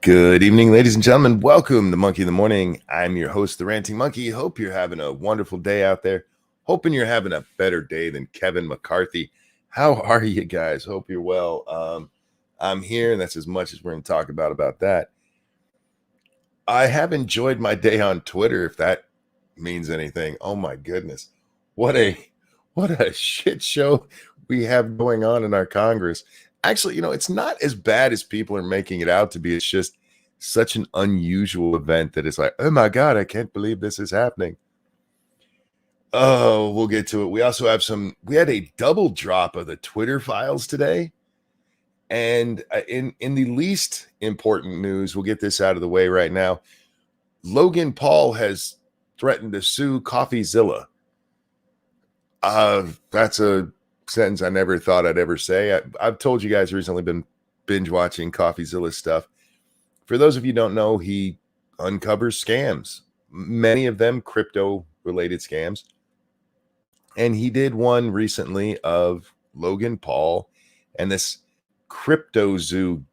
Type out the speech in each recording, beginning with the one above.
Good evening, ladies and gentlemen. Welcome to Monkey in the Morning. I'm your host, the Ranting Monkey. Hope you're having a wonderful day out there. Hoping you're having a better day than Kevin McCarthy. How are you guys? Hope you're well. I'm here, and that's as much as we're going to talk about that. I have enjoyed my day on Twitter, if that means anything. Oh my goodness. What a shit show we have going on in our Congress. Actually, it's not as bad as people are making it out to be. It's just such an unusual event that it's like, oh my God, I can't believe this is happening. Oh, we'll get to it. We also have we had a double drop of the Twitter files today. And in the least important news, we'll get this out of the way right now. Logan Paul has threatened to sue Coffeezilla. That's a sentence I never thought I'd ever say. I've told you guys recently been binge watching Coffeezilla stuff. For those of you who don't know, he uncovers scams, many of them crypto related scams. And he did one recently of Logan Paul and this crypto zoo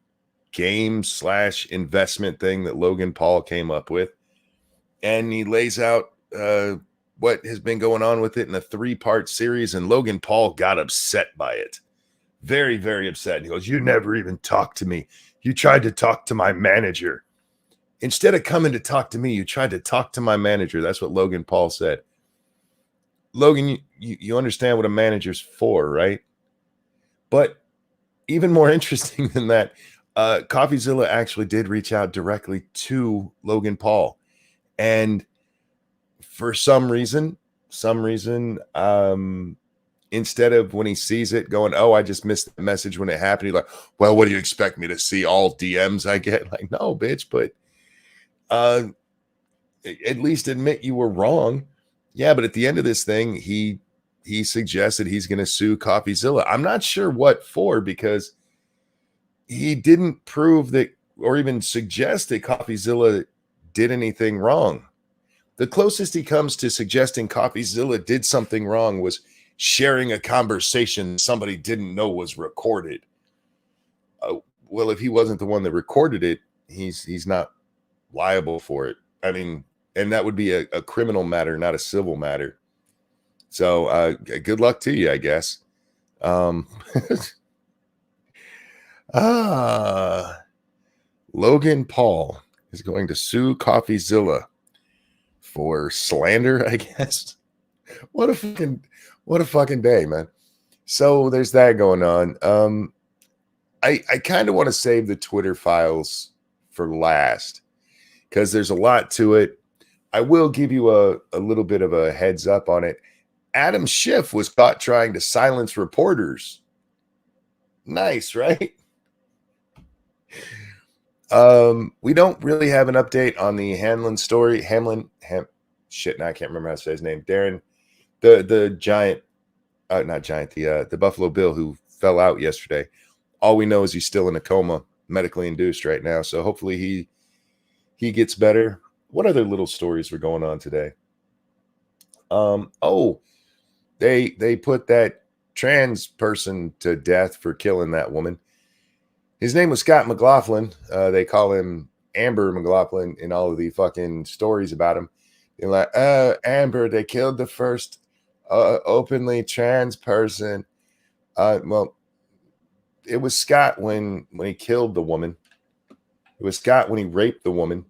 game / investment thing that Logan Paul came up with. And he lays out what has been going on with it in a 3-part series, and Logan Paul got upset by it. Very, very upset. He goes, "You never even talked to me. You tried to talk to my manager. Instead of coming to talk to me, you tried to talk to my manager." That's what Logan Paul said. Logan, you understand what a manager's for, right? But even more interesting than that, Coffeezilla actually did reach out directly to Logan Paul. And for some reason, instead of when he sees it going, "Oh, I just missed the message when it happened," he's like, "Well, what do you expect me to see? All DMs I get?" Like, no, bitch, but at least admit you were wrong. Yeah, but at the end of this thing, he suggested he's going to sue Coffeezilla. I'm not sure what for, because he didn't prove that or even suggest that Coffeezilla did anything wrong. The closest he comes to suggesting Coffeezilla did something wrong was sharing a conversation somebody didn't know was recorded. Well, if he wasn't the one that recorded it, he's not liable for it. I mean, and that would be a criminal matter, not a civil matter. So good luck to you, I guess. Logan Paul is going to sue Coffeezilla for slander, I guess. What a fucking day, man. So there's that going on. I kind of want to save the Twitter files for last because there's a lot to it. I will give you a little bit of a heads up on it. Adam Schiff was caught trying to silence reporters. Nice, right? We don't really have an update on the Hamlin story. Now I can't remember how to say his name. Darren, the giant, not giant, the Buffalo Bill who fell out yesterday. All we know is he's still in a coma, medically induced right now. So hopefully he gets better. What other little stories were going on today? They put that trans person to death for killing that woman. His name was Scott McLaughlin. They call him Amber McLaughlin in all of the fucking stories about him. They're like, Amber, they killed the first openly trans person. Well, it was Scott when he killed the woman. It was Scott when he raped the woman.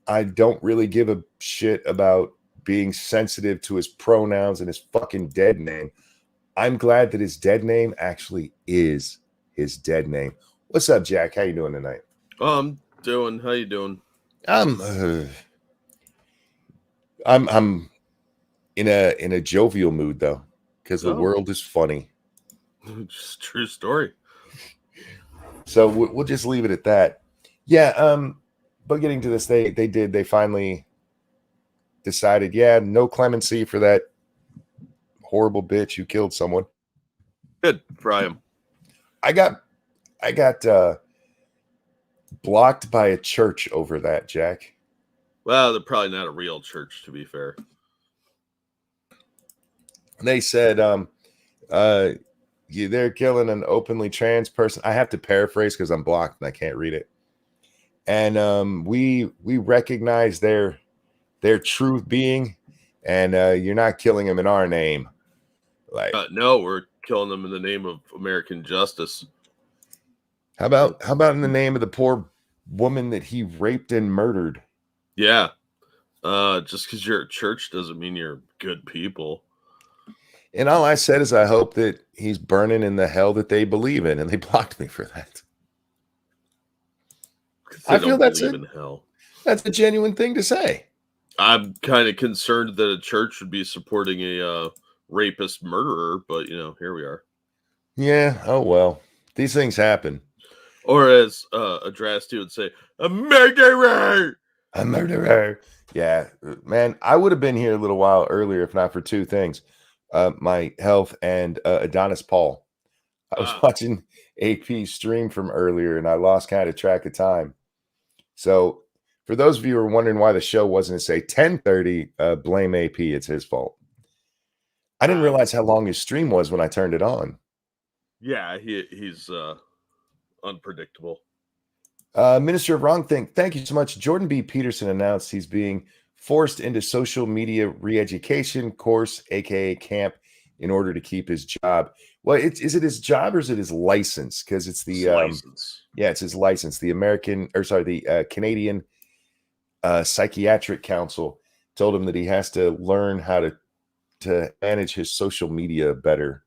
I don't really give a shit about being sensitive to his pronouns and his fucking dead name. I'm glad that his dead name actually is his dead name. What's up, Jack? How you doing tonight? I'm doing. How you doing? I'm in a jovial mood though, because the world is funny. Just true story. So we'll just leave it at that. Yeah. But getting to this, they finally decided, yeah, no clemency for that horrible bitch who killed someone. Good, Brian. I got blocked by a church over that, Jack. Well, they're probably not a real church, to be fair. They said, they're killing an openly trans person. I have to paraphrase because I'm blocked and I can't read it. and we recognize their truth being, and you're not killing them in our name. Like, No, we're killing them in the name of American justice. how about in the name of the poor woman that he raped and murdered? Yeah. Just because you're at church doesn't mean you're good people. And all I said is I hope that he's burning in the hell that they believe in, and they blocked me for that. I feel that's in hell. That's a genuine thing to say. I'm kind of concerned that a church would be supporting a rapist murderer, but here we are. Yeah. Oh well, these things happen. Or as Adrasty would say, a murderer. A murderer. Yeah, man. I would have been here a little while earlier if not for two things: my health and Adonis Paul. I was watching AP stream from earlier, and I lost kind of track of time. So, for those of you who are wondering why the show wasn't at say 10:30, blame AP. It's his fault. I didn't realize how long his stream was when I turned it on. Yeah, he's unpredictable. Minister of Wrong Thing, thank you so much. Jordan B. Peterson announced he's being forced into social media re-education course, aka camp, in order to keep his job. Well, is it his job or is it his license? Because it's the license. Yeah, it's his license. The Canadian Psychiatric Council told him that he has to learn how to manage his social media better.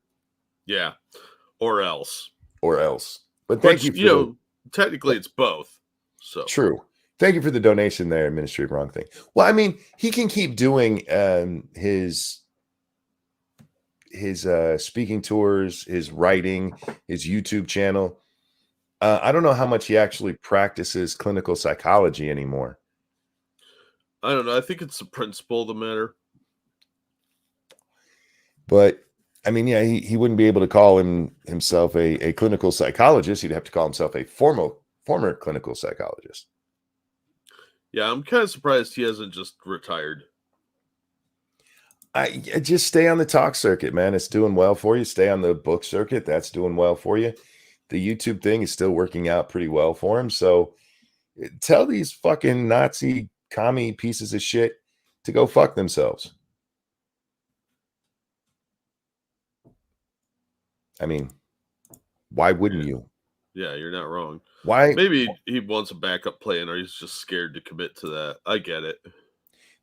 Yeah, or else. But thank you. Technically, it's both. So true. Thank you for the donation there, Ministry of Wrong Thing. Well, I mean, he can keep doing his speaking tours, his writing, his YouTube channel. I don't know how much he actually practices clinical psychology anymore. I don't know. I think it's the principle of the matter. But I mean, yeah, he wouldn't be able to call himself a clinical psychologist. He'd have to call himself a former clinical psychologist. Yeah, I'm kind of surprised he hasn't just retired. I just stay on the talk circuit, man. It's doing well for you. Stay on the book circuit. That's doing well for you. The YouTube thing is still working out pretty well for him. So tell these fucking Nazi commie pieces of shit to go fuck themselves. I mean, why wouldn't you? Yeah, you're not wrong. Why? Maybe he wants a backup plan or he's just scared to commit to that. I get it.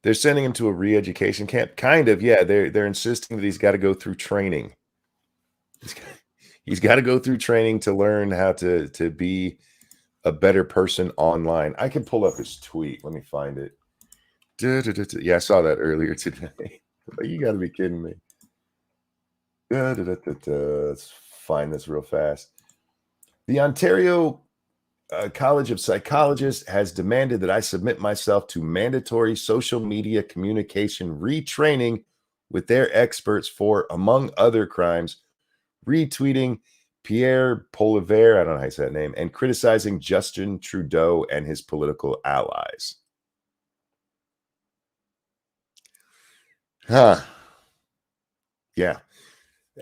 They're sending him to a re-education camp. Kind of, yeah. They're insisting that he's got to go through training. He's got to go through training to learn how to be a better person online. I can pull up his tweet. Let me find it. Yeah, I saw that earlier today. You got to be kidding me. Let's find this real fast. The Ontario College of Psychologists has demanded that I submit myself to mandatory social media communication retraining with their experts for, among other crimes, retweeting Pierre Poilievre, I don't know how you say that name, and criticizing Justin Trudeau and his political allies. Huh. Yeah.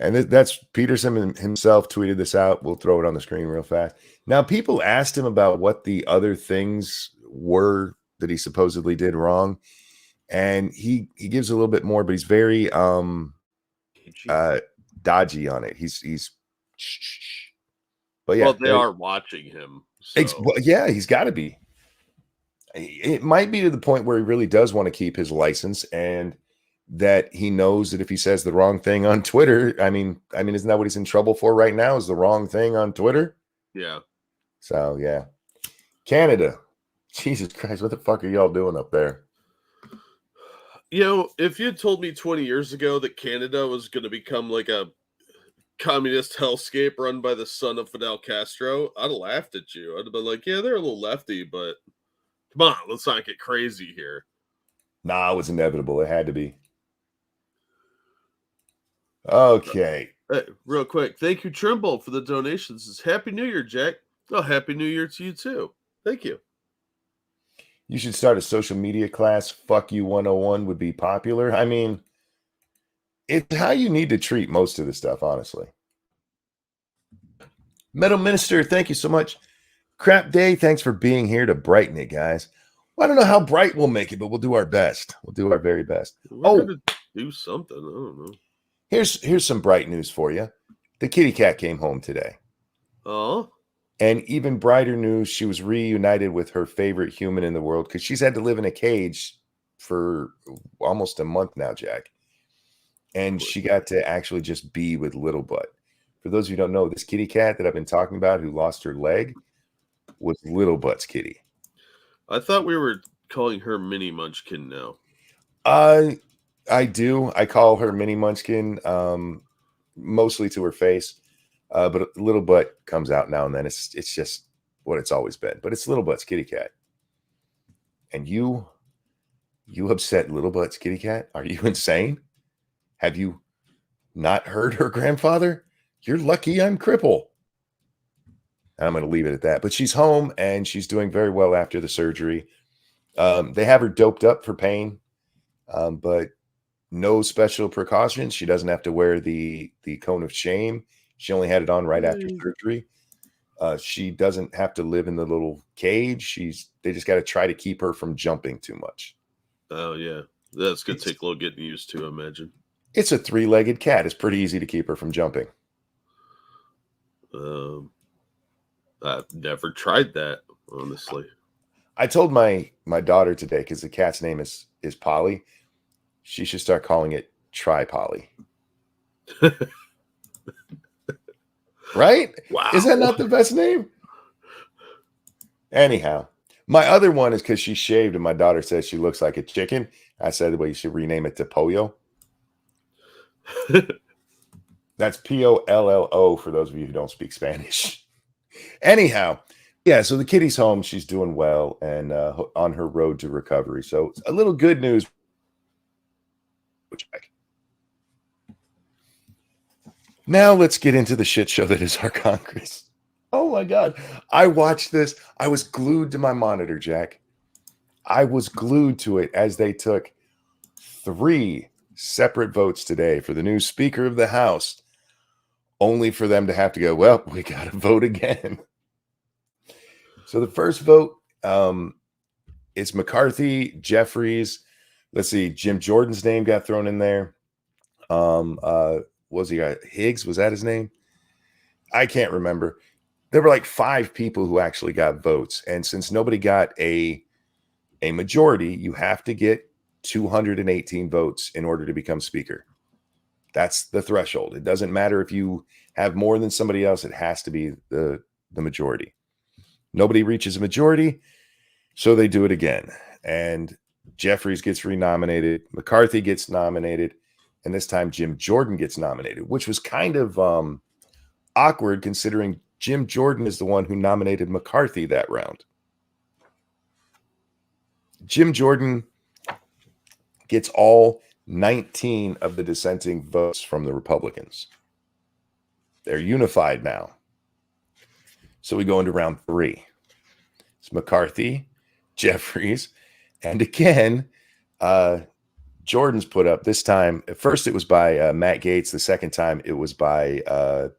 And that's Peterson himself tweeted this out. We'll throw it on the screen real fast. Now, people asked him about what the other things were that he supposedly did wrong. And he gives a little bit more, but he's very dodgy on it. He's but yeah. Well, they are watching him. So. Yeah, he's got to be. It might be to the point where he really does want to keep his license, and that he knows that if he says the wrong thing on Twitter, I mean, isn't that what he's in trouble for right now? Is the wrong thing on Twitter? Yeah. So yeah, Canada. Jesus Christ, what the fuck are y'all doing up there? If you had told me 20 years ago that Canada was going to become like a communist hellscape run by the son of Fidel Castro, I'd have laughed at you. I'd have been like, yeah, they're a little lefty, but come on, let's not get crazy here. Nah, it was inevitable. It had to be. Okay. Hey, real quick, thank you, Trimble, for the donations. It's Happy New Year, Jack. Oh, Happy New Year to you, too. Thank you. You should start a social media class. Fuck You 101 would be popular. I mean, it's how you need to treat most of the stuff, honestly. Metal Minister, thank you so much. Crap day. Thanks for being here to brighten it, guys. Well, I don't know how bright we'll make it, but we'll do our best. We'll do our very best. We're gonna do something. I don't know. Here's some bright news for you. The kitty cat came home today. Oh, And even brighter news, she was reunited with her favorite human in the world because she's had to live in a cage for almost a month now, Jack. And she got to actually just be with Little Butt. For those of you who don't know, this kitty cat that I've been talking about who lost her leg was Little Butt's kitty. I thought we were calling her Mini Munchkin now. I do. I call her Mini Munchkin, mostly to her face. But Little Butt comes out now and then. It's just what it's always been. But it's Little Butt's kitty cat. And you upset Little Butt's kitty cat? Are you insane? Have you not heard her grandfather? You're lucky I'm crippled. I'm going to leave it at that. But she's home and she's doing very well after the surgery. They have her doped up for pain, but no special precautions. She doesn't have to wear the cone of shame. She only had it on right after surgery. She doesn't have to live in the little cage. They just got to try to keep her from jumping too much. Oh yeah, that's gonna take a little getting used to, I imagine. It's a 3-legged cat. It's pretty easy to keep her from jumping. I've never tried that, honestly. I told my daughter today, because the cat's name is Polly, she should start calling it Try Polly. Right? Wow. Is that not the best name? Anyhow, my other one is because she shaved and my daughter says she looks like a chicken. I said, well, you should rename it to Pollo. That's Pollo for those of you who don't speak Spanish. Anyhow, yeah, so the kitty's home. She's doing well and on her road to recovery. So a little good news. Now let's get into the shit show that is our Congress. Oh my God. I watched this. I was glued to my monitor, Jack. I was glued to it as they took 3 separate votes today for the new Speaker of the House, only for them to have to go, well, we got to vote again. So the first vote is McCarthy, Jeffries. Let's see, Jim Jordan's name got thrown in there. Was he Higgs? Was that his name? I can't remember. There were like 5 people who actually got votes. And since nobody got a majority, you have to get 218 votes in order to become speaker. That's the threshold. It doesn't matter if you have more than somebody else. It has to be the majority. Nobody reaches a majority, so they do it again. And Jeffries gets renominated. McCarthy gets nominated. And this time Jim Jordan gets nominated, which was kind of awkward considering Jim Jordan is the one who nominated McCarthy that round. Jim Jordan gets all 19 of the dissenting votes from the Republicans. They're unified now. So we go into round 3. It's McCarthy, Jeffries, and again, Jordan's put up this time. At first, it was by Matt Gaetz. The second time, it was by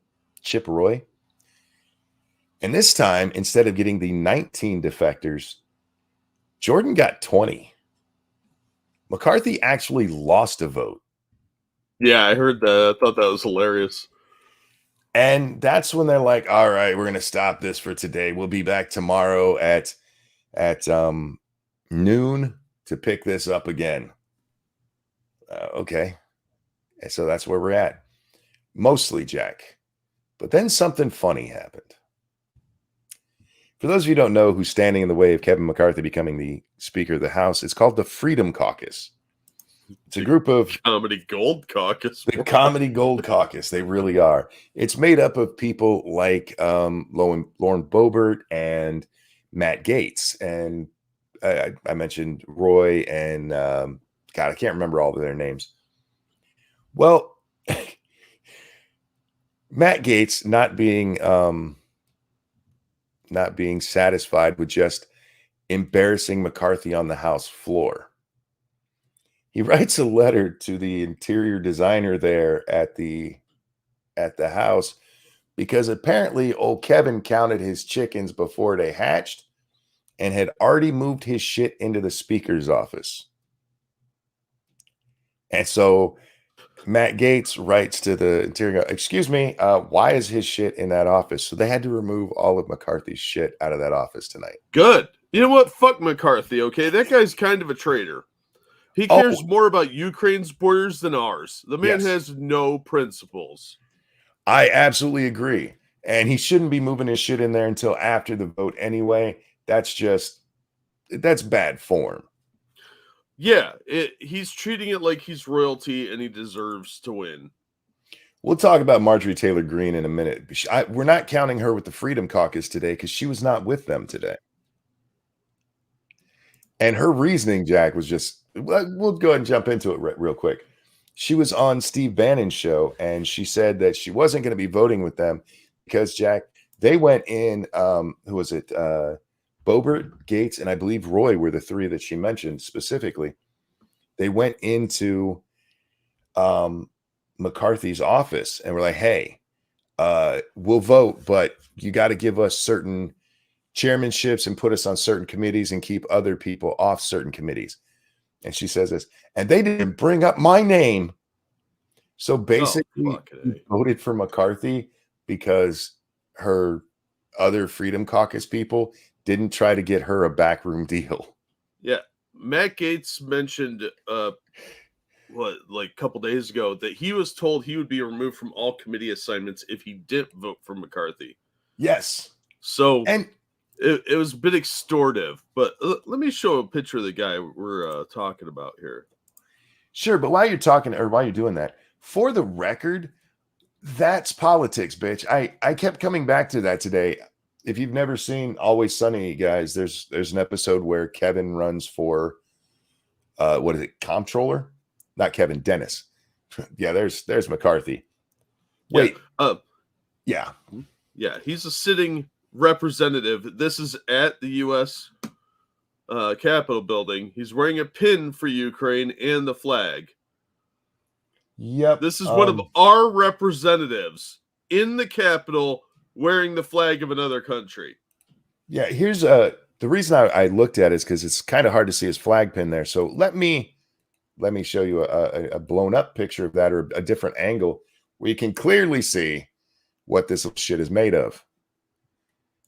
Chip Roy. And this time, instead of getting the 19 defectors, Jordan got 20. McCarthy actually lost a vote. Yeah, I heard that. I thought that was hilarious. And that's when they're like, all right, we're going to stop this for today. We'll be back tomorrow at noon to pick this up again. Okay. And so that's where we're at. Mostly, Jack. But then something funny happened. For those of you who don't know who's standing in the way of Kevin McCarthy becoming the Speaker of the House, it's called the Freedom Caucus. It's a group of Comedy Gold Caucus. the Comedy Gold Caucus. They really are. It's made up of people like Lauren Boebert and Matt Gaetz. And I mentioned Roy and God, I can't remember all of their names. Well, Matt Gaetz not being satisfied with just embarrassing McCarthy on the House floor. He writes a letter to the interior designer there at the house, because apparently old Kevin counted his chickens before they hatched and had already moved his shit into the speaker's office. And so Matt Gaetz writes to the interior, excuse me, why is his shit in that office? So they had to remove all of McCarthy's shit out of that office tonight. Good. You know what? Fuck McCarthy, okay? That guy's kind of a traitor. He cares more about Ukraine's borders than ours. The man has no principles. I absolutely agree. And he shouldn't be moving his shit in there until after the vote anyway. That's bad form. Yeah, he's treating it like he's royalty and he deserves to win. We'll talk about Marjorie Taylor Greene in a minute. We're not counting her with the Freedom Caucus today because she was not with them today. And her reasoning, Jack, was just, we'll go ahead and jump into it real quick. She was on Steve Bannon's show, and she said that she wasn't going to be voting with them because, Jack, they went in, who was it? Boebert, Gaetz, and I believe Roy were the three that she mentioned specifically. They went into McCarthy's office and were like, hey, we'll vote, but you got to give us certain chairmanships and put us on certain committees and keep other people off certain committees. And she says this, and they didn't bring up my name. So basically, voted for McCarthy because her other Freedom Caucus people didn't try to get her a backroom deal. Yeah. Matt Gaetz mentioned a couple days ago that he was told he would be removed from all committee assignments if he didn't vote for McCarthy. Yes. So it was a bit extortive, but let me show a picture of the guy we're talking about here. Sure, but while you're doing that, for the record, that's politics, bitch. I kept coming back to that today. If you've never seen Always Sunny, guys, there's an episode where Kevin runs for what is it, comptroller? Not Kevin, Dennis. Yeah, there's McCarthy. Wait. Yeah. Yeah, he's a sitting representative. This is at the U.S. Capitol building. He's wearing a pin for Ukraine and the flag. Yep. This is one of our representatives in the Capitol wearing the flag of another country. Yeah, here's the reason I looked at it is because it's kind of hard to see his flag pin there. So let me show you a blown up picture of that, or a different angle where you can clearly see what this shit is made of.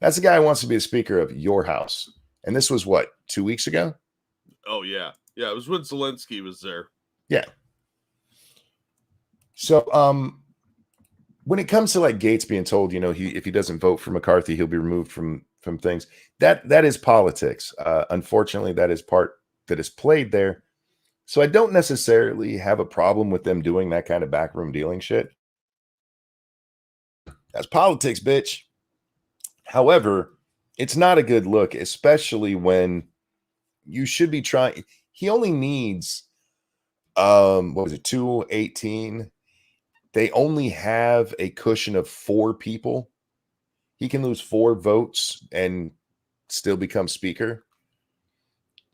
That's the guy who wants to be the speaker of your house. And this was what, 2 weeks ago? Oh, yeah. Yeah, it was when Zelensky was there. Yeah. So when it comes to like Gaetz being told, if he doesn't vote for McCarthy, he'll be removed from things. That is politics. Unfortunately, that is part that is played there. So I don't necessarily have a problem with them doing that kind of backroom dealing shit. That's politics, bitch. However, it's not a good look, especially when you should be trying. He only needs, 218. They only have a cushion of 4 people. He can lose 4 votes and still become speaker.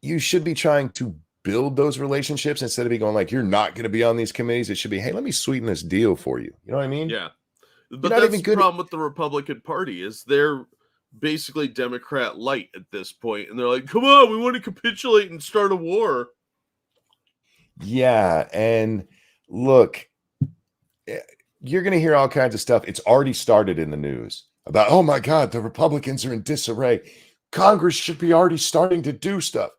You should be trying to build those relationships instead of be going like, you're not going to be on these committees. It should be, hey, let me sweeten this deal for you. You know what I mean? Yeah. But that's the problem with the Republican Party is they're basically Democrat light at this point. And they're like, come on, we want to capitulate and start a war. Yeah. And look, you're going to hear all kinds of stuff. It's already started in the news about, oh my God, the Republicans are in disarray. Congress should be already starting to do stuff.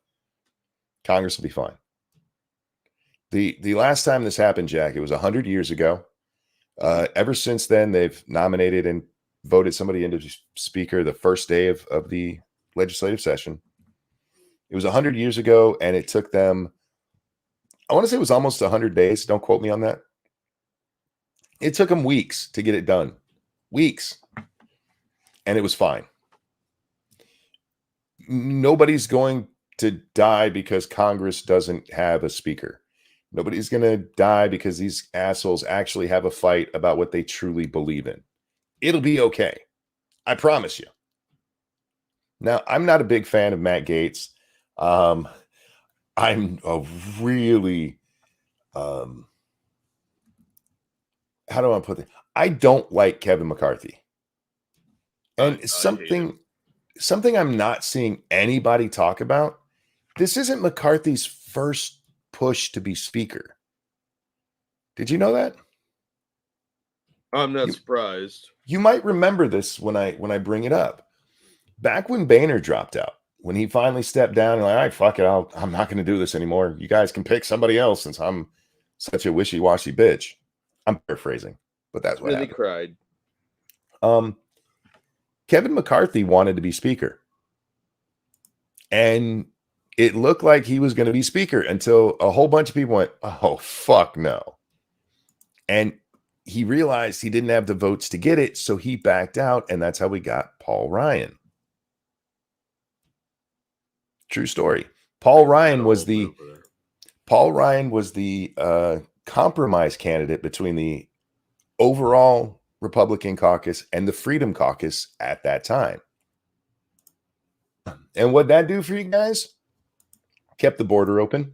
Congress will be fine. The last time this happened, Jack, it was 100 years ago. Ever since then, they've nominated and voted somebody into speaker the first day of the legislative session. It was 100 years ago, and it took them, I want to say it was almost 100 days. Don't quote me on that. It took them weeks to get it done. Weeks. And it was fine. Nobody's going to die because Congress doesn't have a speaker. Nobody's going to die because these assholes actually have a fight about what they truly believe in. It'll be okay. I promise you. Now, I'm not a big fan of Matt Gaetz. I'm a really, how do I put it? I don't like Kevin McCarthy. And I hate him. something I'm not seeing anybody talk about, this isn't McCarthy's first push to be speaker. Did you know that? I'm not You surprised. you might remember this when I bring it up. Back when Boehner dropped out, when he finally stepped down and like, all right, fuck it, I'm not going to do this anymore. You guys can pick somebody else since I'm such a wishy-washy bitch. I'm paraphrasing, but that's what Then he happened. cried. Kevin McCarthy wanted to be speaker, and it looked like he was going to be speaker until a whole bunch of people went, "Oh fuck no," and he realized he didn't have the votes to get it, so he backed out, and that's how we got Paul Ryan. True story. Paul Ryan was the compromise candidate between the overall Republican caucus and the Freedom Caucus at that time. And what'd that do for you guys? Kept the border open.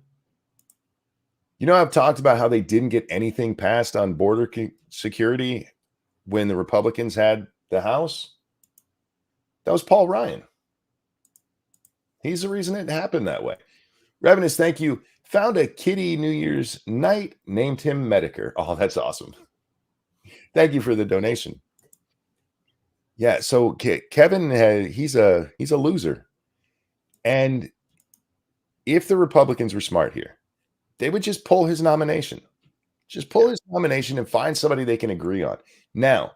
You know, I've talked about how they didn't get anything passed on border security when the Republicans had the House. That was Paul Ryan. He's the reason it happened that way. Revenus, thank you. Found a kitty New Year's night, named him Medicare. Oh, that's awesome. Thank you for the donation. Yeah, so Kevin, he's a loser. And if the Republicans were smart here, they would just pull his nomination. Just pull his nomination and find somebody they can agree on. Now,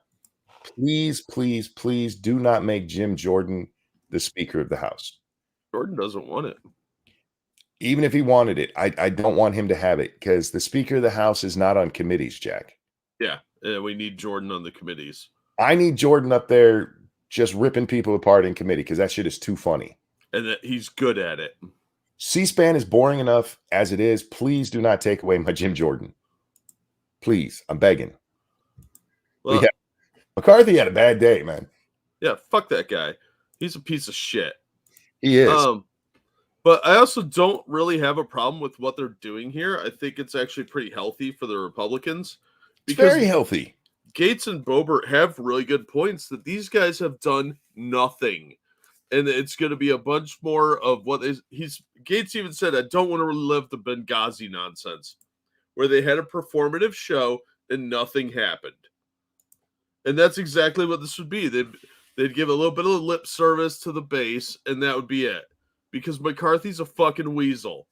please, please, please do not make Jim Jordan the Speaker of the House. Jordan doesn't want it. Even if he wanted it, I don't want him to have it because the Speaker of the House is not on committees, Jack. Yeah, we need Jordan on the committees. I need Jordan up there just ripping people apart in committee because that shit is too funny. And that he's good at it. C-SPAN is boring enough as it is. Please do not take away my Jim Jordan. Please, I'm begging. Well, yeah, McCarthy had a bad day, man. Yeah, fuck that guy. He's a piece of shit. He is. But I also don't really have a problem with what they're doing here. I think it's actually pretty healthy for the Republicans. Because it's very healthy. Gates and Boebert have really good points that these guys have done nothing. And it's going to be a bunch more of what Gates even said, I don't want to relive the Benghazi nonsense, where they had a performative show and nothing happened. And that's exactly what this would be. They'd give a little bit of lip service to the base, and that would be it. Because McCarthy's a fucking weasel.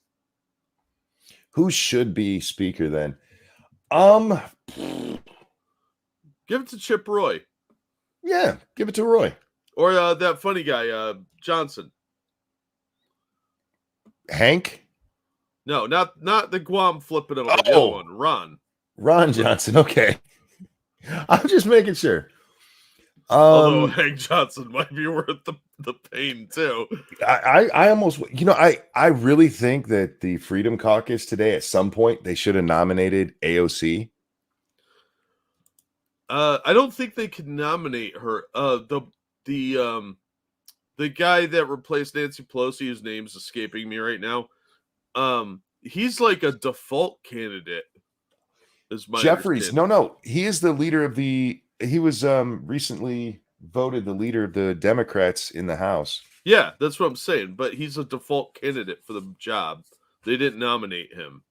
Who should be speaker then? Give it to Chip Roy. Yeah, give it to Roy. Or that funny guy, Johnson. Hank? No, not the Guam flipping over the other one. Ron Johnson, okay. I'm just making sure. Although Hank Johnson might be worth the pain too. I almost, I really think that the Freedom Caucus today, at some point, they should have nominated AOC. I don't think they could nominate her. The guy that replaced Nancy Pelosi, whose name's escaping me right now, he's like a default candidate. Jeffries, no, he is the leader of he was recently voted the leader of the Democrats in the House. Yeah, that's what I'm saying. But he's a default candidate for the job. They didn't nominate him.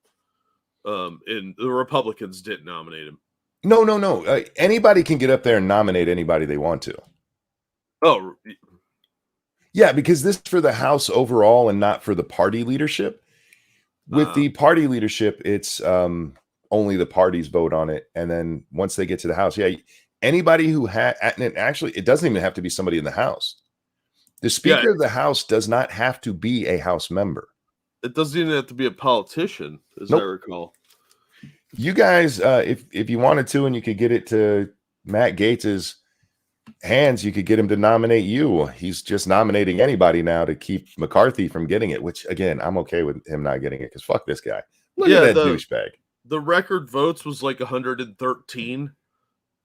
And the Republicans didn't nominate him. No. Anybody can get up there and nominate anybody they want to. Oh, yeah, because this is for the House overall and not for the party leadership. With the party leadership, it's only the parties vote on it, and then once they get to the House, anybody who actually, it doesn't even have to be somebody in the House. The Speaker of the House does not have to be a House member. It doesn't even have to be a politician, as I recall. You guys, if you wanted to, and you could get it to Matt Gates's hands, you could get him to nominate you. He's just nominating anybody now to keep McCarthy from getting it, which again, I'm okay with him not getting it because fuck this guy. Look at that douchebag. The record votes was like 113.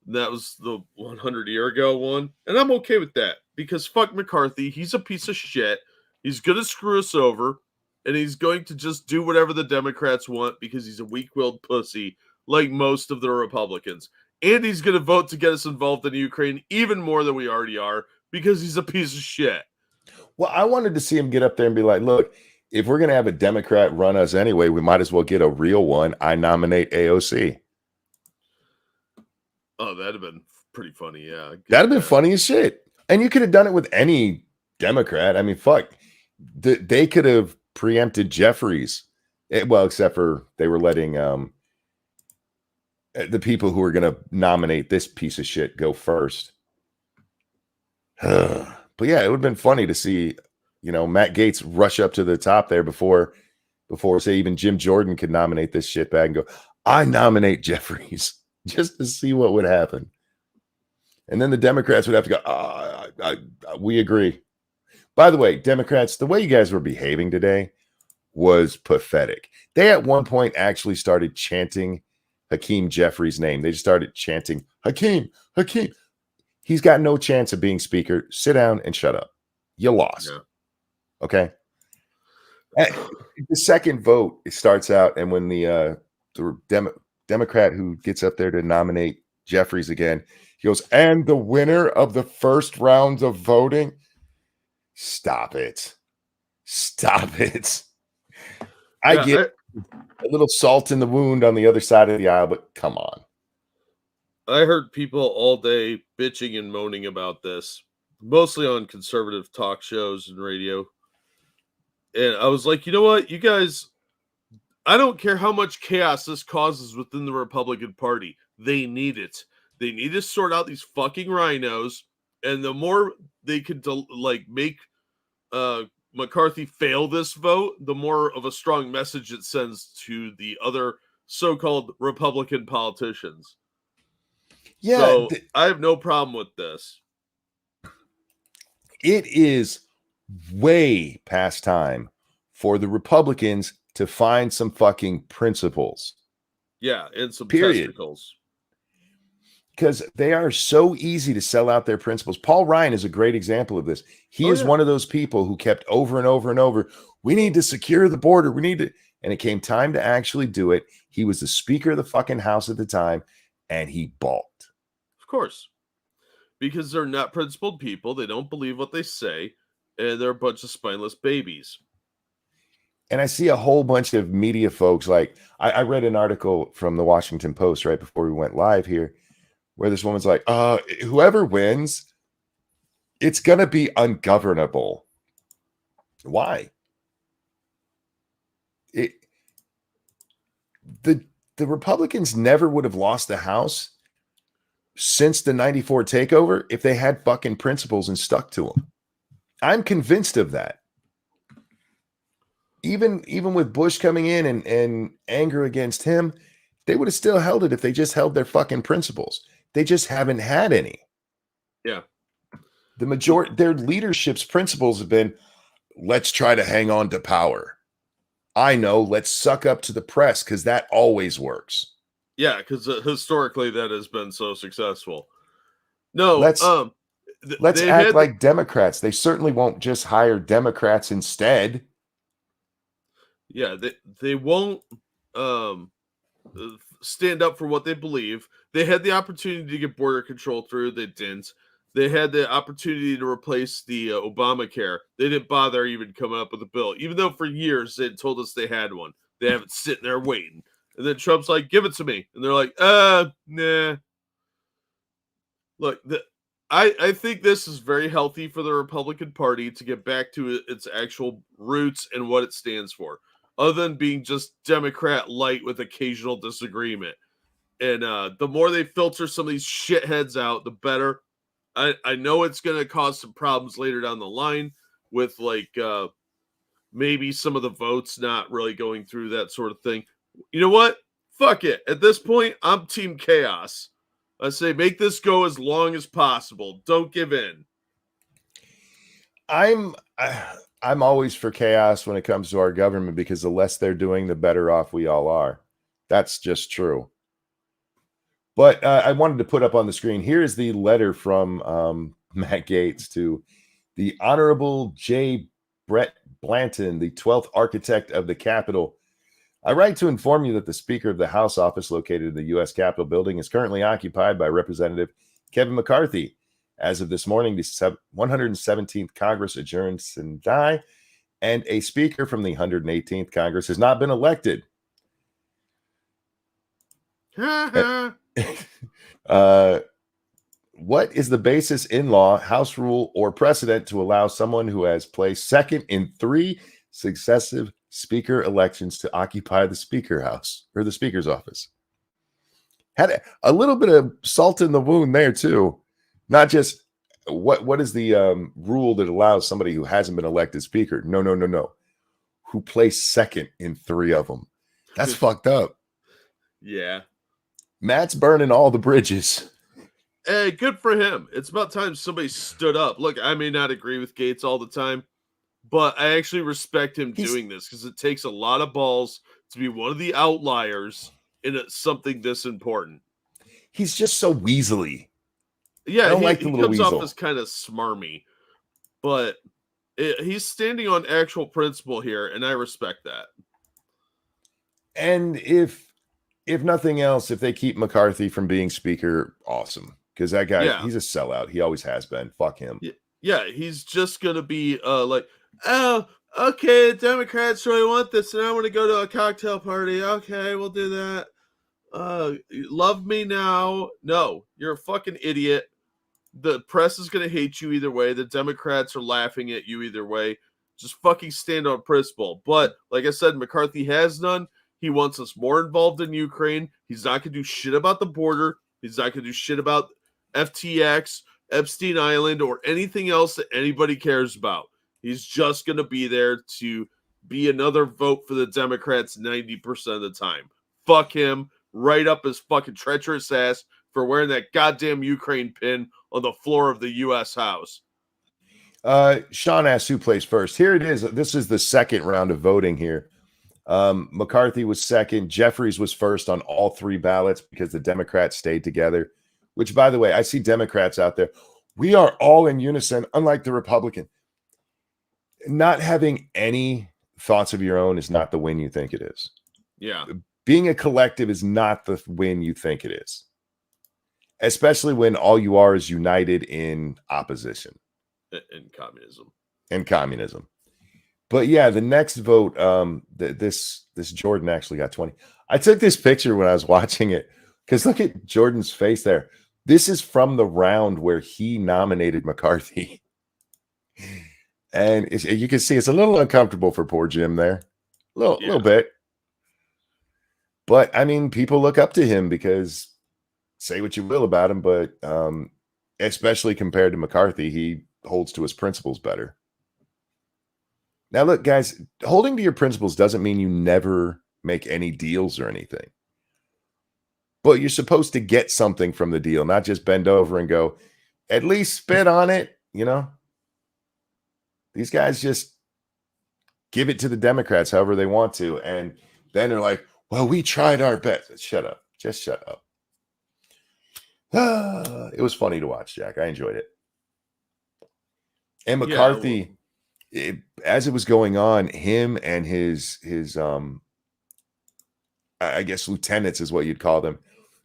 That was the 100-year ago one. And I'm okay with that because fuck McCarthy. He's a piece of shit. He's going to screw us over. And he's going to just do whatever the Democrats want because he's a weak-willed pussy like most of the Republicans. And he's going to vote to get us involved in Ukraine even more than we already are because he's a piece of shit. Well, I wanted to see him get up there and be like, look, if we're going to have a Democrat run us anyway, we might as well get a real one. I nominate AOC. Oh, that'd have been pretty funny. Yeah. That'd have been funny as shit. And you could have done it with any Democrat. I mean, fuck. They could have preempted Jeffries. Well, except for they were letting the people who were going to nominate this piece of shit go first. But yeah, it would have been funny to see, Matt Gaetz rush up to the top there before say even Jim Jordan could nominate this shit bag and go, I nominate Jeffries, just to see what would happen. And then the Democrats would have to go, we agree. By the way, Democrats, the way you guys were behaving today was pathetic. They at one point actually started chanting Hakeem Jeffries' name. They just started chanting, Hakeem. He's got no chance of being speaker. Sit down and shut up. You lost. Yeah. Okay. The second vote, it starts out, and when the Democrat who gets up there to nominate Jeffries again, he goes, and the winner of the first round of voting. Stop it. I get a little salt in the wound on the other side of the aisle, but come on. I heard people all day bitching and moaning about this, mostly on conservative talk shows and radio. And I was like, you know what, you guys, I don't care how much chaos this causes within the Republican Party. They need it. They need to sort out these fucking rhinos. And the more they could make McCarthy fail this vote, the more of a strong message it sends to the other so-called Republican politicians. Yeah, so I have no problem with this. It is way past time for the Republicans to find some fucking principles. Yeah, and some testicles. Because they are so easy to sell out their principles. Paul Ryan is a great example of this. He is one of those people who kept over and over and over, we need to secure the border. We need to. And it came time to actually do it. He was the Speaker of the fucking House at the time, and he balked. Of course. Because they're not principled people. They don't believe what they say. And they're a bunch of spineless babies. And I see a whole bunch of media folks. Like, I read an article from the Washington Post right before we went live here, where this woman's like, whoever wins, it's going to be ungovernable. Why? The Republicans never would have lost the House since the 94 takeover if they had fucking principles and stuck to them. I'm convinced of that. Even with Bush coming in and anger against him, they would have still held it if they just held their fucking principles. They just haven't had any. Yeah. The majority, their leadership's principles have been, let's try to hang on to power. I know, let's suck up to the press because that always works. Yeah, because historically that has been so successful. No, let's act like Democrats. They certainly won't just hire Democrats instead. Yeah, they won't stand up for what they believe. They had the opportunity to get border control through. They didn't. They had the opportunity to replace the Obamacare. They didn't bother even coming up with a bill, even though for years they told us they had one. They have it sitting there waiting. And then Trump's like, give it to me. And they're like, nah. Look, I think this is very healthy for the Republican Party to get back to its actual roots and what it stands for, other than being just Democrat light with occasional disagreement. And the more they filter some of these shitheads out, the better. I know it's going to cause some problems later down the line with maybe some of the votes not really going through, that sort of thing. You know what? Fuck it. At this point, I'm Team Chaos. I say make this go as long as possible. Don't give in. I'm always for chaos when it comes to our government because the less they're doing, the better off we all are. That's just true. But I wanted to put up on the screen, here is the letter from Matt Gaetz to the Honorable J. Brett Blanton, the 12th architect of the Capitol. I write to inform you that the Speaker of the House office located in the U.S. Capitol building is currently occupied by Representative Kevin McCarthy. As of this morning, the 117th Congress adjourns and die, and a speaker from the 118th Congress has not been elected. What is the basis in law, House rule, or precedent to allow someone who has placed second in 3 successive speaker elections to occupy the speaker house or the speaker's office? Had a little bit of salt in the wound there too. Not just what is the rule that allows somebody who hasn't been elected speaker? No. Who placed second in 3 of them? That's fucked up. Yeah. Matt's burning all the bridges. Hey, good for him. It's about time somebody stood up. Look, I may not agree with Gates all the time, but I actually respect him doing this because it takes a lot of balls to be one of the outliers in something this important. He's just so weaselly. Yeah, I don't like the little comes weasel. off as kind of smarmy, but he's standing on actual principle here, and I respect that. And if nothing else, if they keep McCarthy from being speaker, awesome. Because that guy, he's a sellout. He always has been. Fuck him. Yeah, he's just gonna be like, oh, okay, the Democrats really want this, and I want to go to a cocktail party. Okay, we'll do that. Love me now. No, you're a fucking idiot. The press is gonna hate you either way. The Democrats are laughing at you either way. Just fucking stand on principle. But like I said, McCarthy has none. He wants us more involved in Ukraine. He's not gonna do shit about the border. He's not gonna do shit about FTX, Epstein Island, or anything else that anybody cares about. He's just going to be there to be another vote for the Democrats 90% of the time. Fuck him right up his fucking treacherous ass for wearing that goddamn Ukraine pin on the floor of the U.S. House. Sean asked who plays first. Here it is. This is the second round of voting here. McCarthy was second. Jeffries was first on all 3 ballots because the Democrats stayed together. Which, by the way, I see Democrats out there. We are all in unison, unlike the Republican. Not having any thoughts of your own is not the win you think it is. Yeah. Being a collective is not the win you think it is. Especially when all you are is united in opposition. And communism. And communism. But yeah, the next vote, this Jordan actually got 20. I took this picture when I was watching it because look at Jordan's face there. This is from the round where he nominated McCarthy. And you can see it's a little uncomfortable for poor Jim there. A little bit. But, I mean, people look up to him because say what you will about him, but especially compared to McCarthy, he holds to his principles better. Now, look, guys, holding to your principles doesn't mean you never make any deals or anything. But you're supposed to get something from the deal, not just bend over and go, at least spit on it, you know? These guys just give it to the Democrats however they want to. And then they're like, well, we tried our best. Shut up. Just shut up. It was funny to watch, Jack. I enjoyed it. And McCarthy, as it was going on, him and his I guess lieutenants is what you'd call them,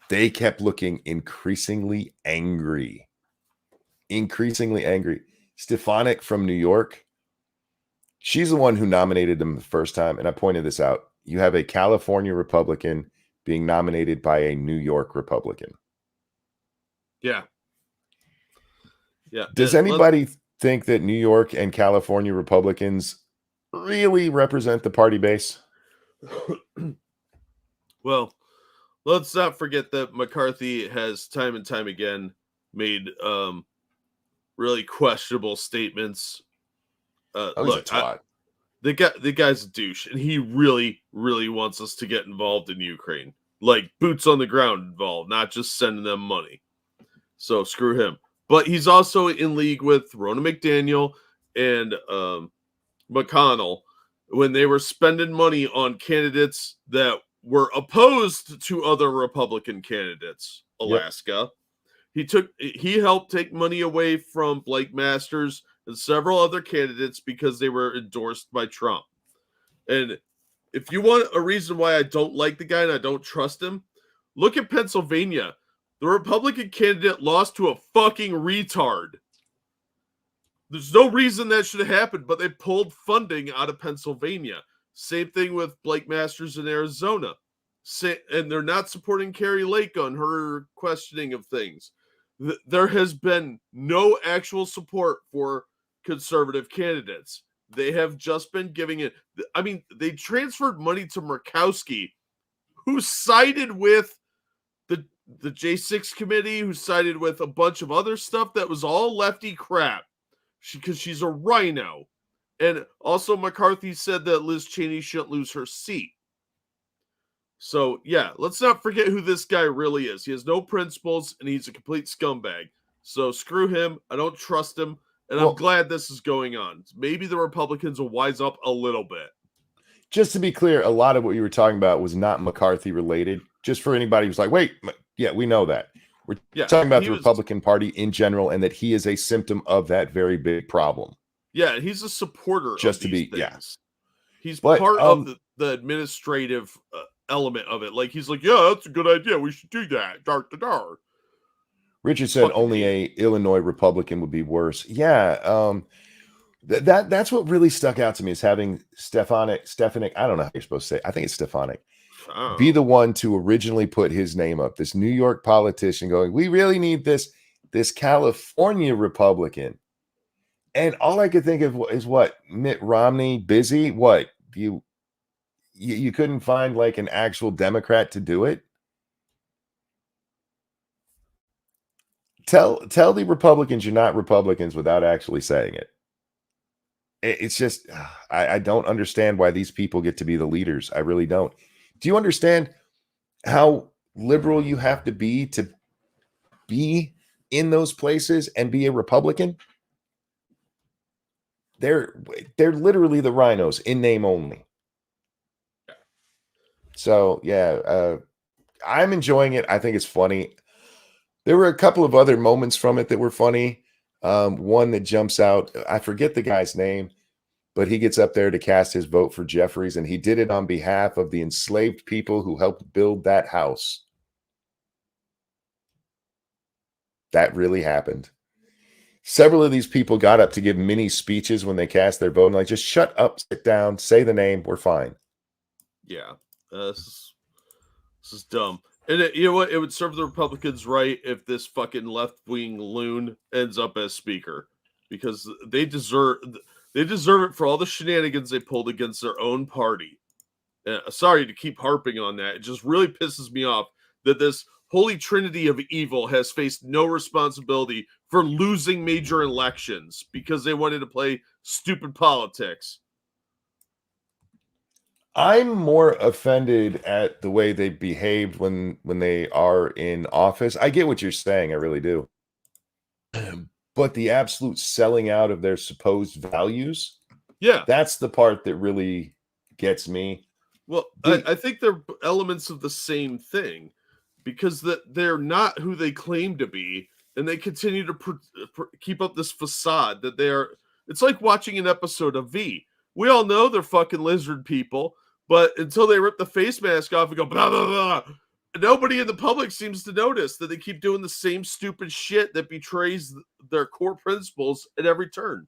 they kept looking increasingly angry. Increasingly angry. Stefanik from New York, she's the one who nominated them the first time. And I pointed this out. You have a California Republican being nominated by a New York Republican. Yeah. Does anybody think that New York and California Republicans really represent the party base? Well, let's not forget that McCarthy has time and time again made really questionable statements. Look, the guy's a douche, and he really, really wants us to get involved in Ukraine. Like, boots on the ground involved, not just sending them money. So, screw him. But he's also in league with Ronna McDaniel and McConnell when they were spending money on candidates that were opposed to other Republican candidates. Alaska. Yep. He helped take money away from Blake Masters and several other candidates because they were endorsed by Trump. And if you want a reason why I don't like the guy and I don't trust him, look at Pennsylvania. The Republican candidate lost to a fucking retard. There's no reason that should have happened, but they pulled funding out of Pennsylvania. Same thing with Blake Masters in Arizona. And they're not supporting Carrie Lake on her questioning of things. There has been no actual support for conservative candidates. They have just been giving it. I mean, they transferred money to Murkowski, who sided with the J6 committee, who sided with a bunch of other stuff that was all lefty crap because she's a rhino. And also McCarthy said that Liz Cheney shouldn't lose her seat. So, yeah, let's not forget who this guy really is. He has no principles, and he's a complete scumbag. So screw him. I don't trust him, and I'm glad this is going on. Maybe the Republicans will wise up a little bit. Just to be clear, a lot of what you were talking about was not McCarthy related. Just for anybody who's like, wait, yeah, we know that. We're talking about the Republican Party in general, and that he is a symptom of that very big problem. Yeah, he's a supporter just of to these be, things. He's part of the administrative element of it. Like, he's like, yeah, that's a good idea. We should do that. Dar. Richard said only a Illinois Republican would be worse. Yeah, that's what really stuck out to me is having Stefanik. I don't know how you're supposed to say it. I think it's Stefanik. Be the one to originally put his name up. This New York politician going, we really need this California Republican. And all I could think of is what? Mitt Romney busy? What? You couldn't find like an actual Democrat to do it? Tell the Republicans you're not Republicans without actually saying it. It's just, I don't understand why these people get to be the leaders. I really don't. Do you understand how liberal you have to be in those places and be a Republican? They're literally the rhinos in name only. So yeah, I'm enjoying it. I think it's funny. There were a couple of other moments from it that were funny. One that jumps out, I forget the guy's name, but he gets up there to cast his vote for Jeffries, and he did it on behalf of the enslaved people who helped build that house. That really happened. Several of these people got up to give mini speeches when they cast their vote, and like, just shut up, sit down, say the name, we're fine. Yeah, this is dumb. And you know what? It would serve the Republicans right if this fucking left-wing loon ends up as speaker, because they deserve it for all the shenanigans they pulled against their own party. Sorry to keep harping on that. It just really pisses me off that this holy trinity of evil has faced no responsibility for losing major elections because they wanted to play stupid politics. I'm more offended at the way they behaved when they are in office. I get what you're saying, I really do. But the absolute selling out of their supposed values, yeah, that's the part that really gets me. Well, I think they're elements of the same thing, because they're not who they claim to be, and they continue to keep up this facade that they are. It's like watching an episode of V. We all know they're fucking lizard people, but until they rip the face mask off and go blah blah blah, nobody in the public seems to notice that they keep doing the same stupid shit that betrays their core principles at every turn.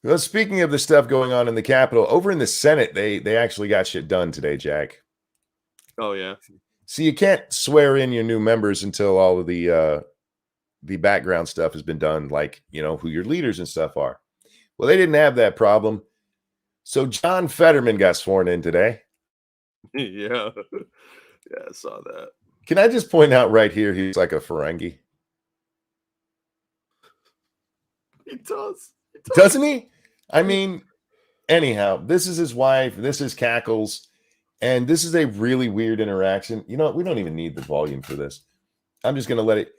Well, speaking of the stuff going on in the Capitol, over in the Senate, they actually got shit done today, Jack. Oh yeah. See, you can't swear in your new members until all of the background stuff has been done, like, you know, who your leaders and stuff are. Well, they didn't have that problem. So John Fetterman got sworn in today. Yeah. Yeah, I saw that. Can I just point out right here, he's like a Ferengi. He does. Doesn't he? I mean, anyhow, this is his wife. This is Cackles. And this is a really weird interaction. You know what? We don't even need the volume for this. I'm just going to let it.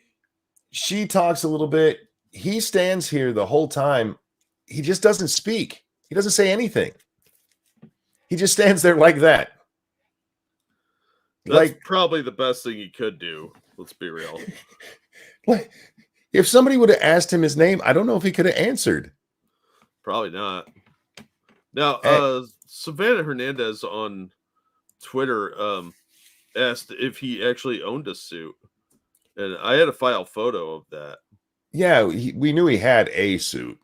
She talks a little bit. He stands here the whole time. He just doesn't speak. He doesn't say anything. He just stands there like that. That's like, probably the best thing he could do. Let's be real. Like, if somebody would have asked him his name, I don't know if he could have answered. Probably not. Now, Savannah Hernandez on Twitter asked if he actually owned a suit. And I had a file photo of that. Yeah, we knew he had a suit.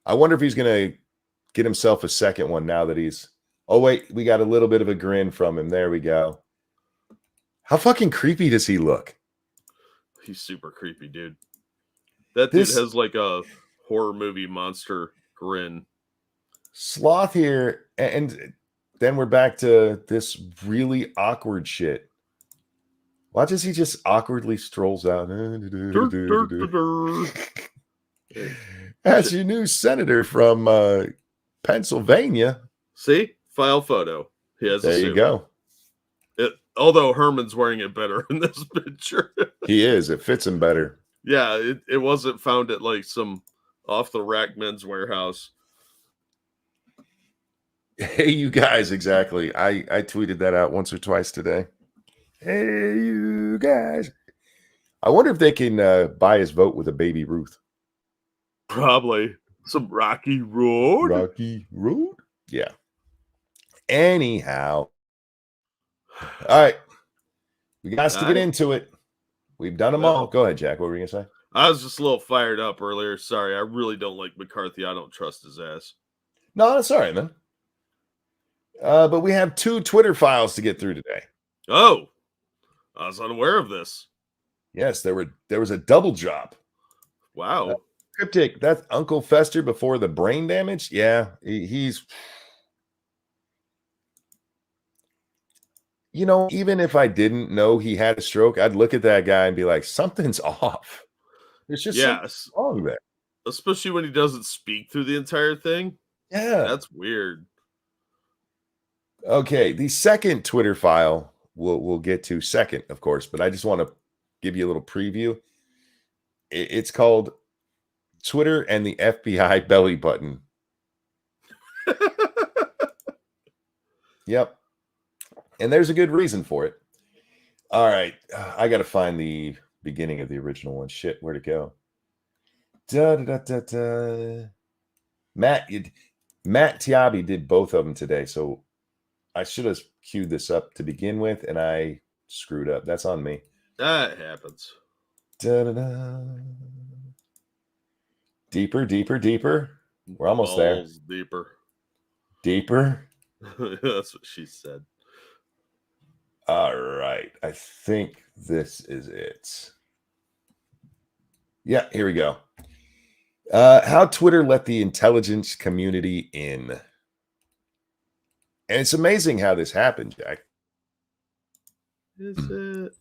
I wonder if he's going to get himself a second one now that he's... Oh, wait, we got a little bit of a grin from him. There we go. How fucking creepy does he look? He's super creepy, dude. That dude has like a horror movie monster grin. Sloth here, and then we're back to this really awkward shit. Watch as he just awkwardly strolls out. That's your new senator from Pennsylvania. See? File photo. He has there a suit. You go. Although Herman's wearing it better in this picture. He is. It fits him better. Yeah, it wasn't found at like some off-the-rack men's warehouse. Hey, you guys, exactly. I tweeted that out once or twice today. Hey, you guys. I wonder if they can buy his vote with a Baby Ruth. Probably. Some Rocky Road. Rocky Road? Yeah. Anyhow. All right. We got to get into it. We've done them all. Go ahead, Jack. What were you going to say? I was just a little fired up earlier. Sorry. I really don't like McCarthy. I don't trust his ass. No, that's all right, man. But we have 2 Twitter files to get through today. Oh, I was unaware of this. Yes, there was a double job. Wow. Cryptic. That's Uncle Fester before the brain damage. Yeah, he's... You know, even if I didn't know he had a stroke, I'd look at that guy and be like, something's off. There's just something wrong there. Especially when he doesn't speak through the entire thing. Yeah. That's weird. Okay, the second Twitter file we'll get to second, of course, but I just want to give you a little preview. It's called Twitter and the FBI belly button. Yep. And there's a good reason for it. All right. I got to find the beginning of the original one. Shit, where'd it go? Matt Tiabi did both of them today, so I should have queued this up to begin with, and I screwed up. That's on me. That happens. Deeper, deeper, deeper. We're almost there. Deeper. Deeper? That's what she said. All right. I think this is it. Yeah, here we go. How Twitter let the intelligence community in. And it's amazing how this happened, Jack. Is it?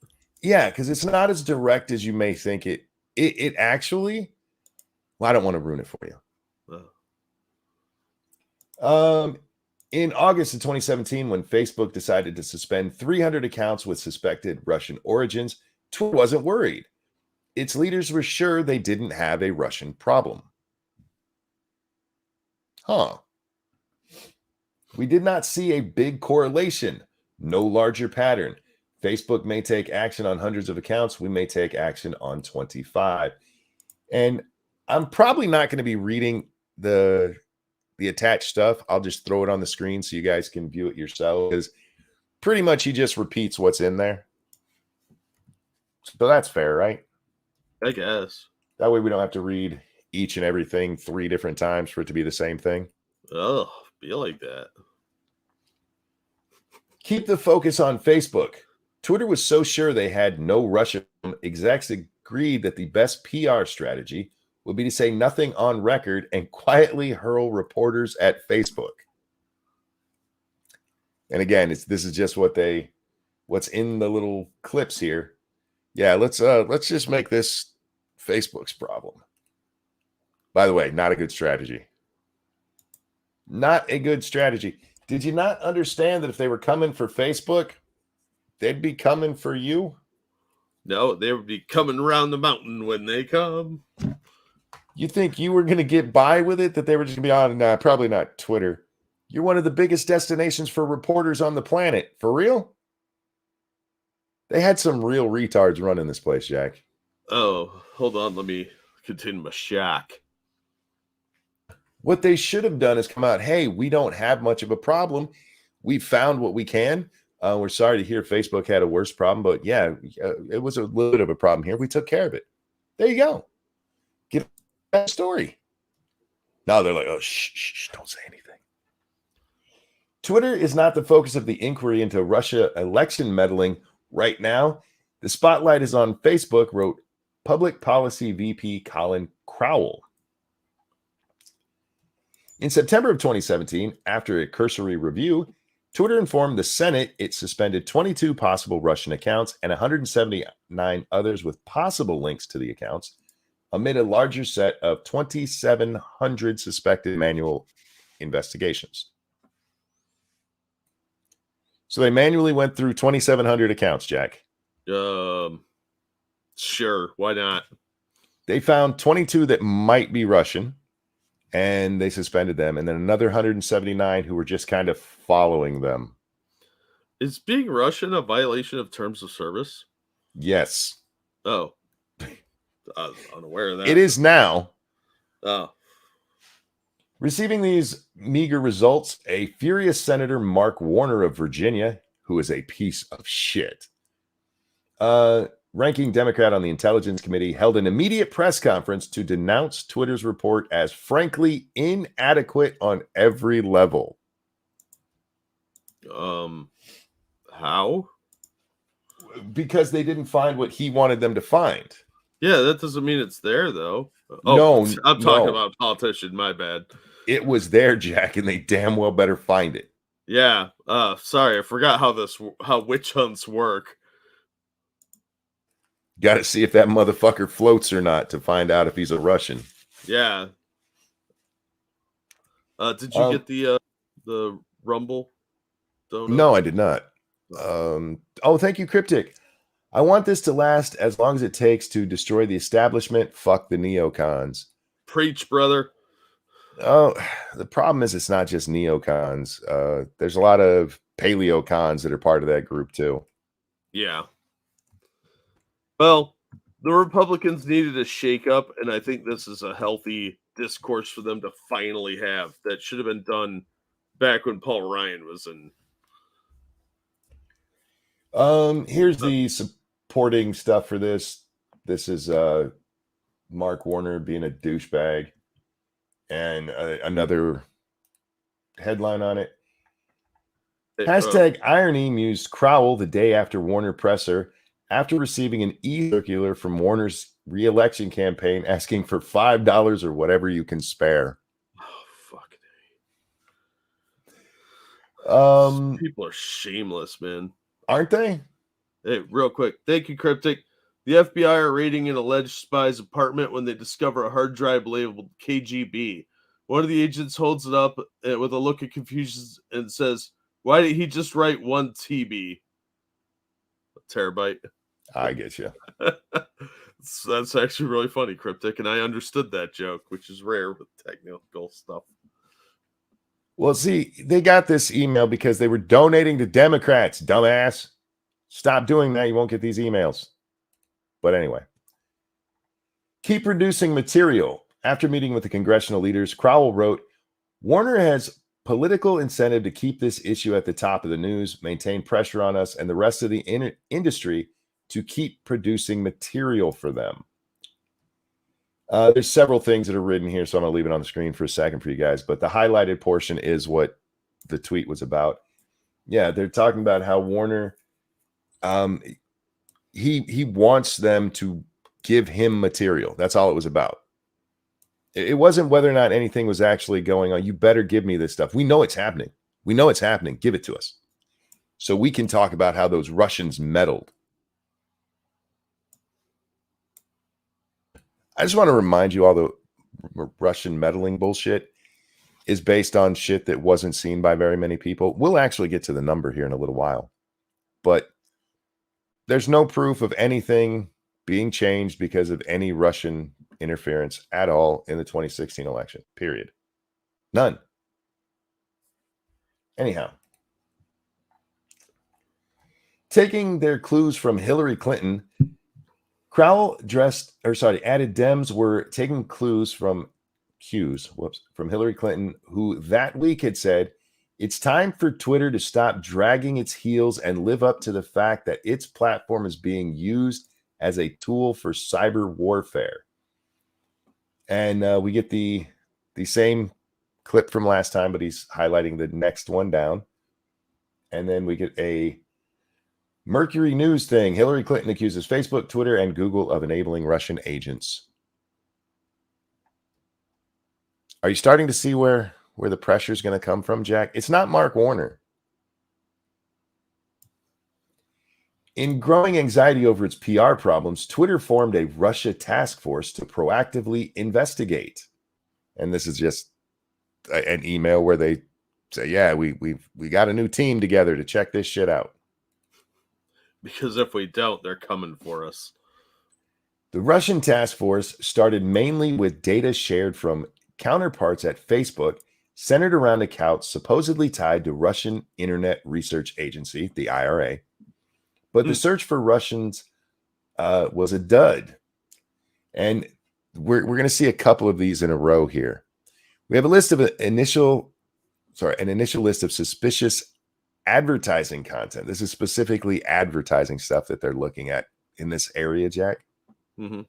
Yeah, because it's not as direct as you may think it. It actually... Well, I don't want to ruin it for you. Oh. In August of 2017, when Facebook decided to suspend 300 accounts with suspected Russian origins, Twitter wasn't worried. Its leaders were sure they didn't have a Russian problem. Huh. We did not see a big correlation, no larger pattern. Facebook may take action on hundreds of accounts. We may take action on 25. And I'm probably not going to be reading the attached stuff. I'll just throw it on the screen so you guys can view it yourself, because pretty much he just repeats what's in there. So that's fair, right? I guess. That way we don't have to read each and everything 3 different times for it to be the same thing. Oh, be like that. Keep the focus on Facebook. Twitter was so sure they had no Russian execs agreed that the best PR strategy would be to say nothing on record and quietly hurl reporters at Facebook. And again, this is just what's in the little clips here. Yeah, let's just make this Facebook's problem. By the way, not a good strategy. Not a good strategy. Did you not understand that if they were coming for Facebook, they'd be coming for you? No, they would be coming around the mountain when they come. You think you were going to get by with it? That they were just going to be on? Nah, probably not Twitter. You're one of the biggest destinations for reporters on the planet. For real? They had some real retards running this place, Jack. Oh, hold on. Let me continue my shack. What they should have done is come out, hey, we don't have much of a problem. We found what we can. We're sorry to hear Facebook had a worse problem, but yeah, it was a little bit of a problem here. We took care of it. There you go. Get that story. Now they're like, oh, shh, don't say anything. Twitter is not the focus of the inquiry into Russia election meddling right now. The spotlight is on Facebook, wrote Public Policy VP Colin Crowell. In September of 2017, after a cursory review, Twitter informed the Senate it suspended 22 possible Russian accounts and 179 others with possible links to the accounts amid a larger set of 2,700 suspected manual investigations. So they manually went through 2,700 accounts, Jack. Sure, why not? They found 22 that might be Russian, and they suspended them, and then another 179 who were just kind of following them. Is being Russian a violation of terms of service? Yes. Oh. I was unaware of that. It is now. Oh. Receiving these meager results, a furious Senator Mark Warner of Virginia, who is a piece of shit, ranking Democrat on the Intelligence Committee, held an immediate press conference to denounce Twitter's report as frankly inadequate on every level. How? Because they didn't find what he wanted them to find. Yeah, that doesn't mean it's there, though. Oh, no, I'm talking about a politician. My bad. It was there, Jack, and they damn well better find it. Yeah. Sorry, I forgot how witch hunts work. Got to see if that motherfucker floats or not to find out if he's a Russian. Yeah. Did you get the Rumble donut? No, I did not. Thank you, Cryptic. I want this to last as long as it takes to destroy the establishment. Fuck the neocons. Preach, brother. Oh, the problem is it's not just neocons. There's a lot of paleocons that are part of that group too. Yeah. Well, the Republicans needed a shakeup, and I think this is a healthy discourse for them to finally have. That should have been done back when Paul Ryan was in. Here's the supporting stuff for this. This is Mark Warner being a douchebag, and another headline on it. Hashtag irony mused Crowell the day after Warner presser after receiving an e-circular from Warner's re-election campaign asking for $5 or whatever you can spare. Oh, fuck. People are shameless, man. Aren't they? Hey, real quick. Thank you, Cryptic. The FBI are raiding an alleged spy's apartment when they discover a hard drive labeled KGB. One of the agents holds it up with a look of confusion and says, "Why did he just write 1 TB? A terabyte." I get you. That's actually really funny, Cryptic, and I understood that joke, which is rare with technical stuff. Well, see, they got this email because they were donating to Democrats, dumbass. Stop doing that. You won't get these emails. But anyway, keep producing material. After meeting with the congressional leaders, Crowell wrote, Warner has political incentive to keep this issue at the top of the news, maintain pressure on us and the rest of the industry to keep producing material for them. There's several things that are written here, so I'm going to leave it on the screen for a second for you guys. But the highlighted portion is what the tweet was about. Yeah, they're talking about how Warner, he wants them to give him material. That's all it was about. It wasn't whether or not anything was actually going on. You better give me this stuff. We know it's happening. We know it's happening. Give it to us. So we can talk about how those Russians meddled. I just want to remind you all the Russian meddling bullshit is based on shit that wasn't seen by very many people. We'll actually get to the number here in a little while. But there's no proof of anything being changed because of any Russian interference at all in the 2016 election, period. None. Anyhow, taking their clues from Hillary Clinton, Crowell added Dems were taking clues from Hillary Clinton, who that week had said It's time for Twitter to stop dragging its heels and live up to the fact that its platform is being used as a tool for cyber warfare. And we get the same clip from last time, but he's highlighting the next one down. And then we get a Mercury News thing. Hillary Clinton accuses Facebook, Twitter, and Google of enabling Russian agents. Are you starting to see where the pressure is going to come from, Jack? It's not Mark Warner. In growing anxiety over its PR problems, Twitter formed a Russia task force to proactively investigate. And this is just an email where they say, yeah, we got a new team together to check this shit out. Because if we don't, they're coming for us. The Russian task force started mainly with data shared from counterparts at Facebook, centered around accounts supposedly tied to Russian Internet Research Agency, the IRA. But the search for Russians was a dud. And we're going to see a couple of these in a row here. We have a list of an initial list of suspicious advertising content. This is specifically advertising stuff that they're looking at in this area, Jack. Mm-hmm.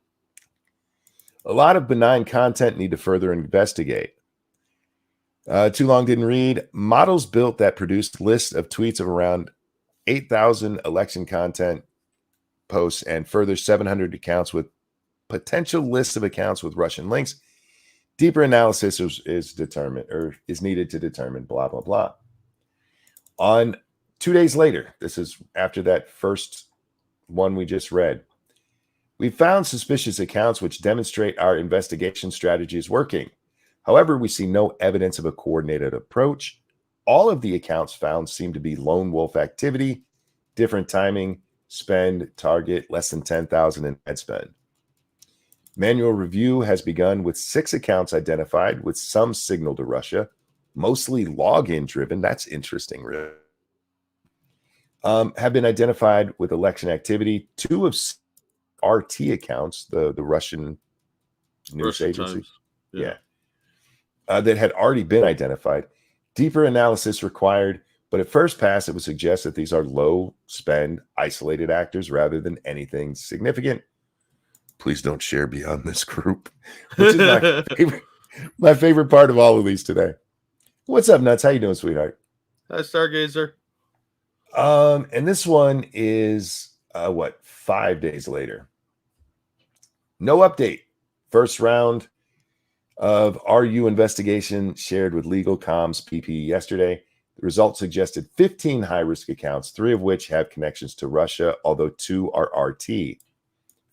A lot of benign content need to further investigate. Too long didn't read. Models built that produced lists of tweets of around 8,000 election content posts and further 700 accounts with potential lists of accounts with Russian links. Deeper analysis is needed to determine blah, blah, blah. On 2 days later, this is after that first one we just read, we found suspicious accounts which demonstrate our investigation strategy is working. However, we see no evidence of a coordinated approach. All of the accounts found seem to be lone wolf activity, different timing, spend, target, less than 10,000 in ad spend. Manual review has begun with 6 accounts identified with some signal to Russia, mostly login driven. That's interesting, really. Have been identified with election activity. 2 of RT accounts, the Russian news agency. Times. Yeah. That had already been identified. Deeper analysis required, but at first pass, it would suggest that these are low spend, isolated actors rather than anything significant. Please don't share beyond this group, which is my favorite part of all of these today. What's up, Nuts? How you doing, sweetheart? Hi, Stargazer. And this one is 5 days later. No update. First round of RU investigation shared with Legal Comms PP yesterday. The results suggested 15 high-risk accounts, 3 of which have connections to Russia, although 2 are RT.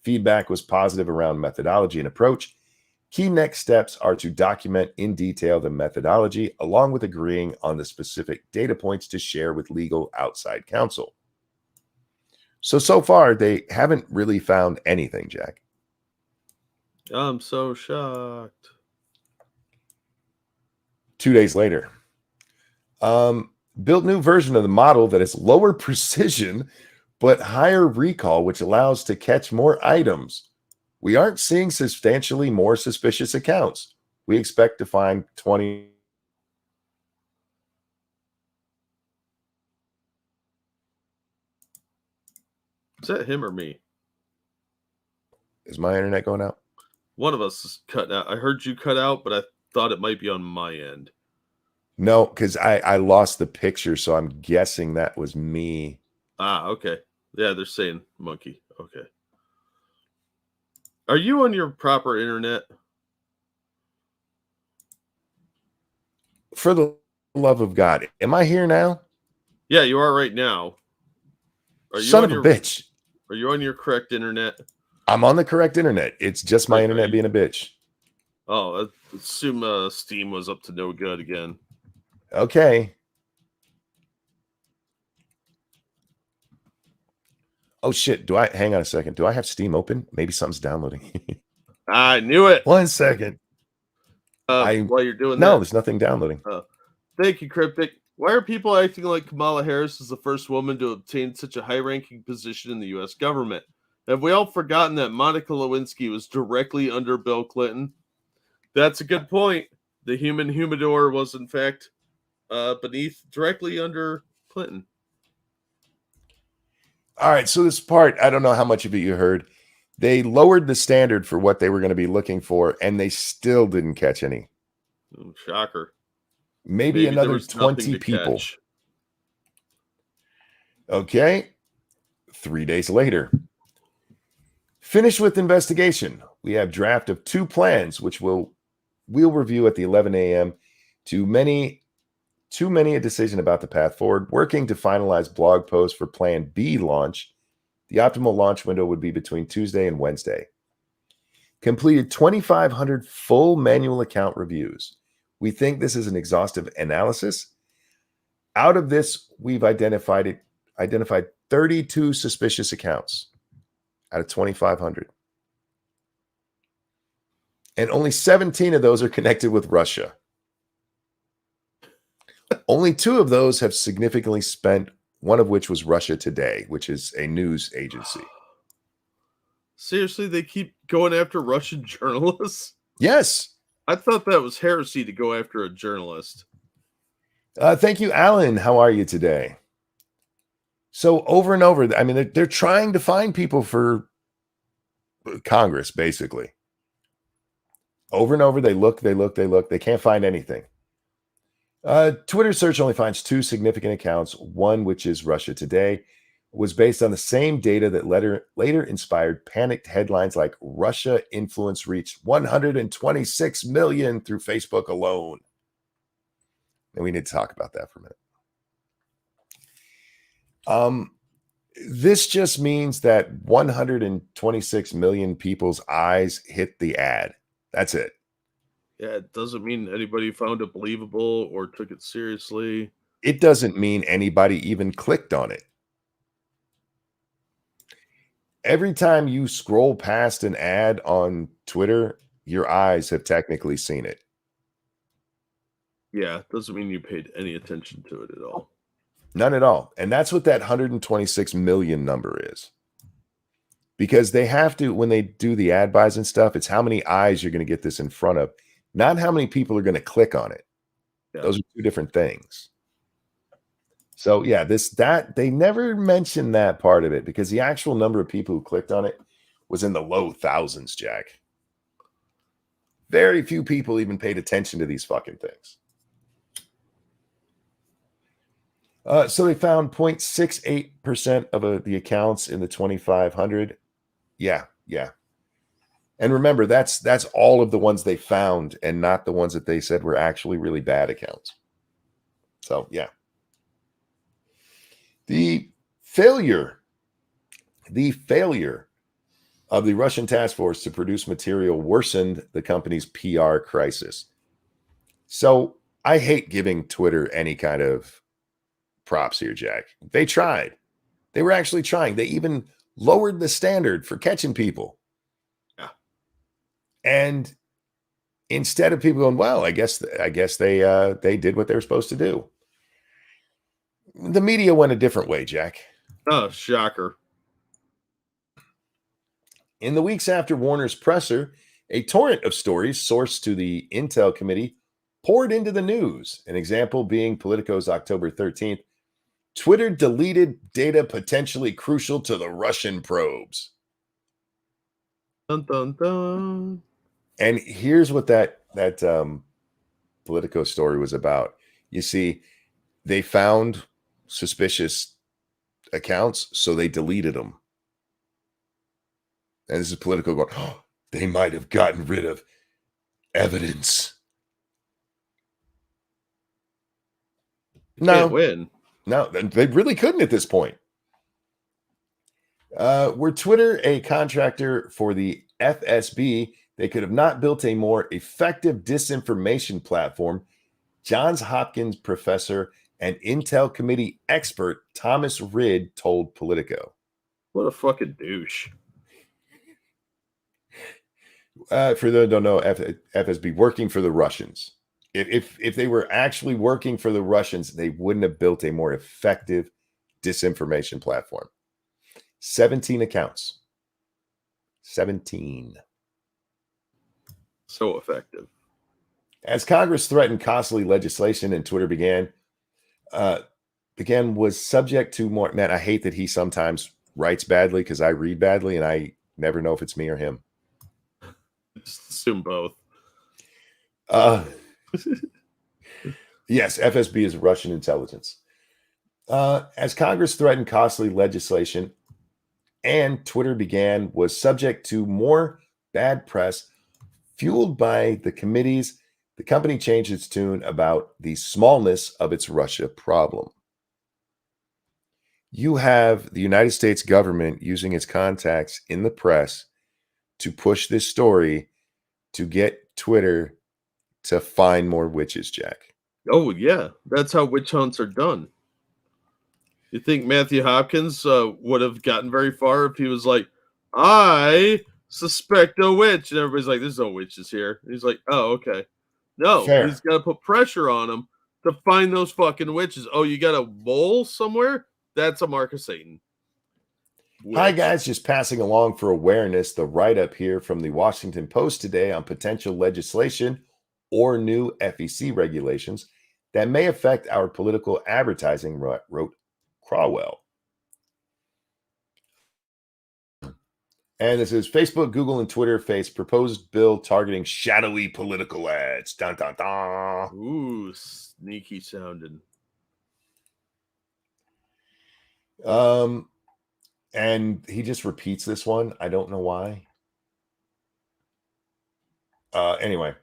Feedback was positive around methodology and approach. Key next steps are to document in detail the methodology, along with agreeing on the specific data points to share with legal outside counsel. So far, they haven't really found anything, Jack. I'm so shocked. 2 days later. Built new version of the model that is lower precision, but higher recall, which allows to catch more items. We aren't seeing substantially more suspicious accounts. We expect to find 20. Is that him or me? Is my internet going out? One of us is cut out. I heard you cut out, but I thought it might be on my end. No, because I lost the picture, so I'm guessing that was me. Ah, okay. Yeah, they're saying monkey. Okay. Are you on your proper internet? For the love of God, am I here now? Yeah, you are right now. Are you Son of a bitch. Are you on your correct internet? I'm on the correct internet. It's just my internet being a bitch. Oh, I assume Steam was up to no good again. Okay. Oh, shit. Hang on a second. Do I have Steam open? Maybe something's downloading. I knew it. 1 second. While you're doing No, that. there's nothing downloading. Thank you, Cryptic. Why are people acting like Kamala Harris is the first woman to obtain such a high-ranking position in the U.S. government? Have we all forgotten that Monica Lewinsky was directly under Bill Clinton? That's a good point. The human humidor was, in fact, directly under Clinton. All right, so this part, I don't know how much of it you heard. They lowered the standard for what they were going to be looking for, and they still didn't catch any. Shocker. Maybe There another was nothing 20 to people. catch. Okay. 3 days later. Finished with investigation. We have draft of 2 plans, which we'll review at the 11 a.m. Too many a decision about the path forward. Working to finalize blog posts for Plan B launch. The optimal launch window would be between Tuesday and Wednesday. Completed 2,500 full manual account reviews. We think this is an exhaustive analysis. Out of this, we've identified 32 suspicious accounts out of 2,500. And only 17 of those are connected with Russia. Only 2 of those have significantly spent, one of which was Russia Today, which is a news agency. Seriously, they keep going after Russian journalists? Yes. I thought that was heresy to go after a journalist. Thank you, Alan. How are you today? So over and over, I mean, they're trying to find people for Congress, basically. Over and over, they look. They can't find anything. Twitter search only finds 2 significant accounts. One, which is Russia Today, was based on the same data that later inspired panicked headlines like Russia influence reached 126 million through Facebook alone. And we need to talk about that for a minute. This just means that 126 million people's eyes hit the ad. That's it. Yeah, it doesn't mean anybody found it believable or took it seriously. It doesn't mean anybody even clicked on it. Every time you scroll past an ad on Twitter, your eyes have technically seen it. Yeah, it doesn't mean you paid any attention to it at all. None at all. And that's what that 126 million number is. Because they have to, when they do the ad buys and stuff, it's how many eyes you're going to get this in front of, not how many people are going to click on it. Yeah. Those are 2 different things. So yeah, they never mentioned that part of it because the actual number of people who clicked on it was in the low thousands, Jack. Very few people even paid attention to these fucking things. So they found 0.68% of the accounts in the 2,500. Yeah. And remember, that's all of the ones they found and not the ones that they said were actually really bad accounts. So, yeah. The failure of the Russian task force to produce material worsened the company's PR crisis. So I hate giving Twitter any kind of props here, Jack. They tried. They were actually trying. They even lowered the standard for catching people. Yeah. And instead of people going, well, I guess they did what they were supposed to do. The media went a different way, Jack. Oh, shocker. In the weeks after Warner's presser, a torrent of stories sourced to the Intel Committee poured into the news. An example being Politico's October 13th. Twitter deleted data potentially crucial to the Russian probes. Dun, dun, dun. And here's what that Politico story was about. You see, they found suspicious accounts, so they deleted them. And this is Politico going, oh, they might have gotten rid of evidence. Can't win. No, they really couldn't at this point. Were Twitter a contractor for the FSB, they could have not built a more effective disinformation platform. Johns Hopkins professor and Intel Committee expert Thomas Rid told Politico. What a fucking douche. For those who don't know, FSB working for the Russians. If they were actually working for the Russians, they wouldn't have built a more effective disinformation platform. 17 accounts. 17. So effective. As Congress threatened costly legislation and Twitter was subject to more. Man, I hate that he sometimes writes badly because I read badly and I never know if it's me or him. Just assume both. Yes, FSB is Russian intelligence. As Congress threatened costly legislation and Twitter was subject to more bad press fueled by the committees, the company changed its tune about the smallness of its Russia problem. You have the United States government using its contacts in the press to push this story to get Twitter to find more witches, Jack. Oh, yeah. That's how witch hunts are done. You think Matthew Hopkins would have gotten very far if he was like, I suspect a witch? And everybody's like, there's no witches here. And he's like, oh, okay. No, Fair. he's got to put pressure on him to find those fucking witches. Oh, you got a mole somewhere? That's a mark of Satan. Witch. Hi, guys. Just passing along for awareness. The write-up here from the Washington Post today on potential legislation or new FEC regulations that may affect our political advertising, wrote Crawwell. And this is Facebook, Google, and Twitter face proposed bill targeting shadowy political ads. Dun, dun, dun. Ooh, sneaky sounding. And he just repeats this one. I don't know why. Anyway,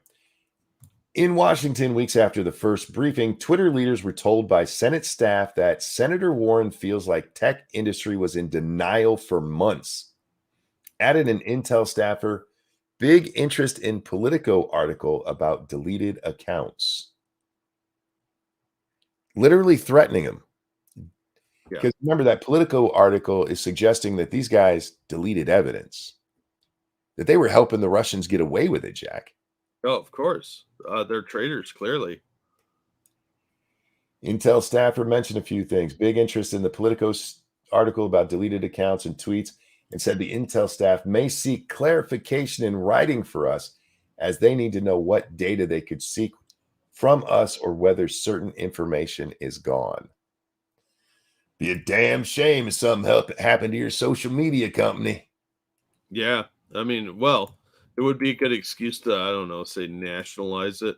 in Washington, weeks after the first briefing, Twitter leaders were told by Senate staff that Senator Warren feels like tech industry was in denial for months. Added an Intel staffer, big interest in Politico article about deleted accounts. Literally threatening him. Because remember, that Politico article is suggesting that these guys deleted evidence, that they were helping the Russians get away with it, Jack. Oh, of course. They're traitors, clearly. Intel staffer mentioned a few things. Big interest in the Politico article about deleted accounts and tweets, and said the Intel staff may seek clarification in writing for us as they need to know what data they could seek from us or whether certain information is gone. Be a damn shame if something happened to your social media company. Yeah. I mean, well, it would be a good excuse to, I don't know, say nationalize it.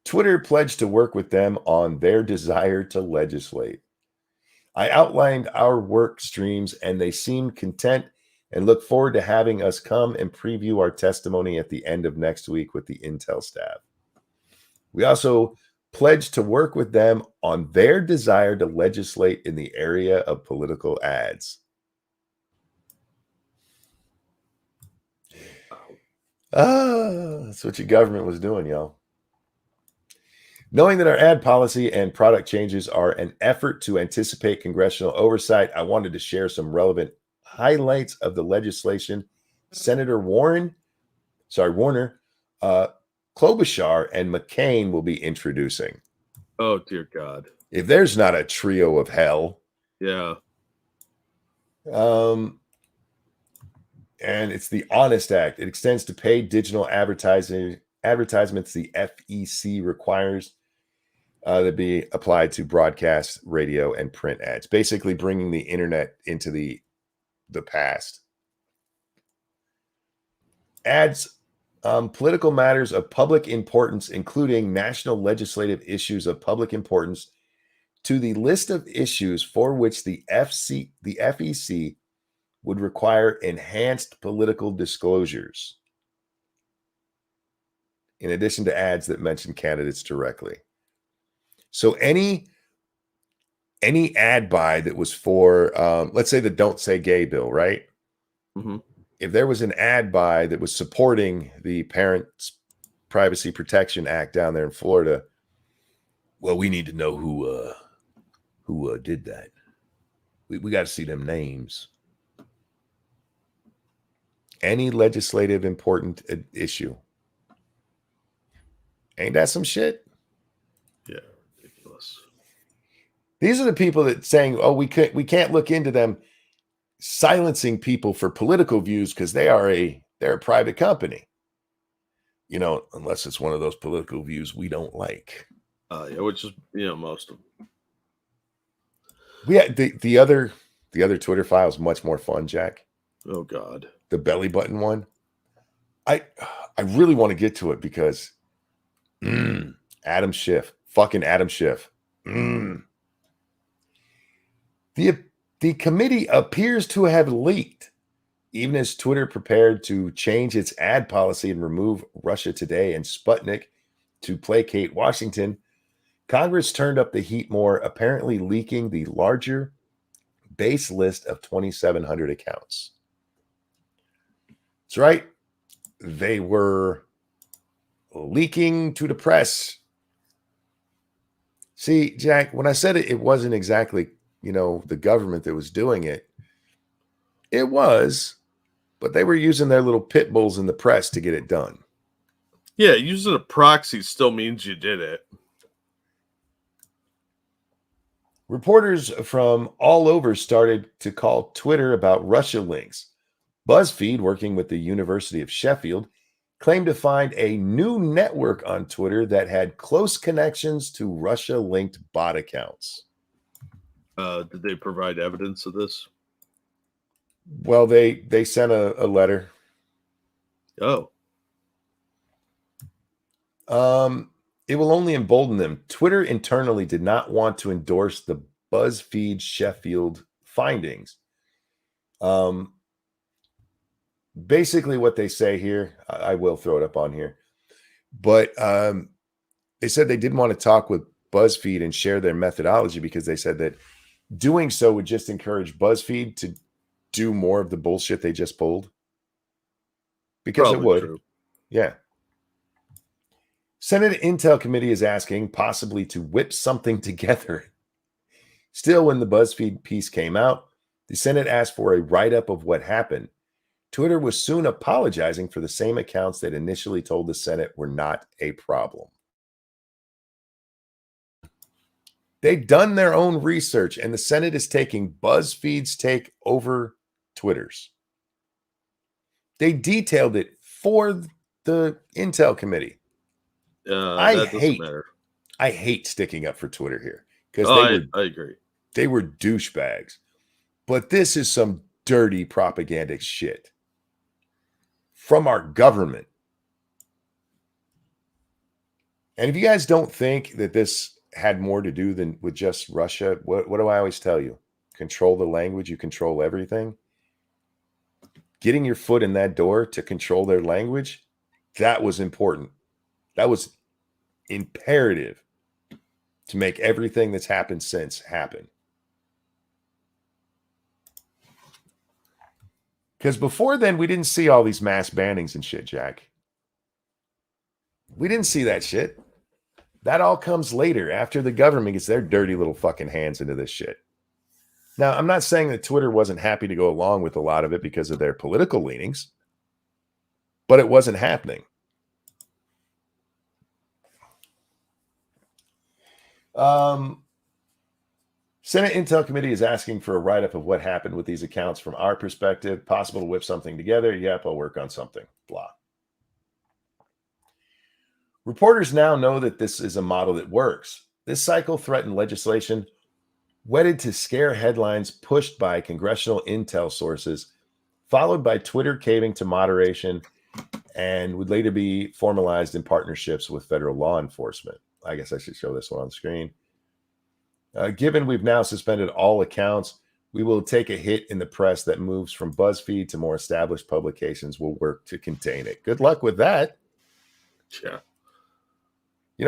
Twitter pledged to work with them on their desire to legislate. I outlined our work streams and they seemed content and look forward to having us come and preview our testimony at the end of next week with the Intel staff. We also pledged to work with them on their desire to legislate in the area of political ads. That's what your government was doing, y'all. Knowing that our ad policy and product changes are an effort to anticipate congressional oversight, I wanted to share some relevant highlights of the legislation Senator Warner, Klobuchar, and McCain will be introducing. Oh, dear God. If there's not a trio of hell. Yeah. And it's the Honest Act. It extends to paid digital advertisements. The FEC requires that be applied to broadcast, radio, and print ads, basically bringing the internet into the past. Adds political matters of public importance, including national legislative issues of public importance, to the list of issues for which the FEC would require enhanced political disclosures, in addition to ads that mention candidates directly. So any ad buy that was for, let's say the Don't Say Gay bill, right? Mm-hmm. If there was an ad buy that was supporting the Parents Privacy Protection Act down there in Florida, well, we need to know who did that. We got to see them names. Any legislative important issue. Ain't that some shit? Yeah, ridiculous. These are the people that saying, "Oh, we can't look into them silencing people for political views because they're a private company." unless it's one of those political views we don't like. Yeah, which is, most of them. Yeah, the other Twitter file is much more fun, Jack. Oh God. The belly button one. I really want to get to it because Adam Schiff, fucking Adam Schiff. The committee appears to have leaked, even as Twitter prepared to change its ad policy and remove Russia Today and Sputnik to placate Washington. Congress turned up the heat more, apparently leaking the larger base list of 2,700 accounts. That's right. They were leaking to the press. See, Jack, when I said it wasn't exactly, the government that was doing it. It was, but they were using their little pit bulls in the press to get it done. Yeah, using a proxy still means you did it. Reporters from all over started to call Twitter about Russia links. BuzzFeed, working with the University of Sheffield, claimed to find a new network on Twitter that had close connections to Russia-linked bot accounts. Did they provide evidence of this? Well, they sent a letter. Oh. It will only embolden them. Twitter internally did not want to endorse the BuzzFeed Sheffield findings. Basically what they say here, I will throw it up on here, but they said they didn't want to talk with BuzzFeed and share their methodology because they said that doing so would just encourage BuzzFeed to do more of the bullshit they just pulled. Because Probably it would. true. Yeah. Senate Intel Committee is asking possibly to whip something together. Still, when the BuzzFeed piece came out, the Senate asked for a write-up of what happened. Twitter was soon apologizing for the same accounts that initially told the Senate were not a problem. They've done their own research, and the Senate is taking BuzzFeed's take over Twitter's. They detailed it for the Intel Committee. That doesn't matter. I hate sticking up for Twitter here because I agree. They were douchebags. But this is some dirty propaganda shit from our government. And if you guys don't think that this had more to do than with just Russia, what do I always tell you? Control the language, you control everything. Getting your foot in that door to control their language, that was important. That was imperative to make everything that's happened since happen. Because before then, we didn't see all these mass bannings and shit, Jack. We didn't see that shit. That all comes later after the government gets their dirty little fucking hands into this shit. Now, I'm not saying that Twitter wasn't happy to go along with a lot of it because of their political leanings, but it wasn't happening. Senate Intel Committee is asking for a write-up of what happened with these accounts from our perspective. Possible to whip something together. Yep, I'll work on something. Blah. Reporters now know that this is a model that works. This cycle threatened legislation wedded to scare headlines pushed by congressional intel sources, followed by Twitter caving to moderation, and would later be formalized in partnerships with federal law enforcement. I guess I should show this one on the screen. Given we've now suspended all accounts, we will take a hit in the press that moves from BuzzFeed to more established publications. We'll work to contain it. Good luck with that. Yeah.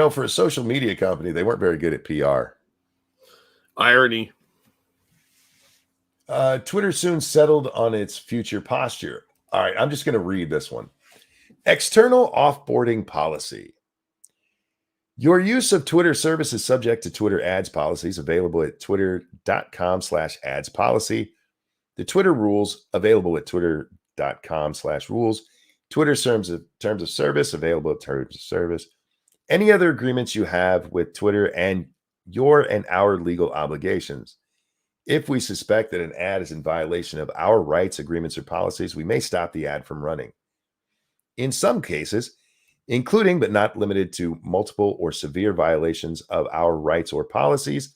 For a social media company, they weren't very good at PR. Irony. Twitter soon settled on its future posture. All right, I'm just going to read this one. External offboarding policy. Your use of Twitter service is subject to Twitter ads policies available at twitter.com/ads policy. The Twitter rules available at twitter.com/rules. Twitter terms of service available at terms of service. Any other agreements you have with Twitter and your and our legal obligations. If we suspect that an ad is in violation of our rights, agreements, or policies, we may stop the ad from running. In some cases, including but not limited to multiple or severe violations of our rights or policies,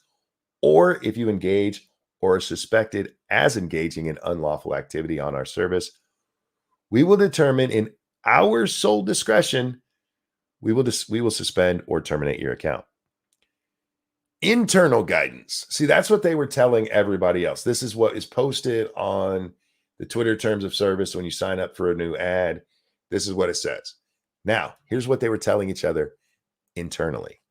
or if you engage or are suspected as engaging in unlawful activity on our service, we will determine in our sole discretion, we will suspend or terminate your account. Internal guidance. See, that's what they were telling everybody else. This is what is posted on the Twitter terms of service when you sign up for a new ad. This is what it says. Now, here's what they were telling each other internally.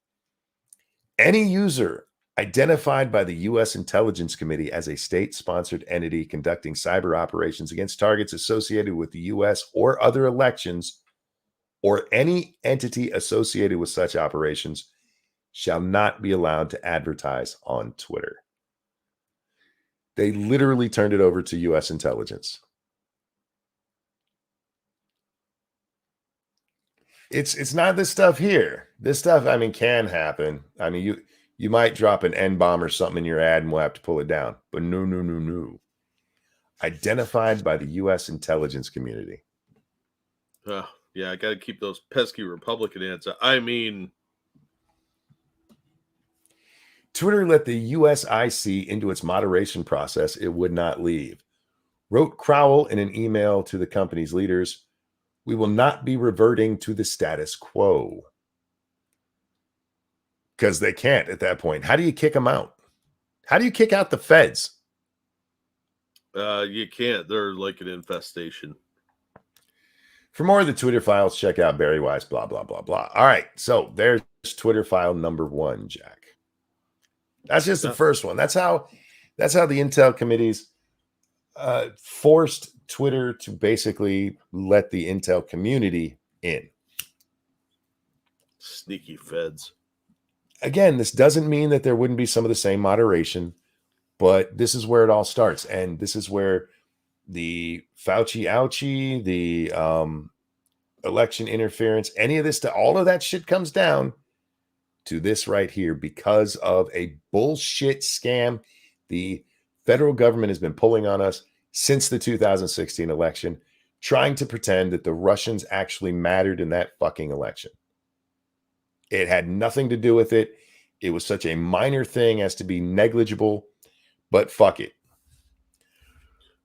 Any user identified by the U.S. Intelligence Committee as a state-sponsored entity conducting cyber operations against targets associated with the U.S. or other elections, or any entity associated with such operations, shall not be allowed to advertise on Twitter. They literally turned it over to U.S. intelligence. It's not this stuff here. This stuff, I mean, can happen. I mean, you might drop an N-bomb or something in your ad and we'll have to pull it down. But no. Identified by the U.S. intelligence community. Yeah, I got to keep those pesky Republican ads. I mean, Twitter let the USIC into its moderation process it would not leave. Wrote Crowell in an email to the company's leaders, "We will not be reverting to the status quo." Because they can't at that point. How do you kick them out? How do you kick out the feds? You can't. They're like an infestation. For more of the Twitter files, check out Barry Weiss, blah, blah, blah, blah. All right. So there's Twitter file number 1, Jack. That's just the first one. That's how the Intel committees forced Twitter to basically let the Intel community in. Sneaky feds. Again, this doesn't mean that there wouldn't be some of the same moderation, but this is where it all starts. And this is where the Fauci ouchie, the election interference, any of this, all of that shit comes down to this right here because of a bullshit scam the federal government has been pulling on us since the 2016 election, trying to pretend that the Russians actually mattered in that fucking election. It had nothing to do with it. It was such a minor thing as to be negligible, but fuck it.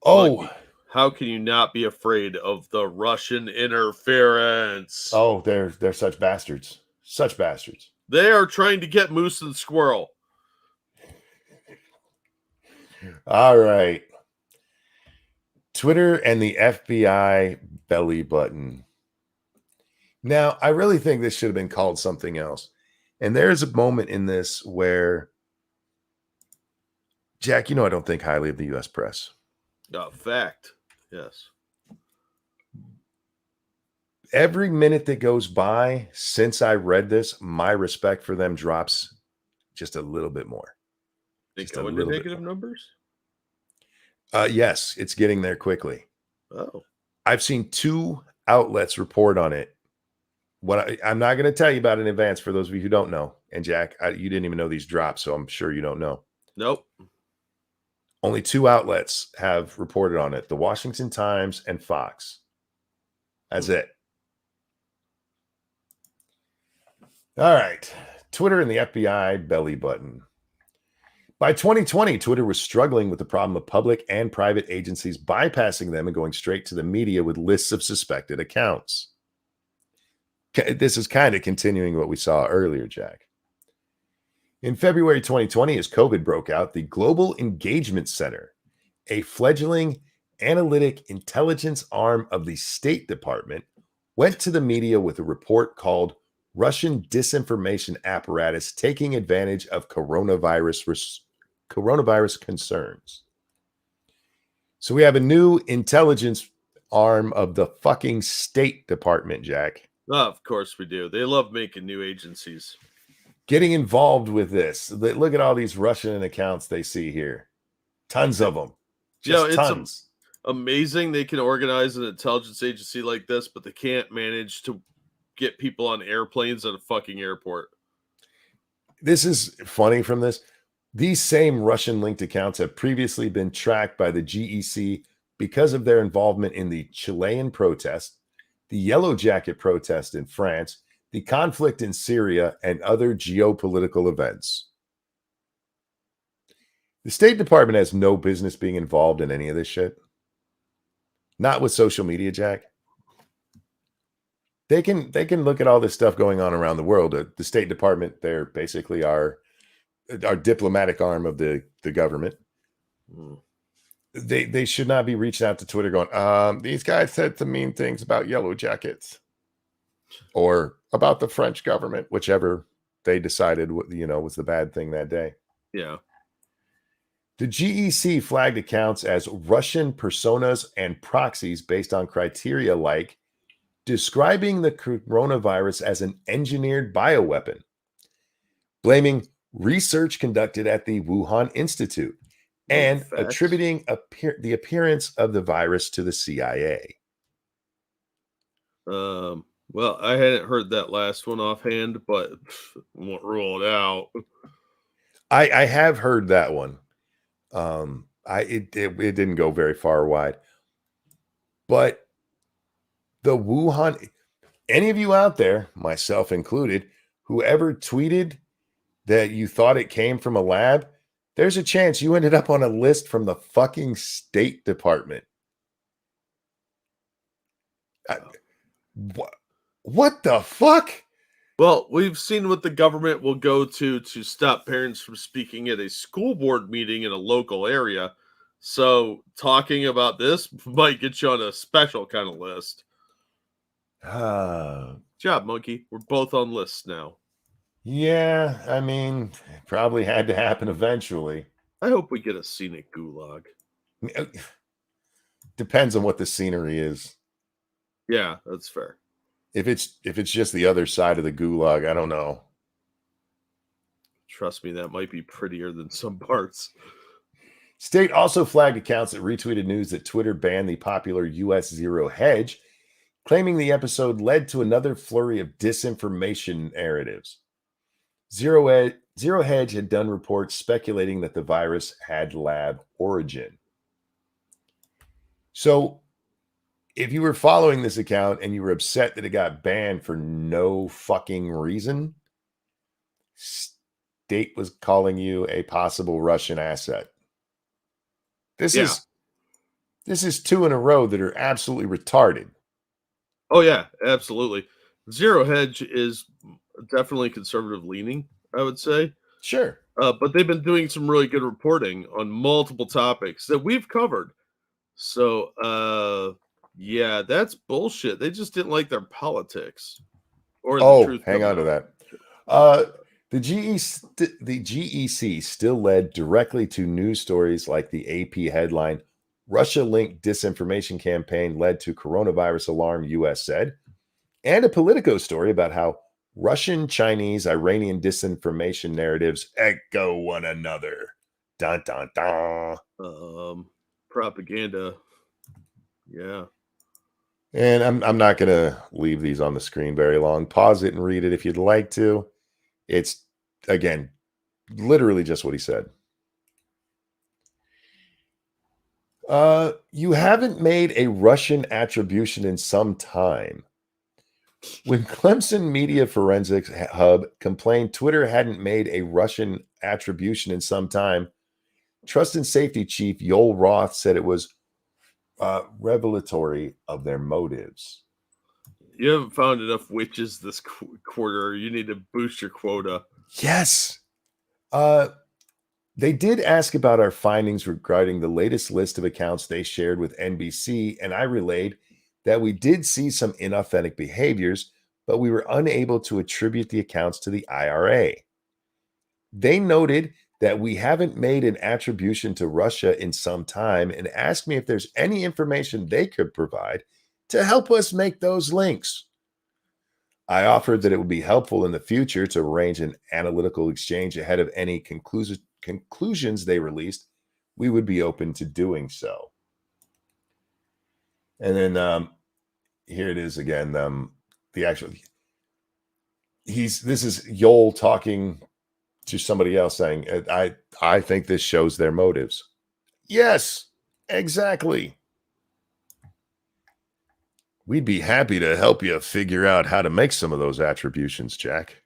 Oh, how can you not be afraid of the Russian interference? Oh, they're such bastards. Such bastards. They are trying to get Moose and Squirrel. All right. Twitter and the FBI belly button. Now, I really think this should have been called something else. And there's a moment in this where, Jack, I don't think highly of the U.S. press. Fact. Yes. Every minute that goes by since I read this, my respect for them drops just a little bit more. They go into negative numbers? Yes, it's getting there quickly. Oh. I've seen 2 outlets report on it. I'm not going to tell you about it in advance for those of you who don't know. And Jack, you didn't even know these drops, so I'm sure you don't know. Nope. Only 2 outlets have reported on it: the Washington Times and Fox. That's it. All right. Twitter and the FBI belly button. By 2020, Twitter was struggling with the problem of public and private agencies bypassing them and going straight to the media with lists of suspected accounts. This is kind of continuing what we saw earlier, Jack. In February 2020, as COVID broke out, the Global Engagement Center, a fledgling analytic intelligence arm of the State Department, went to the media with a report called "Russian Disinformation Apparatus Taking Advantage of Coronavirus Concerns." So we have a new intelligence arm of the fucking State Department, Jack. Oh, of course we do. They love making new agencies. Getting involved with this. Look at all these Russian accounts they see here. Tons of them. Just tons. Amazing they can organize an intelligence agency like this, but they can't manage to get people on airplanes at a fucking airport. This is funny from this. These same Russian-linked accounts have previously been tracked by the GEC because of their involvement in the Chilean protest, the Yellow Jacket protest in France, the conflict in Syria, and other geopolitical events. The State Department has no business being involved in any of this shit. Not with social media, Jack. They can look at all this stuff going on around the world. The State Department, they're basically our diplomatic arm of the government. They should not be reaching out to Twitter going, these guys said some mean things about Yellow Jackets or about the French government, whichever they decided was the bad thing that day. Yeah. The GEC flagged accounts as Russian personas and proxies based on criteria like describing the coronavirus as an engineered bioweapon, blaming research conducted at the Wuhan Institute, and attributing the appearance of the virus to the CIA. Well, I hadn't heard that last one offhand, but won't rule it out. I have heard that one. It didn't go very far wide, but the Wuhan, any of you out there, myself included, whoever tweeted that you thought it came from a lab, there's a chance you ended up on a list from the fucking State Department. What the fuck? Well, we've seen what the government will go to stop parents from speaking at a school board meeting in a local area. So talking about this might get you on a special kind of list. Job, monkey. We're both on lists now. Yeah, I mean, it probably had to happen eventually. I hope we get a scenic gulag. Depends on what the scenery is. Yeah, that's fair. If it's just the other side of the gulag, I don't know. Trust me, that might be prettier than some parts. State also flagged accounts that retweeted news that Twitter banned the popular US Zero Hedge, claiming the episode led to another flurry of disinformation narratives. Zero Hedge had done reports speculating that the virus had lab origin. So, if you were following this account and you were upset that it got banned for no fucking reason, State was calling you a possible Russian asset. This is two in a row that are absolutely retarded. Oh yeah, absolutely. Zero Hedge is definitely conservative leaning, I would say. Sure. But they've been doing some really good reporting on multiple topics that we've covered. So, yeah, that's bullshit. They just didn't like their politics. Or the truth. Hang on to that. The GEC still led directly to news stories like the AP headline, Russia-linked disinformation campaign led to coronavirus alarm, U.S. said, and a Politico story about how Russian, Chinese, Iranian disinformation narratives echo one another. Dun, dun, dun. Propaganda. Yeah. And I'm not going to leave these on the screen very long. Pause it and read it if you'd like to. It's, again, literally just what he said. You haven't made a Russian attribution in some time. When Clemson Media Forensics Hub complained Twitter hadn't made a Russian attribution in some time, Trust and Safety Chief Yoel Roth said it was revelatory of their motives. You haven't found enough witches this quarter. You need to boost your quota. Yes. They did ask about our findings regarding the latest list of accounts they shared with NBC, and I relayed that we did see some inauthentic behaviors, but we were unable to attribute the accounts to the IRA. They noted that we haven't made an attribution to Russia in some time and asked me if there's any information they could provide to help us make those links. I offered that it would be helpful in the future to arrange an analytical exchange ahead of any conclusions they released. We would be open to doing so. And then here it is again. This is Yoel talking to somebody else saying, I think this shows their motives. Yes, exactly. We'd be happy to help you figure out how to make some of those attributions, Jack.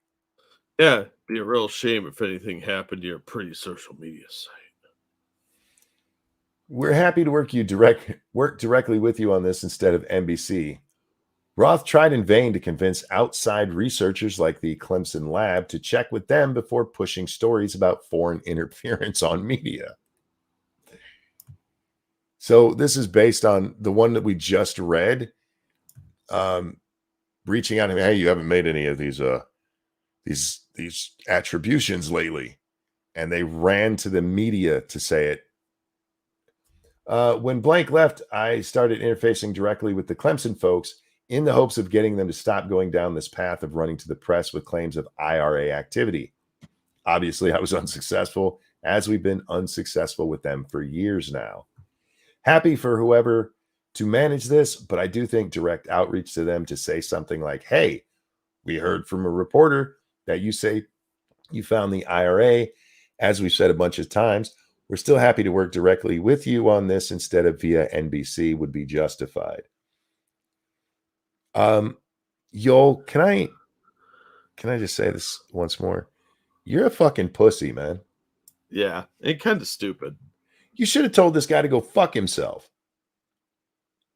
Yeah, be a real shame if anything happened to your pretty social media site. We're happy to work directly with you on this instead of NBC. Roth tried in vain to convince outside researchers like the Clemson lab to check with them before pushing stories about foreign interference on media. So this is based on the one that we just read. Reaching out, hey, you haven't made any of these attributions lately, and they ran to the media to say it. When Blank left, I started interfacing directly with the Clemson folks in the hopes of getting them to stop going down this path of running to the press with claims of IRA activity. Obviously, I was unsuccessful, as we've been unsuccessful with them for years now. Happy for whoever to manage this, but I do think direct outreach to them to say something like, hey, we heard from a reporter that you say you found the IRA. As we've said a bunch of times, we're still happy to work directly with you on this instead of via NBC would be justified. Yoel, can I just say this once more? You're a fucking pussy, man. Yeah, and kind of stupid. You should have told this guy to go fuck himself.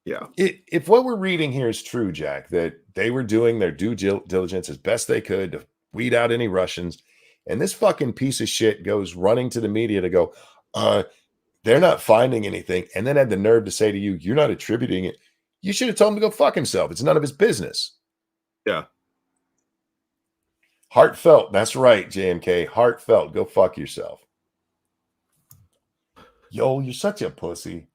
Yeah. If what we're reading here is true, Jack, that they were doing their due diligence as best they could to weed out any Russians, and this fucking piece of shit goes running to the media to go, they're not finding anything, and then had the nerve to say to you, you're not attributing it. You should have told him to go fuck himself. It's none of his business. Yeah. Heartfelt. That's right, JMK. Heartfelt. Go fuck yourself. Yo, you're such a pussy.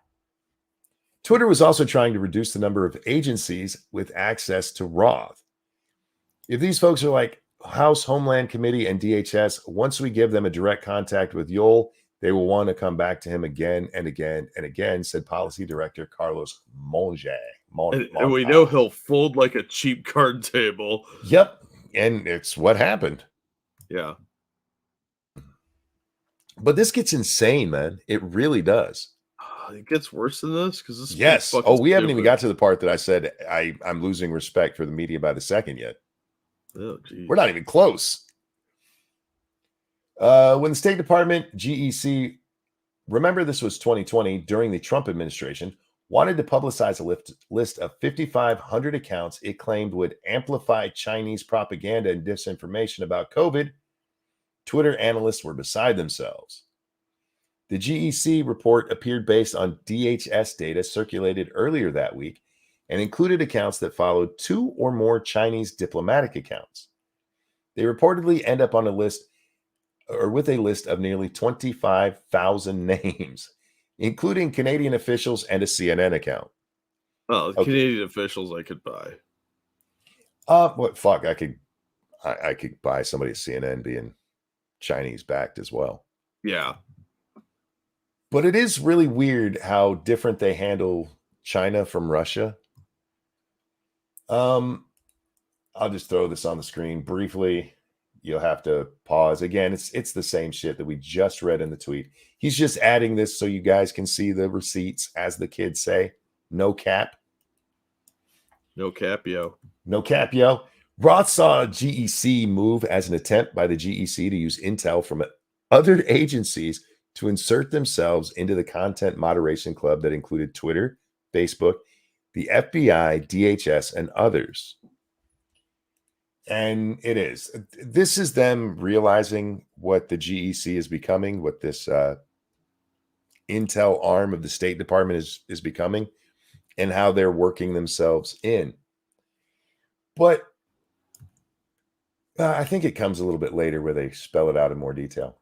Twitter was also trying to reduce the number of agencies with access to Roth. If these folks are like House Homeland Committee and DHS, once we give them a direct contact with Yoel, they will want to come back to him again and again and again, said Policy Director Carlos Monge. And we know he'll fold like a cheap card table. Yep. And it's what happened. Yeah. But this gets insane, man. It really does. It gets worse than this because this. Yes. Oh, we haven't even got to the part that I said I'm losing respect for the media by the second yet. Oh, geez. We're not even close. When the State Department, GEC, remember this was 2020 during the Trump administration, wanted to publicize a list of 5,500 accounts it claimed would amplify Chinese propaganda and disinformation about COVID, Twitter analysts were beside themselves. The GEC report appeared based on DHS data circulated earlier that week and included accounts that followed 2 or more Chinese diplomatic accounts. They reportedly end up on a list or with a list of nearly 25,000 names, including Canadian officials and a CNN account. Oh, okay. Canadian officials I could buy. What fuck? I could buy somebody at CNN being Chinese backed as well. Yeah. But it is really weird how different they handle China from Russia. I'll just throw this on the screen briefly. You'll have to pause. Again, it's the same shit that we just read in the tweet. He's just adding this so you guys can see the receipts, as the kids say. No cap. No cap, yo. No cap, yo. Roth saw GEC move as an attempt by the GEC to use intel from other agencies to insert themselves into the content moderation club that included Twitter, Facebook, the FBI, DHS, and others. And it is. This is them realizing what the GEC is becoming, what this intel arm of the State Department is becoming, and how they're working themselves in. But I think it comes a little bit later where they spell it out in more detail.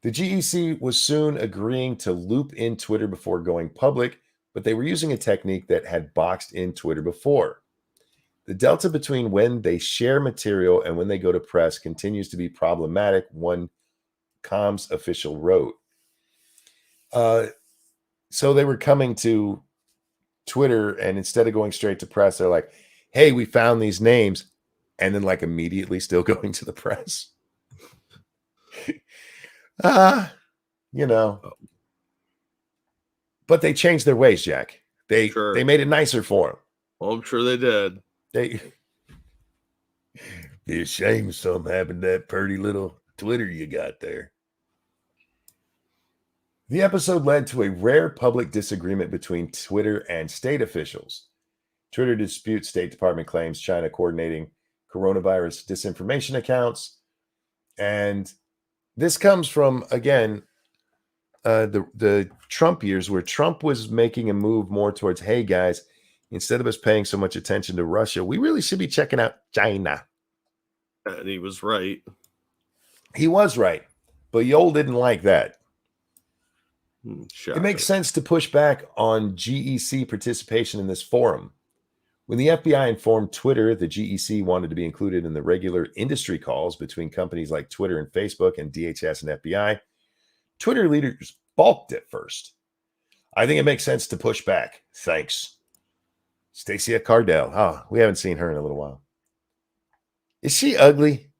The GEC was soon agreeing to loop in Twitter before going public, but they were using a technique that had boxed in Twitter before. The delta between when they share material and when they go to press continues to be problematic, one comms official wrote. So they were coming to Twitter, and instead of going straight to press, they're like, hey, we found these names, and then like immediately still going to the press. You know. But they changed their ways, Jack. They made it nicer for them. Well, I'm sure they did. They be ashamed something happened to that pretty little Twitter you got there. The episode led to a rare public disagreement between Twitter and state officials. Twitter disputes State Department claims China coordinating coronavirus disinformation accounts. And this comes from, again, the Trump years where Trump was making a move more towards, hey, guys, instead of us paying so much attention to Russia, we really should be checking out China. And he was right. He was right. But Yole didn't like that. Shocking. It makes sense to push back on GEC participation in this forum. When the FBI informed Twitter the GEC wanted to be included in the regular industry calls between companies like Twitter and Facebook and DHS and FBI, Twitter leaders balked at first. I think it makes sense to push back. Thanks. Stacia Cardell. Oh, we haven't seen her in a little while. Is she ugly?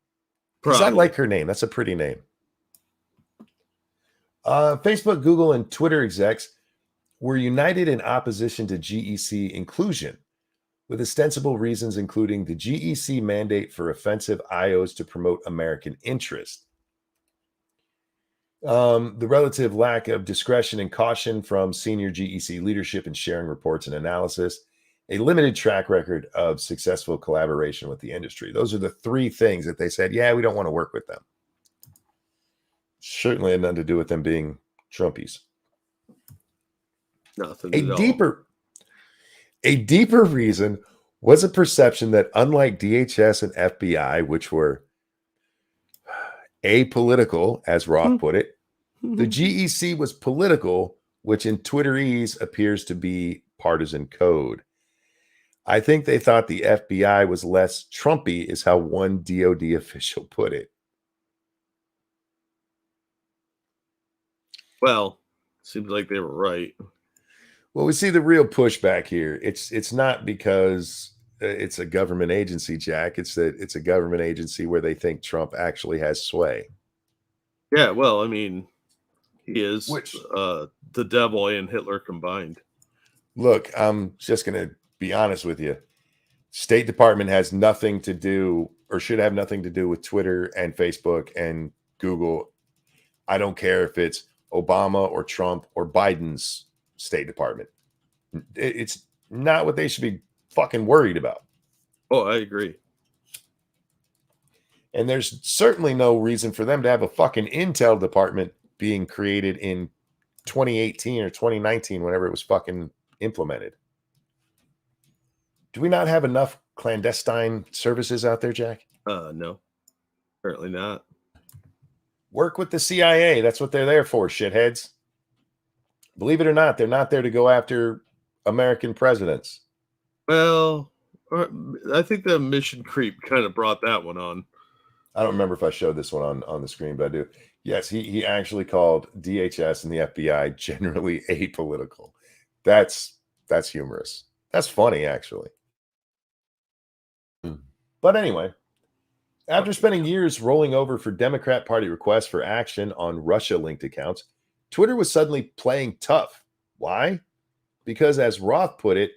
Because I like her name. That's a pretty name. Facebook, Google, and Twitter execs were united in opposition to GEC inclusion, with ostensible reasons including the GEC mandate for offensive IOs to promote American interest, the relative lack of discretion and caution from senior GEC leadership in sharing reports and analysis, a limited track record of successful collaboration with the industry. Those are the three things that they said, yeah, we don't want to work with them. Certainly had nothing to do with them being Trumpies. Nothing A deeper reason was a perception that unlike DHS and FBI, which were apolitical, as Roth put it, the GEC was political, which in Twitterese appears to be partisan code. I think they thought the FBI was less Trumpy, is how one DOD official put it. Well, seems like they were right. Well, we see the real pushback here. It's not because it's a government agency, Jack. It's that it's a government agency where they think Trump actually has sway. Yeah, well, I mean, he is the devil and Hitler combined. Look, I'm just going to be honest with you. State Department has nothing to do or should have nothing to do with Twitter and Facebook and Google. I don't care if it's Obama or Trump or Biden's State Department. It's not what they should be fucking worried about. Oh, I agree. And there's certainly no reason for them to have a fucking intel department being created in 2018 or 2019, whenever it was fucking implemented. Do we not have enough clandestine services out there, Jack? No, apparently not. Work with the CIA. That's what they're there for, shitheads. Believe it or not, they're not there to go after American presidents. Well, I think the mission creep kind of brought that one on. I don't remember if I showed this one on the screen, but I do. Yes, he actually called DHS and the FBI generally apolitical. That's humorous. That's funny, actually. But anyway, after spending years rolling over for Democrat Party requests for action on Russia-linked accounts, Twitter was suddenly playing tough. Why? Because, as Roth put it,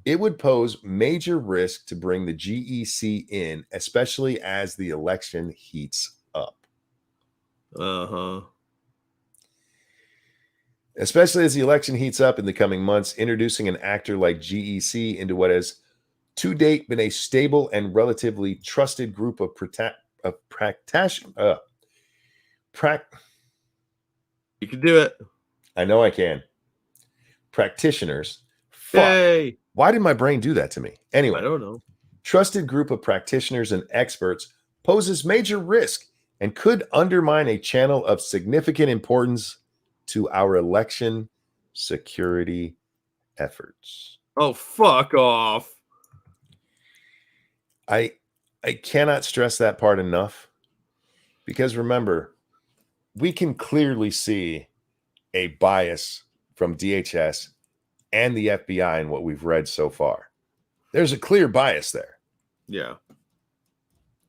it would pose major risk to bring the GEC in, especially as the election heats up. Especially as the election heats up in the coming months, introducing an actor like GEC into what has to date been a stable and relatively trusted group of you can do it. I know I can. Practitioners. Yay. Why did my brain do that to me? Anyway, I don't know. Trusted group of practitioners and experts poses major risk and could undermine a channel of significant importance to our election security efforts. Oh, fuck off. I cannot stress that part enough, because remember, we can clearly see a bias from DHS and the FBI in what we've read so far. There's a clear bias there. Yeah.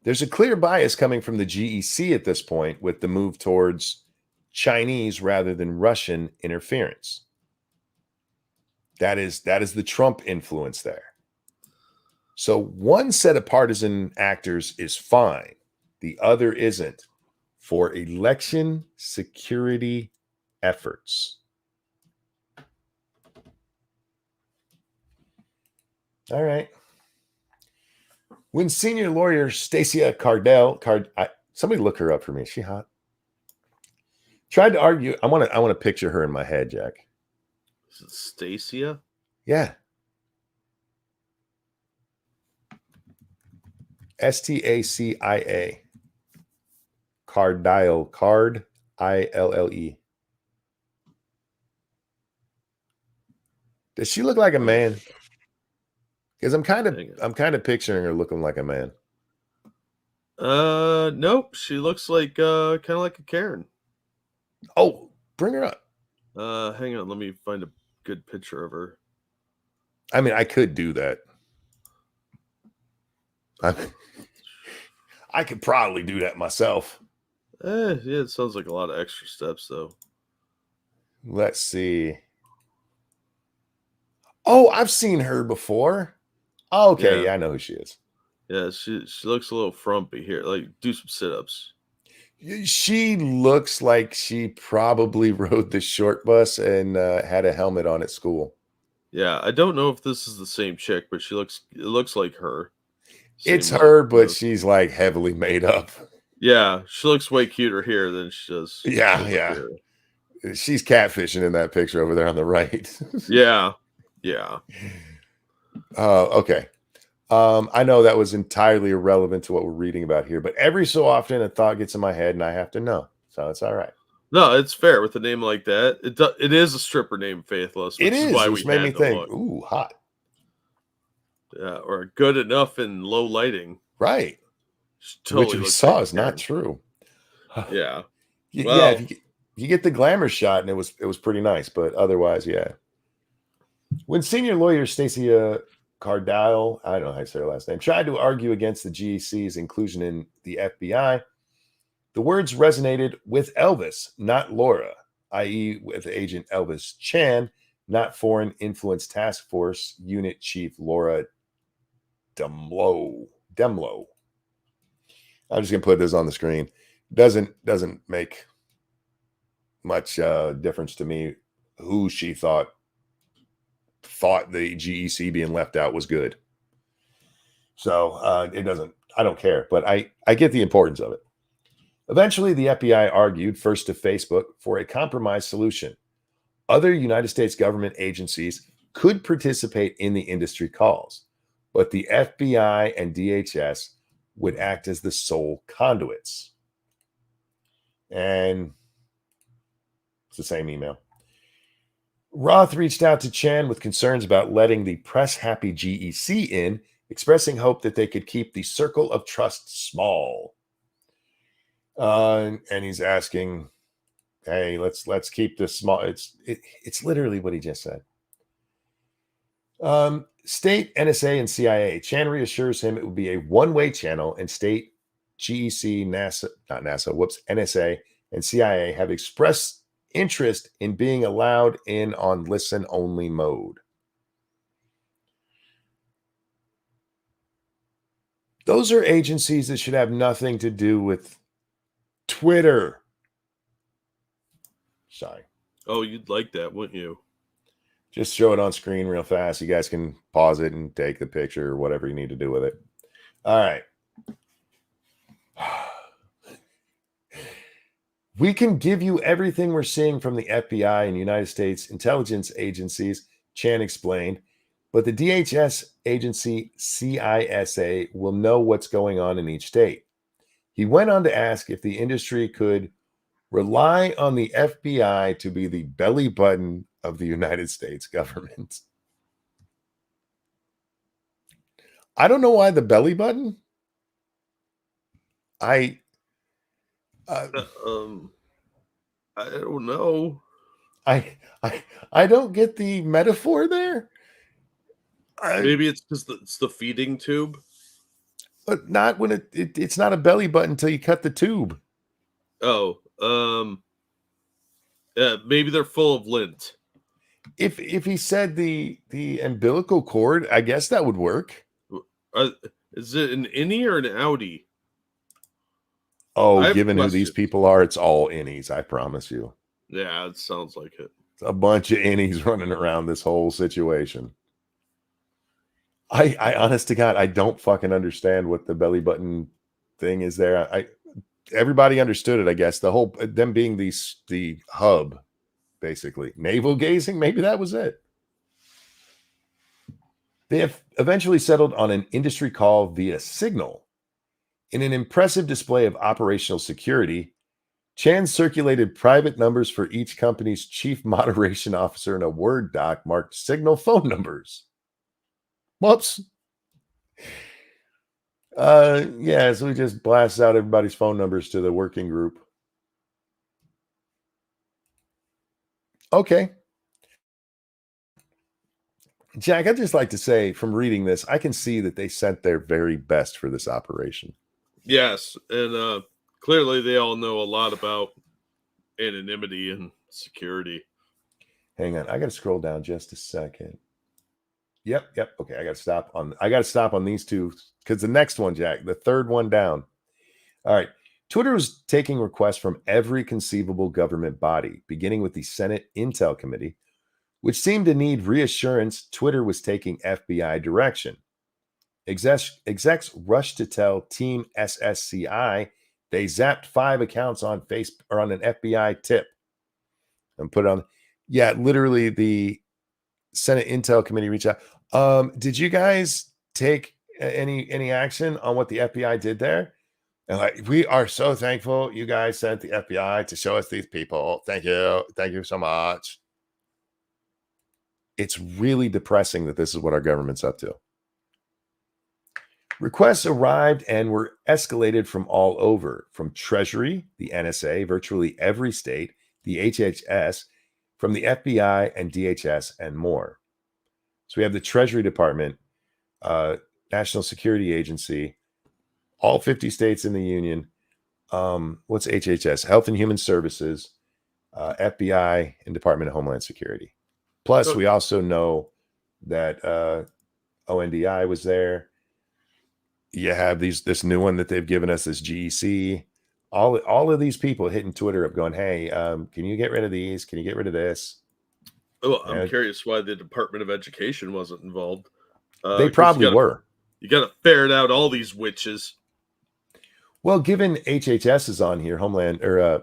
There's a clear bias coming from the GEC at this point with the move towards Chinese rather than Russian interference. That is the Trump influence there. So one set of partisan actors is fine, the other isn't, for election security efforts. All right. When senior lawyer Stacia somebody look her up for me. Is she hot? Tried to argue. I want to picture her in my head, Jack. Is it Stacia? Yeah. Stacia. Cardile. Card ILLE. Does she look like a man? Because I'm kind of picturing her looking like a man. Nope. She looks like kind of like a Karen. Oh, bring her up. Hang on, let me find a good picture of her. I mean, I could do that. I could probably do that myself. Yeah, it sounds like a lot of extra steps, though. Let's see. Oh, I've seen her before. Oh, okay, yeah, I know who she is. Yeah, she looks a little frumpy here. Like, do some sit-ups. She looks like she probably rode the short bus and had a helmet on at school. Yeah, I don't know if this is the same chick, but it looks like her. It's her, but she's like heavily made up. Yeah, she looks way cuter here than she does. Yeah. Here. She's catfishing in that picture over there on the right. Yeah. Okay. I know that was entirely irrelevant to what we're reading about here, but every so often a thought gets in my head and I have to know. So it's all right. No, it's fair with a name like that. It is a stripper named Faithless. Which is why which made me think, ooh, hot. Yeah, or good enough in low lighting. Right. Totally which we saw is not true. Yeah. Yeah, if you get the glamour shot, and it was pretty nice, but otherwise, yeah. When senior lawyer Stacia Cardile, I don't know how to say her last name, tried to argue against the GEC's inclusion in the FBI, the words resonated with Elvis, not Laura, i.e., with Agent Elvis Chan, not Foreign Influence Task Force Unit Chief Laura Demlow. I'm just gonna put this on the screen. Doesn't make much difference to me who she thought the GEC being left out was good. So it doesn't. I don't care, but I get the importance of it. Eventually, the FBI argued first to Facebook for a compromise solution. Other United States government agencies could participate in the industry calls, but the FBI and DHS would act as the sole conduits. And it's the same email. Roth reached out to Chan with concerns about letting the press-happy GEC in, expressing hope that they could keep the circle of trust small. And he's asking, hey, let's keep this small. It's literally what he just said. State, NSA, and CIA. Chan reassures him it will be a one-way channel, and state, GEC, NSA, and CIA have expressed interest in being allowed in on listen-only mode. Those are agencies that should have nothing to do with Twitter. Sorry. Oh, you'd like that, wouldn't you? Just show it on screen real fast. You guys can pause it and take the picture or whatever you need to do with it. All right. We can give you everything we're seeing from the FBI and United States intelligence agencies, Chan explained, but the DHS agency CISA will know what's going on in each state. He went on to ask if the industry could rely on the FBI to be the belly button of the United States government. I don't know why the belly button. I don't know. I don't get the metaphor there. Maybe it's because it's the feeding tube. But not when it's not a belly button until you cut the tube. Oh, maybe they're full of lint. If he said the umbilical cord, I guess that would work. Is it an innie or an outie? Oh, given who these people are, it's all innies, I promise you. Yeah, it sounds like it. It's a bunch of innies running around this whole situation. I honest to God, I don't fucking understand what the belly button thing is there. Everybody understood it, I guess. The whole them being the hub, basically. Navel gazing, maybe that was it. They have eventually settled on an industry call via Signal. In an impressive display of operational security, Chan circulated private numbers for each company's chief moderation officer in a Word doc marked Signal phone numbers. Whoops. Yeah, so we just blast out everybody's phone numbers to the working group. Okay. Jack, I'd just like to say from reading this, I can see that they sent their very best for this operation. Yes, and clearly they all know a lot about anonymity and security. Hang on, I got to scroll down just a second. Yep. Okay, I got to stop on these two because the next one, Jack, the third one down. All right. Twitter was taking requests from every conceivable government body, beginning with the Senate Intel Committee, which seemed to need reassurance Twitter was taking FBI direction. Execs rushed to tell Team SSCI they zapped 5 accounts on Facebook or on an FBI tip and put it on. Yeah, literally the Senate Intel Committee reached out. Did you guys take any action on what the FBI did there? And like, we are so thankful you guys sent the FBI to show us these people. Thank you so much. It's really depressing that this is what our government's up to. Requests arrived and were escalated from all over, from Treasury, the NSA, virtually every state, the HHS, from the FBI and DHS, and more. So we have the Treasury Department, National Security Agency, all 50 states in the union. What's HHS? Health and Human Services, FBI, and Department of Homeland Security. Plus, we also know that ONDI was there. You have this new one that they've given us, this GEC. All of these people hitting Twitter up going, hey, can you get rid of these? Can you get rid of this? Oh, I'm curious why the Department of Education wasn't involved. They probably were. You got to ferret out all these witches. Well, given HHS is on here, Homeland or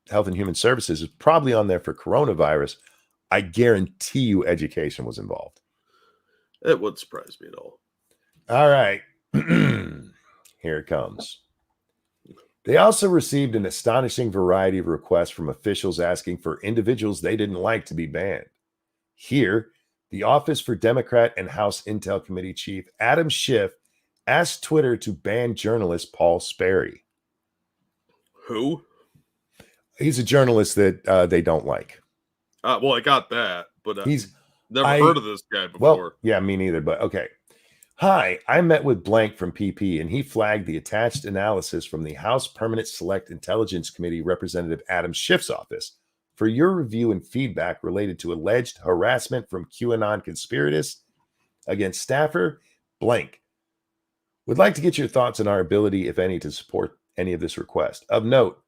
Health and Human Services is probably on there for coronavirus. I guarantee you education was involved. It wouldn't surprise me at all. All right. Here it comes. They also received an astonishing variety of requests from officials asking for individuals they didn't like to be banned. Here, the Office for Democrat and House Intel Committee Chief Adam Schiff asked Twitter to ban journalist Paul Sperry. Who? He's a journalist that they don't like. Well, I got that, but he's never heard of this guy before. Well, yeah, me neither, but okay. Hi, I met with blank from PP, and he flagged the attached analysis from the House Permanent Select Intelligence Committee Representative Adam Schiff's office for your review and feedback related to alleged harassment from QAnon conspiratists against staffer blank. Would like to get your thoughts on our ability, if any, to support any of this request. Of note,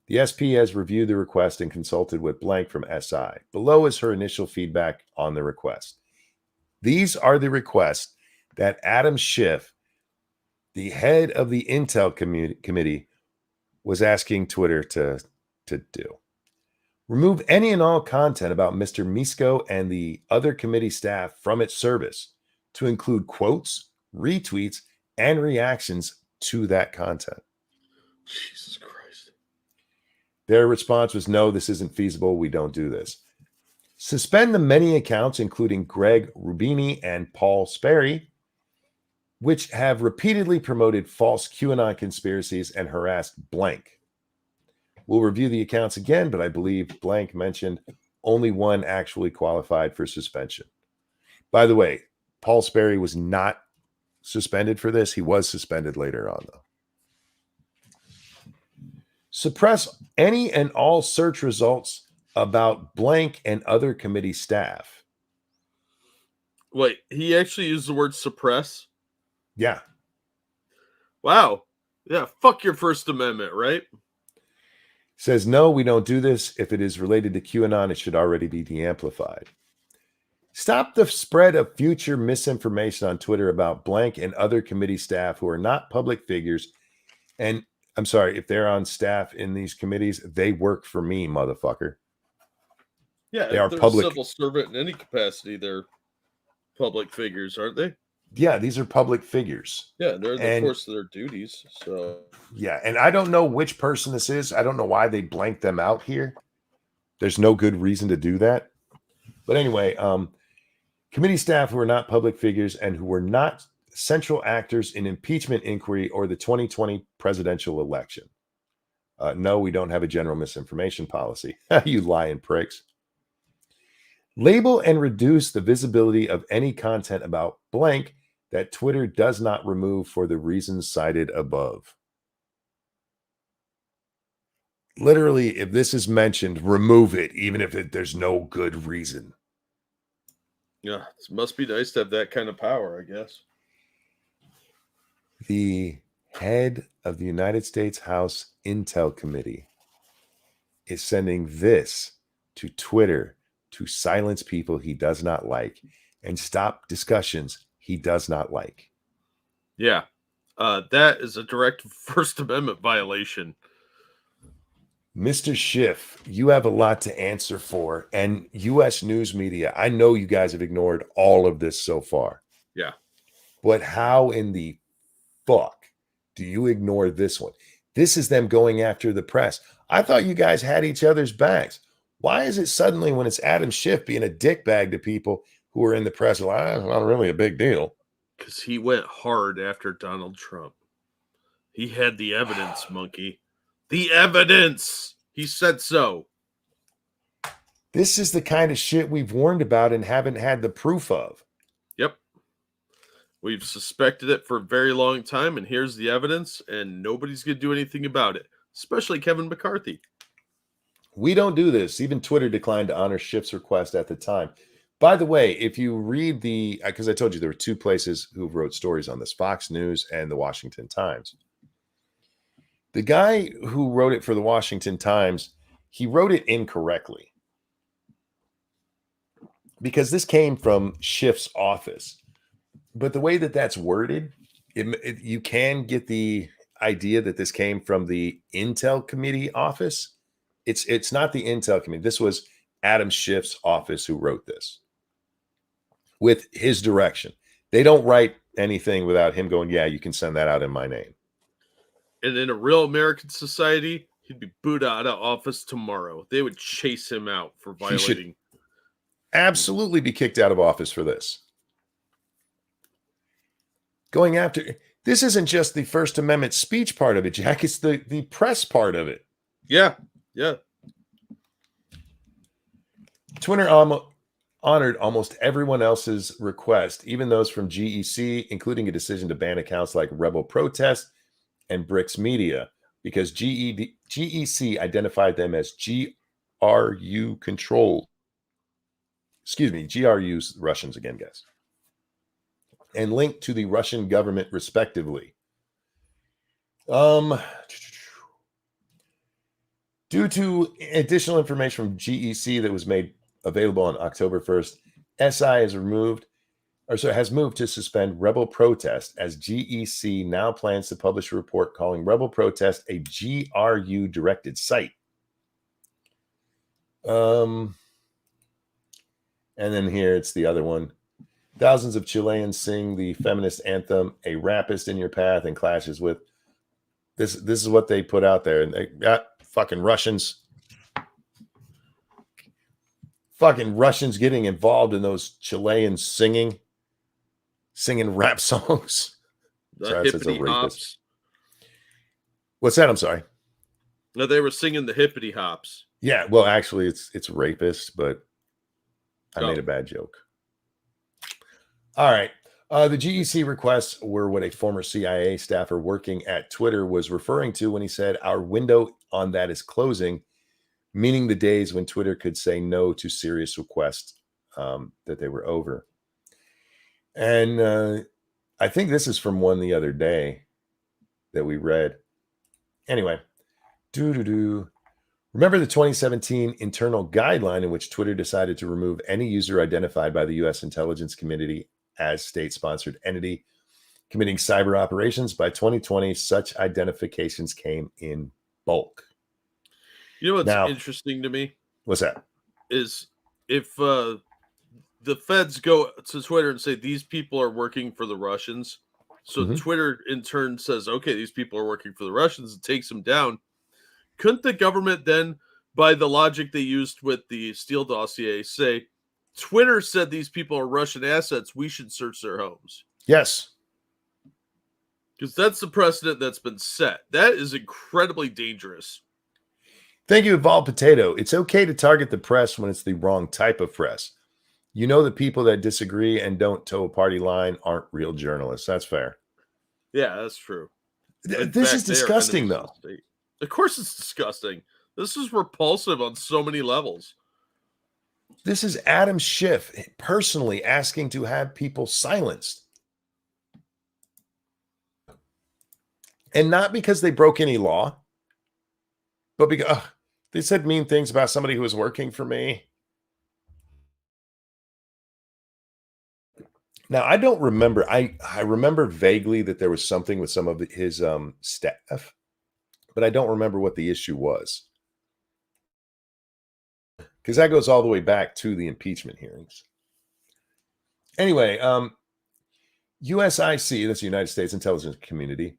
the SP has reviewed the request and consulted with blank from SI. Below is her initial feedback on the request. These are the requests that Adam Schiff, the head of the Intel Committee, was asking Twitter to do. Remove any and all content about Mr. Misko and the other committee staff from its service to include quotes, retweets, and reactions to that content. Jesus Christ. Their response was, no, this isn't feasible. We don't do this. Suspend the many accounts, including Greg Rubini and Paul Sperry, which have repeatedly promoted false QAnon conspiracies and harassed blank. We'll review the accounts again, but I believe blank mentioned only one actually qualified for suspension. By the way, Paul Sperry was not suspended for this. He was suspended later on, though. Suppress any and all search results about blank and other committee staff. Wait, he actually used the word suppress? Yeah. Wow. Yeah, fuck your First Amendment, right? Says, no, we don't do this. If it is related to QAnon, it should already be de-amplified. Stop the spread of future misinformation on Twitter about blank and other committee staff who are not public figures. And I'm sorry, if they're on staff in these committees, they work for me, motherfucker. Yeah, They if are they're public. a civil servant in any capacity, they're public figures, aren't they? Yeah, these are public figures. Yeah, they're in the course of their duties. So yeah, and I don't know which person this is. I don't know why they blanked them out here. There's no good reason to do that. But anyway, committee staff who are not public figures and who were not central actors in impeachment inquiry or the 2020 presidential election. No, we don't have a general misinformation policy. You lying pricks. Label and reduce the visibility of any content about blank that Twitter does not remove for the reasons cited above. Literally, if this is mentioned, remove it, even if there's no good reason. yeah, it must be nice to have that kind of power, I guess. The head of the United States House Intel Committee is sending this to Twitter to silence people he does not like and stop discussions he does not like. Yeah, that is a direct First Amendment violation. Mr. Schiff, you have a lot to answer for. And U.S. news media, I know you guys have ignored all of this so far. Yeah. But how in the fuck do you ignore this one? This is them going after the press. I thought you guys had each other's backs. Why is it suddenly when it's Adam Schiff being a dickbag to people who are in the press, well, it's not really a big deal? Because he went hard after Donald Trump. He had the evidence, monkey. The evidence! He said so. This is the kind of shit we've warned about and haven't had the proof of. Yep. We've suspected it for a very long time, and here's the evidence, and nobody's going to do anything about it, especially Kevin McCarthy. We don't do this. Even Twitter declined to honor Schiff's request at the time. By the way, if you read because I told you there were two places who wrote stories on this, Fox News and the Washington Times. The guy who wrote it for the Washington Times, he wrote it incorrectly because this came from Schiff's office. But the way that that's worded, you can get the idea that this came from the Intel Committee office. It's not the Intel Committee. This was Adam Schiff's office who wrote this with his direction. They don't write anything without him going, yeah, you can send that out in my name. And in a real American society, he'd be booted out of office tomorrow. They would chase him out for violating. He should absolutely be kicked out of office for this. Going after, this isn't just the First Amendment speech part of it, Jack. It's the press part of it. Yeah, yeah. Twitter honored almost everyone else's request, even those from GEC, including a decision to ban accounts like Rebel Protest and Bricks Media, because GEC identified them as GRU controlled. Excuse me, GRU's Russians again, guys. And linked to the Russian government, respectively. Due to additional information from GEC that was made available on October 1st, SI has moved to suspend Rebel Protest as GEC now plans to publish a report calling Rebel Protest a GRU-directed site. And then here it's the other one. Thousands of Chileans sing the feminist anthem, "A Rapist in Your Path," and clashes with this. This is what they put out there, and they got fucking Russians getting involved in those Chileans singing rap songs. The hippity hops. What's that? I'm sorry. No, they were singing the hippity hops. Yeah, well, actually, it's rapist, but I made a bad joke. All right. The GEC requests were what a former CIA staffer working at Twitter was referring to when he said, "Our window on that is closing," meaning the days when Twitter could say no to serious requests that they were over. And I think this is from one the other day that we read. Anyway, remember the 2017 internal guideline in which Twitter decided to remove any user identified by the U.S. intelligence community as state-sponsored entity committing cyber operations? By 2020, such identifications came in bulk. You know what's Now, interesting to me? What's that? Is if the feds go to Twitter and say these people are working for the Russians, so Twitter in turn says, okay, these people are working for the Russians and takes them down. Couldn't the government then, by the logic they used with the Steele dossier, say, Twitter said these people are Russian assets, we should search their homes? Yes. Because that's the precedent that's been set. That is incredibly dangerous. Thank you, Evolved Potato. It's okay to target the press when it's the wrong type of press. You know, the people that disagree and don't toe a party line aren't real journalists. That's fair. Yeah, that's true. This is disgusting, though. Of course it's disgusting. This is repulsive on so many levels. This is Adam Schiff personally asking to have people silenced. And not because they broke any law, but because they said mean things about somebody who was working for me. Now, I don't remember. I remember vaguely that there was something with some of his staff, but I don't remember what the issue was. Because that goes all the way back to the impeachment hearings. Anyway, USIC, that's the United States Intelligence Community,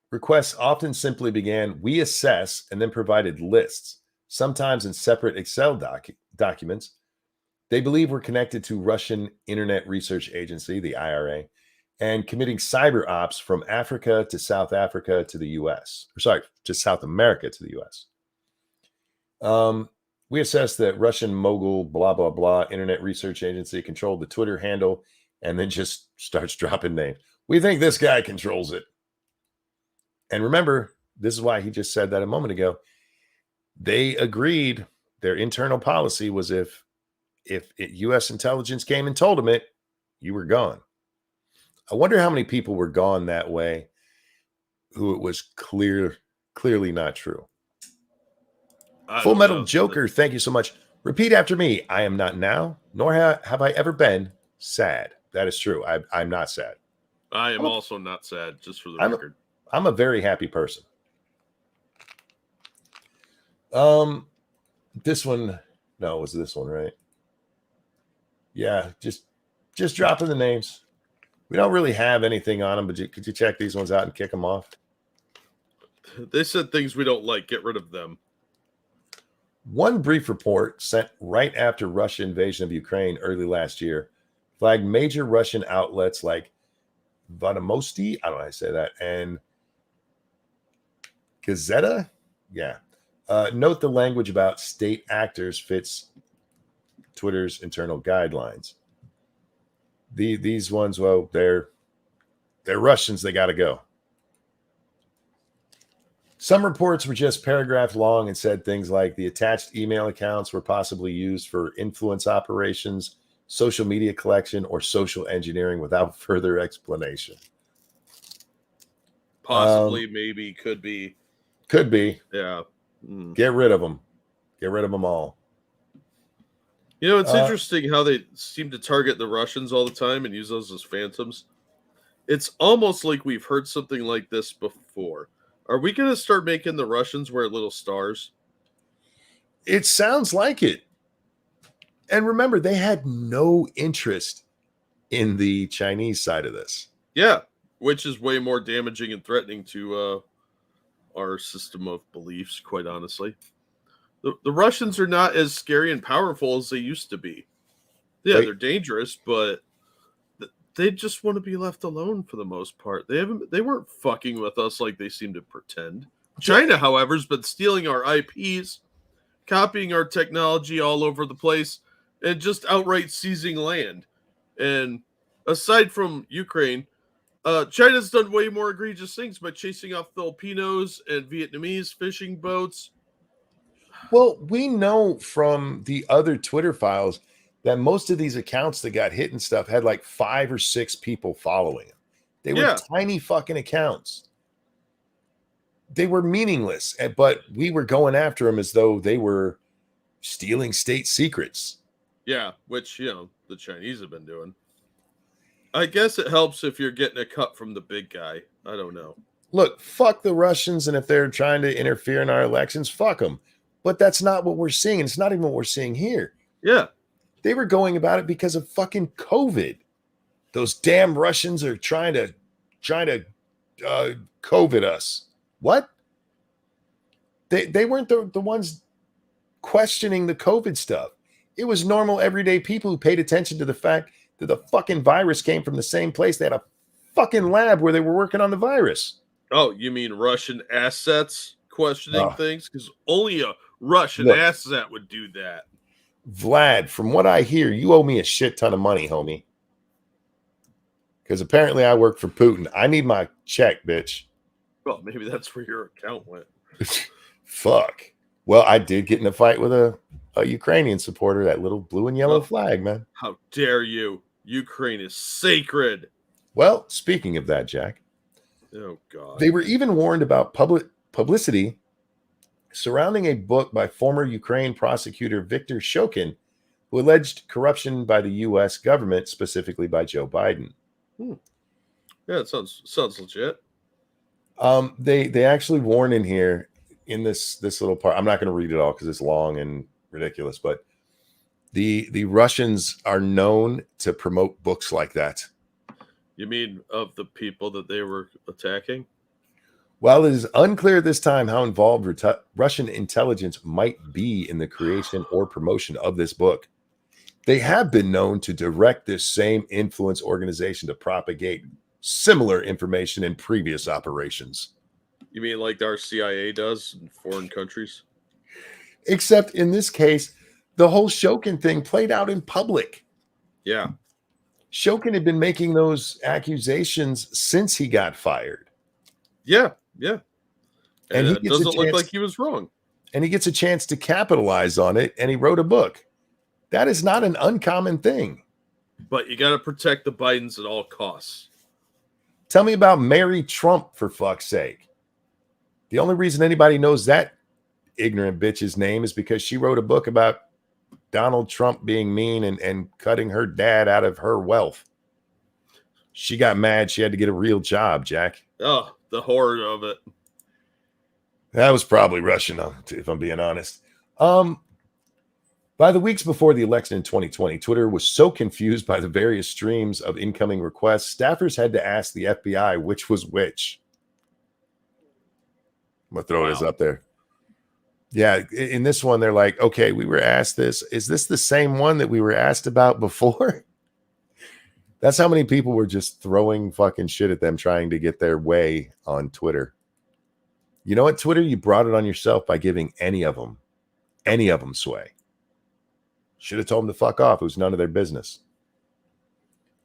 requests often simply began, we assess, and then provided lists, sometimes in separate Excel documents. They believe were connected to Russian Internet Research Agency, the IRA, and committing cyber ops from Africa to South Africa to the U.S. To South America to the U.S. We assessed that Russian mogul, blah, blah, blah, Internet Research Agency controlled the Twitter handle and then just starts dropping names. We think this guy controls it. And remember, this is why he just said that a moment ago. They agreed their internal policy was if U.S. intelligence came and told them it, you were gone. I wonder how many people were gone that way who it was clearly not true. Full Metal Joker, thank you so much. Repeat after me. I am not now, nor have I ever been sad. That is true. I'm not sad. I am also not sad, just for the record. I'm a very happy person. This one, no, it was this one, right? Yeah, just dropping the names. We don't really have anything on them, but could you check these ones out and kick them off? They said things we don't like. Get rid of them. One brief report sent right after Russian invasion of Ukraine early last year flagged major Russian outlets like Vadamosti, I don't know how to say that, and Gazeta. Yeah. Note the language about state actors fits Twitter's internal guidelines. These ones, well, they're Russians. They got to go. Some reports were just paragraph long and said things like the attached email accounts were possibly used for influence operations, social media collection, or social engineering without further explanation. Possibly, maybe, could be. Could be. Yeah. Get rid of them. Get rid of them all. You know, it's interesting how they seem to target the Russians all the time and use those as phantoms. It's almost like we've heard something like this before. Are we going to start making the Russians wear little stars? It sounds like it. And remember, they had no interest in the Chinese side of this. Yeah, which is way more damaging and threatening to our system of beliefs, quite honestly. The Russians are not as scary and powerful as they used to be. Yeah, they're dangerous, but they just want to be left alone for the most part. They weren't fucking with us like they seem to pretend. China, however, has been stealing our IPs, copying our technology all over the place, and just outright seizing land. And aside from Ukraine, China's done way more egregious things by chasing off Filipinos and Vietnamese fishing boats. Well, we know from the other Twitter files that most of these accounts that got hit and stuff had like 5 or 6 people following them. They were tiny fucking accounts. They were meaningless, but we were going after them as though they were stealing state secrets. Yeah, which, the Chinese have been doing. I guess it helps if you're getting a cut from the big guy. I don't know. Look, fuck the Russians, and if they're trying to interfere in our elections, fuck them. But that's not what we're seeing. It's not even what we're seeing here. Yeah. They were going about it because of fucking COVID. Those damn Russians are trying to COVID us. What? They weren't the ones questioning the COVID stuff. It was normal, everyday people who paid attention to the fact that the fucking virus came from the same place. They had a fucking lab where they were working on the virus. Oh, you mean Russian assets questioning things? Because only a Russian asset would do that. Vlad, from what I hear, you owe me a shit ton of money, homie. Because apparently I work for Putin. I need my check, bitch. Well, maybe that's where your account went. Fuck. Well, I did get in a fight with a Ukrainian supporter, that little blue and yellow flag, man. How dare you? Ukraine is sacred. Well, speaking of that, Jack. Oh, God. They were even warned about publicity surrounding a book by former Ukraine prosecutor Viktor Shokin, who alleged corruption by the U.S. government, specifically by Joe Biden. Yeah, it sounds legit. They actually warn in here in this little part. I'm not going to read it all because it's long and ridiculous, but the Russians are known to promote books like that. You mean of the people that they were attacking? While it is unclear at this time how involved Russian intelligence might be in the creation or promotion of this book, they have been known to direct this same influence organization to propagate similar information in previous operations. You mean like our CIA does in foreign countries? Except in this case, the whole Shokin thing played out in public. Yeah. Shokin had been making those accusations since he got fired. Yeah, yeah. And he it doesn't look like he was wrong. And he gets a chance to capitalize on it, and he wrote a book. That is not an uncommon thing. But you got to protect the Bidens at all costs. Tell me about Mary Trump, for fuck's sake. The only reason anybody knows that ignorant bitch's name is because she wrote a book about Donald Trump being mean and cutting her dad out of her wealth. She got mad. She had to get a real job, Jack. Oh, the horror of it. That was probably Russian, if I'm being honest. By the weeks before the election in 2020, Twitter was so confused by the various streams of incoming requests, staffers had to ask the FBI which was which. I'm going to throw this up there. Yeah, in this one, they're like, okay, we were asked this. Is this the same one that we were asked about before? That's how many people were just throwing fucking shit at them trying to get their way on Twitter. You know what, Twitter? You brought it on yourself by giving any of them sway. Should have told them to fuck off. It was none of their business.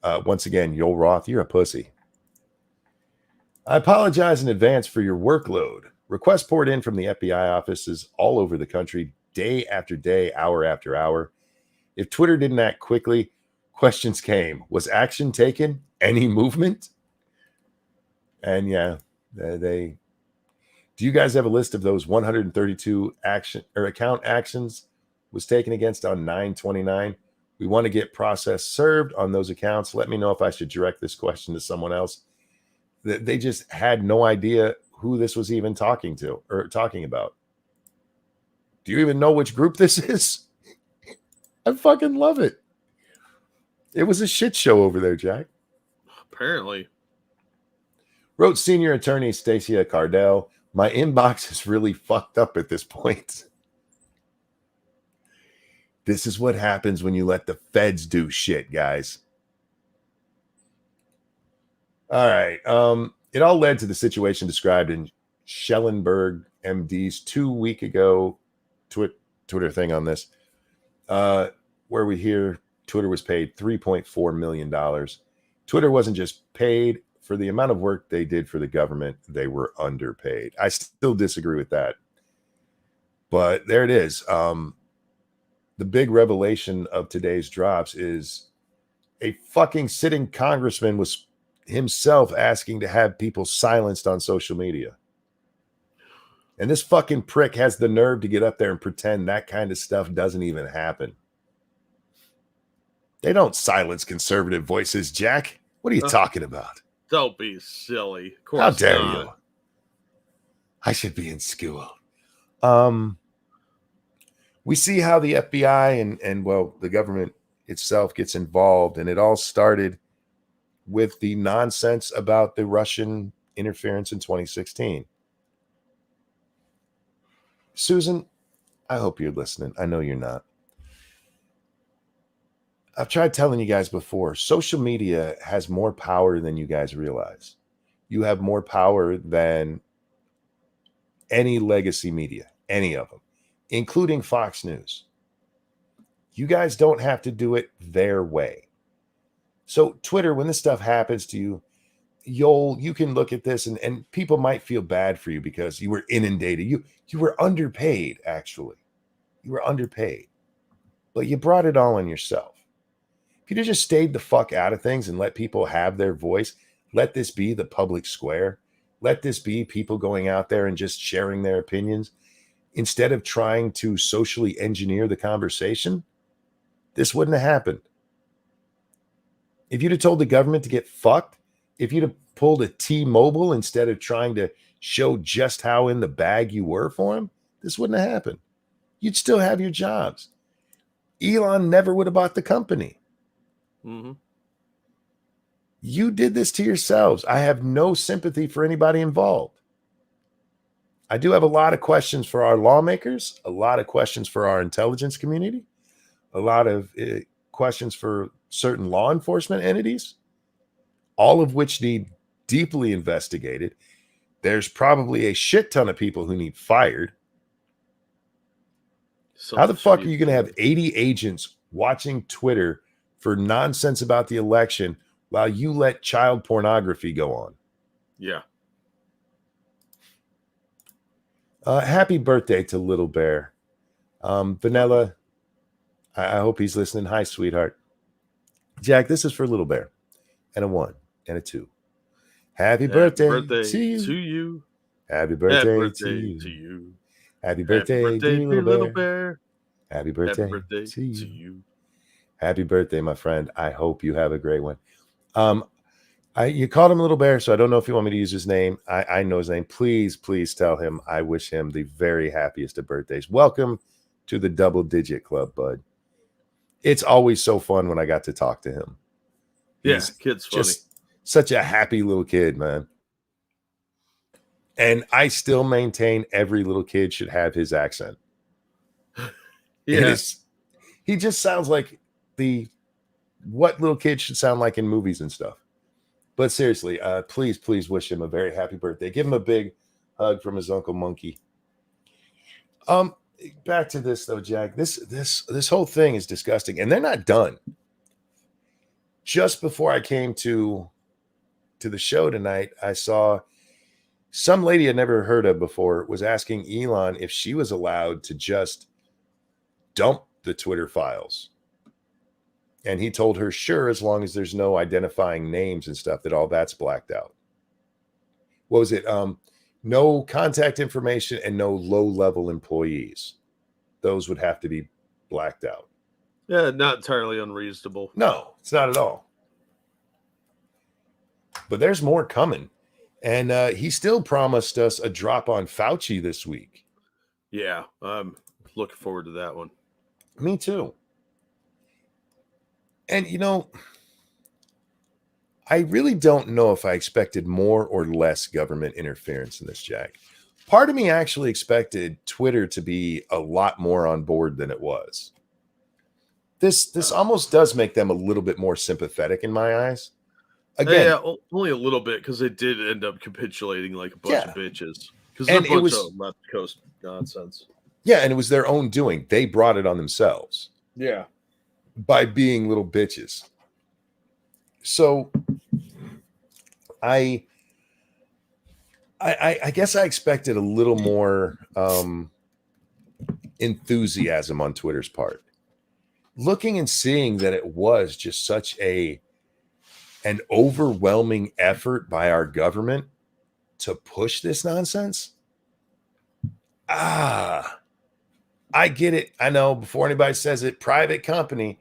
Once again, Yoel Roth, you're a pussy. I apologize in advance for your workload. Requests poured in from the FBI offices all over the country, day after day, hour after hour. If Twitter didn't act quickly, questions came. Was action taken? Any movement? And yeah, they. Do you guys have a list of those 132 account actions was taken against on 9/29? We want to get process served on those accounts. Let me know if I should direct this question to someone else. They just had no idea who this was even talking about. Do you even know which group this is? I fucking love it. It was a shit show over there, Jack. Apparently. Wrote senior attorney Stacia Cardell, my inbox is really fucked up at this point. This is what happens when you let the feds do shit, guys. All right. It all led to the situation described in Schellenberg MD's 2 week ago Twitter thing on this, where we hear Twitter was paid $3.4 million. Twitter wasn't just paid for the amount of work they did for the government. They were underpaid. I still disagree with that. But there it is. The big revelation of today's drops is a fucking sitting congressman was himself asking to have people silenced on social media. And this fucking prick has the nerve to get up there and pretend that kind of stuff doesn't even happen. They don't silence conservative voices, Jack. What are you talking about? Don't be silly. Of course How dare not. you? I should be in school. We see how the FBI and well, the government itself gets involved, and it all started with the nonsense about the Russian interference in 2016. Susan, I hope you're listening. I know you're not. I've tried telling you guys before, social media has more power than you guys realize. You have more power than any legacy media, any of them, including Fox News. You guys don't have to do it their way. So Twitter, when this stuff happens to you, you can look at this and people might feel bad for you because you were inundated. You were underpaid, actually. You were underpaid. But you brought it all on yourself. If you'd have just stayed the fuck out of things and let people have their voice, let this be the public square, let this be people going out there and just sharing their opinions, instead of trying to socially engineer the conversation, this wouldn't have happened. If you'd have told the government to get fucked, if you'd have pulled a T-Mobile instead of trying to show just how in the bag you were for them, this wouldn't have happened. You'd still have your jobs. Elon never would have bought the company. Mm-hmm. You did this to yourselves. I have no sympathy for anybody involved. I do have a lot of questions for our lawmakers, a lot of questions for our intelligence community, a lot of questions for certain law enforcement entities, all of which need deeply investigated. There's probably a shit ton of people who need fired. How the fuck are you going to have 80 agents watching Twitter for nonsense about the election while you let child pornography go on? Yeah. Happy birthday to Little Bear. Vanilla, I hope he's listening. Hi, sweetheart. Jack, this is for Little Bear. And a 1 and a 2. Happy birthday to you. Happy birthday to you. Happy birthday, dear Little Bear. Happy birthday to you. Happy birthday, my friend. I hope you have a great one. You called him Little Bear, so I don't know if you want me to use his name. I know his name. Please tell him I wish him the very happiest of birthdays. Welcome to the Double Digit Club, bud. It's always so fun when I got to talk to him. He's kid's funny. Just such a happy little kid, man. And I still maintain every little kid should have his accent. Yes. He just sounds like what little kids should sound like in movies and stuff. But seriously, please wish him a very happy birthday. Give him a big hug from his Uncle Monkey. Back to this though, Jack. This whole thing is disgusting, and they're not done. Just before I came to the show tonight, I saw some lady I'd never heard of before was asking Elon if she was allowed to just dump the Twitter files. And he told her, sure, as long as there's no identifying names and stuff, that all that's blacked out. What was it? No contact information and no low-level employees. Those would have to be blacked out. Yeah, not entirely unreasonable. No, it's not at all. But there's more coming. And he still promised us a drop on Fauci this week. Yeah, I'm looking forward to that one. Me too. And, I really don't know if I expected more or less government interference in this, Jack. Part of me actually expected Twitter to be a lot more on board than it was. This almost does make them a little bit more sympathetic in my eyes. Again, yeah, only a little bit, because they did end up capitulating like a bunch of bitches. Because they're a bunch of left coast nonsense. Yeah, and it was their own doing. They brought it on themselves. Yeah. By being little bitches. So I guess I expected a little more enthusiasm on Twitter's part. Looking and seeing that it was just such an an overwhelming effort by our government to push this nonsense. I get it. I know before anybody says it, private company.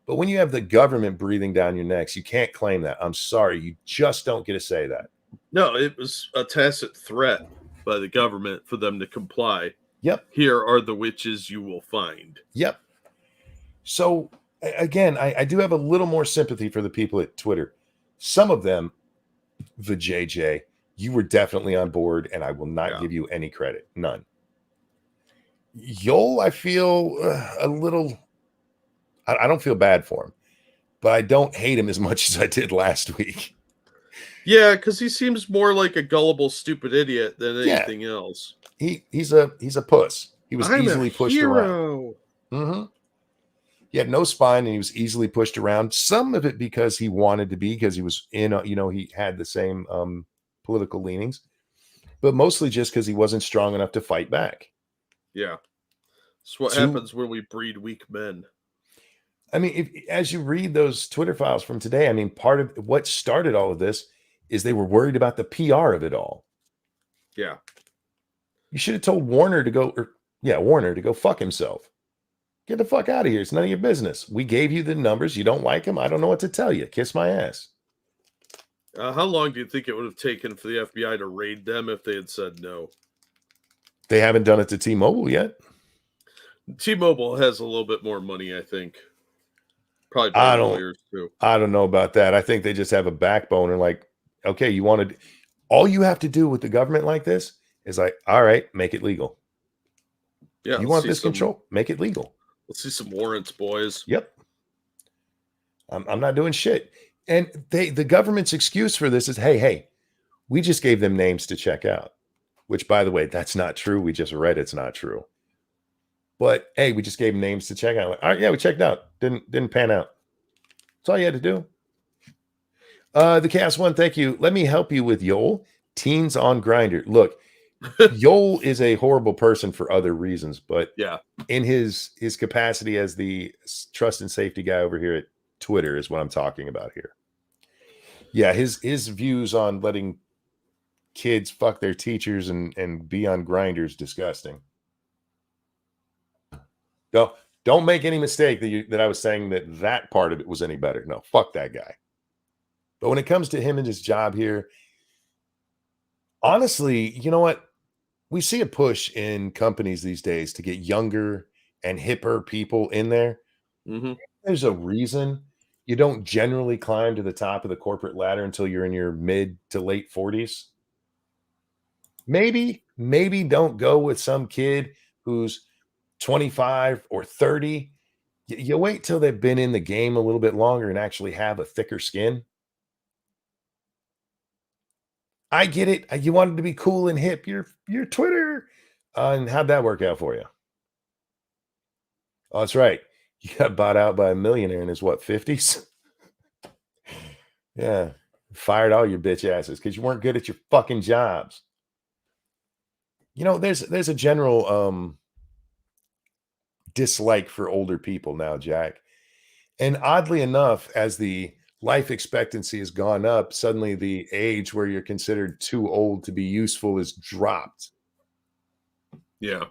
But when you have the government breathing down your necks, you can't claim that. I'm sorry. You just don't get to say that. No, it was a tacit threat by the government for them to comply. Yep. Here are the witches you will find. Yep. So, again, I do have a little more sympathy for the people at Twitter. Some of them, the JJ, you were definitely on board, and I will not give you any credit. None. Yoel, I feel a little... I don't feel bad for him, but I don't hate him as much as I did last week. Yeah, because he seems more like a gullible, stupid idiot than anything else. He's a puss. He was easily pushed around. Mm-hmm. He had no spine, and he was easily pushed around. Some of it because he wanted to be, because he was in, he had the same political leanings, but mostly just because he wasn't strong enough to fight back. Yeah, that's what happens when we breed weak men. I mean, as you read those Twitter files from today, I mean, part of what started all of this is they were worried about the PR of it all. Yeah. You should have told Warner to go fuck himself. Get the fuck out of here. It's none of your business. We gave you the numbers. You don't like them. I don't know what to tell you. Kiss my ass. How long do you think it would have taken for the FBI to raid them if they had said no? They haven't done it to T-Mobile yet. T-Mobile has a little bit more money, I think. Probably lawyers too. I don't know about that. I think they just have a backbone and like, okay, all you have to do with the government like this is like, all right, make it legal. Yeah. You want this control? Make it legal. Let's see some warrants, boys. Yep. I'm not doing shit. And the government's excuse for this is, hey, we just gave them names to check out, which, by the way, that's not true. We just read it's not true. But hey, we just gave them names to check out. Like, all right, yeah, we checked out. Didn't pan out. That's all you had to do. The Cast One, thank you. Let me help you with Yoel. Teens on Grindr. Look, Yoel is a horrible person for other reasons, but in his capacity as the trust and safety guy over here at Twitter is what I'm talking about here. Yeah, his views on letting kids fuck their teachers and be on Grindr is disgusting. Don't make any mistake that I was saying that part of it was any better. No, fuck that guy. But when it comes to him and his job here, honestly, you know what? We see a push in companies these days to get younger and hipper people in there. Mm-hmm. There's a reason you don't generally climb to the top of the corporate ladder until you're in your mid to late 40s. Maybe don't go with some kid who's 25 or 30. You wait till they've been in the game a little bit longer and actually have a thicker skin. I get it. You wanted to be cool and hip. You're Twitter. And how'd that work out for you? Oh, that's right. You got bought out by a millionaire in his 50s? Yeah. Fired all your bitch asses because you weren't good at your fucking jobs. There's a general dislike for older people now, Jack. And oddly enough, as the life expectancy has gone up, suddenly the age where you're considered too old to be useful is dropped. Yeah.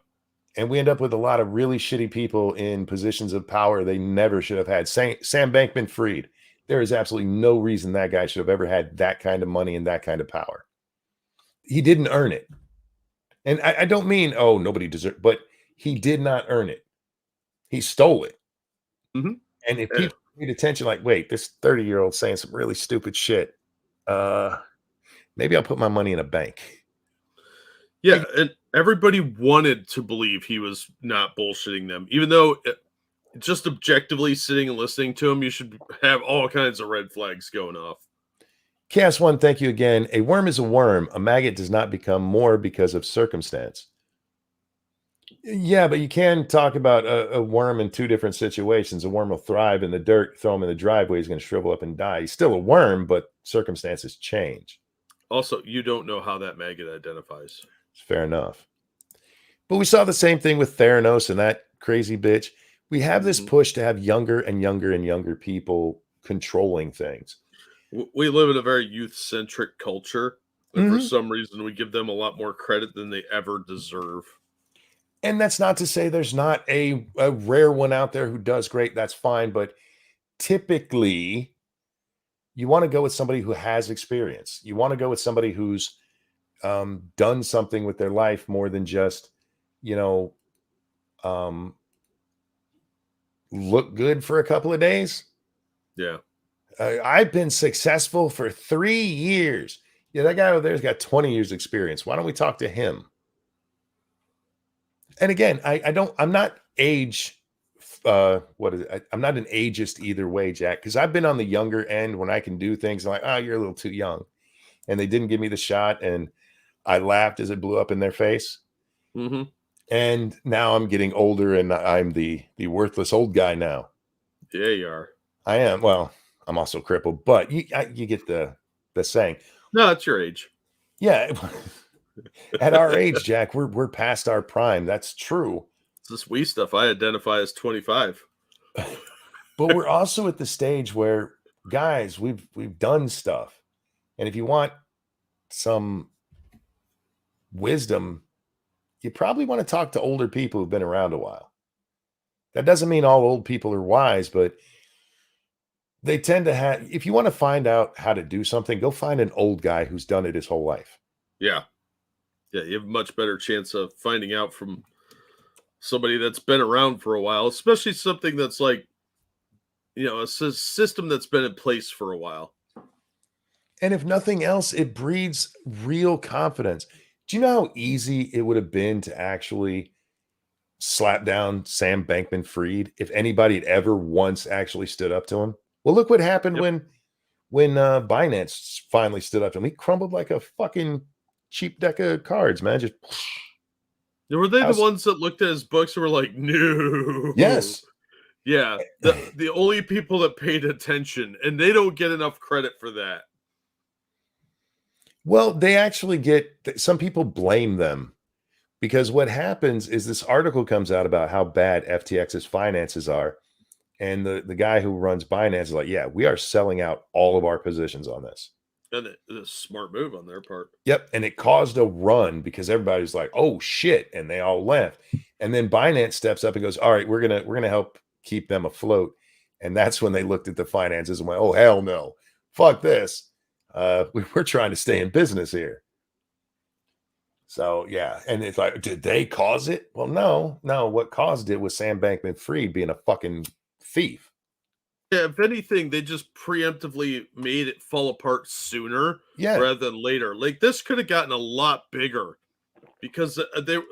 And we end up with a lot of really shitty people in positions of power they never should have had. Sam Bankman-Fried. There is absolutely no reason that guy should have ever had that kind of money and that kind of power. He didn't earn it. And I don't mean, nobody deserved, but he did not earn it. He stole it. Mm-hmm. And if people paid attention, like, wait, this 30-year-old saying some really stupid shit. Maybe I'll put my money in a bank. Yeah, and everybody wanted to believe he was not bullshitting them, even though just objectively sitting and listening to him, you should have all kinds of red flags going off. Cast One, thank you again. A worm is a worm. A maggot does not become more because of circumstance. Yeah, but you can talk about a worm in two different situations. A worm will thrive in the dirt, throw him in the driveway, he's going to shrivel up and die. He's still a worm, but circumstances change. Also, you don't know how that maggot identifies. Fair enough. But we saw the same thing with Theranos and that crazy bitch. We have this push to have younger and younger and younger people controlling things. We live in a very youth-centric culture, and for Mhm. some reason, we give them a lot more credit than they ever deserve. And that's not to say there's not a rare one out there who does great. That's fine. But typically, you want to go with somebody who has experience. You want to go with somebody who's done something with their life more than just, you know, um, look good for a couple of days. Yeah. I've been successful for 3 years. Yeah, that guy over there's got 20 years experience. Why don't we talk to him? And again, I'm not age, what is it? I'm not an ageist either way, Jack, because I've been on the younger end when I can do things. I'm like, oh, you're a little too young. And they didn't give me the shot. And I laughed as it blew up in their face. Mm-hmm. And now I'm getting older and I'm the worthless old guy now. Yeah, you are. I am. Well, I'm also crippled, but you get the saying. No, it's your age. Yeah. At our age, Jack, we're past our prime. That's true. It's this wee stuff. I identify as 25. But we're also at the stage where, guys, we've done stuff. And if you want some wisdom, you probably want to talk to older people who've been around a while. That doesn't mean all old people are wise, but they tend to have, if you want to find out how to do something, go find an old guy who's done it his whole life. Yeah. Yeah, you have a much better chance of finding out from somebody that's been around for a while, especially something that's like, a system that's been in place for a while. And if nothing else, it breeds real confidence. Do you know how easy it would have been to actually slap down Sam Bankman-Fried if anybody had ever once actually stood up to him? Well, look what happened Yep. when Binance finally stood up to him. He crumbled like a fucking cheap deck of cards, man. Just Were they the ones that looked at his books and were like, no? yes. Yeah. The only people that paid attention, and they don't get enough credit for that. Well, they actually get, some people blame them because what happens is this article comes out about how bad FTX's finances are. And the guy who runs Binance is like, yeah, we are selling out all of our positions on this. And it's a smart move on their part. Yep. And it caused a run because everybody's like, oh shit. And they all left. And then Binance steps up and goes, all right, we're gonna help keep them afloat. And that's when they looked at the finances and went, oh hell no. Fuck this. We're trying to stay in business here. So yeah, and it's like, did they cause it? Well, no. What caused it was Sam Bankman-Fried being a fucking thief. Yeah, if anything, they just preemptively made it fall apart sooner rather than later. Like this could have gotten a lot bigger because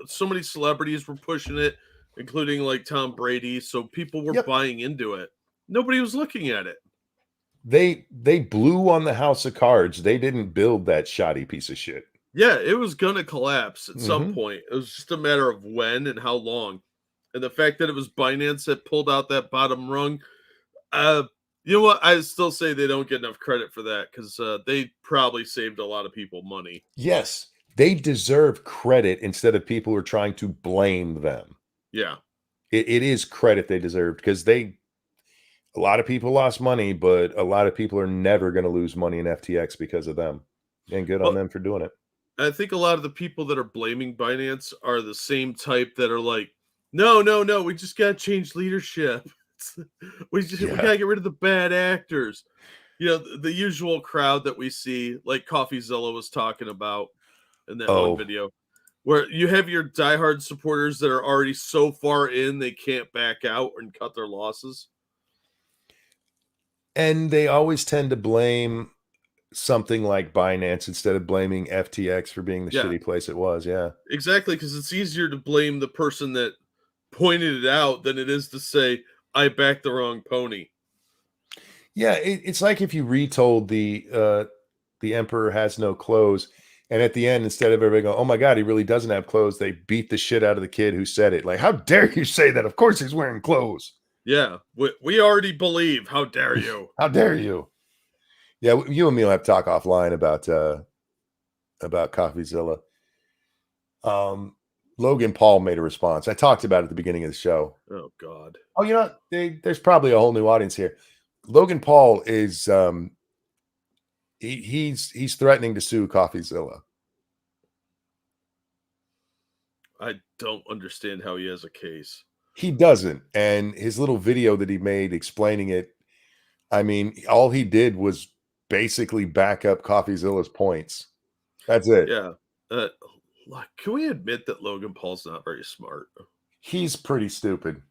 so many celebrities were pushing it, including like Tom Brady. So people were buying into it. Nobody was looking at it. They blew on the house of cards. They didn't build that shoddy piece of shit. Yeah, it was gonna collapse at some point. It was just a matter of when and how long. And the fact that it was Binance that pulled out that bottom rung, you know what? I still say they don't get enough credit for that because they probably saved a lot of people money. Yes, they deserve credit instead of people who are trying to blame them. Yeah, it is credit they deserve because a lot of people lost money, but a lot of people are never going to lose money in FTX because of them. And good on them for doing it. I think a lot of the people that are blaming Binance are the same type that are like, no, we just got to change leadership. We gotta get rid of the bad actors. The usual crowd that we see, like Coffeezilla was talking about in that one video, where you have your diehard supporters that are already so far in they can't back out and cut their losses. And they always tend to blame something like Binance instead of blaming FTX for being the shitty place it was. Yeah, exactly, because it's easier to blame the person that pointed it out than it is to say, I backed the wrong pony. Yeah, it's like if you retold the emperor has no clothes, and at the end, instead of everybody going, "Oh my god, he really doesn't have clothes," they beat the shit out of the kid who said it. Like, how dare you say that? Of course he's wearing clothes. Yeah, we already believe. How dare you? How dare you? Yeah, you and me will have to talk offline about Coffeezilla. Logan Paul made a response. I talked about it at the beginning of the show. Oh, God. Oh, there's probably a whole new audience here. Logan Paul is He's threatening to sue Coffeezilla. I don't understand how he has a case. He doesn't. And his little video that he made explaining it, I mean, all he did was basically back up Coffeezilla's points. That's it. Yeah. Can we admit that Logan Paul's not very smart? He's pretty stupid.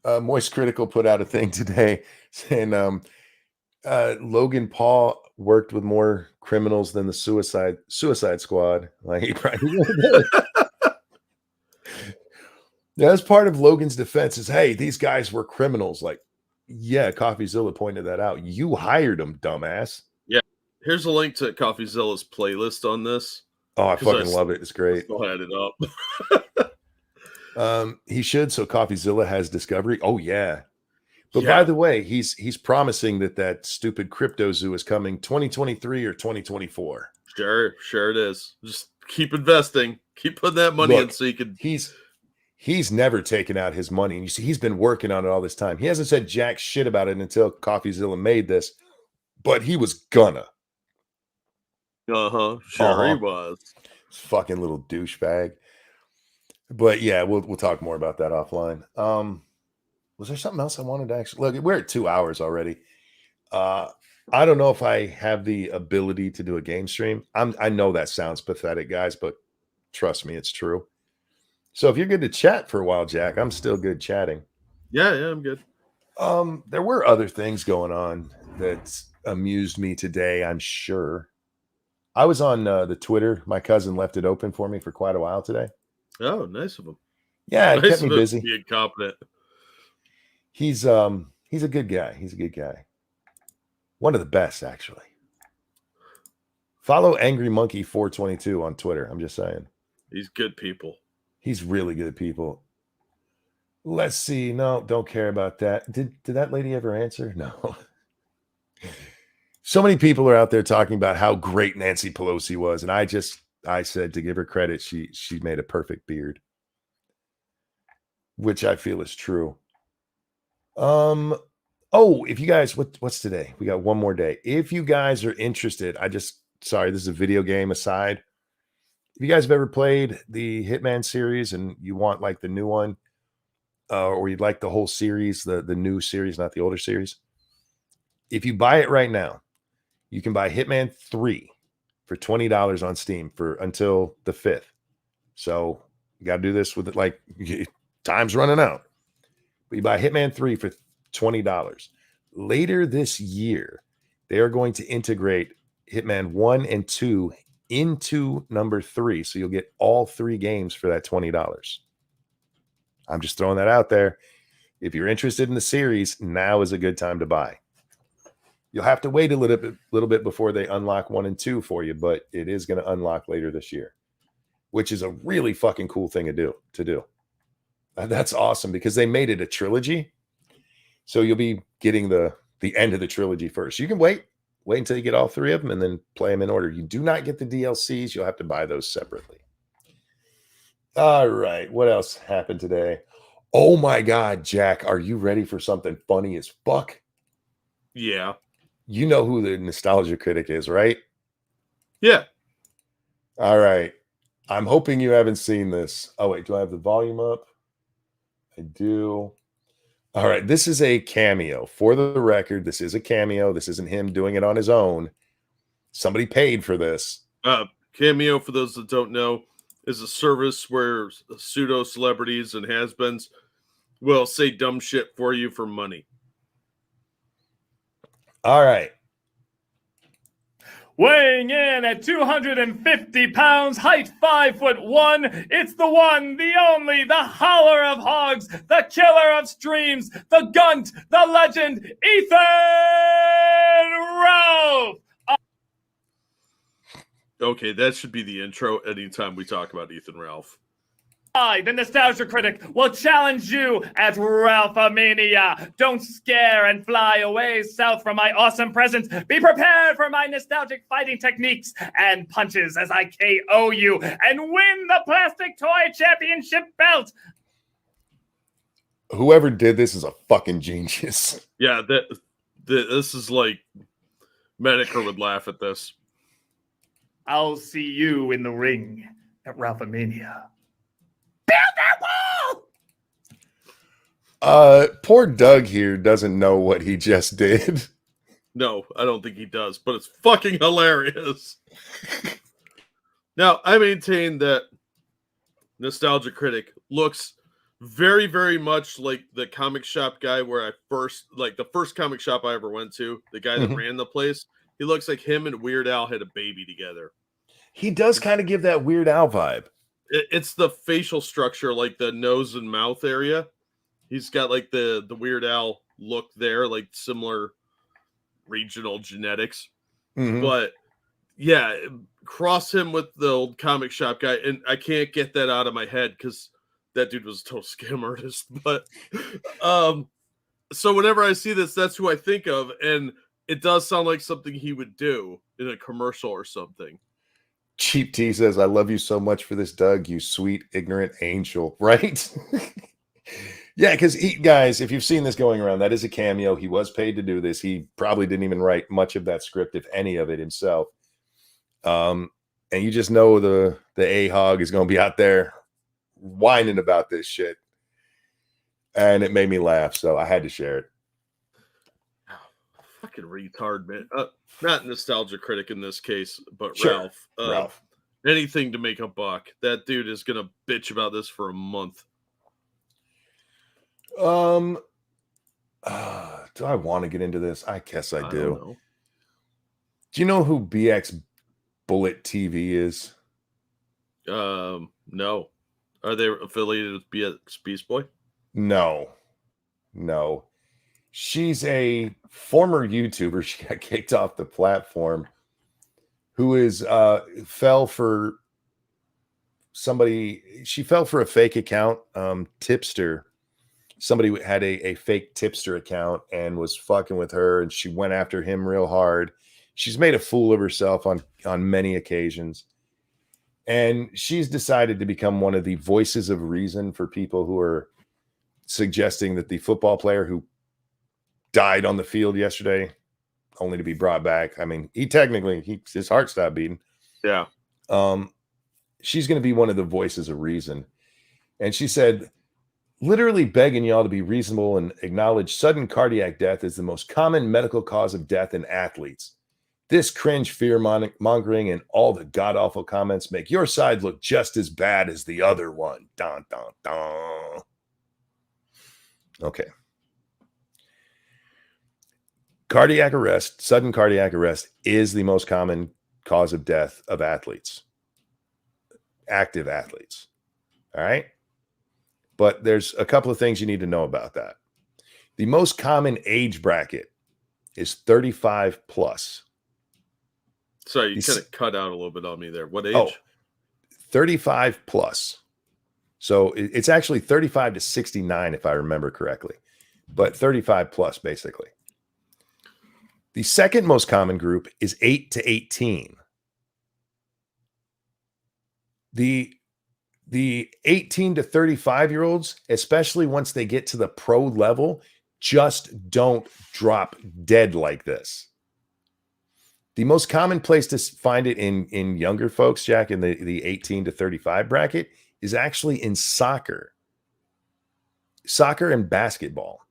Moist Critical put out a thing today saying Logan Paul worked with more criminals than the Suicide Squad. Like he probably really did. Yeah, that's part of Logan's defense is, hey, these guys were criminals. Like, yeah, Coffeezilla pointed that out. You hired them, dumbass. Yeah. Here's a link to Coffeezilla's playlist on this. Oh, I fucking love it. It's great. I'll add it up. He should. So Coffeezilla has Discovery. Oh, yeah. But by the way, he's promising that stupid crypto zoo is coming 2023 or 2024. Sure it is. Just keep investing. Keep putting that money in so you can. He's never taken out his money. And you see, he's been working on it all this time. He hasn't said jack shit about it until Coffeezilla made this, but he was gonna. He was. Fucking little douchebag. But yeah, we'll talk more about that offline. Was there something else I wanted to actually look? We're at 2 hours already. I don't know if I have the ability to do a game stream. I know that sounds pathetic, guys, but trust me, it's true. So if you're good to chat for a while, Jack, I'm still good chatting. Yeah, I'm good. There were other things going on that amused me today, I'm sure. I was on the Twitter. My cousin left it open for me for quite a while today. Oh, nice of him. Yeah, it kept me busy. Being competent. He's a good guy. He's a good guy. One of the best, actually. Follow Angry Monkey 422 on Twitter. I'm just saying. He's good people. He's really good people. Let's see. No, don't care about that. Did that lady ever answer? No. So many people are out there talking about how great Nancy Pelosi was, and I said to give her credit, she made a perfect beard, which I feel is true. If you guys, what's today? We got one more day. If you guys are interested, sorry, this is a video game aside. If you guys have ever played the Hitman series and you want like the new one, or you'd like the whole series, the new series, not the older series, if you buy it right now, you can buy Hitman 3 for $20 on Steam until the 5th. So you got to do this with it. Like time's running out. But you buy Hitman 3 for $20. Later this year, they are going to integrate Hitman 1 and 2 into number 3. So you'll get all 3 games for that $20. I'm just throwing that out there. If you're interested in the series, now is a good time to buy. You'll have to wait a little bit before they unlock 1 and 2 for you, but it is going to unlock later this year, which is a really fucking cool thing to do. That's awesome because they made it a trilogy. So you'll be getting the end of the trilogy first. You can wait until you get all 3 of them and then play them in order. You do not get the DLCs. You'll have to buy those separately. All right. What else happened today? Oh my God, Jack, are you ready for something funny as fuck? Yeah. You know who the nostalgia critic is, right? Yeah. All right. I'm hoping you haven't seen this. Oh, wait. Do I have the volume up? I do. All right. This is a cameo. For the record, this is a cameo. This isn't him doing it on his own. Somebody paid for this. Cameo, for those that don't know, is a service where pseudo celebrities and has-beens will say dumb shit for you for money. All right. Weighing in at 250 pounds, height 5'1", it's the one, the only, the howler of hogs, the killer of streams, the gunt, the legend, Ethan Ralph! Okay, that should be the intro anytime we talk about Ethan Ralph. I, the nostalgia critic, will challenge you at Ralphamania. Don't scare and fly away south from my awesome presence. Be prepared for my nostalgic fighting techniques and punches as I KO you and win the plastic toy championship belt. Whoever did this is a fucking genius. Yeah, this is like Medicare would laugh at this. I'll see you in the ring at Ralphamania. Build that wall! Poor Doug here doesn't know what he just did. No, I don't think he does, but it's fucking hilarious. Now, I maintain that Nostalgia Critic looks very, very much like the comic shop guy where the first comic shop I ever went to, the guy that ran the place. He looks like him and Weird Al had a baby together. He does kind of give that Weird Al vibe. It's the facial structure, like the nose and mouth area. He's got like the Weird Al look there, like similar regional genetics. But yeah, cross him with the old comic shop guy, and I can't get that out of my head because that dude was a total scam artist. But so whenever I see this, that's who I think of, and it does sound like something he would do in a commercial or something. Cheap T says, I love you so much for this, Doug, you sweet, ignorant angel. Right? Yeah, because guys, if you've seen this going around, that is a cameo. He was paid to do this. He probably didn't even write much of that script, if any of it himself. And you just know the A-hog is going to be out there whining about this shit. And it made me laugh, so I had to share it. Fucking retard, man. Not Nostalgia Critic in this case, but Sure. Ralph. Ralph. Anything to make a buck. That dude is going to bitch about this for a month. Do I want to get into this? I guess I do. Do you know who BX Bullet TV is? No. Are they affiliated with BX Beast Boy? No. She's a former YouTuber. She got kicked off the platform. Who is fell for somebody? She fell for a fake account, tipster. Somebody had a fake tipster account and was fucking with her, and she went after him real hard. She's made a fool of herself on many occasions. And she's decided to become one of the voices of reason for people who are suggesting that the football player who died on the field yesterday, only to be brought back. I mean, his heart stopped beating. Yeah. She's going to be one of the voices of reason. And she said, literally begging y'all to be reasonable and acknowledge sudden cardiac death is the most common medical cause of death in athletes. This cringe fear-mongering and all the god-awful comments make your side look just as bad as the other one. Dun, dun, dun. Okay. Sudden cardiac arrest is the most common cause of death of athletes. Active athletes. All right? But there's a couple of things you need to know about that. The most common age bracket is 35 plus. Sorry, you kind of cut out a little bit on me there. What age? Oh, 35 plus. So it's actually 35 to 69, if I remember correctly. But 35 plus, basically. The second most common group is 8 to 18. The 18 to 35-year-olds, especially once they get to the pro level, just don't drop dead like this. The most common place to find it in younger folks, Jack, in the 18 to 35 bracket, is actually in soccer and basketball.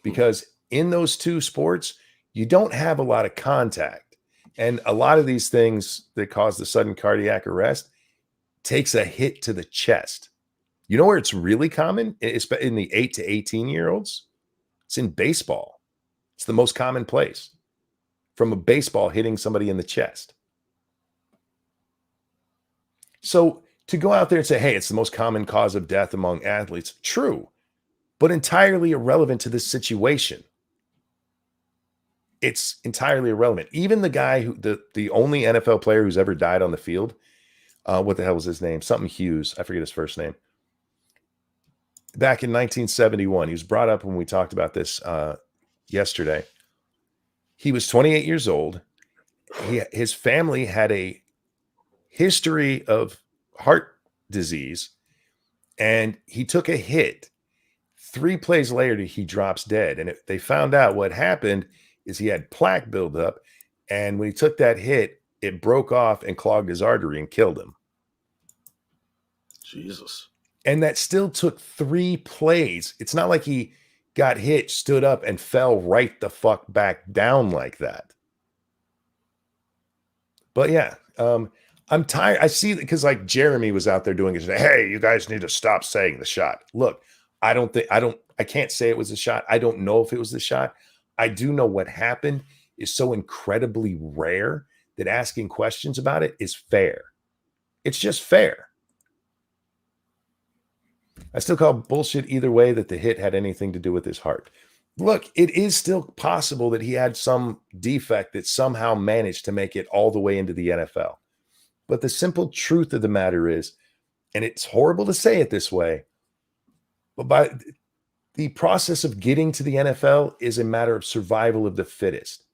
Because in those two sports, you don't have a lot of contact. And a lot of these things that cause the sudden cardiac arrest takes a hit to the chest. You know where it's really common? It's in the 8 to 18-year-olds. It's in baseball. It's the most common place. From a baseball hitting somebody in the chest. So to go out there and say, hey, it's the most common cause of death among athletes, true, but entirely irrelevant to this situation. It's entirely irrelevant. Even the guy the only NFL player who's ever died on the field, what the hell was his name? Something Hughes. I forget his first name. Back in 1971, he was brought up when we talked about this yesterday. He was 28 years old. His family had a history of heart disease, and he took a hit. 3 plays later, he drops dead. And they found out what happened is he had plaque buildup. And when he took that hit, it broke off and clogged his artery and killed him. Jesus. And that still took 3 plays. It's not like he got hit, stood up, and fell right the fuck back down like that. But yeah, I'm tired. I see, because like Jeremy was out there doing it. Hey, you guys need to stop saying the shot. Look, I can't say it was a shot. I don't know if it was the shot. I do know what happened is so incredibly rare that asking questions about it is fair. It's just fair. I still call bullshit either way that the hit had anything to do with his heart. Look, it is still possible that he had some defect that somehow managed to make it all the way into the NFL. But the simple truth of the matter is, and it's horrible to say it this way, but by the process of getting to the NFL is a matter of survival of the fittest.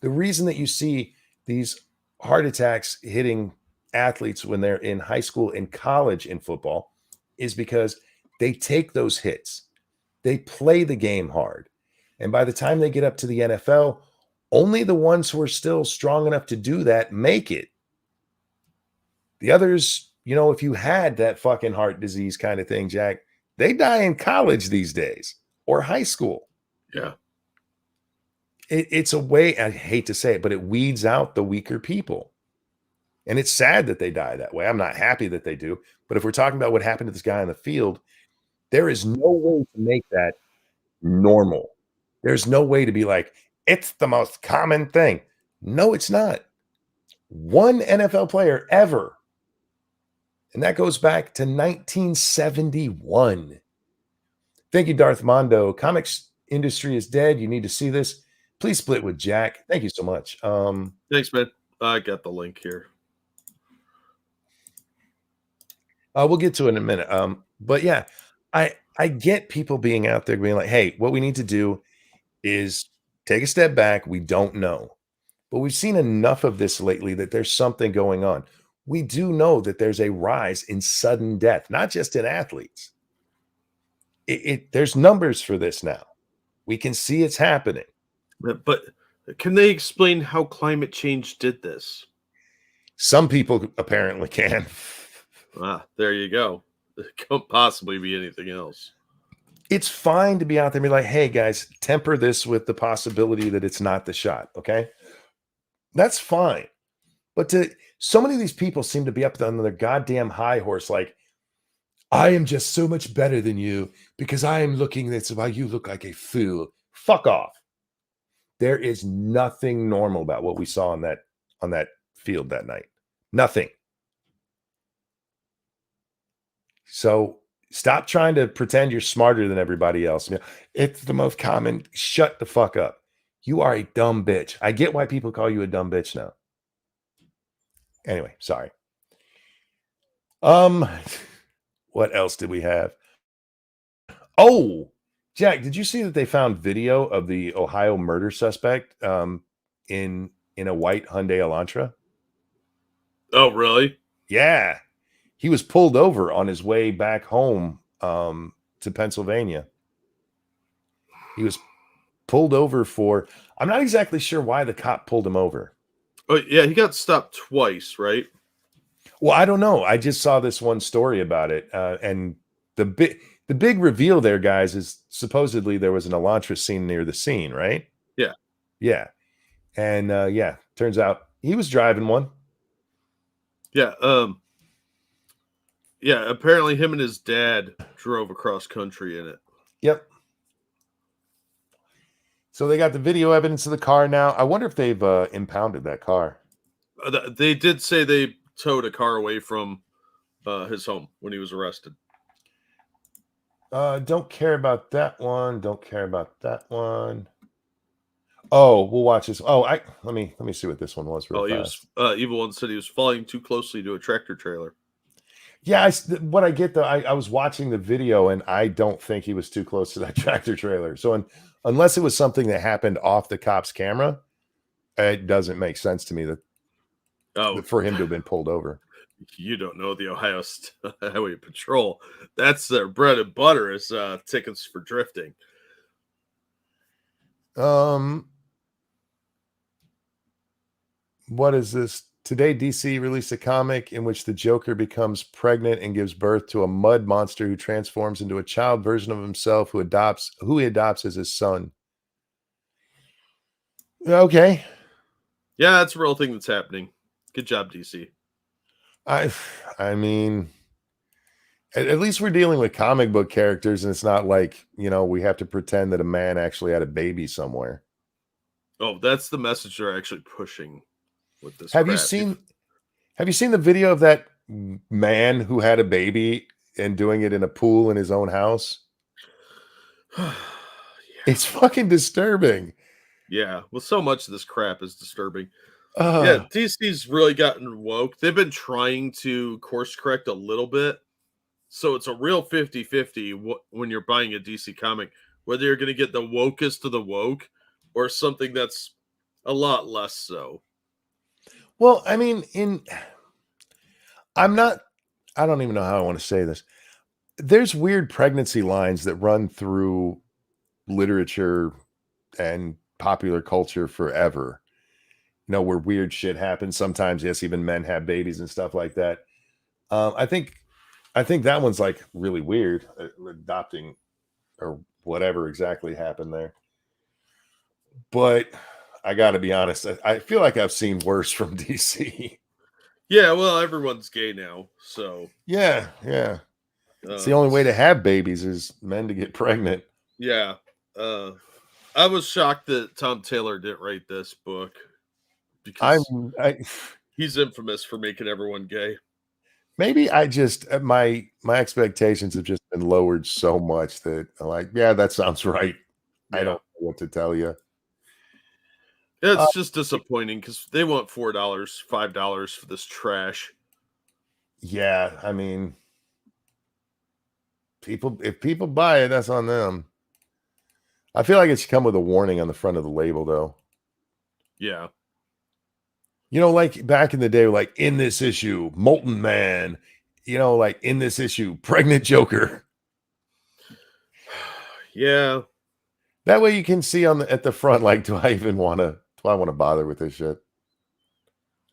The reason that you see these heart attacks hitting athletes when they're in high school and college in football is because they take those hits. They play the game hard. And by the time they get up to the NFL, only the ones who are still strong enough to do that make it. The others, if you had that fucking heart disease kind of thing, Jack, they die in college these days or high school. Yeah. It's a way, I hate to say it, but it weeds out the weaker people. And it's sad that they die that way. I'm not happy that they do. But if we're talking about what happened to this guy on the field, there is no way to make that normal. There's no way to be like, it's the most common thing. No, it's not. One NFL player ever. And that goes back to 1971. Thank you, Darth Mondo. Comics industry is dead. You need to see this. Please split with Jack. Thank you so much. Thanks, man. I got the link here. We'll get to it in a minute. But yeah, I get people being out there being like, hey, what we need to do is take a step back. We don't know. But we've seen enough of this lately that there's something going on. We do know that there's a rise in sudden death, not just in athletes. There's numbers for this now. We can see it's happening. But can they explain how climate change did this? Some people apparently can. There you go. It can't possibly be anything else. It's fine to be out there and be like, hey, guys, temper this with the possibility that it's not the shot, okay? That's fine. But so many of these people seem to be up on their goddamn high horse like, I am just so much better than you because I am looking this while you look like a fool. Fuck off. There is nothing normal about what we saw on that field that night. Nothing. So stop trying to pretend you're smarter than everybody else. It's the most common. Shut the fuck up. You are a dumb bitch. I get why people call you a dumb bitch now. Anyway, sorry. What else did we have? Oh, Jack, did you see that they found video of the Ohio murder suspect in a white Hyundai Elantra? Oh, really? Yeah. He was pulled over on his way back home to Pennsylvania. He was pulled over for, I'm not exactly sure why the cop pulled him over. Oh, yeah, he got stopped twice, right? Well, I don't know. I just saw this one story about it. And the big reveal there, guys, is supposedly there was an Elantra seen near the scene, right? Yeah. Yeah. And turns out he was driving one. Yeah. Yeah, apparently him and his dad drove across country in it. Yep. So they got the video evidence of the car now. I wonder if they've impounded that car. They did say they towed a car away from his home when he was arrested. Don't care about that one. Don't care about that one. Oh, we'll watch this. Oh, let me see what this one was real fast. Evil One said he was flying too closely to a tractor trailer. Yeah, what I get though, I was watching the video and I don't think he was too close to that tractor trailer. So unless it was something that happened off the cop's camera, it doesn't make sense to me that for him to have been pulled over. You don't know the Ohio Highway Patrol. That's their bread and butter is tickets for drifting. What is this? Today, DC released a comic in which the Joker becomes pregnant and gives birth to a mud monster who transforms into a child version of himself who he adopts as his son. Okay. Yeah, that's a real thing that's happening. Good job, DC. I mean, at least we're dealing with comic book characters, and it's not like, we have to pretend that a man actually had a baby somewhere. Oh, that's the message they're actually pushing with this. Have you seen the video of that man who had a baby and doing it in a pool in his own house? Yeah. It's fucking disturbing. Yeah, well, so much of this crap is disturbing. Yeah, DC's really gotten woke. They've been trying to course correct a little bit. So it's a real 50-50 when you're buying a DC comic, whether you're going to get the wokest of the woke or something that's a lot less so. Well, I mean, I don't even know how I want to say this. There's weird pregnancy lines that run through literature and popular culture forever. Where weird shit happens. Sometimes, yes, even men have babies and stuff like that. I think that one's like really weird, adopting or whatever exactly happened there. But I got to be honest, I feel like I've seen worse from DC. Yeah, well, everyone's gay now, so yeah. It's the only way to have babies is men to get pregnant. Yeah, I was shocked that Tom Taylor didn't write this book because he's infamous for making everyone gay. Maybe I just my expectations have just been lowered so much that I'm like, yeah, that sounds right. Yeah. I don't know what to tell you. It's just disappointing because they want $4, $5 for this trash. Yeah, I mean, if people buy it, that's on them. I feel like it should come with a warning on the front of the label, though. Yeah. Like back in the day, like in this issue, Molten Man, like in this issue, Pregnant Joker. Yeah. That way you can see at the front, like, do I want to bother with this shit?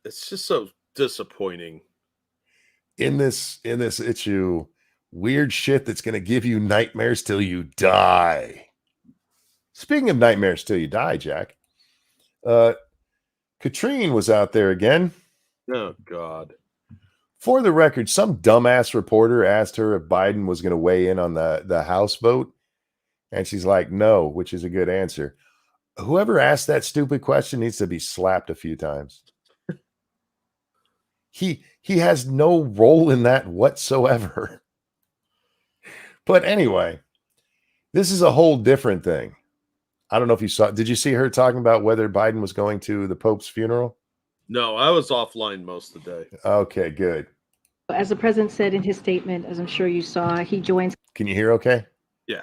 It's just so disappointing. In this issue, weird shit that's going to give you nightmares till you die. Speaking of nightmares till you die, Jack, Katrine was out there again. Oh, God. For the record, some dumbass reporter asked her if Biden was going to weigh in on the House vote. And she's like, no, which is a good answer. Whoever asked that stupid question needs to be slapped a few times. He has no role in that whatsoever. But anyway, this is a whole different thing. I don't know if you saw. Did you see her talking about whether Biden was going to the Pope's funeral? No, I was offline most of the day. Okay, good. As the president said in his statement, as I'm sure you saw, he joins. Can you hear okay? Yeah.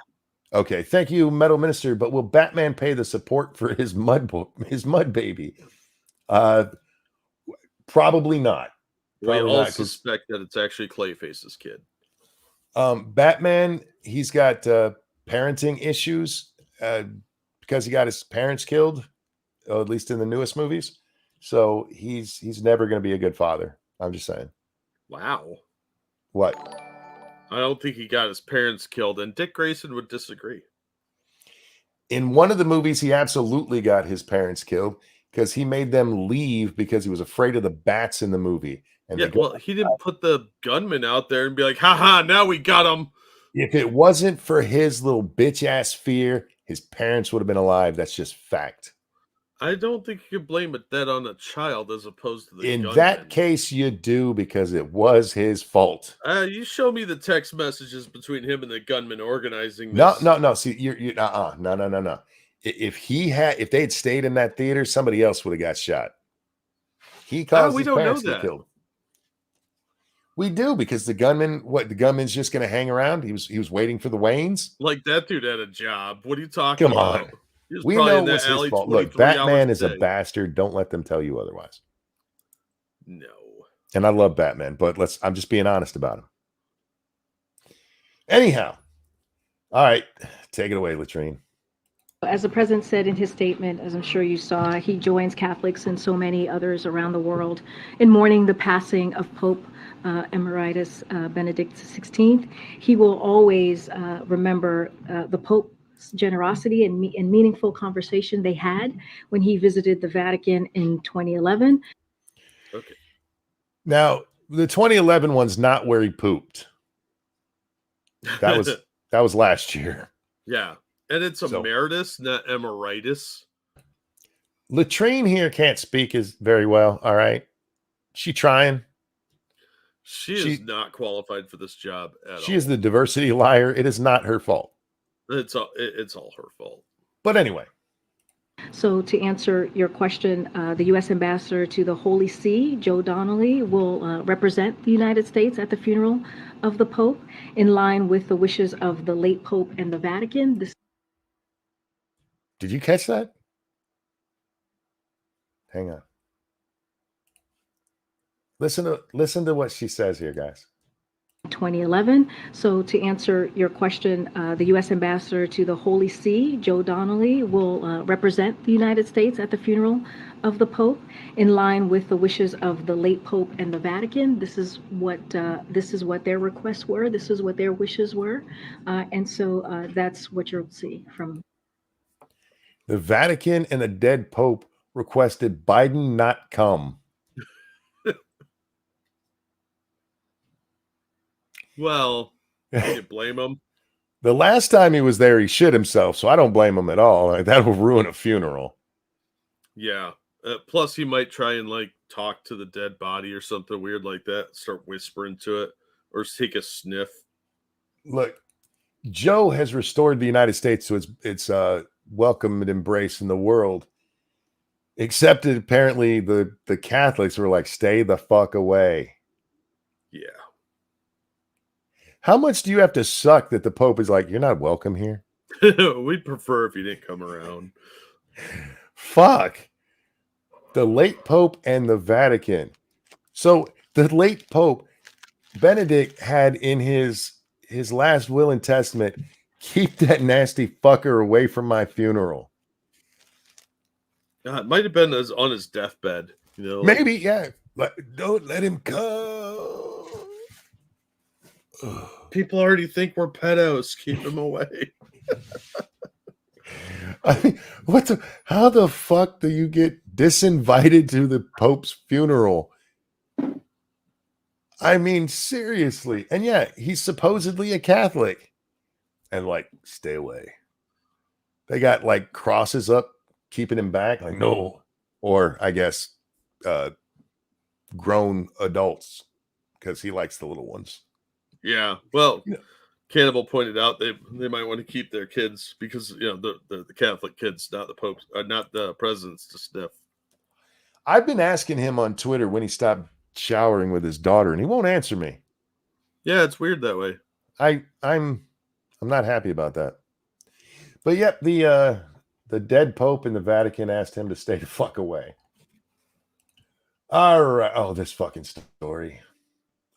Okay, thank you, Metal Minister. But will Batman pay the support for his mud baby? Probably not. We all suspect that it's actually Clayface's kid. Batman, he's got parenting issues because he got his parents killed, at least in the newest movies. So he's never going to be a good father. I'm just saying. Wow. What? I don't think he got his parents killed, and Dick Grayson would disagree. In one of the movies, he absolutely got his parents killed because he made them leave because he was afraid of the bats in the movie. And yeah, well, he didn't put the gunman out there and be like, haha, now we got him. If it wasn't for his little bitch ass fear, his parents would have been alive. That's just fact. I don't think you could blame that on a child as opposed to the In gunman. that case, you do, because it was his fault. You show me the text messages between him and the gunman organizing this. No. See, you're no. If they had stayed in that theater, somebody else would have got shot. He caused his parents to get killed. We do, because the gunman's just going to hang around. He was waiting for the Waynes. Like, that dude had a job. What are you talking about? Come on. We know it was his fault. Look, Batman is a bastard. Don't let them tell you otherwise. No. And I love Batman, but I'm just being honest about him. Anyhow. All right. Take it away, Latrine. As the president said in his statement, as I'm sure you saw, he joins Catholics and so many others around the world in mourning the passing of Pope Emeritus Benedict XVI. He will always remember the Pope's generosity and meaningful conversation they had when he visited the Vatican in 2011. Okay. Now, the 2011 one's not where he pooped. That was last year. Yeah. And it's emeritus, not emeritus. Latrine here can't speak as very well. All right. She trying. She is not qualified for this job at all. She is the diversity liar. It is not her fault. It's all her fault. But anyway. So to answer your question, the U.S. ambassador to the Holy See, Joe Donnelly, will represent the United States at the funeral of the Pope in line with the wishes of the late Pope and the Vatican. Did you catch that? Hang on. Listen to what she says here, guys. 2011. So to answer your question, the U.S. ambassador to the Holy See, Joe Donnelly, will represent the United States at the funeral of the Pope in line with the wishes of the late Pope and the Vatican. This is what their requests were. This is what their wishes were, and so that's what you'll see from. The Vatican and the dead Pope requested Biden not come. Well, can you blame him? The last time he was there, he shit himself, so I don't blame him at all. Like, that will ruin a funeral. Yeah. Plus, he might try and talk to the dead body or something weird like that. Start whispering to it, or take a sniff. Look, Joe has restored the United States to its welcome and embrace in the world. Except that apparently the Catholics were like, stay the fuck away. Yeah. How much do you have to suck that the Pope is like, you're not welcome here? We'd prefer if you didn't come around. Fuck. The late Pope and the Vatican. So the late Pope, Benedict, had in his last will and testament, keep that nasty fucker away from my funeral. It might have been on his deathbed. Maybe, yeah. But don't let him come. People already think we're pedos. Keep him away. I mean, how the fuck do you get disinvited to the Pope's funeral? I mean, seriously. And yeah, he's supposedly a Catholic. And stay away. They got crosses up, keeping him back. No. Or I guess grown adults, because he likes the little ones. Yeah. Well, Cannibal pointed out they might want to keep their kids because the Catholic kids, not the Pope's, not the president's, to sniff. I've been asking him on Twitter when he stopped showering with his daughter, and he won't answer me. Yeah, it's weird that way. I'm not happy about that. But yep, the dead Pope in the Vatican asked him to stay the fuck away. All right. Oh, this fucking story.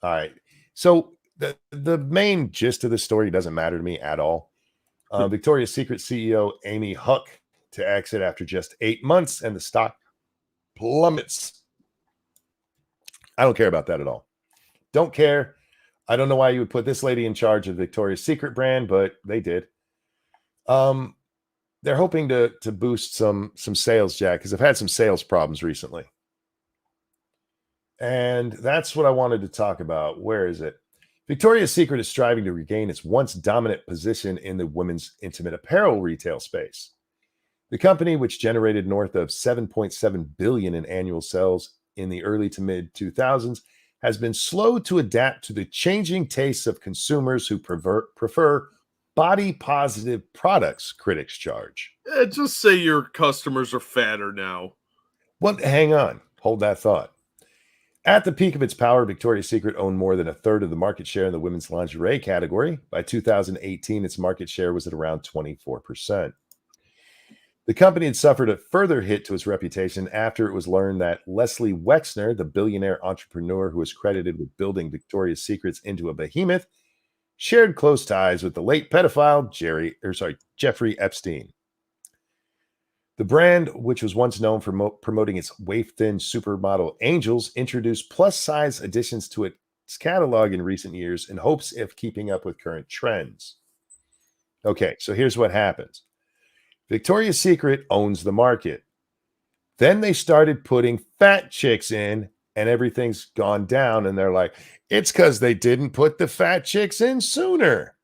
All right. So the main gist of the story doesn't matter to me at all. Victoria's Secret CEO Amy Huck to exit after just 8 months, and the stock plummets. I don't care about that at all. Don't care. I don't know why you would put this lady in charge of Victoria's Secret brand, but they did. They're hoping to boost some sales, Jack, because I've had some sales problems recently. And that's what I wanted to talk about. Where is it? Victoria's Secret is striving to regain its once dominant position in the women's intimate apparel retail space. The company, which generated north of $7.7 billion in annual sales in the early to mid 2000s, has been slow to adapt to the changing tastes of consumers who prefer body-positive products, critics charge. Just say your customers are fatter now. Well, hang on. Hold that thought. At the peak of its power, Victoria's Secret owned more than a third of the market share in the women's lingerie category. By 2018, its market share was at around 24%. The company had suffered a further hit to its reputation after it was learned that Leslie Wexner, the billionaire entrepreneur who is credited with building Victoria's Secrets into a behemoth, shared close ties with the late pedophile Jeffrey Epstein. The brand, which was once known for promoting its waif-thin supermodel angels, introduced plus-size additions to its catalog in recent years in hopes of keeping up with current trends. Okay, so here's what happens. Victoria's Secret owns the market. Then they started putting fat chicks in, and everything's gone down, and they're like, it's because they didn't put the fat chicks in sooner.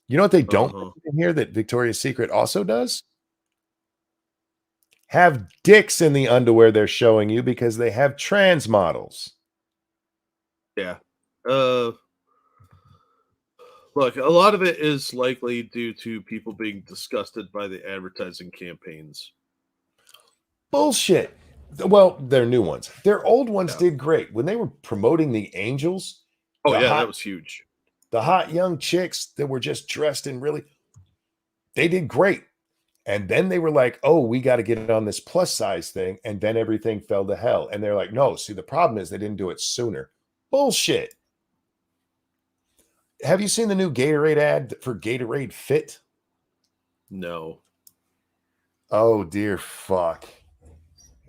You know what they don't put in here that Victoria's Secret also does? Have dicks in the underwear they're showing you because they have trans models. Yeah. Look, a lot of it is likely due to people being disgusted by the advertising campaigns. Bullshit. Well, their new ones. Their old ones did great. When they were promoting the angels. Oh, yeah, that was huge. The hot young chicks that were just dressed in really, they did great. And then they were like, oh, we got to get it on this plus size thing. And then everything fell to hell. And they're like, no, see, the problem is they didn't do it sooner. Bullshit. Have you seen the new Gatorade ad for Gatorade Fit? No. Oh, dear fuck.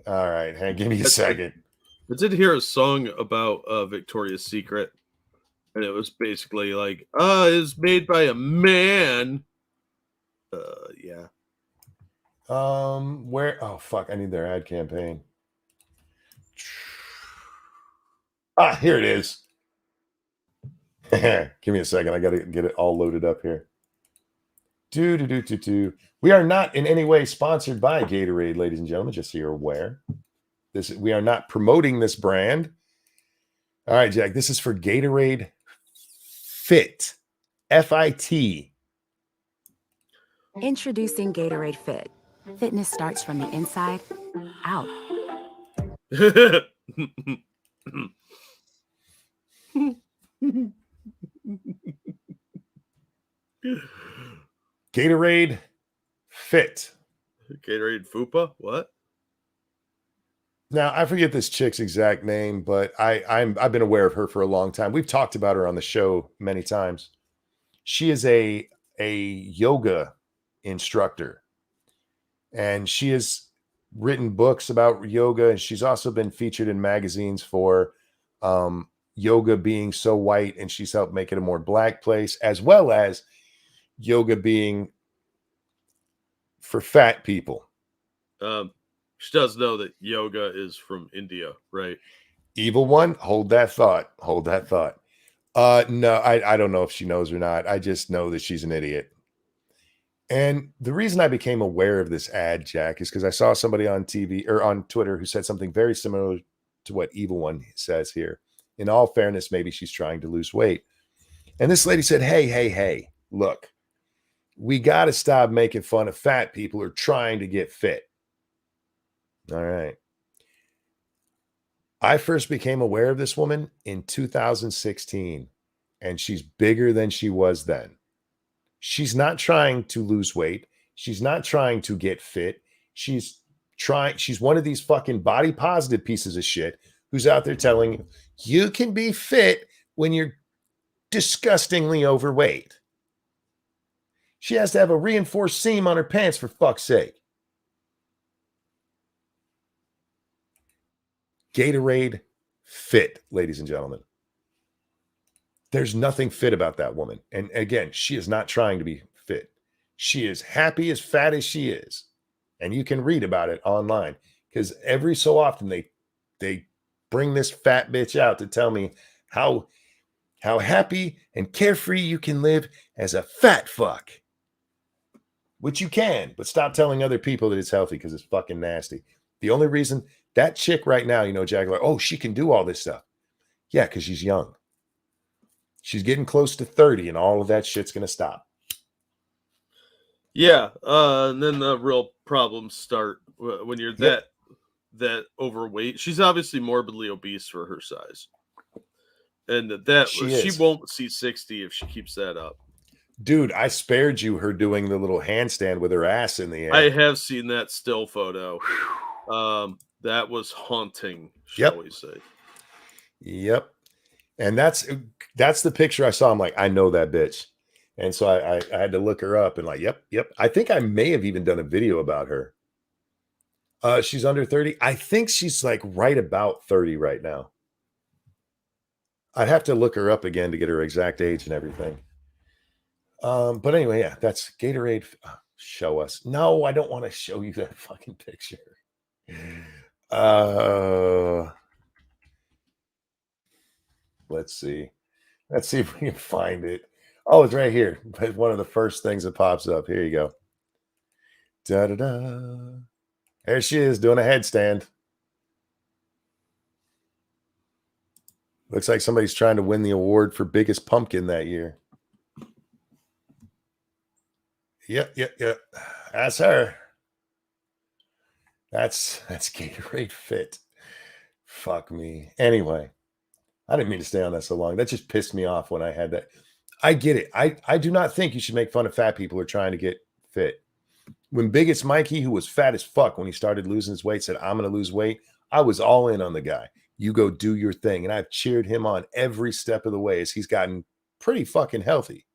All right, give me a second. I did hear a song about Victoria's Secret. And it was basically like, it's made by a man. Yeah. Where? Oh, fuck. I need their ad campaign. Ah, here it is. Give me a second. I got to get it all loaded up here. We are not in any way sponsored by Gatorade, ladies and gentlemen, just so you're aware. We are not promoting this brand. All right, Jack, this is for Gatorade Fit. F-I-T. Introducing Gatorade Fit. Fitness starts from the inside out. Gatorade Fit. Gatorade Fupa? What? Now, I forget this chick's exact name, but I've been aware of her for a long time. We've talked about her on the show many times. She is a yoga instructor, and she has written books about yoga, and she's also been featured in magazines for yoga being so white, and she's helped make it a more black place, as well as yoga being for fat people. She does know that yoga is from India, right? Evil one, hold that thought. Hold that thought. No, I don't know if she knows or not. I just know that she's an idiot. And the reason I became aware of this ad, Jack, is because I saw somebody on TV or on Twitter who said something very similar to what Evil One says here. In all fairness, maybe she's trying to lose weight. And this lady said, hey, look, we got to stop making fun of fat people who are trying to get fit. All right. I first became aware of this woman in 2016, and she's bigger than she was then. She's not trying to lose weight. She's not trying to get fit. She's one of these fucking body positive pieces of shit who's out there telling you, you can be fit when you're disgustingly overweight. She has to have a reinforced seam on her pants, for fuck's sake. Gatorade Fit, ladies and gentlemen. There's nothing fit about that woman. And again, she is not trying to be fit. She is happy as fat as she is. And you can read about it online, because every so often they bring this fat bitch out to tell me how happy and carefree you can live as a fat fuck. Which you can, but stop telling other people that it's healthy, because it's fucking nasty. The only reason that chick right now, Jack, like, oh, she can do all this stuff. Yeah, because she's young. She's getting close to 30, and all of that shit's going to stop. Yeah, and then the real problems start when you're that overweight. She's obviously morbidly obese for her size. And she won't see 60 if she keeps that up. Dude, I spared you her doing the little handstand with her ass in the air. I have seen that still photo. That was haunting, shall we say. Yep. And that's the picture I saw. I'm like, I know that bitch. And so I had to look her up and like, yep. I think I may have even done a video about her. She's under 30. I think she's like right about 30 right now. I'd have to look her up again to get her exact age and everything. But anyway, yeah, that's Gatorade. Show us. No, I don't want to show you that fucking picture. Let's see. Let's see if we can find it. Oh, it's right here. It's one of the first things that pops up. Here you go. Da da da. There she is doing a headstand. Looks like somebody's trying to win the award for biggest pumpkin that year. Yep. That's her. That's Gatorade Fit. Fuck me. Anyway, I didn't mean to stay on that so long. That just pissed me off when I had that. I get it. I do not think you should make fun of fat people who are trying to get fit. When Biggest Mikey, who was fat as fuck when he started losing his weight, said, I'm going to lose weight, I was all in on the guy. You go do your thing. And I've cheered him on every step of the way as he's gotten pretty fucking healthy.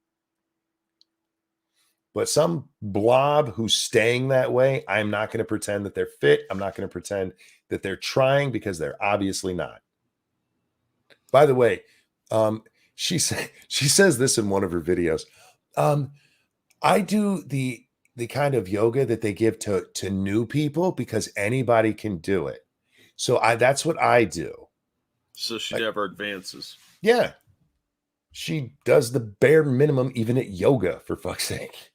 But some blob who's staying that way, I'm not going to pretend that they're fit. I'm not going to pretend that they're trying because they're obviously not. By the way, she says this in one of her videos. I do the kind of yoga that they give to new people because anybody can do it. So that's what I do. So she never advances. Yeah. She does the bare minimum even at yoga, for fuck's sake.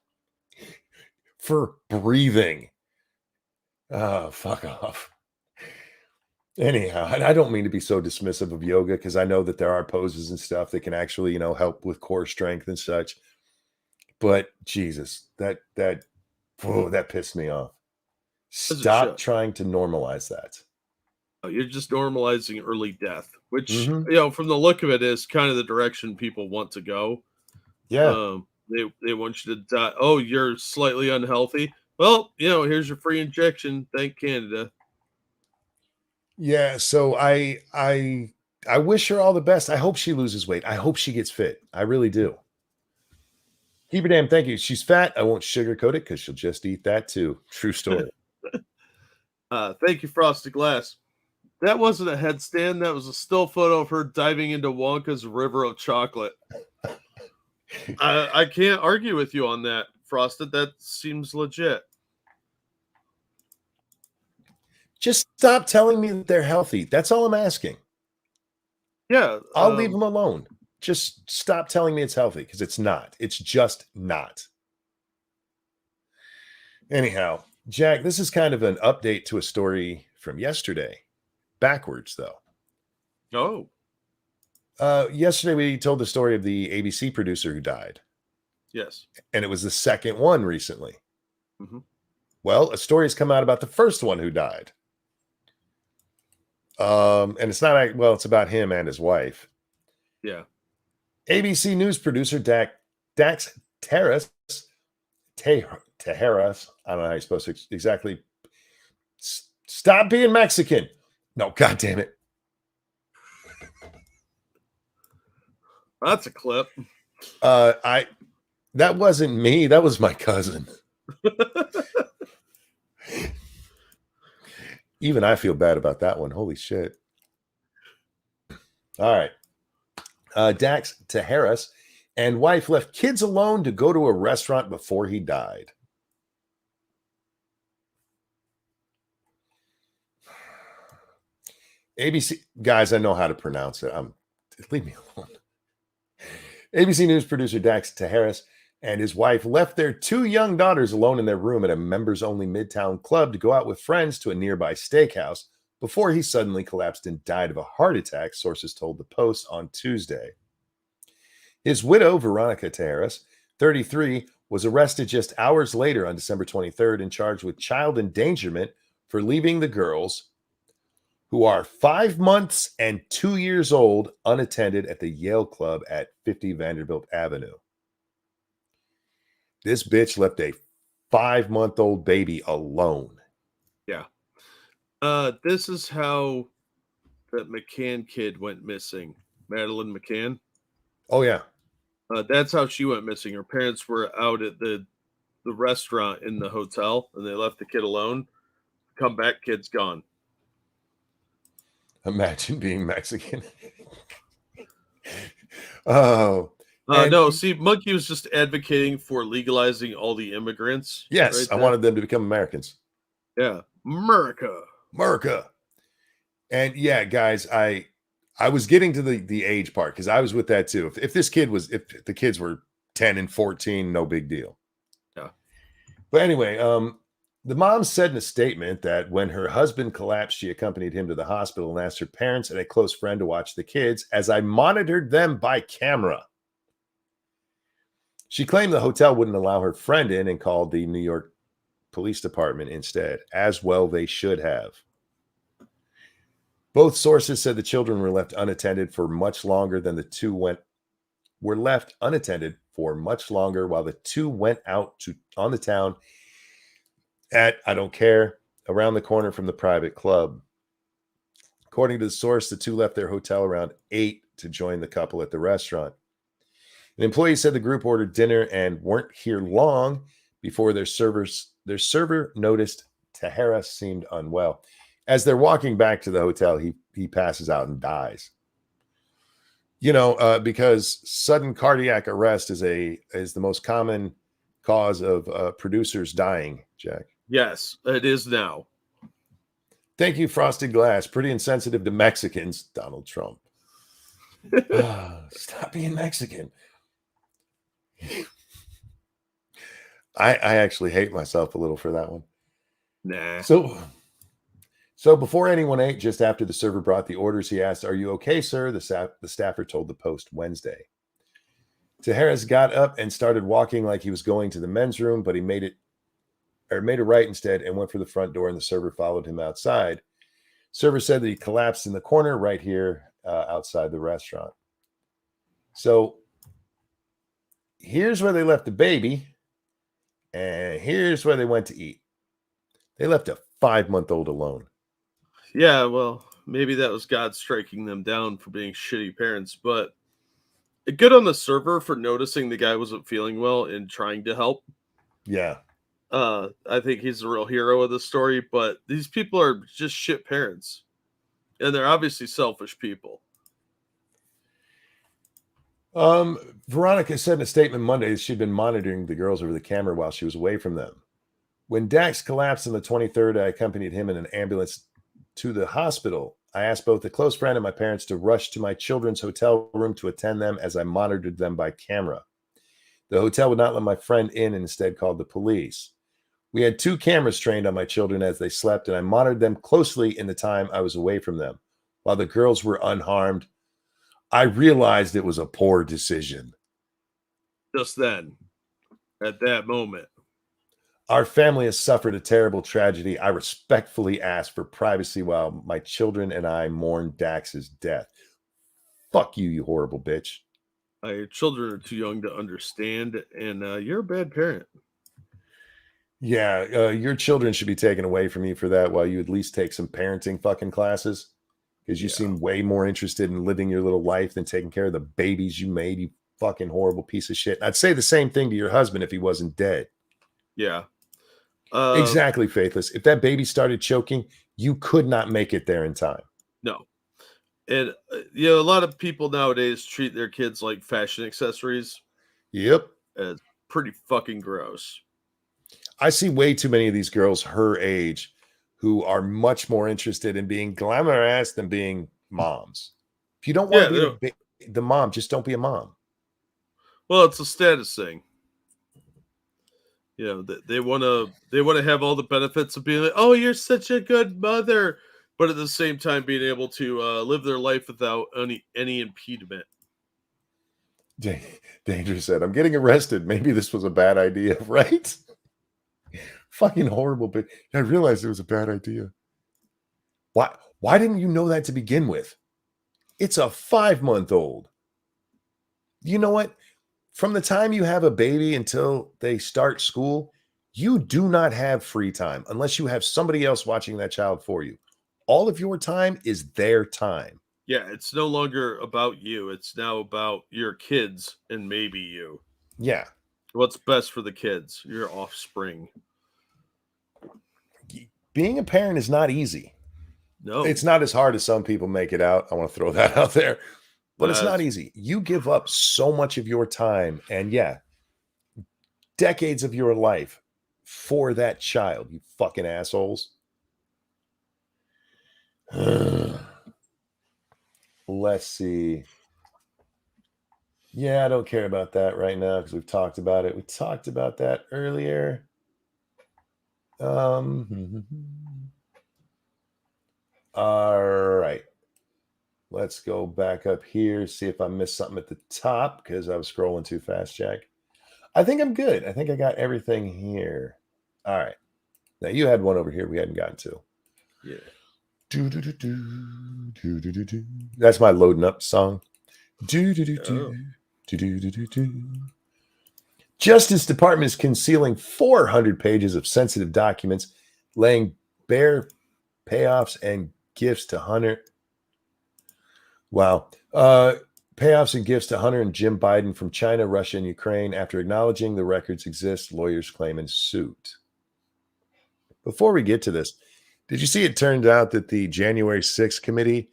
For breathing. Oh, fuck off. Anyhow, and I don't mean to be so dismissive of yoga because I know that there are poses and stuff that can actually, help with core strength and such. But Jesus, that pissed me off. Stop trying to normalize that. You're just normalizing early death, which, from the look of it is kind of the direction people want to go. Yeah. They want you to die. Oh, you're slightly unhealthy. Well, here's your free injection. Thank Canada. Yeah. So I wish her all the best. I hope she loses weight. I hope she gets fit. I really do. Keep her damn. Thank you. She's fat. I won't sugarcoat it because she'll just eat that too. True story. Thank you, Frosted Glass. That wasn't a headstand. That was a still photo of her diving into Wonka's river of chocolate. I can't argue with you on that, Frosted. That seems legit. Just stop telling me that they're healthy. That's all I'm asking. Yeah. I'll leave them alone. Just stop telling me it's healthy because it's not. It's just not. Anyhow, Jack, this is kind of an update to a story from yesterday. Backwards, though. Oh. Yesterday, we told the story of the ABC producer who died. Yes. And it was the second one recently. Mm-hmm. Well, a story has come out about the first one who died. And it's not, it's about him and his wife. Yeah. ABC News producer Dax Tejas, I don't know how you're supposed to exactly. Stop being Mexican. No, God damn it. That's a clip. That wasn't me. That was my cousin. Even I feel bad about that one. Holy shit. All right. Dax Tejas and wife left kids alone to go to a restaurant before he died. ABC, guys, I know how to pronounce it. Leave me alone. ABC News producer Dax Tejas and his wife left their two young daughters alone in their room at a members-only Midtown club to go out with friends to a nearby steakhouse before he suddenly collapsed and died of a heart attack, sources told the Post on Tuesday. His widow, Veronica Tejas, 33, was arrested just hours later on December 23rd and charged with child endangerment for leaving the girls, who are 5 months and 2 years old, unattended at the Yale Club at 50 Vanderbilt Avenue. This bitch left a 5-month-old baby alone. Yeah. This is how that McCann kid went missing. Madeline McCann. Oh, yeah. That's how she went missing. Her parents were out at the restaurant in the hotel, and they left the kid alone. Come back, kid's gone. Imagine being Mexican. Oh. No, see, Monkey was just advocating for legalizing all the immigrants. Yes, right I there. wanted them to become Americans. Yeah, America. And yeah, guys, I was getting to the age part because I was with that too. If the kids were 10 and 14, no big deal. Yeah. But anyway, the mom said in a statement that when her husband collapsed, she accompanied him to the hospital and asked her parents and a close friend to watch the kids as I monitored them by camera. She claimed the hotel wouldn't allow her friend in and called the New York Police Department instead, as well they should have. Both sources said the children were left unattended for much longer than the two were left unattended for much longer while the two went out on the town at, I don't care, around the corner from the private club. According to the source, the two left their hotel around 8 to join the couple at the restaurant. An employee said the group ordered dinner and weren't here long before their server noticed Tahara seemed unwell. As they're walking back to the hotel, he passes out and dies. Because sudden cardiac arrest is the most common cause of producers dying, Jack. Yes, it is now. Thank you, Frosted Glass. Pretty insensitive to Mexicans, Donald Trump. Stop being Mexican. I actually hate myself a little for that one. Nah. So before anyone ate, just after the server brought the orders, he asked, "Are you okay, sir?" The staffer told the Post Wednesday. Taharas got up and started walking like he was going to the men's room, but he made a right instead and went for the front door, and the server followed him outside. Server said that he collapsed in the corner right here outside the restaurant. So here's where they left the baby, and here's where they went to eat. They left a 5-month-old alone. Yeah, well, maybe that was God striking them down for being shitty parents, but good on the server for noticing the guy wasn't feeling well and trying to help. Yeah. I think he's the real hero of the story, but these people are just shit parents. And they're obviously selfish people. Veronica said in a statement Monday that she'd been monitoring the girls over the camera while she was away from them. When Dax collapsed on the 23rd, I accompanied him in an ambulance to the hospital. I asked both a close friend and my parents to rush to my children's hotel room to attend them as I monitored them by camera. The hotel would not let my friend in and instead called the police. We had 2 cameras trained on my children as they slept, and I monitored them closely in the time I was away from them. While the girls were unharmed, I realized it was a poor decision. Just then, at that moment. Our family has suffered a terrible tragedy. I respectfully ask for privacy while my children and I mourn Dax's death. Fuck you, you horrible bitch. Your children are too young to understand, and you're a bad parent. Yeah, your children should be taken away from you for that while you at least take some parenting fucking classes, because you seem way more interested in living your little life than taking care of the babies you made, you fucking horrible piece of shit. I'd say the same thing to your husband if he wasn't dead. Yeah. Exactly, Faithless. If that baby started choking, you could not make it there in time. No. And, a lot of people nowadays treat their kids like fashion accessories. Yep. It's pretty fucking gross. I see way too many of these girls her age who are much more interested in being glamorous than being moms. If you don't want to be the mom, just don't be a mom. Well, it's a status thing. They want to have all the benefits of being like, oh, you're such a good mother, but at the same time being able to live their life without any impediment. Danger said, "I'm getting arrested. Maybe this was a bad idea," right? Fucking horrible, but I realized it was a bad idea. Why didn't you know that to begin with? It's a 5-month-old. You know what? From the time you have a baby until they start school, you do not have free time unless you have somebody else watching that child for you. All of your time is their time. Yeah, it's no longer about you. It's now about your kids and maybe you. Yeah. What's best for the kids, your offspring. Being a parent is not easy. No. It's not as hard as some people make it out. I want to throw that out there. But it's not That's- easy. You give up so much of your time and decades of your life for that child, you fucking assholes. Let's see. Yeah, I don't care about that right now because we've talked about it. We talked about that earlier. All right. Let's go back up here, see if I missed something at the top because I was scrolling too fast, Jack. I think I'm good. I think I got everything here. All right. Now you had one over here we hadn't gotten to. yeah. That's my loading up song. Oh. Justice Department is concealing 400 pages of sensitive documents, laying bare payoffs and gifts to Hunter. Wow. Payoffs and gifts to Hunter and Jim Biden from China, Russia, and Ukraine after acknowledging the records exist, lawyers claim in suit. Before we get to this, did you see it turned out that the January 6th committee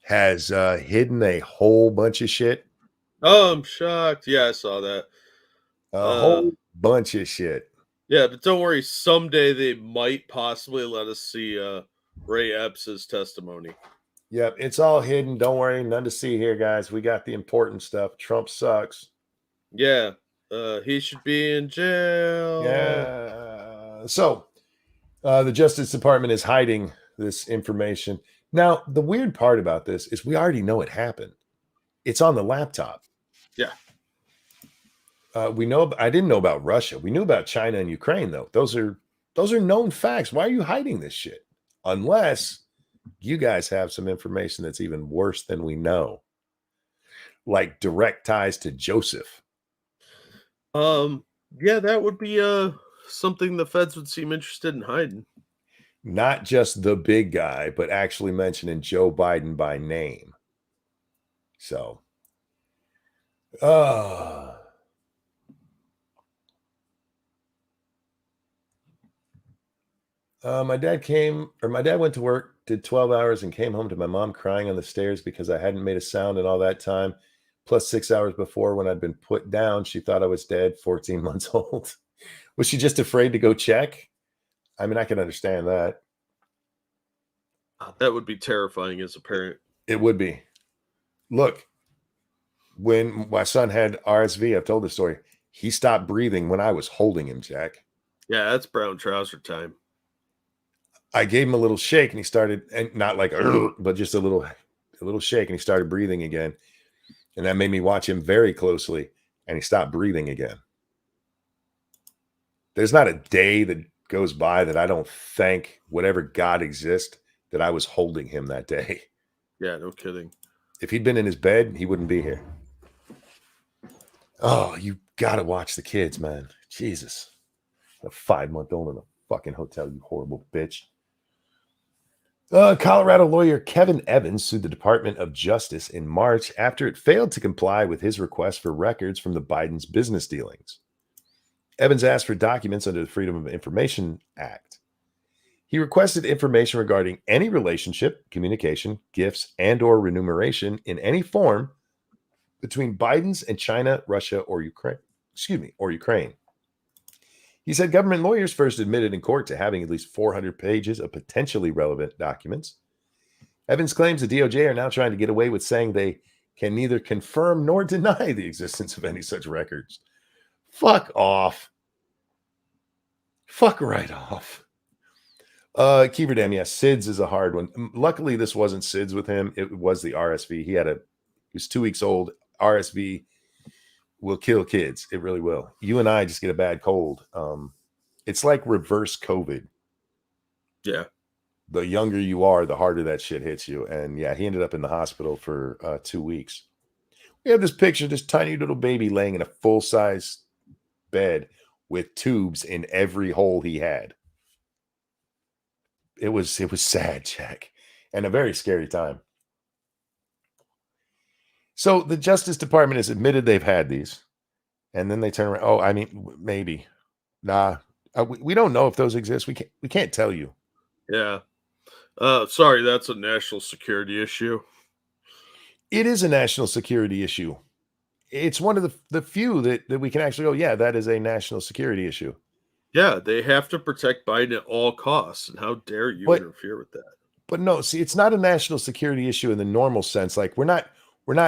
has hidden a whole bunch of shit? Oh, I'm shocked. Yeah, I saw that. A whole bunch of shit. Yeah, but don't worry. Someday they might possibly let us see Ray Epps' testimony. Yep, it's all hidden. Don't worry, none to see here, guys. We got the important stuff. Trump sucks. Yeah, he should be in jail. Yeah. So the Justice Department is hiding this information. Now, the weird part about this is we already know it happened. It's on the laptop. Yeah. We know. I didn't know about Russia. We knew about China and Ukraine, though. Those are known facts. Why are you hiding this shit? Unless you guys have some information that's even worse than we know, like direct ties to Joseph. Yeah, that would be something the feds would seem interested in hiding. Not just the big guy, but actually mentioning Joe Biden by name. So, my dad went to work, did 12 hours, and came home to my mom crying on the stairs because I hadn't made a sound in all that time. Plus 6 hours before, when I'd been put down, she thought I was dead, 14 months old. Was she just afraid to go check? I mean, I can understand that. That would be terrifying as a parent. It would be. Look, when my son had RSV, I've told the story. He stopped breathing when I was holding him, Jack. Yeah, that's brown trouser time. I gave him a little shake and he started, and not like, but just a little shake, and he started breathing again. And that made me watch him very closely, and he stopped breathing again. There's not a day that goes by that I don't thank whatever God exists that I was holding him that day. Yeah, no kidding. If he'd been in his bed, he wouldn't be here. Oh, you got to watch the kids, man. Jesus. A 5-month-old in a fucking hotel, you horrible bitch. Colorado lawyer Kevin Evans sued the Department of Justice in March after it failed to comply with his request for records from the Biden's business dealings. Evans asked for documents under the Freedom of Information Act. He requested information regarding any relationship, communication, gifts, and or remuneration in any form between Biden's and China, Russia, or Ukraine. He said government lawyers first admitted in court to having at least 400 pages of potentially relevant documents. Evans claims the DOJ are now trying to get away with saying they can neither confirm nor deny the existence of any such records. Fuck off. Fuck right off. Keeverdam, yes, SIDS is a hard one. Luckily, this wasn't SIDS with him. It was the RSV. He was 2 weeks old. RSV will kill kids. It really will. You and I just get a bad cold. It's like reverse COVID. Yeah. The younger you are, the harder that shit hits you. And yeah, he ended up in the hospital for 2 weeks. We have this picture, this tiny little baby laying in a full-size bed with tubes in every hole he had. It was sad, Jack, and a very scary time. So the Justice Department has admitted they've had these, and then they turn around. Oh, I mean, maybe. Nah, we don't know if those exist. We can't tell you. Yeah. Sorry, that's a national security issue. It is a national security issue. It's one of the few that we can actually go, yeah, that is a national security issue. Yeah, they have to protect Biden at all costs, and how dare you But- interfere with that? But no, see, it's not a national security issue in the normal sense. Like we're not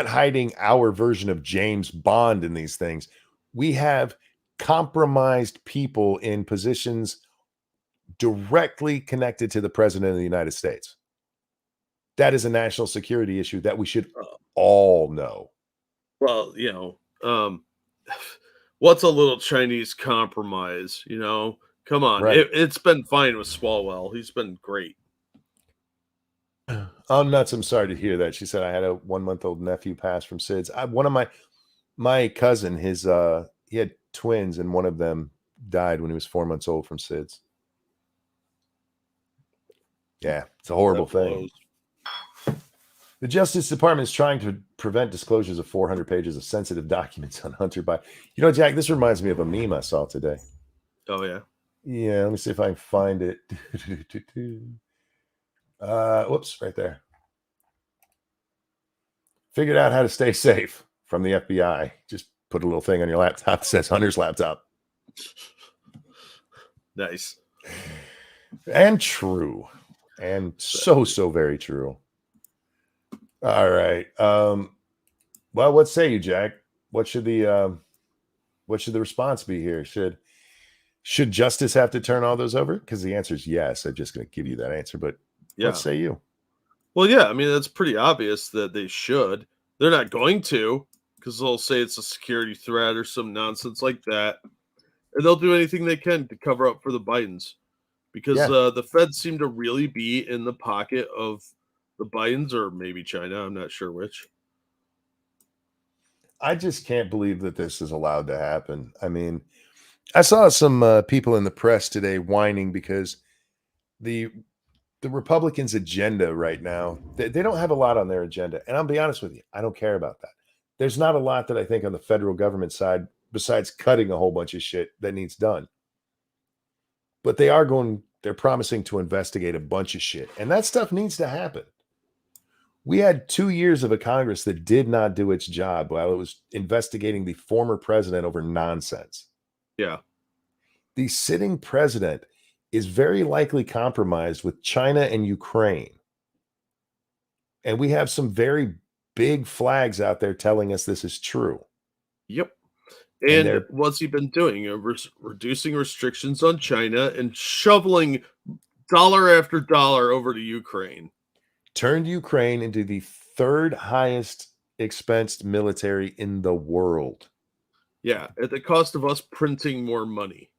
hiding our version of James Bond in these things. We have compromised people in positions directly connected to the president of the United States. That is a national security issue that we should all know. Well, what's a little Chinese compromise? Come on. Right. It's been fine with Swalwell. He's been great. Oh, nuts. I'm sorry to hear that. She said I had a 1-month-old nephew pass from SIDS. One of my cousin, he had twins, and one of them died when he was 4 months old from SIDS. Yeah, it's a horrible thing. The Justice Department is trying to prevent disclosures of 400 pages of sensitive documents on Hunter Biden. Jack, this reminds me of a meme I saw today. Oh, yeah. Yeah, let me see if I can find it. Whoops, right there. Figured out how to stay safe from the FBI. Just put a little thing on your laptop that says Hunter's laptop. Nice. And true. And so very true. All right. Well, what say you, Jack? What should the response be here? Should justice have to turn all those over? Because the answer is yes. I'm just going to give you that answer, but what say you? Well, yeah, I mean, that's pretty obvious that they should. They're not going to, because they'll say it's a security threat or some nonsense like that. And they'll do anything they can to cover up for the Bidens. Because the Feds seem to really be in the pocket of the Bidens, or maybe China. I'm not sure which. I just can't believe that this is allowed to happen. I mean, I saw some people in the press today whining because the Republicans' agenda right now, they don't have a lot on their agenda. And I'll be honest with you, I don't care about that. There's not a lot that I think on the federal government side, besides cutting a whole bunch of shit that needs done. But they're promising to investigate a bunch of shit. And that stuff needs to happen. We had 2 years of a Congress that did not do its job while it was investigating the former president over nonsense. Yeah. The sitting president is very likely compromised with China and Ukraine. And we have some very big flags out there telling us this is true. Yep. And what's he been doing? Reducing restrictions on China and shoveling dollar after dollar over to Ukraine. Turned Ukraine into the third highest expensed military in the world. Yeah, at the cost of us printing more money.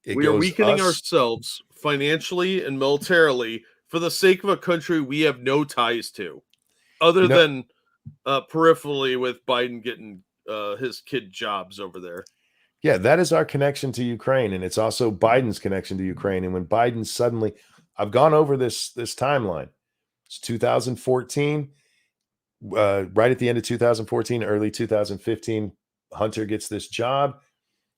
We are weakening ourselves financially and militarily for the sake of a country we have no ties to, other than peripherally with Biden getting his kid jobs over there. Yeah, that is our connection to Ukraine, and it's also Biden's connection to Ukraine. And when Biden suddenly, I've gone over this timeline. It's 2014, right at the end of 2014, early 2015, Hunter gets this job.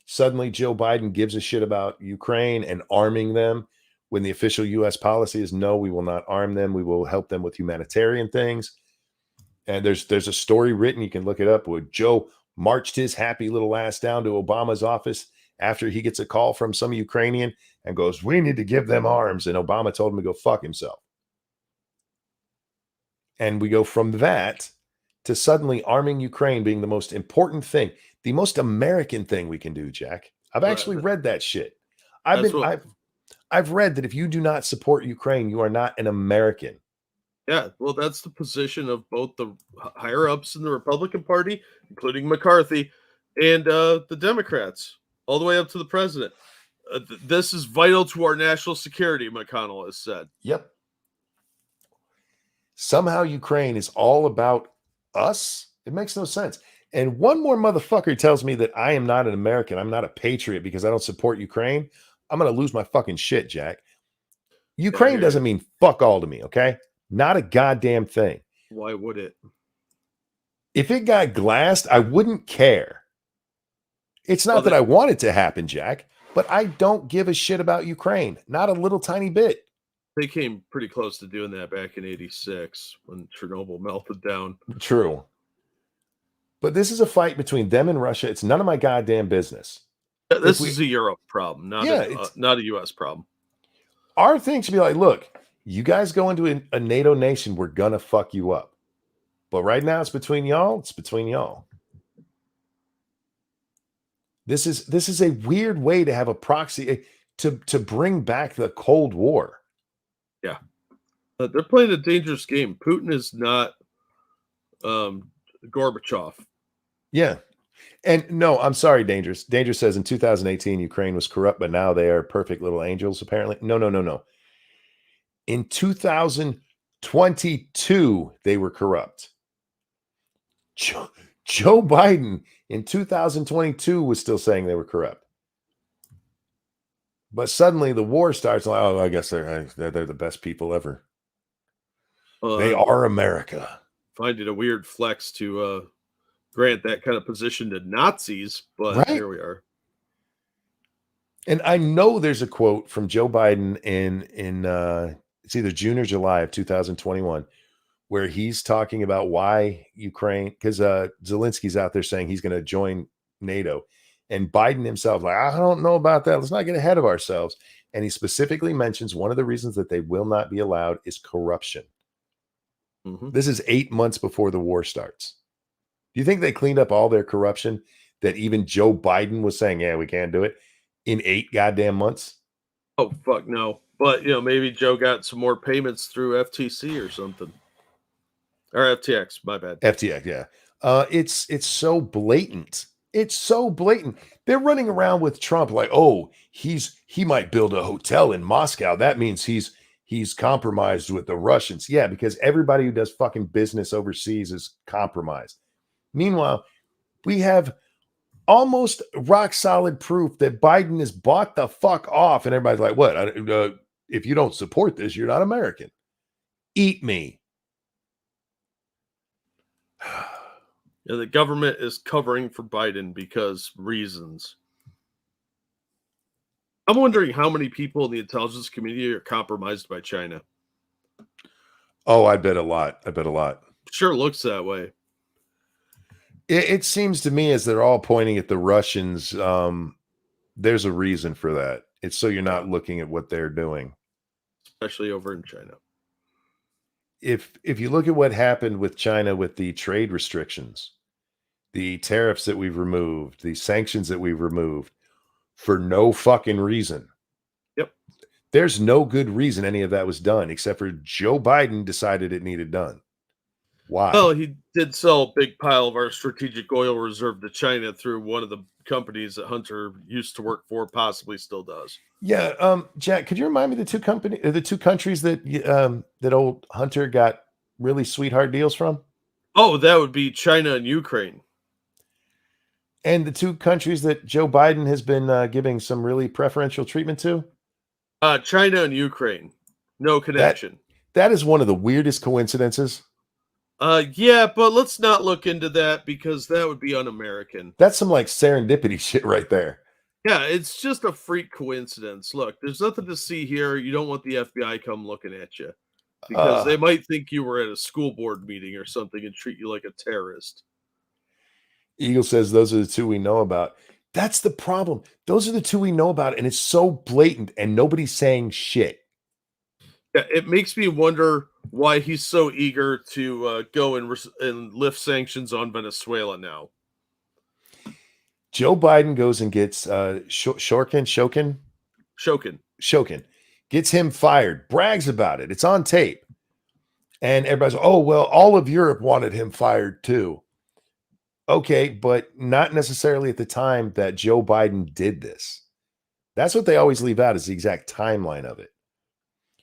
Suddenly, Joe Biden gives a shit about Ukraine and arming them when the official U.S. policy is no, we will not arm them. We will help them with humanitarian things. And there's a story written, you can look it up, where Joe marched his happy little ass down to Obama's office after he gets a call from some Ukrainian and goes, we need to give them arms. And Obama told him to go fuck himself. And we go from that to suddenly arming Ukraine being the most important thing, the most American thing we can do, Jack. I've actually read that shit. I've read that if you do not support Ukraine, you are not an American. Yeah, well, that's the position of both the higher ups in the Republican Party, including McCarthy, and the Democrats, all the way up to the president. This is vital to our national security, McConnell has said. Yep. Somehow Ukraine is all about us. It makes no sense. And one more motherfucker tells me that I am not an American. I'm not a patriot because I don't support Ukraine. I'm going to lose my fucking shit, Jack. Ukraine doesn't mean fuck all to me, okay? Not a goddamn thing. Why would it? If it got glassed, I wouldn't care. It's not that I want it to happen, Jack, but I don't give a shit about Ukraine. Not a little tiny bit. They came pretty close to doing that back in '86 when Chernobyl melted down. True. But this is a fight between them and Russia. It's none of my goddamn business. This is a Europe problem, not a U.S. problem. Our thing should be like, look, you guys go into a NATO nation, we're going to fuck you up. But right now it's between y'all. It's between y'all. This is a weird way to have a proxy to bring back the Cold War. Yeah. They're playing a dangerous game. Putin is not Gorbachev. Yeah. And no, I'm sorry, Dangerous. Dangerous says in 2018, Ukraine was corrupt, but now they are perfect little angels, apparently. No. In 2022, they were corrupt. Joe Biden in 2022 was still saying they were corrupt. But suddenly the war starts. Like, oh, I guess they're the best people ever. They are America. Find it a weird flex to grant that kind of position to Nazis, but here we are. And I know there's a quote from Joe Biden in it's either June or July of 2021, where he's talking about why Ukraine, because Zelensky's out there saying he's going to join NATO. And Biden himself, like, I don't know about that. Let's not get ahead of ourselves. And he specifically mentions one of the reasons that they will not be allowed is corruption. Mm-hmm. This is 8 months before the war starts. Do you think they cleaned up all their corruption that even Joe Biden was saying, yeah, we can't do it in 8 goddamn months? Oh, fuck no. But, maybe Joe got some more payments through FTC or something. Or FTX, my bad. FTX, yeah. It's so blatant. It's so blatant. They're running around with Trump like, oh, he might build a hotel in Moscow. That means he's compromised with the Russians. Yeah, because everybody who does fucking business overseas is compromised. Meanwhile, we have almost rock solid proof that Biden is bought the fuck off. And everybody's like, what? If you don't support this, you're not American. Eat me. The government is covering for Biden because reasons. I'm wondering how many people in the intelligence community are compromised by China. Oh, I bet a lot. Sure looks that way. It seems to me as they're all pointing at the Russians, there's a reason for that. It's so you're not looking at what they're doing. Especially over in China. If you look at what happened with China with the trade restrictions, the tariffs that we've removed, the sanctions that we've removed for no fucking reason. Yep. There's no good reason any of that was done except for Joe Biden decided it needed done. Why? Well, he did sell a big pile of our strategic oil reserve to China through one of the companies that Hunter used to work for, possibly still does. Yeah, Jack, could you remind me the two countries that that old Hunter got really sweetheart deals from? Oh, that would be China and Ukraine. And the two countries that Joe Biden has been giving some really preferential treatment to? China and Ukraine. No connection. That is one of the weirdest coincidences. Yeah, but let's not look into that because that would be un-American. That's some like serendipity shit right there. Yeah, it's just a freak coincidence. Look, there's nothing to see here. You don't want the FBI come looking at you because they might think you were at a school board meeting or something and treat you like a terrorist. Eagle says those are the two we know about. That's the problem. Those are the two we know about, and it's so blatant, and nobody's saying shit. Yeah, it makes me wonder why he's so eager to go and lift sanctions on Venezuela now. Joe Biden goes and gets Shokin, gets him fired, brags about it. It's on tape. And everybody's, oh, well, all of Europe wanted him fired too. Okay, but not necessarily at the time that Joe Biden did this. That's what they always leave out is the exact timeline of it.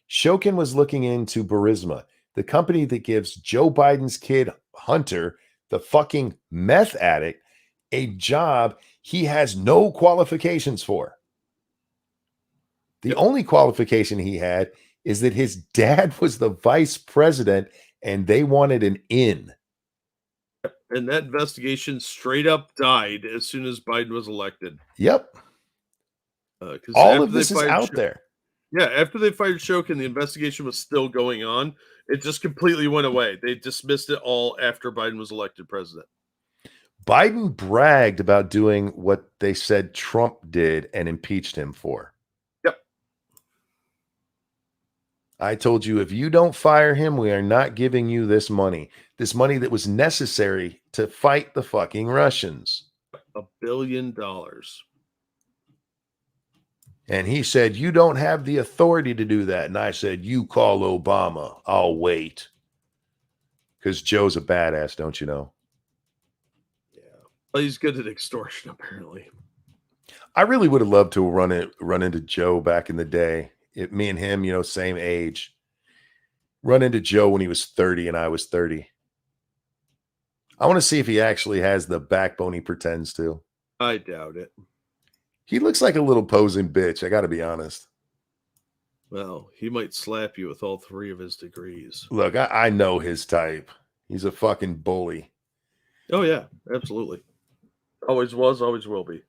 Shokin was looking into Burisma, the company that gives Joe Biden's kid, Hunter, the fucking meth addict, a job he has no qualifications for. The only qualification he had is that his dad was the vice president and they wanted an in. And that investigation straight up died as soon as Biden was elected. Yep. Because all of this is out there. Yeah, after they fired Shokin, the investigation was still going on. It just completely went away. They dismissed it all after Biden was elected president. Biden bragged about doing what they said Trump did and impeached him for. Yep. I told you, if you don't fire him, we are not giving you this money that was necessary to fight the fucking Russians. $1 billion. And he said, you don't have the authority to do that. And I said, you call Obama. I'll wait. Because Joe's a badass, don't you know? Yeah. Well, he's good at extortion, apparently. I really would have loved to run into Joe back in the day. Me and him, same age. Run into Joe when he was 30 and I was 30. I want to see if he actually has the backbone he pretends to. I doubt it. He looks like a little posing bitch. I got to be honest. Well, he might slap you with all 3 of his degrees. Look, I know his type. He's a fucking bully. Oh, yeah, absolutely. Always was, always will be.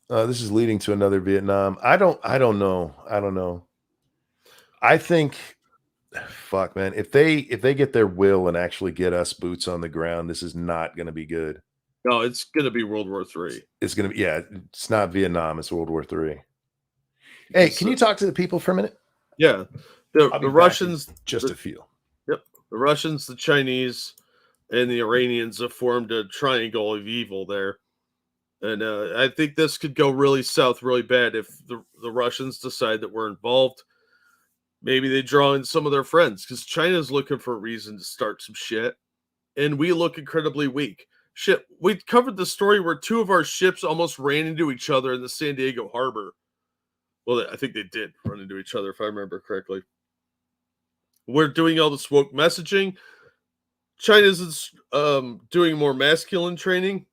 This is leading to another Vietnam. I don't know. I think, fuck, man, if they get their will and actually get us boots on the ground, this is not going to be good. No, it's going to be World War III. It's going to be, it's not Vietnam. It's World War III. Hey, can you talk to the people for a minute? Yeah. The Russians. Just a few. Yep. The Russians, the Chinese, and the Iranians have formed a triangle of evil there. And I think this could go really south really bad if the Russians decide that we're involved. Maybe they draw in some of their friends because China's looking for a reason to start some shit. And we look incredibly weak. Shit, we covered the story where 2 of our ships almost ran into each other in the San Diego harbor. Well, I think they did run into each other, if I remember correctly. We're doing all this woke messaging. China's doing more masculine training.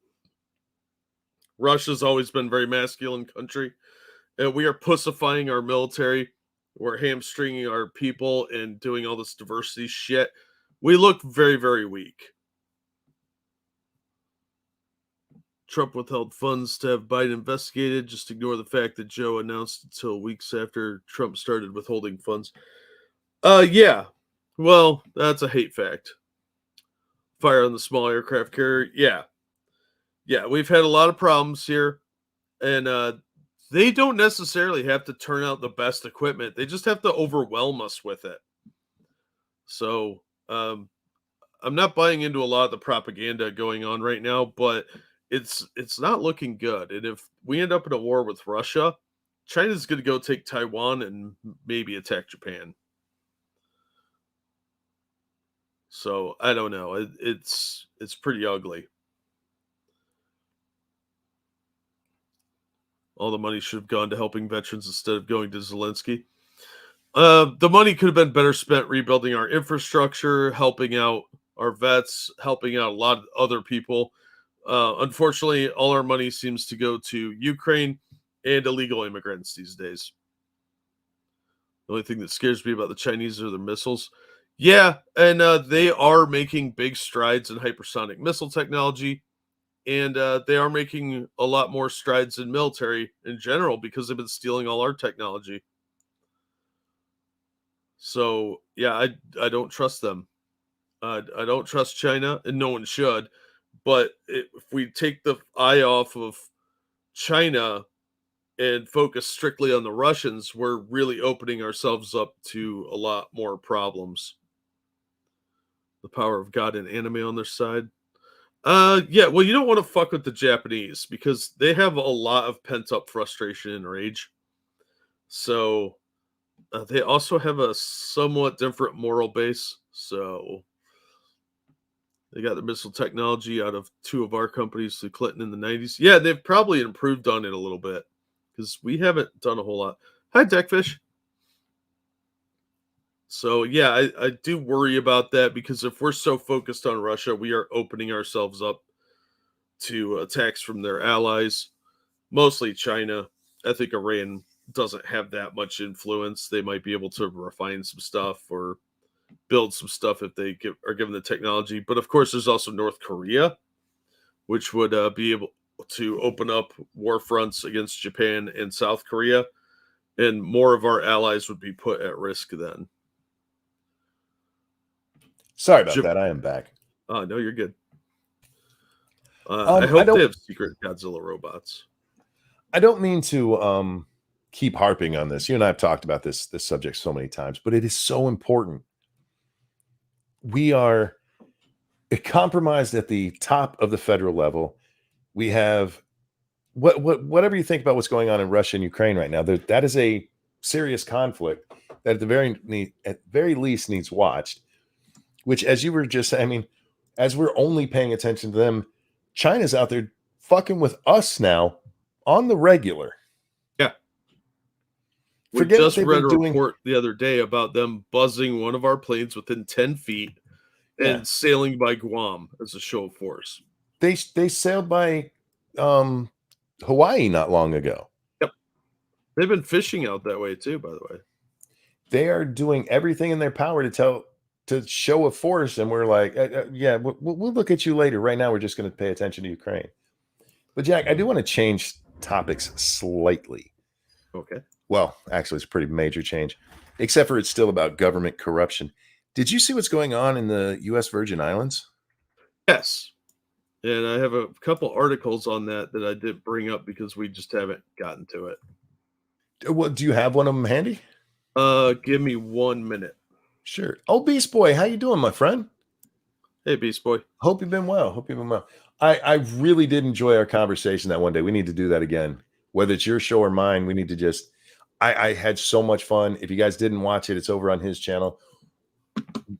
Russia's always been a very masculine country. And we are pussifying our military. We're hamstringing our people and doing all this diversity shit. We look very, very weak. Trump withheld funds to have Biden investigated. Just ignore the fact that Joe announced until weeks after Trump started withholding funds. Yeah. Well, that's a hate fact. Fire on the small aircraft carrier. Yeah. Yeah, we've had a lot of problems here. And they don't necessarily have to turn out the best equipment. They just have to overwhelm us with it. So I'm not buying into a lot of the propaganda going on right now, but it's not looking good. And if we end up in a war with Russia, China's going to go take Taiwan and maybe attack Japan. So I don't know. It's pretty ugly. All the money should have gone to helping veterans instead of going to Zelensky. The money could have been better spent rebuilding our infrastructure, helping out our vets, helping out a lot of other people. Unfortunately, all our money seems to go to Ukraine and illegal immigrants these days. The only thing that scares me about the Chinese are the missiles. Yeah, and they are making big strides in hypersonic missile technology. And they are making a lot more strides in military in general because they've been stealing all our technology. So, yeah, I don't trust them. I don't trust China, and no one should. But if we take the eye off of China and focus strictly on the Russians, we're really opening ourselves up to a lot more problems. The power of God and anime on their side. Yeah, well, you don't want to fuck with the Japanese because they have a lot of pent-up frustration and rage. So they also have a somewhat different moral base. So they got the missile technology out of 2 of our companies, the Clinton in the 90s. Yeah, they've probably improved on it a little bit because we haven't done a whole lot. Hi, Deckfish. So, yeah, I do worry about that because if we're so focused on Russia, we are opening ourselves up to attacks from their allies, mostly China. I think Iran doesn't have that much influence. They might be able to refine some stuff or build some stuff if they are given the technology. But of course, there's also North Korea, which would be able to open up war fronts against Japan and South Korea, and more of our allies would be put at risk then. Sorry about that. I am back. Oh, no, you're good. I hope they have secret Godzilla robots. I don't mean to keep harping on this. You and I have talked about this subject so many times, but it is so important. We are compromised at the top of the federal level. We have whatever you think about what's going on in Russia and Ukraine right now. That is a serious conflict that at the very least needs watched. Which, as you were just saying, I mean, as we're only paying attention to them, China's out there fucking with us now on the regular. Yeah. We just read a report the other day about them buzzing one of our planes within 10 feet and sailing by Guam as a show of force. They sailed by Hawaii not long ago. Yep. They've been fishing out that way too, by the way. They are doing everything in their power to show a force, and we're like, yeah, we'll look at you later. Right now, we're just going to pay attention to Ukraine. But Jack, I do want to change topics slightly. Okay. Well, actually, it's a pretty major change, except for it's still about government corruption. Did you see what's going on in the U.S. Virgin Islands? Yes. And I have a couple articles on that I did bring up because we just haven't gotten to it. Well, do you have one of them handy? Give me 1 minute. Sure. Oh, Beast Boy, how you doing, my friend? Hey, Beast Boy. Hope you've been well. I really did enjoy our conversation that one day. We need to do that again. Whether it's your show or mine, we need to just... I had so much fun. If you guys didn't watch it, it's over on his channel.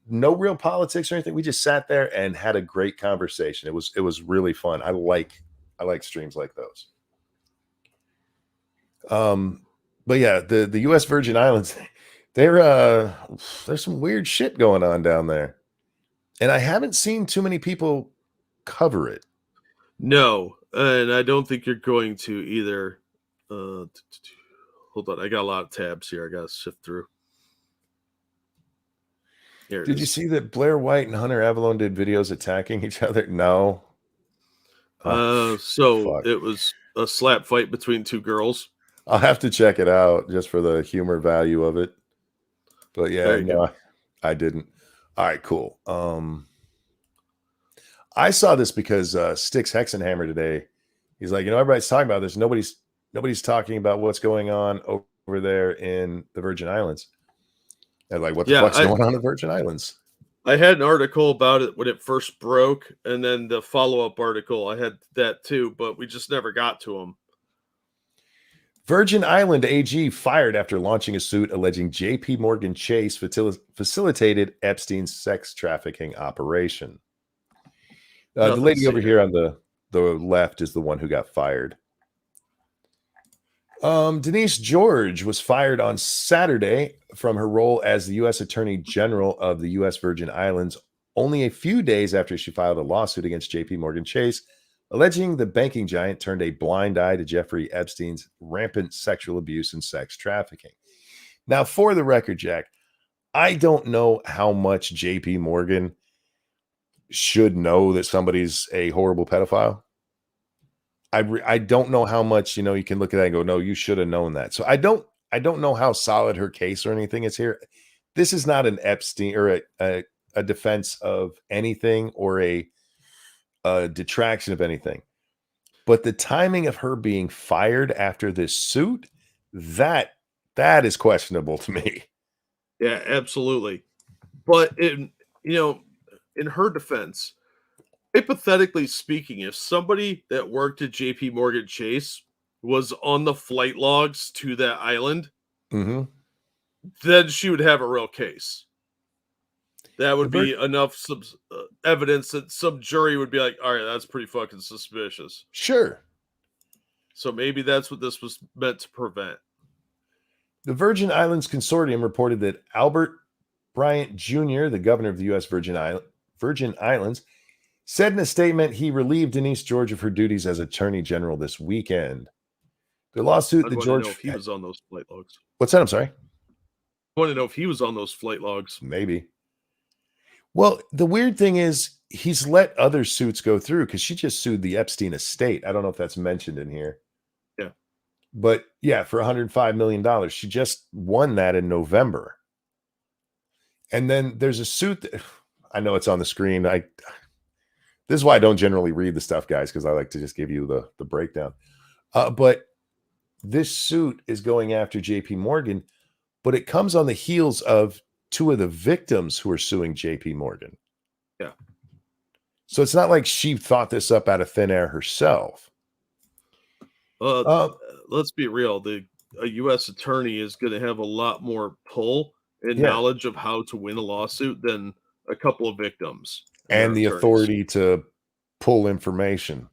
No real politics or anything. We just sat there and had a great conversation. It was really fun. I like streams like those. But yeah, the U.S. Virgin Islands... There's some weird shit going on down there. And I haven't seen too many people cover it. No, and I don't think you're going to either. Hold on, I got a lot of tabs here. I got to sift through. Did you see that Blair White and Hunter Avallone did videos attacking each other? No. Fuck. It was a slap fight between two girls. I'll have to check it out just for the humor value of it. But yeah, no, I didn't. All right, cool. I saw this because Styx Hexenhammer today. He's like, everybody's talking about this. Nobody's talking about what's going on over there in the Virgin Islands. And like, what the fuck's going on in the Virgin Islands? I had an article about it when it first broke, and then the follow-up article, I had that too, but we just never got to them. Virgin Island AG fired after launching a suit alleging JP Morgan Chase facilitated Epstein's sex trafficking operation. The lady over here on the left is the one who got fired. Denise George was fired on Saturday from her role as the U.S. Attorney General of the U.S. Virgin Islands, only a few days after she filed a lawsuit against JP Morgan Chase, alleging the banking giant turned a blind eye to Jeffrey Epstein's rampant sexual abuse and sex trafficking. Now, for the record, Jack, I don't know how much JP Morgan should know that somebody's a horrible pedophile. I don't know how much, you can look at that and go, no, you should have known that. So I don't know how solid her case or anything is here. This is not an Epstein or a defense of anything or a detraction of anything, but the timing of her being fired after this suit, that is questionable to me. Yeah, absolutely. But in her defense, hypothetically speaking, if somebody that worked at JP Morgan Chase was on the flight logs to that island, then she would have a real case. That would be enough evidence that some jury would be like, all right, that's pretty fucking suspicious. Sure. So maybe that's what this was meant to prevent. The Virgin Islands Consortium reported that Albert Bryant Jr., the governor of the U.S. Virgin Islands, said in a statement he relieved Denise George of her duties as Attorney General this weekend. The lawsuit that George... know if he was on those flight logs. What's that? I'm sorry? I want to know if he was on those flight logs. Maybe. Well, the weird thing is he's let other suits go through because she just sued the Epstein estate. I don't know if that's mentioned in here. Yeah. But yeah, for $105 million. She just won that in November. And then there's a suit that I know it's on the screen. This is why I don't generally read the stuff, guys, because I like to just give you the breakdown. But this suit is going after JP Morgan, but it comes on the heels of two of the victims who are suing JP Morgan. Yeah. So it's not like she thought this up out of thin air herself. Let's be real. A U.S. attorney is going to have a lot more pull and knowledge of how to win a lawsuit than a couple of victims. And the authority to pull information.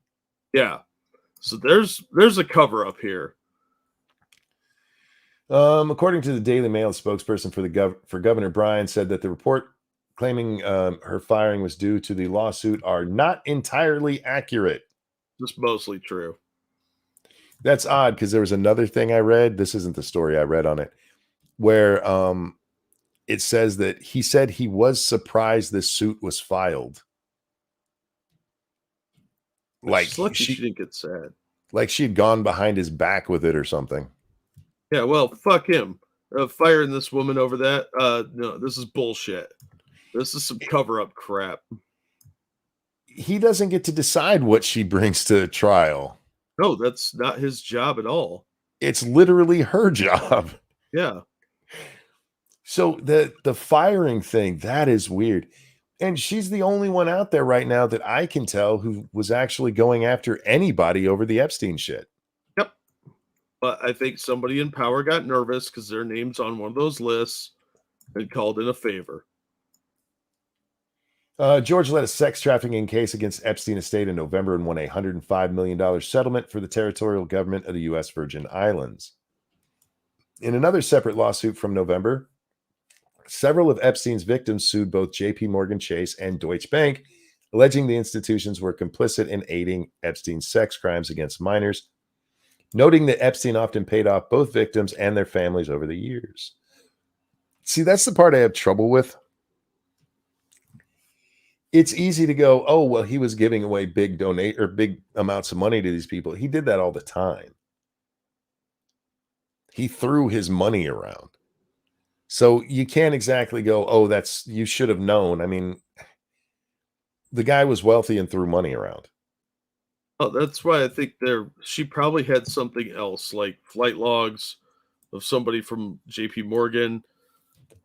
Yeah. So there's a cover up here. According to the Daily Mail, a spokesperson for Governor Bryan said that the report claiming her firing was due to the lawsuit are not entirely accurate. Just mostly true. That's odd because there was another thing I read. This isn't the story I read on it, where it says that he said he was surprised this suit was filed. Like she didn't get sad. Like she had gone behind his back with it or something. Yeah, well, fuck him. Firing this woman over that. No, this is bullshit. This is some cover-up crap. He doesn't get to decide what she brings to trial. No, that's not his job at all. It's literally her job. Yeah. So the firing thing, that is weird. And she's the only one out there right now that I can tell who was actually going after anybody over the Epstein shit. Yep. But I think somebody in power got nervous because their name's on one of those lists and called in a favor. George led a sex trafficking case against Epstein estate in November and won a $105 million settlement for the territorial government of the U.S. Virgin Islands. In another separate lawsuit from November, several of Epstein's victims sued both JP Morgan Chase and Deutsche Bank, alleging the institutions were complicit in aiding Epstein's sex crimes against minors, noting that Epstein often paid off both victims and their families over the years. See, that's the part I have trouble with. It's easy to go, oh, well, he was giving away big amounts of money to these people. He did that all the time. He threw his money around. So you can't exactly go, oh, you should have known. I mean, the guy was wealthy and threw money around. Oh, that's why I think she probably had something else, like flight logs of somebody from JP Morgan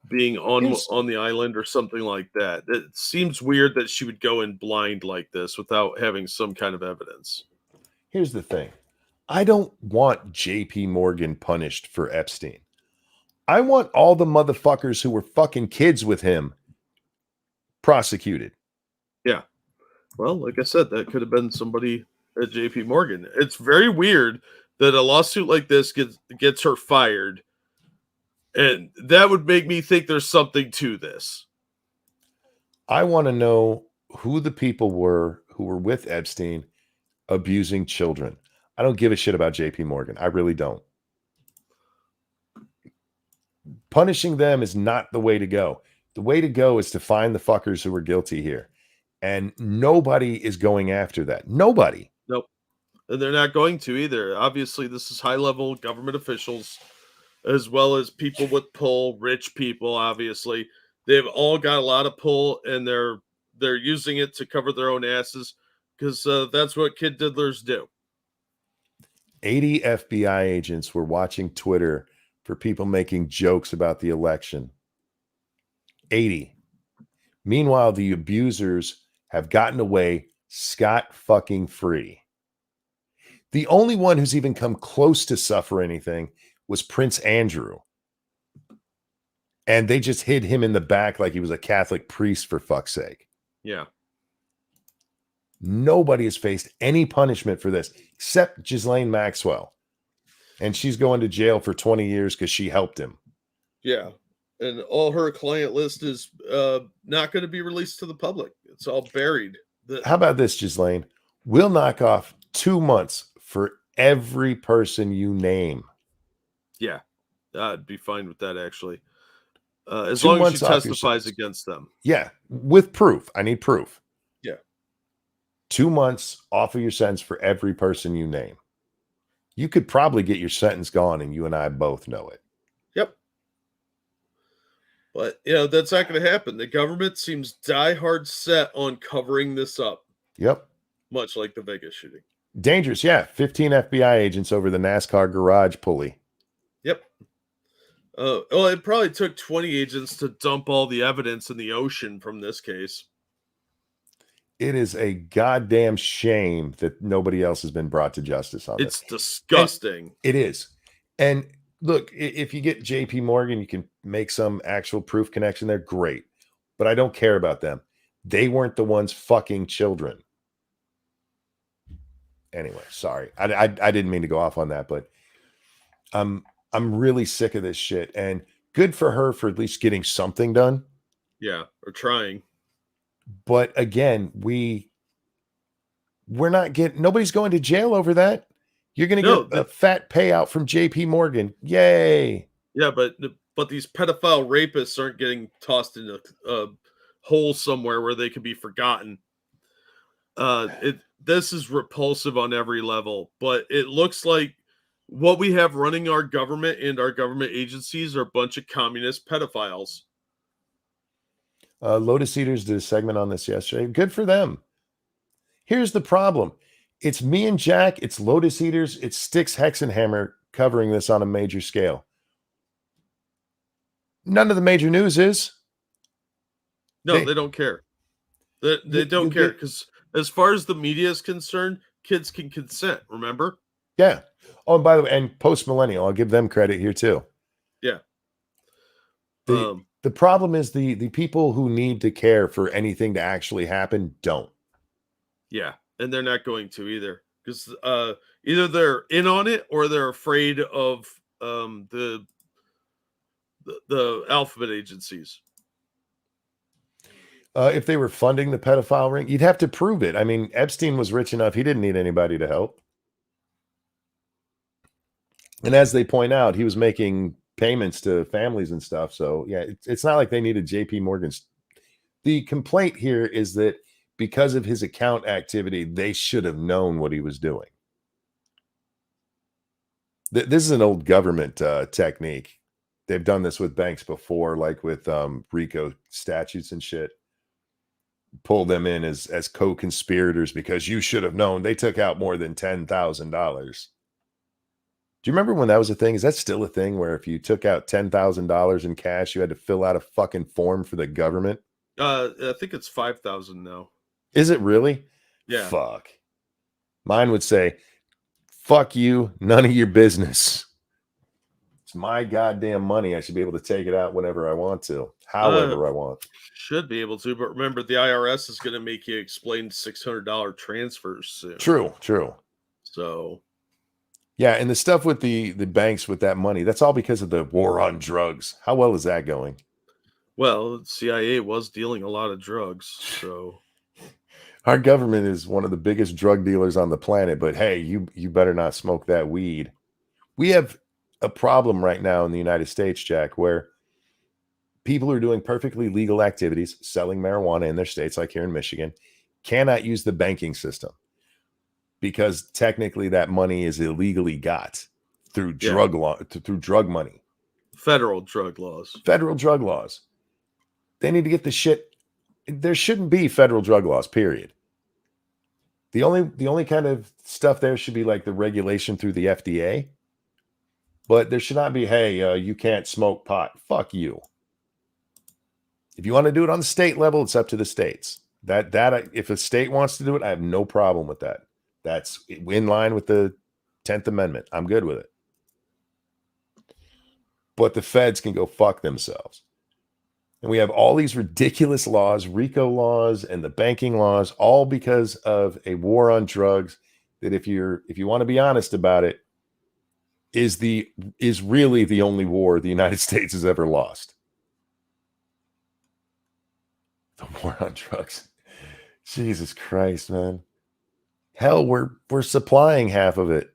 being on the island or something like that. It seems weird that she would go in blind like this without having some kind of evidence. Here's the thing. I don't want JP Morgan punished for Epstein. I want all the motherfuckers who were fucking kids with him prosecuted. Yeah. Well, like I said, that could have been somebody at JP Morgan. It's very weird that a lawsuit like this gets her fired. And that would make me think there's something to this. I want to know who the people were who were with Epstein abusing children. I don't give a shit about JP Morgan. I really don't. Punishing them is not the way to go. The way to go is to find the fuckers who were guilty here. And nobody is going after that. Nobody. Nope. And they're not going to either. Obviously, this is high-level government officials, as well as people with pull, rich people, obviously. They've all got a lot of pull, and they're using it to cover their own asses because that's what kid diddlers do. 80 FBI agents were watching Twitter for people making jokes about the election. 80. Meanwhile, the abusers have gotten away scot-fucking-free. The only one who's even come close to suffer anything was Prince Andrew. And they just hid him in the back like he was a Catholic priest, for fuck's sake. Yeah. Nobody has faced any punishment for this except Ghislaine Maxwell. And she's going to jail for 20 years because she helped him. Yeah. And all her client list is not going to be released to the public. It's all buried. How about this, Ghislaine? We'll knock off 2 months for every person you name. Yeah, I'd be fine with that, actually. As 2 long as she months off your testifies sentence. against them. Yeah, with proof. I need proof. Yeah. 2 months off of your sentence for every person you name. You could probably get your sentence gone, and you and I both know it. Yep. But, that's not going to happen. The government seems diehard set on covering this up. Yep. Much like the Vegas shooting. Dangerous, yeah. 15 FBI agents over the NASCAR garage pulley. Yep. Well, it probably took 20 agents to dump all the evidence in the ocean from this case. It is a goddamn shame that nobody else has been brought to justice on It's this. disgusting. It is. And look, if you get JP Morgan, you can make some actual proof connection there. Great. But I don't care about them. They weren't the ones fucking children. Anyway, sorry. I didn't mean to go off on that, but I'm really sick of this shit. And good for her for at least getting something done. Yeah, or trying. But again, we're not getting, nobody's going to jail over that. You're going to get a fat payout from JP Morgan. Yay. Yeah, but these pedophile rapists aren't getting tossed in a hole somewhere where they can be forgotten. This is repulsive on every level, but it looks like what we have running our government and our government agencies are a bunch of communist pedophiles. Lotus Eaters did a segment on this yesterday. Good for them. Here's the problem. It's me and Jack. It's Lotus Eaters. It's Styx Hexenhammer covering this on a major scale. None of the major news is. No, they don't care. They don't care because as far as the media is concerned, kids can consent, remember? Yeah. Oh, and by the way, and post-millennial, I'll give them credit here too. Yeah. The problem is the people who need to care for anything to actually happen don't. Yeah, and they're not going to either. Because either they're in on it or they're afraid of the alphabet agencies. If they were funding the pedophile ring, you'd have to prove it. I mean, Epstein was rich enough. He didn't need anybody to help. And as they point out, he was making payments to families and stuff. So, yeah, it's not like they needed JP Morgan's. The complaint here is that because of his account activity, they should have known what he was doing. This is an old government technique. They've done this with banks before, like with RICO statutes and shit. Pull them in as co-conspirators because you should have known they took out more than $10,000. Do you remember when that was a thing? Is that still a thing where if you took out $10,000 in cash, you had to fill out a fucking form for the government? I think it's 5,000 now. Is it really? Yeah. Fuck. Mine would say, fuck you, none of your business. It's my goddamn money. I should be able to take it out whenever I want to, however I want. Should be able to, but remember, the IRS is going to make you explain $600 transfers soon. True. So, yeah, and the stuff with the banks with that money, that's all because of the war on drugs. How well is that going? Well, the CIA was dealing a lot of drugs, so our government is one of the biggest drug dealers on the planet, but hey, you better not smoke that weed. We have a problem right now in the United States, Jack, where people who are doing perfectly legal activities, selling marijuana in their states, like here in Michigan, cannot use the banking system because technically that money is illegally got through drug law, through drug money. Federal drug laws. They need to get the shit. There shouldn't be federal drug laws, period. The only kind of stuff there should be like the regulation through the FDA. But there should not be, hey, you can't smoke pot. Fuck you. If you want to do it on the state level, it's up to the states. That if a state wants to do it, I have no problem with that. That's in line with the 10th Amendment. I'm good with it. But the feds can go fuck themselves. And we have all these ridiculous laws, RICO laws and the banking laws, all because of a war on drugs that if you want to be honest about it, is really the only war the United States has ever lost. The war on drugs. Jesus Christ, man. Hell, we're supplying half of it.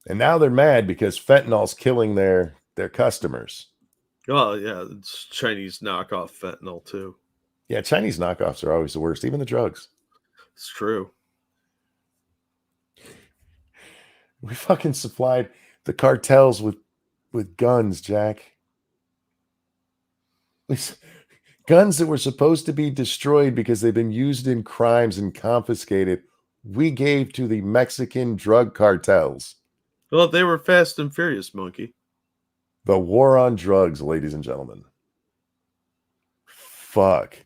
And now they're mad because fentanyl's killing their customers. Oh yeah, it's Chinese knockoff fentanyl too. Yeah, Chinese knockoffs are always the worst, even the drugs. It's true. We fucking supplied the cartels with guns, Jack. Guns that were supposed to be destroyed because they've been used in crimes and confiscated, we gave to the Mexican drug cartels. Well, they were fast and furious, monkey. The war on drugs, ladies and gentlemen. Fuck.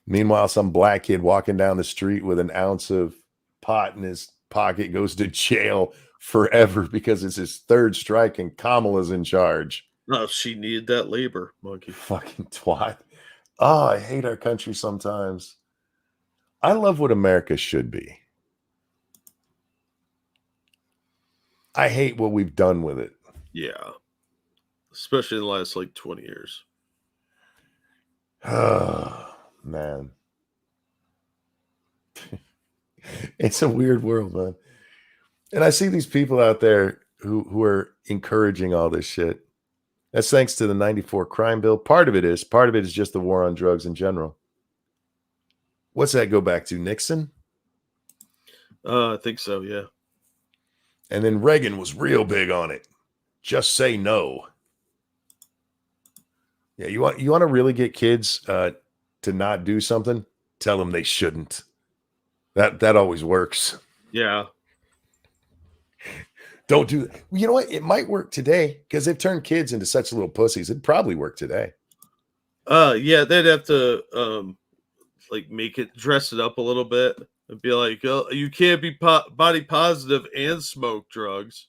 Meanwhile, some black kid walking down the street with an ounce of pot in his pocket goes to jail forever because it's his third strike and Kamala's in charge. Oh, she needed that labor, monkey. Fucking twat. Oh, I hate our country sometimes. I love what America should be. I hate what we've done with it. Yeah. Especially in the last 20 years. Oh, man. It's a weird world, man. And I see these people out there who are encouraging all this shit. That's thanks to the 94 crime bill. Part of it is just the war on drugs in general. What's that go back to? Nixon? I think so, yeah. And then Reagan was real big on it. Just say no. Yeah, you want to really get kids to not do something? Tell them they shouldn't. That always works. Yeah. Don't do that. You know what? It might work today because they've turned kids into such little pussies. It'd probably work today. Yeah, they'd have to make it, dress it up a little bit and be like, oh, you can't be body positive and smoke drugs.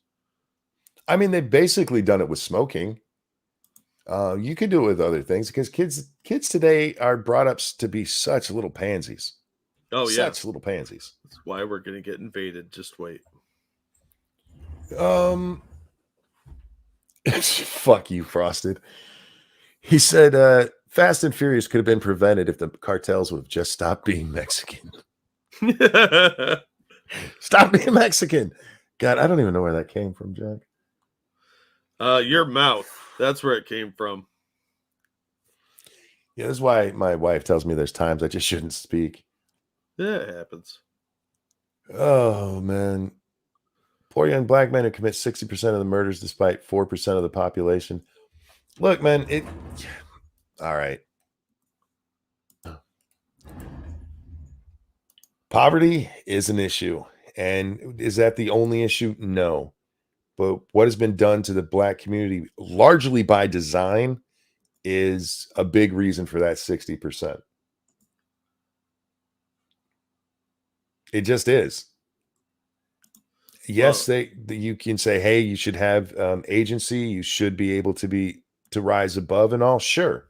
I mean, they've basically done it with smoking. You could do it with other things because kids today are brought up to be such little pansies. Oh, yeah. Such little pansies. That's why we're going to get invaded. Just wait. Fuck you, Frosted. He said, Fast and Furious could have been prevented if the cartels would have just stopped being Mexican. Stop being Mexican. God, I don't even know where that came from, Jack. Your mouth. That's where it came from. Yeah, this is why my wife tells me there's times I just shouldn't speak. Yeah, it happens. Oh, man. Poor young black men who commit 60% of the murders despite 4% of the population. Look, man, all right. Poverty is an issue. And is that the only issue? No. But what has been done to the black community, largely by design, is a big reason for that 60%. It just is. Yes, you can say, hey, you should have agency. You should be able to rise above and all. Sure.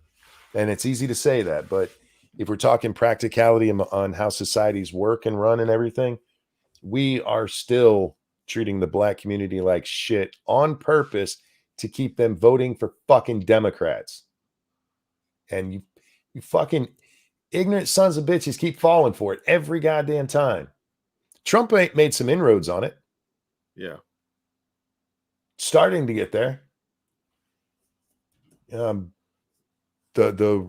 And it's easy to say that. But if we're talking practicality on how societies work and run and everything, we are still treating the black community like shit on purpose to keep them voting for fucking Democrats. And you fucking ignorant sons of bitches keep falling for it every goddamn time. Trump made some inroads on it. Yeah. Starting to get there. The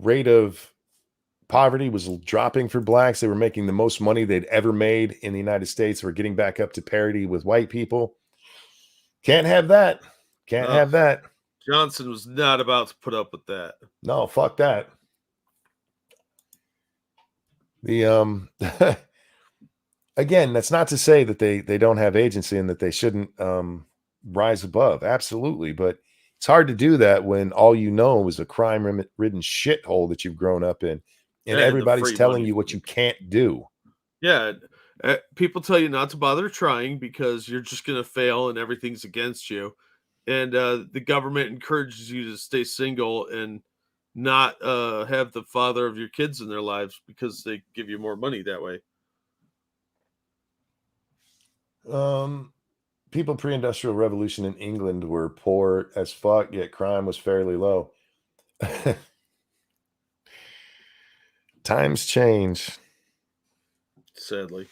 rate of poverty was dropping for blacks. They were making the most money they'd ever made in the United States. We're getting back up to parity with white people. Can't have that. Can't have that. Johnson was not about to put up with that. No, fuck that. The again, that's not to say that they don't have agency and that they shouldn't rise above. Absolutely. But it's hard to do that when all you know is a crime-ridden shithole that you've grown up in. And everybody's telling you what you can't do. Yeah. People tell you not to bother trying because you're just going to fail and everything's against you. And the government encourages you to stay single and not have the father of your kids in their lives because they give you more money that way. People pre-industrial revolution in England were poor as fuck, yet crime was fairly low. Times change. Sadly.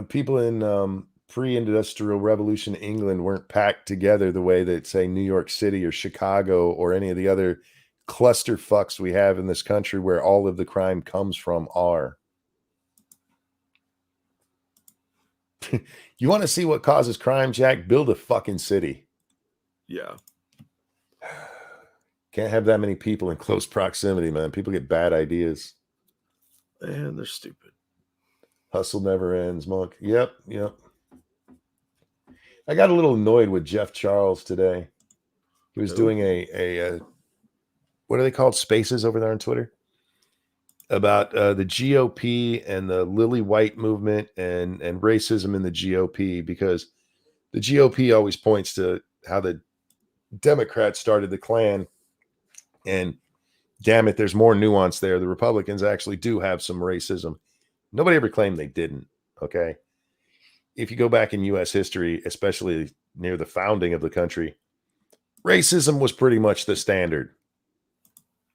People in pre-industrial revolution England weren't packed together the way that, say, New York City or Chicago or any of the other cluster fucks we have in this country where all of the crime comes from are. You want to see what causes crime, Jack? Build a fucking city. Yeah. Can't have that many people in close proximity, man. People get bad ideas. And they're stupid. Hustle never ends, Monk. Yep. I got a little annoyed with Jeff Charles today. He was doing a what are they called? Spaces over there on Twitter about the GOP and the Lily White movement and racism in the GOP, because the GOP always points to how the Democrats started the Klan, and damn it, there's more nuance there. The Republicans actually do have some racism. Nobody ever claimed they didn't. Okay. If you go back in U.S. history, especially near the founding of the country, racism was pretty much the standard.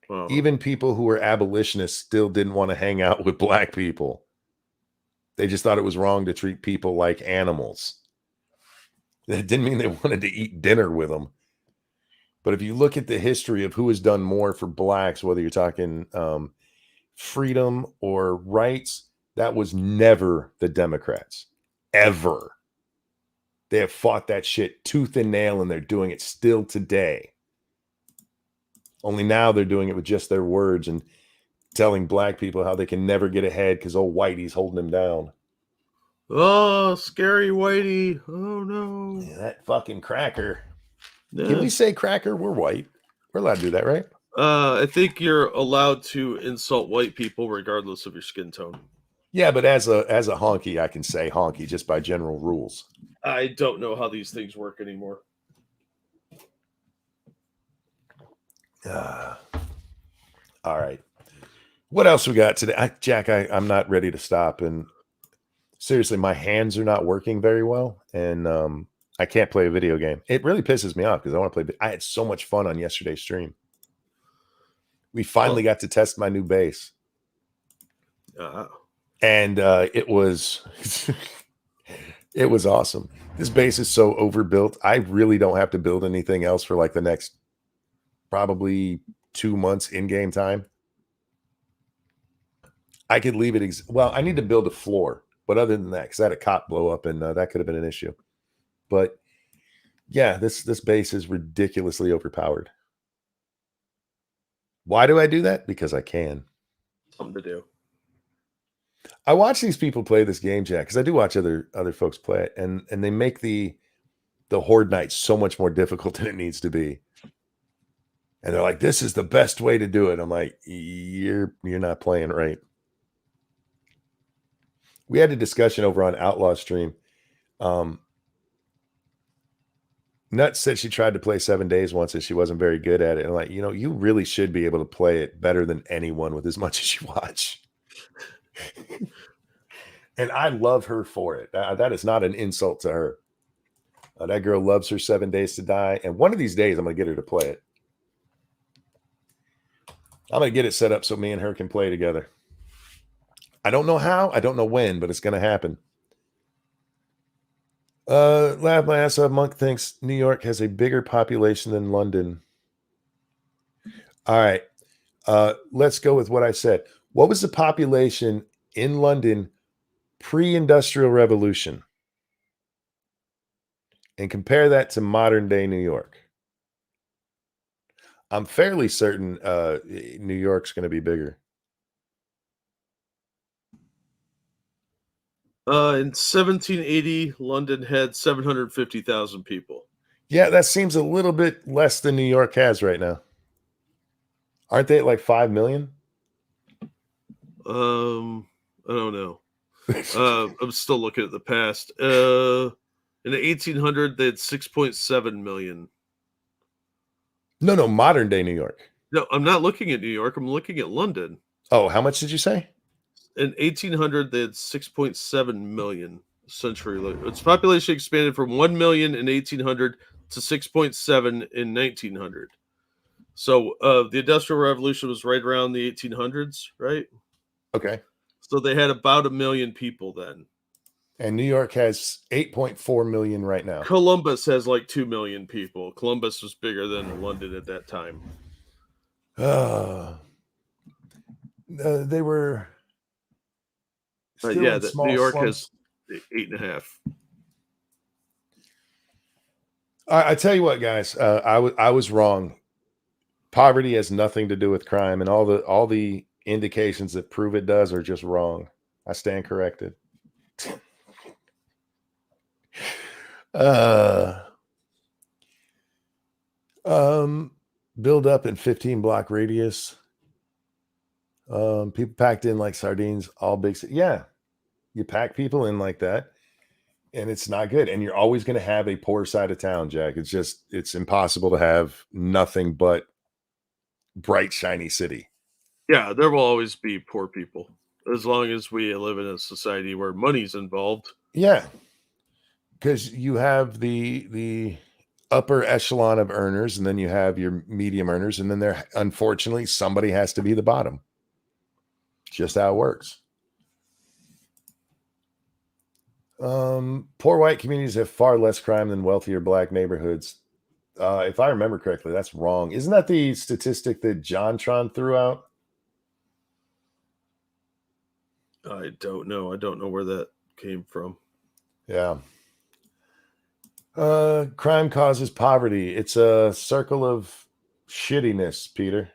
Wow. Even people who were abolitionists still didn't want to hang out with black people. They just thought it was wrong to treat people like animals. That didn't mean they wanted to eat dinner with them. But if you look at the history of who has done more for blacks, whether you're talking freedom or rights, that was never the Democrats. Ever. They have fought that shit tooth and nail, and they're doing it still today. Only now they're doing it with just their words and telling black people how they can never get ahead because old Whitey's holding them down. Oh, scary Whitey. Oh, no. Yeah, that fucking cracker. Yeah. Can we say cracker? We're white. We're allowed to do that, right? I think you're allowed to insult white people regardless of your skin tone. Yeah, but as a honky, I can say honky just by general rules. I don't know how these things work anymore. All right. What else we got today? Jack, I'm not ready to stop. And seriously, my hands are not working very well. And I can't play a video game. It really pisses me off because I want to play. I had so much fun on yesterday's stream. We finally got to test my new bass. And it was it was awesome. This base is so overbuilt. I really don't have to build anything else for like the next probably 2 months in game time. I could leave it. Well, I need to build a floor, but other than that, because I had a cot blow up, and that could have been an issue. But yeah, this base is ridiculously overpowered. Why do I do that? Because I can. Something to do. I watch these people play this game, Jack, because I do watch other folks play it, and they make the Horde Night so much more difficult than it needs to be. And they're like, "This is the best way to do it." I'm like, "You're not playing right." We had a discussion over on Outlaw Stream. Nuts said she tried to play 7 Days once and she wasn't very good at it. And I'm like, you really should be able to play it better than anyone with as much as you watch. And I love her for it. That is not an insult to her. That girl loves her 7 Days to Die. And one of these days, I'm going to get her to play it. I'm going to get it set up so me and her can play together. I don't know how. I don't know when, but it's going to happen. Laugh my ass off. Monk thinks New York has a bigger population than London. All right. Let's go with what I said. What was the population in London pre-industrial revolution? And compare that to modern day New York. I'm fairly certain New York's going to be bigger. In 1780, London had 750,000 people. Yeah, that seems a little bit less than New York has right now. Aren't they at like 5 million? I don't know. I'm still looking at the past. In the 1800, they had 6.7 million. No, modern day New York. No, I'm not looking at New York. I'm looking at London. Oh, how much did you say? In 1800, they had 6.7 million. Its population expanded from 1 million in 1800 to 6.7 in 1900. So the Industrial Revolution was right around the 1800s, right? Okay. So they had about 1 million people then. And New York has 8.4 million right now. Columbus has like 2 million people. Columbus was bigger than London at that time. They were still Yeah, in small New York slums. has 8.5. I tell you what, guys, I was wrong. Poverty has nothing to do with crime, and all the indications that prove it does are just wrong. I stand corrected. Build up in 15 block radius. People packed in like sardines, all big. Yeah, you pack people in like that, and it's not good. And you're always going to have a poor side of town, Jack. It's impossible to have nothing but bright, shiny city. Yeah, there will always be poor people as long as we live in a society where money's involved. Yeah, because you have the upper echelon of earners, and then you have your medium earners, and then there, unfortunately, somebody has to be the bottom. Just how it works. Poor white communities have far less crime than wealthier black neighborhoods. If I remember correctly, that's wrong. Isn't that the statistic that Jontron threw out? I don't know. I don't know where that came from. Yeah. Crime causes poverty. It's a circle of shittiness, Peter.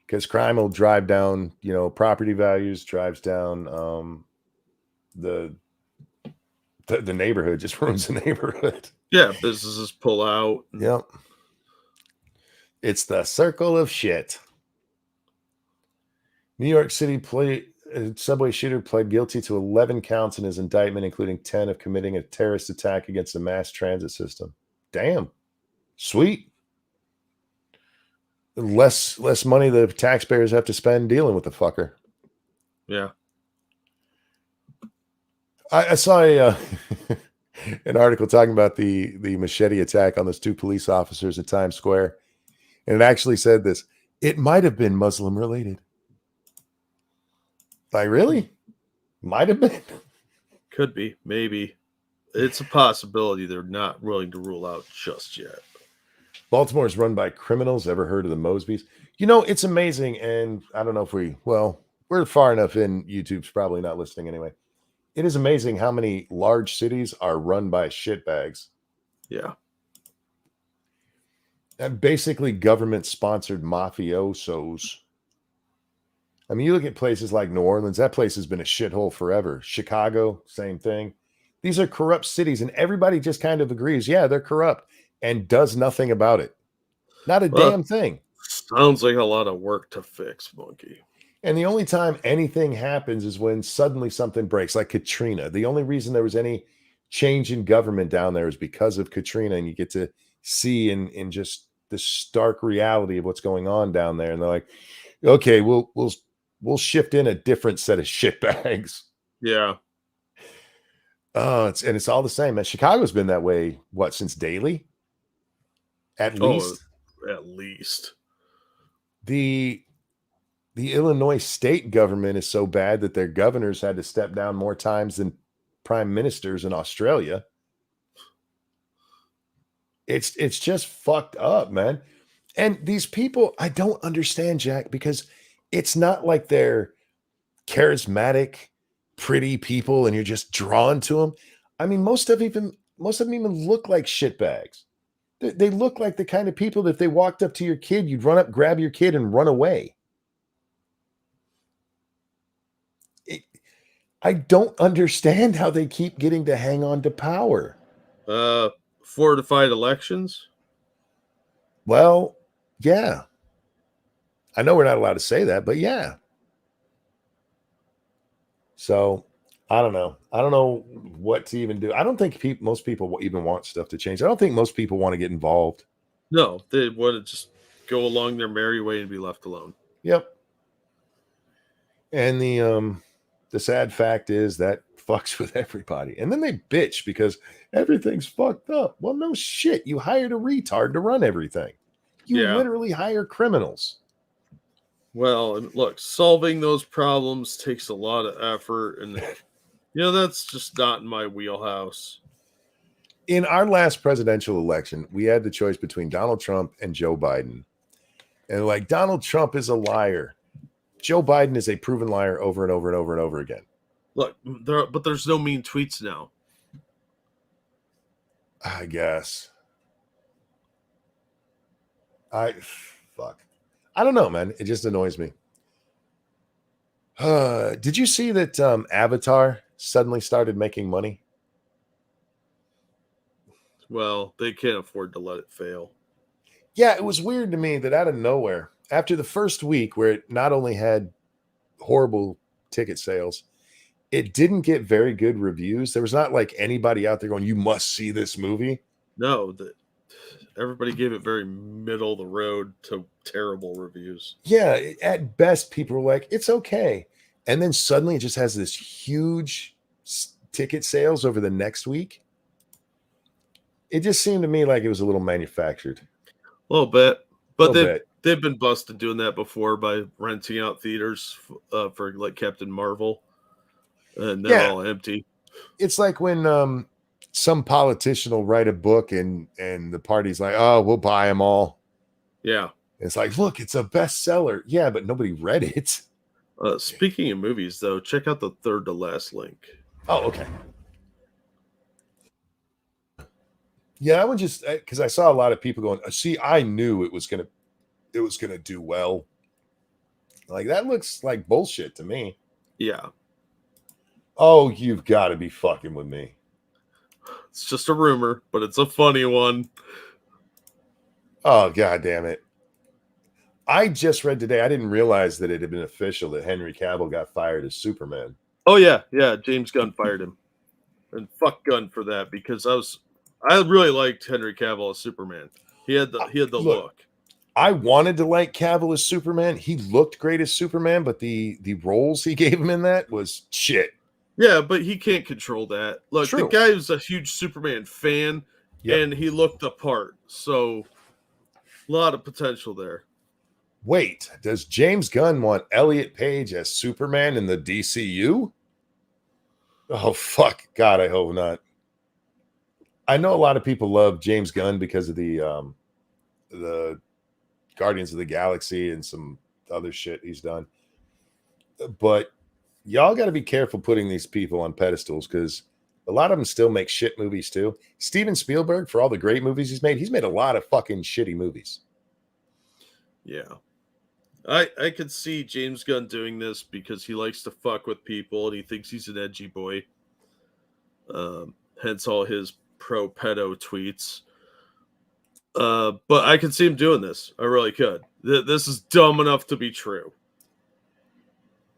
Because crime will drive down, property values, drives down the neighborhood, just ruins the neighborhood. Yeah, businesses pull out. Yep. It's the circle of shit. New York City subway shooter pled guilty to 11 counts in his indictment, including 10 of committing a terrorist attack against a mass transit system. Damn. Sweet. Less money the taxpayers have to spend dealing with the fucker. Yeah. I saw an article talking about the machete attack on those two police officers at Times Square. And it actually said this. It might have been Muslim related. Like, really? Might have been. Could be. Maybe. It's a possibility they're not willing to rule out just yet. Baltimore is run by criminals. Ever heard of the Mosbys? It's amazing. And I don't know if we're far enough in. YouTube's probably not listening anyway. It is amazing how many large cities are run by shitbags. Yeah. And basically government-sponsored mafiosos. I mean, you look at places like New Orleans, that place has been a shithole forever. Chicago, same thing. These are corrupt cities, and everybody just kind of agrees, yeah, they're corrupt, and does nothing about it. Not a damn thing. Sounds like a lot of work to fix, Monkey. And the only time anything happens is when suddenly something breaks, like Katrina. The only reason there was any change in government down there is because of Katrina, and you get to see in just the stark reality of what's going on down there. And they're like, okay, we'll shift in a different set of shitbags. Yeah. It's all the same. Man, Chicago's been that way, since Daley? At least. At least. The Illinois state government is so bad that their governors had to step down more times than prime ministers in Australia. It's just fucked up, man. And these people, I don't understand, Jack, because it's not like they're charismatic, pretty people and you're just drawn to them. I mean, most of them even look like shitbags. They look like the kind of people that if they walked up to your kid, you'd run up, grab your kid, and run away. I don't understand how they keep getting to hang on to power. Fortified elections? Well, yeah. I know we're not allowed to say that, but yeah. So, I don't know. I don't know what to even do. I don't think most people even want stuff to change. I don't think most people want to get involved. No, they want to just go along their merry way and be left alone. Yep. And the sad fact is that fucks with everybody. And then they bitch because everything's fucked up. Well, no shit. You hired a retard to run everything. You literally hire criminals. Well, and look, solving those problems takes a lot of effort, and That's just not in my wheelhouse. In our last presidential election, we had the choice between Donald Trump and Joe Biden. And like, Donald Trump is a liar. Joe Biden is a proven liar over and over and over and over again. Look, but there's no mean tweets now. I guess. Fuck. I don't know, man. It just annoys me. Did you see that Avatar suddenly started making money? Well, they can't afford to let it fail. Yeah, it was weird to me that out of nowhere, after the first week where it not only had horrible ticket sales, it didn't get very good reviews. There was not like anybody out there going, you must see this movie. No, everybody gave it very middle of the road to terrible reviews. Yeah, at best, people were like, it's okay. And then suddenly it just has this huge ticket sales over the next week. It just seemed to me like it was a little manufactured. A little bit. But bit. They've been busted doing that before by renting out theaters for like Captain Marvel. And they're all empty. It's like when some politician will write a book and the party's like, oh, we'll buy them all. Yeah. It's like, look, it's a bestseller. Yeah, but nobody read it. Speaking of movies, though, check out the third to last link. Oh, okay. Yeah, I would just because I saw a lot of people going, see, I knew it was gonna do well. Like, that looks like bullshit to me. Yeah. Oh, you've got to be fucking with me. It's just a rumor, but it's a funny one. Oh, God damn it. I just read today, I didn't realize that it had been official that Henry Cavill got fired as Superman. Oh, yeah. Yeah, James Gunn fired him. And fuck Gunn for that, because I really liked Henry Cavill as Superman. He had the look. I wanted to like Cavill as Superman. He looked great as Superman, but the roles he gave him in that was shit. Yeah, but he can't control that. Look, True. The guy was a huge Superman fan, and he looked the part. So, a lot of potential there. Wait, does James Gunn want Elliot Page as Superman in the DCU? Oh, fuck. God, I hope not. I know a lot of people love James Gunn because of the Guardians of the Galaxy and some other shit he's done. But y'all got to be careful putting these people on pedestals because a lot of them still make shit movies too. Steven Spielberg, for all the great movies he's made a lot of fucking shitty movies. Yeah. I could see James Gunn doing this because he likes to fuck with people and he thinks he's an edgy boy. Hence all his pro-pedo tweets. But I could see him doing this. I really could. This is dumb enough to be true.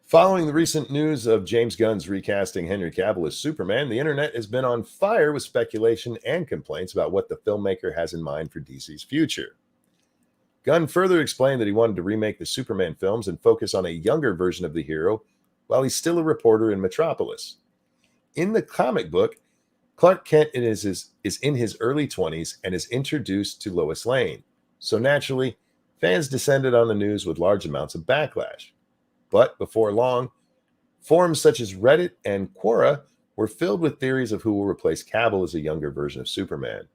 Following the recent news of James Gunn's recasting Henry Cavill as Superman, the internet has been on fire with speculation and complaints about what the filmmaker has in mind for DC's future. Gunn further explained that he wanted to remake the Superman films and focus on a younger version of the hero while he's still a reporter in Metropolis. In the comic book, Clark Kent is in his early 20s and is introduced to Lois Lane. So naturally, fans descended on the news with large amounts of backlash. But before long, forums such as Reddit and Quora were filled with theories of who will replace Cavill as a younger version of Superman.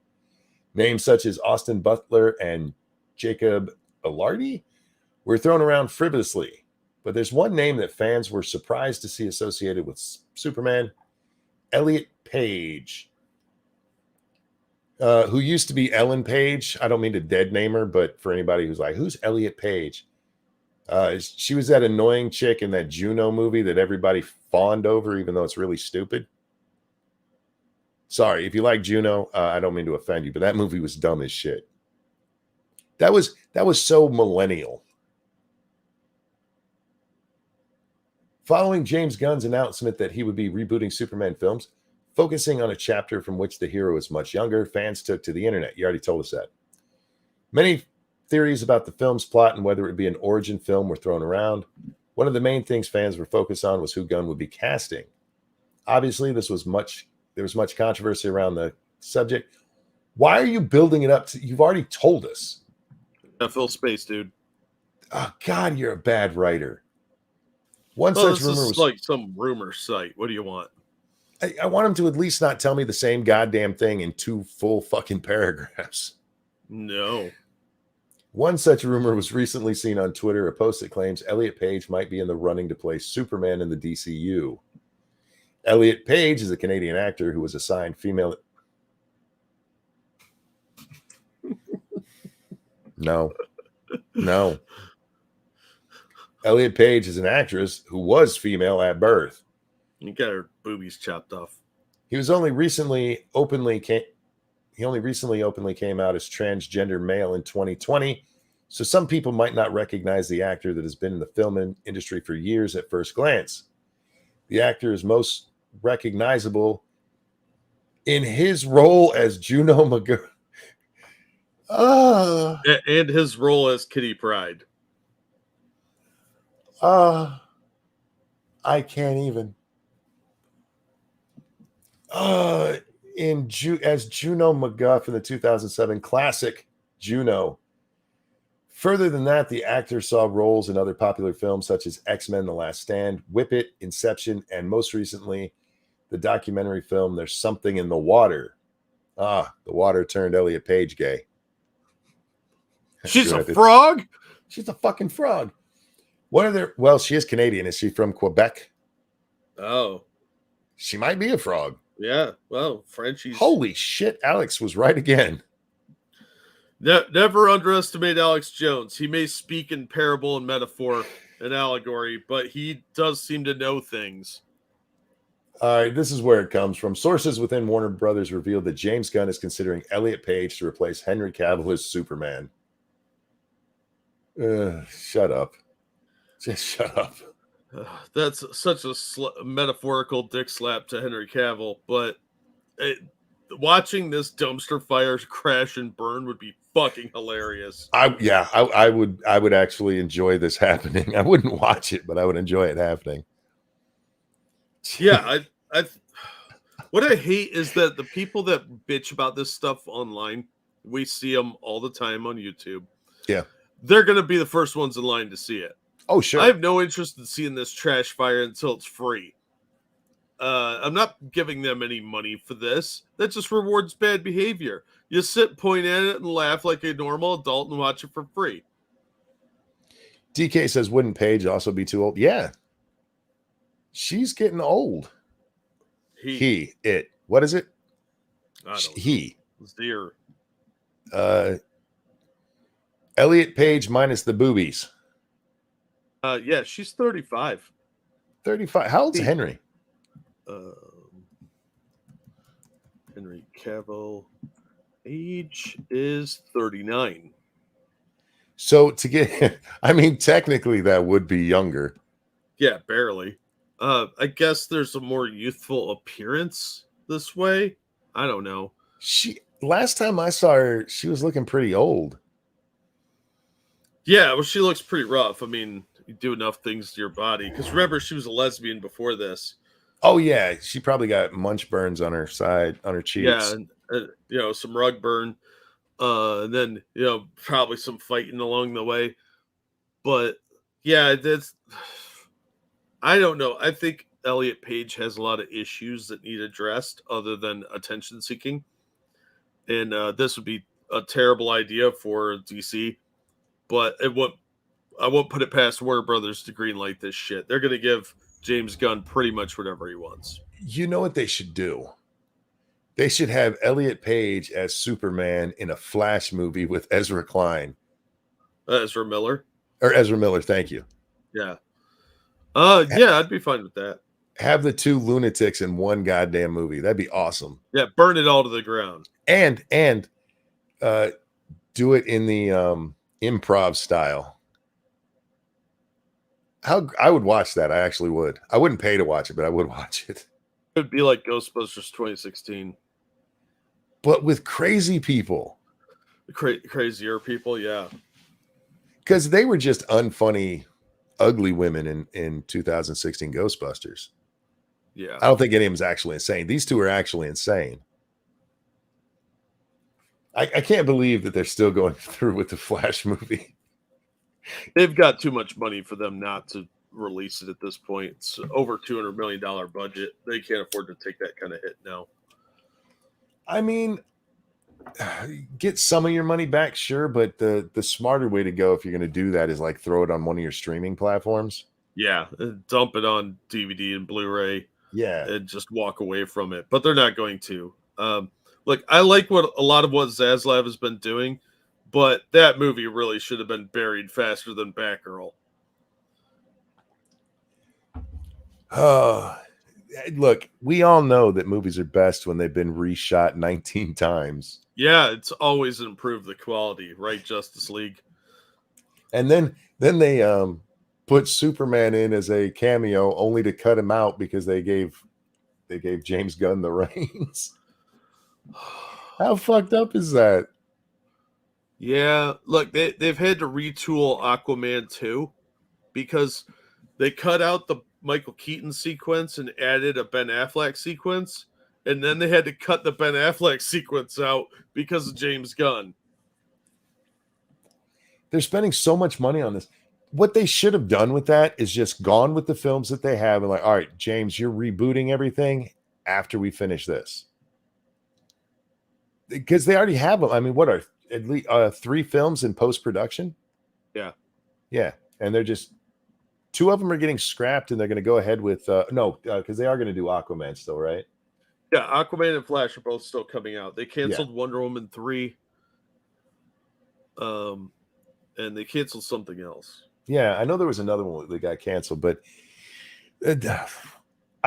Names such as Austin Butler and Jacob Elordi were thrown around frivolously, but there's one name that fans were surprised to see associated with Superman: Elliot Page, who used to be Ellen Page. I don't mean to dead name her, but for anybody who's like, who's Elliot Page? She was that annoying chick in that Juno movie that everybody fawned over, even though it's really stupid. Sorry, if you like Juno, I don't mean to offend you, but that movie was dumb as shit. That was so millennial. Following James Gunn's announcement that he would be rebooting Superman films, focusing on a chapter from which the hero is much younger, fans took to the internet. You already told us that. Many theories about the film's plot and whether it would be an origin film were thrown around. One of the main things fans were focused on was who Gunn would be casting. Obviously, there was much controversy around the subject. Why are you building it up to? You've already told us. Fill space, dude. Oh, God, you're a bad writer. One such this rumor is was like some rumor site. What do you want? I want him to at least not tell me the same goddamn thing in 2 full fucking paragraphs. No. One such rumor was recently seen on Twitter, a post that claims Elliot Page might be in the running to play Superman in the DCU. Elliot Page is a Canadian actor who was assigned female. No. Elliot Page is an actress who was female at birth. You got her boobies chopped off. He only recently openly came out as transgender male in 2020, so some people might not recognize the actor that has been in the film industry for years at first glance. The actor is most recognizable in his role as Juno McCarthy. And his role as Kitty Pryde. I can't even. As Juno McGuff in the 2007 classic Juno. Further than that, the actor saw roles in other popular films such as X-Men: The Last Stand, Whip It, Inception, and most recently, the documentary film There's Something in the Water. The water turned Elliot Page gay. She's a frog? She's a fucking frog. Well, she is Canadian. Is she from Quebec? Oh. She might be a frog. Yeah. Well, Frenchies. Holy shit. Alex was right again. Never underestimate Alex Jones. He may speak in parable and metaphor and allegory, but he does seem to know things. All right, this is where it comes from. Sources within Warner Brothers revealed that James Gunn is considering Elliot Page to replace Henry Cavill as Superman. Shut up. Just shut up. That's such a metaphorical dick slap to Henry Cavill, but watching this dumpster fire crash and burn would be fucking hilarious. I would actually enjoy this happening. I wouldn't watch it, but I would enjoy it happening. Yeah, what I hate is that the people that bitch about this stuff online, we see them all the time on YouTube. Yeah. They're going to be the first ones in line to see it. Oh, sure. I have no interest in seeing this trash fire until it's free. I'm not giving them any money for this. That just rewards bad behavior. You sit, point at it, and laugh like a normal adult and watch it for free. DK says, wouldn't Paige also be too old? Yeah. She's getting old. It. What is it? I don't he. Zero. Elliot Page minus the boobies. Yeah, she's 35. 35. How old's Henry? Henry Cavill age is 39. So to get, I mean, technically that would be younger. Yeah, barely. I guess there's a more youthful appearance this way. I don't know. Last time I saw her, she was looking pretty old. Yeah, well, she looks pretty rough. I mean, you do enough things to your body. Because remember, she was a lesbian before this. Oh, yeah. She probably got munch burns on her side, on her cheeks. Yeah, some rug burn. And then, probably some fighting along the way. But, yeah, I don't know. I think Elliot Page has a lot of issues that need addressed other than attention seeking. And this would be a terrible idea for DC. But I won't put it past Warner Brothers to greenlight this shit. They're going to give James Gunn pretty much whatever he wants. You know what they should do? They should have Elliot Page as Superman in a Flash movie with Ezra Klein. Ezra Miller. Or Ezra Miller, thank you. Yeah. Yeah, I'd be fine with that. Have the two lunatics in one goddamn movie. That'd be awesome. Yeah, burn it all to the ground. And do it in the improv style. I would watch that. I actually would. I wouldn't pay to watch it, but I would watch it. It would be like Ghostbusters 2016. But with crazy people. Crazier people, yeah. Because they were just unfunny, ugly women in 2016 Ghostbusters. Yeah. I don't think any of them's actually insane. These two are actually insane. I can't believe that they're still going through with the Flash movie. They've got too much money for them not to release it at this point. It's over $200 million budget. They can't afford to take that kind of hit now. I mean, get some of your money back, sure, but the smarter way to go if you're going to do that is like throw it on one of your streaming platforms. Yeah, dump it on DVD and Blu-ray. Yeah, And just walk away from it. But they're not going to. Look, I like what a lot of what Zaslav has been doing, but that movie really should have been buried faster than Batgirl. Look, we all know that movies are best when they've been reshot 19 times. Yeah, it's always improved the quality, right, Justice League? And then they put Superman in as a cameo only to cut him out because they gave James Gunn the reins. How fucked up is that? Yeah, look, they've had to retool Aquaman 2 because they cut out the Michael Keaton sequence and added a Ben Affleck sequence, and then they had to cut the Ben Affleck sequence out because of James Gunn. They're spending so much money on this. What they should have done with that is just gone with the films that they have and like, all right, James, you're rebooting everything after we finish this. Because they already have them. I mean, what are at least 3 films in post-production? Yeah. Yeah. And they're just 2 of them are getting scrapped and they're going to go ahead with because they are going to do Aquaman still, right? Yeah, Aquaman and Flash are both still coming out. They canceled Wonder Woman 3. And they canceled something else. Yeah, I know there was another one that got canceled, but I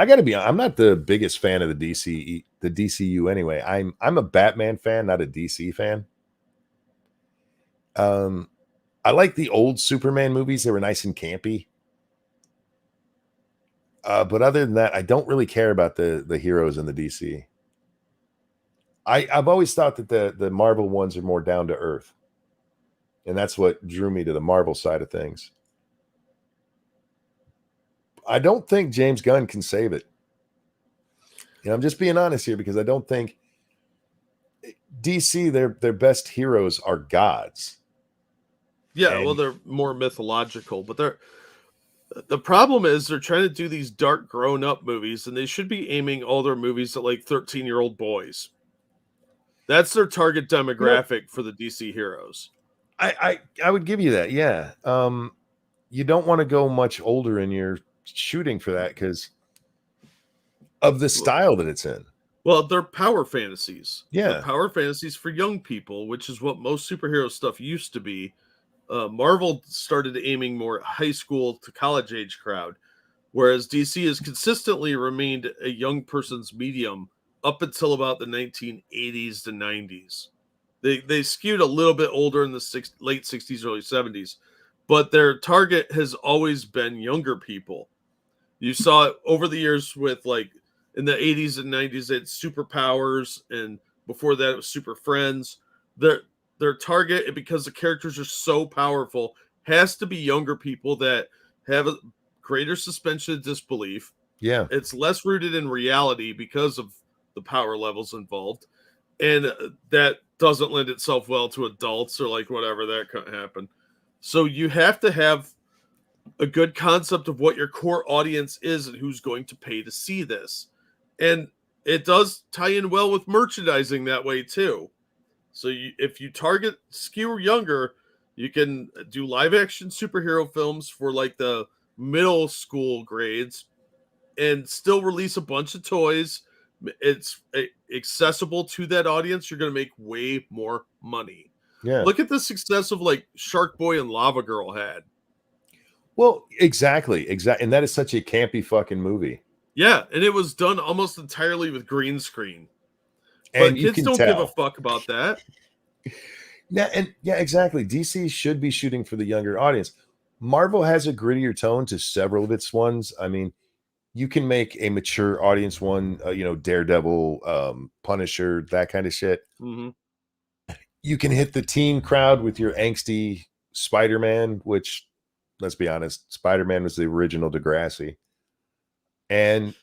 got to be honest, I'm not the biggest fan of the DCU anyway. I'm a Batman fan, not a DC fan. I like the old Superman movies. They were nice and campy. But other than that, I don't really care about the heroes in the DC. I've always thought that the Marvel ones are more down to earth. And that's what drew me to the Marvel side of things. I don't think James Gunn can save it. I'm just being honest here because I don't think DC, their best heroes are gods. Yeah, well, they're more mythological, but the problem is they're trying to do these dark grown-up movies, and they should be aiming all their movies at like 13-year-old boys. That's their target demographic for the DC heroes. I would give you that, yeah. You don't want to go much older in your shooting for that because of the style that it's in. Well, they're power fantasies. Yeah. They're power fantasies for young people, which is what most superhero stuff used to be. Marvel started aiming more at high school to college age crowd, whereas DC has consistently remained a young person's medium up until about the 1980s to 90s. They skewed a little bit older in the late 60s, early 70s, but their target has always been younger people. You saw it over the years with like in the 80s and 90s, they had superpowers, and before that it was Super Friends. Their target, because the characters are so powerful, has to be younger people that have a greater suspension of disbelief. Yeah. It's less rooted in reality because of the power levels involved. And that doesn't lend itself well to adults or like whatever that could happen. So you have to have a good concept of what your core audience is and who's going to pay to see this. And it does tie in well with merchandising that way too. So if you target skew younger, you can do live action superhero films for like the middle school grades and still release a bunch of toys. It's accessible to that audience. You're going to make way more money. Yeah. Look at the success of like Shark Boy and Lava Girl had. Well, exactly. And that is such a campy fucking movie. Yeah. And it was done almost entirely with green screen. And but kids don't give a fuck about that. Yeah, exactly. DC should be shooting for the younger audience. Marvel has a grittier tone to several of its ones. I mean, you can make a mature audience one, Daredevil, Punisher, that kind of shit. Mm-hmm. You can hit the teen crowd with your angsty Spider-Man, which, let's be honest, Spider-Man was the original Degrassi. And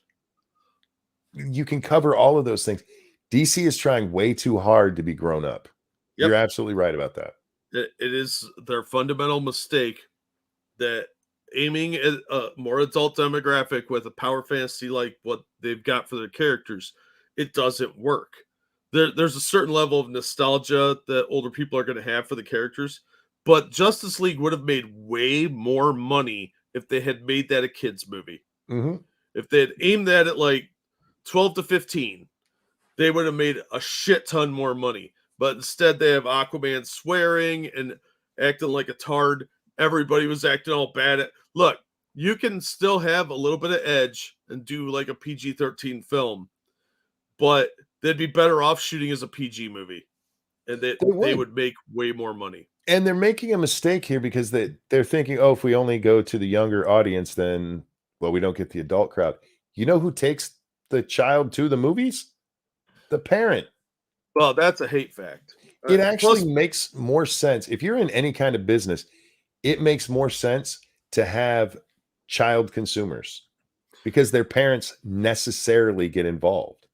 you can cover all of those things. DC is trying way too hard to be grown up. Yep. You're absolutely right about that. It is their fundamental mistake that aiming at a more adult demographic with a power fantasy like what they've got for their characters, it doesn't work. There's a certain level of nostalgia that older people are going to have for the characters, but Justice League would have made way more money if they had made that a kids movie. Mm-hmm. If they had aimed that at like 12 to 15, they would have made a shit ton more money. But instead, they have Aquaman swearing and acting like a tard. Everybody was acting all bad. Look, you can still have a little bit of edge and do like a PG-13 film, but they'd be better off shooting as a PG movie, and they would make way more money. And they're making a mistake here because they're thinking, oh, if we only go to the younger audience, then, well, we don't get the adult crowd. You know who takes the child to the movies? The parent. Well, that's a hate fact. It actually makes more sense. If you're in any kind of business, it makes more sense to have child consumers because their parents necessarily get involved.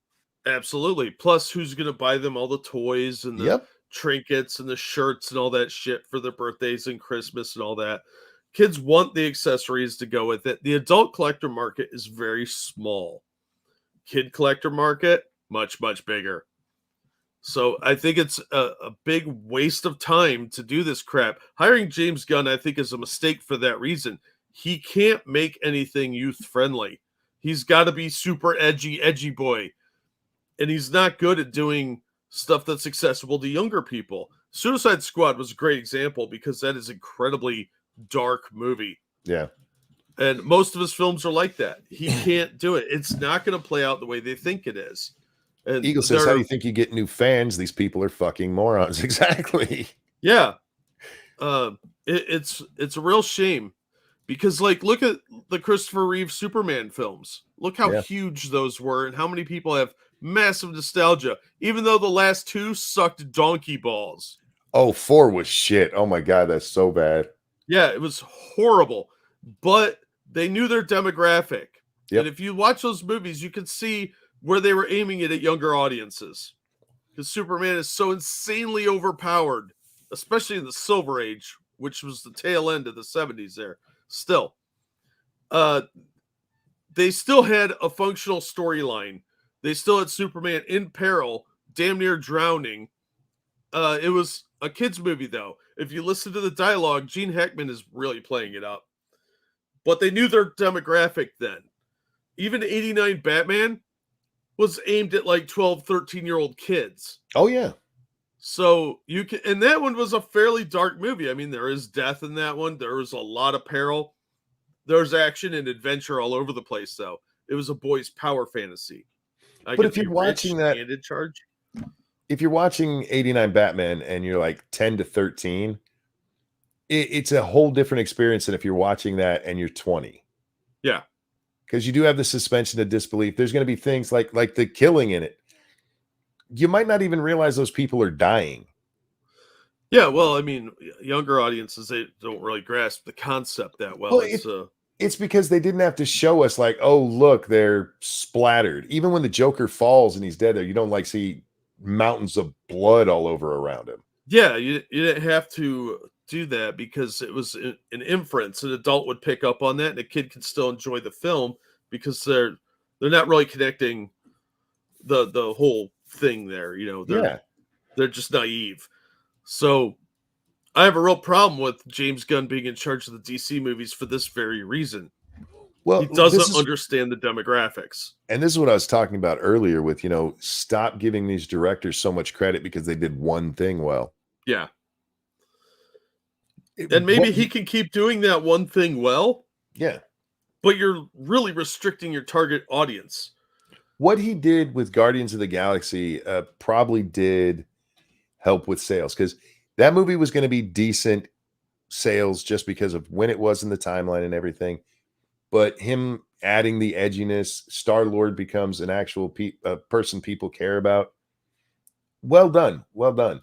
Absolutely. Plus, who's going to buy them all the toys and the trinkets and the shirts and all that shit for their birthdays and Christmas and all that? Kids want the accessories to go with it. The adult collector market is very small. Kid collector market, much, much bigger. So I think it's a big waste of time to do this crap. Hiring James Gunn, I think, is a mistake for that reason. He can't make anything youth-friendly. He's got to be super edgy boy. And he's not good at doing stuff that's accessible to younger people. Suicide Squad was a great example because that is an incredibly dark movie. Yeah. And most of his films are like that. He can't do it. It's not going to play out the way they think it is. And Eagle says, how do you think you get new fans? These people are fucking morons. Exactly. Yeah. It's a real shame because, like, look at the Christopher Reeve Superman films. Look how huge those were and how many people have massive nostalgia, even though the last two sucked donkey balls. Oh, 4 was shit. Oh my God, that's so bad. Yeah, it was horrible, but they knew their demographic. Yep. And if you watch those movies, you can see where they were aiming it at younger audiences. Because Superman is so insanely overpowered, especially in the Silver Age, which was the tail end of the 70s there. Still, they still had a functional storyline. They still had Superman in peril, damn near drowning. It was a kid's movie, though. If you listen to the dialogue, Gene Hackman is really playing it up. But they knew their demographic then. Even 89 Batman was aimed at like 12, 13-year-old kids. Oh, yeah. So you can, and that one was a fairly dark movie. I mean, there is death in that one. There was a lot of peril. There's action and adventure all over the place, though. It was a boy's power fantasy. But if you're watching that, in charge, if you're watching 89 Batman and you're like 10 to 13, it's a whole different experience than if you're watching that and you're 20. Yeah. Because you do have the suspension of disbelief. There's going to be things like the killing in it. You might not even realize those people are dying. Yeah, well, I mean, younger audiences, they don't really grasp the concept that well. It's because they didn't have to show us like, oh, look, they're splattered. Even when the Joker falls and he's dead there, you don't like see mountains of blood all over around him. Yeah, you didn't have to do that because it was an inference. An adult would pick up on that, and a kid can still enjoy the film because they're not really connecting the whole thing there. You know, they're just naive. So I have a real problem with James Gunn being in charge of the DC movies for this very reason. Well, he doesn't understand the demographics. And this is what I was talking about earlier with, stop giving these directors so much credit because they did one thing well. Yeah. And maybe he can keep doing that one thing well. Yeah. But you're really restricting your target audience. What he did with Guardians of the Galaxy probably did help with sales because that movie was going to be decent sales just because of when it was in the timeline and everything. But him adding the edginess, Star-Lord becomes an actual person people care about. Well done. Well done.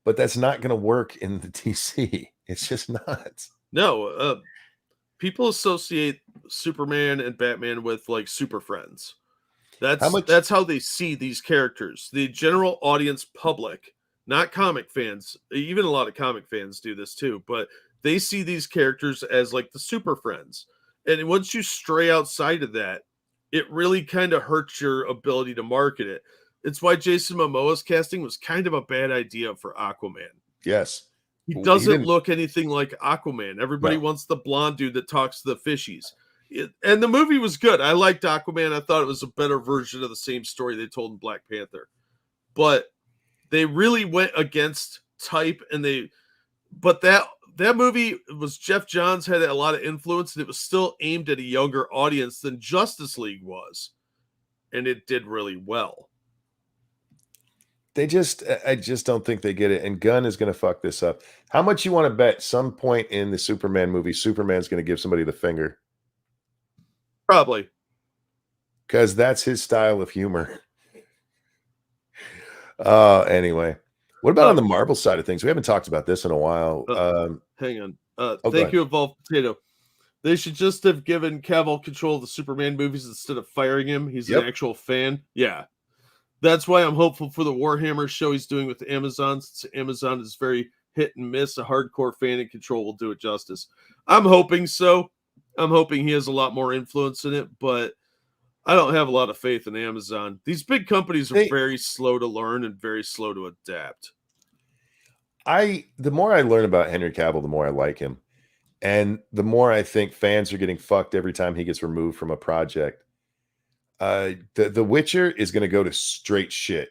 But that's not going to work in the DC. It's just not. No. People associate Superman and Batman with like super friends. That's how they see these characters. The general audience public, not comic fans. Even a lot of comic fans do this too. But they see these characters as like the super friends. And once you stray outside of that, it really kind of hurts your ability to market it. It's why Jason Momoa's casting was kind of a bad idea for Aquaman. Yes. He He doesn't didn't- look anything like Aquaman. Everybody No. wants the blonde dude that talks to the fishies. And the movie was good. I liked Aquaman. I thought it was a better version of the same story they told in Black Panther. But they really went against type, but that movie was Jeff Johns had a lot of influence, and it was still aimed at a younger audience than Justice League was. And it did really well. I just don't think they get it. And Gunn is going to fuck this up. How much you want to bet some point in the Superman movie, Superman's going to give somebody the finger? Probably. Because that's his style of humor. Anyway. What about on the Marvel side of things? We haven't talked about this in a while. Hang on. go Thank ahead. you, Evolved Potato. They should just have given Cavill control of the Superman movies instead of firing him. He's Yep. an actual fan. Yeah. That's why I'm hopeful for the Warhammer show he's doing with Amazon. Since Amazon is very hit and miss, a hardcore fan in control will do it justice. I'm hoping so. I'm hoping he has a lot more influence in it, but I don't have a lot of faith in Amazon. These big companies are very slow to learn and very slow to adapt. The more I learn about Henry Cavill, the more I like him. And the more I think fans are getting fucked every time he gets removed from a project. The Witcher is going to go to straight shit.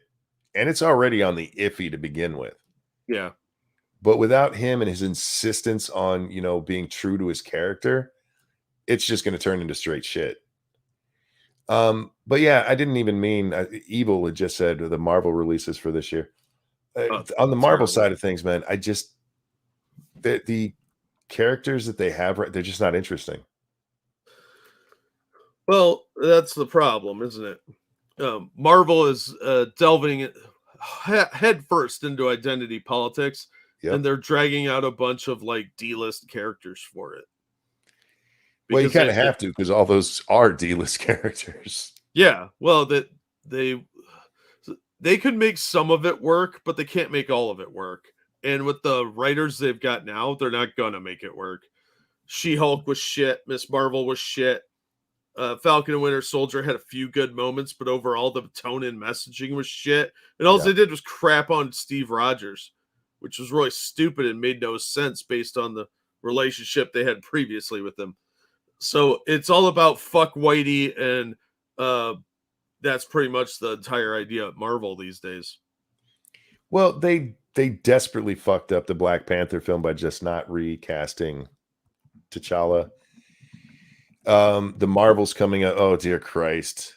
And it's already on the iffy to begin with. Yeah. But without him and his insistence on, being true to his character, it's just going to turn into straight shit. But yeah, I didn't even mean Evil had just said the Marvel releases for this year. On the Marvel side of things, man, the characters that they have, they're just not interesting. Well, that's the problem, isn't it? Marvel is delving head first into identity politics, and they're dragging out a bunch of like D-list characters for it. Well, you kind of have to, because all those are D-list characters. Yeah, well, they could make some of it work, but they can't make all of it work. And with the writers they've got now, they're not gonna make it work. She-Hulk was shit. Miss Marvel was shit. Falcon and Winter Soldier had a few good moments, but overall the tone and messaging was shit. And all they did was crap on Steve Rogers, which was really stupid and made no sense based on the relationship they had previously with him. So it's all about fuck Whitey, and that's pretty much the entire idea of Marvel these days. Well, they desperately fucked up the Black Panther film by just not recasting T'Challa. The Marvel's coming out. Oh, dear Christ.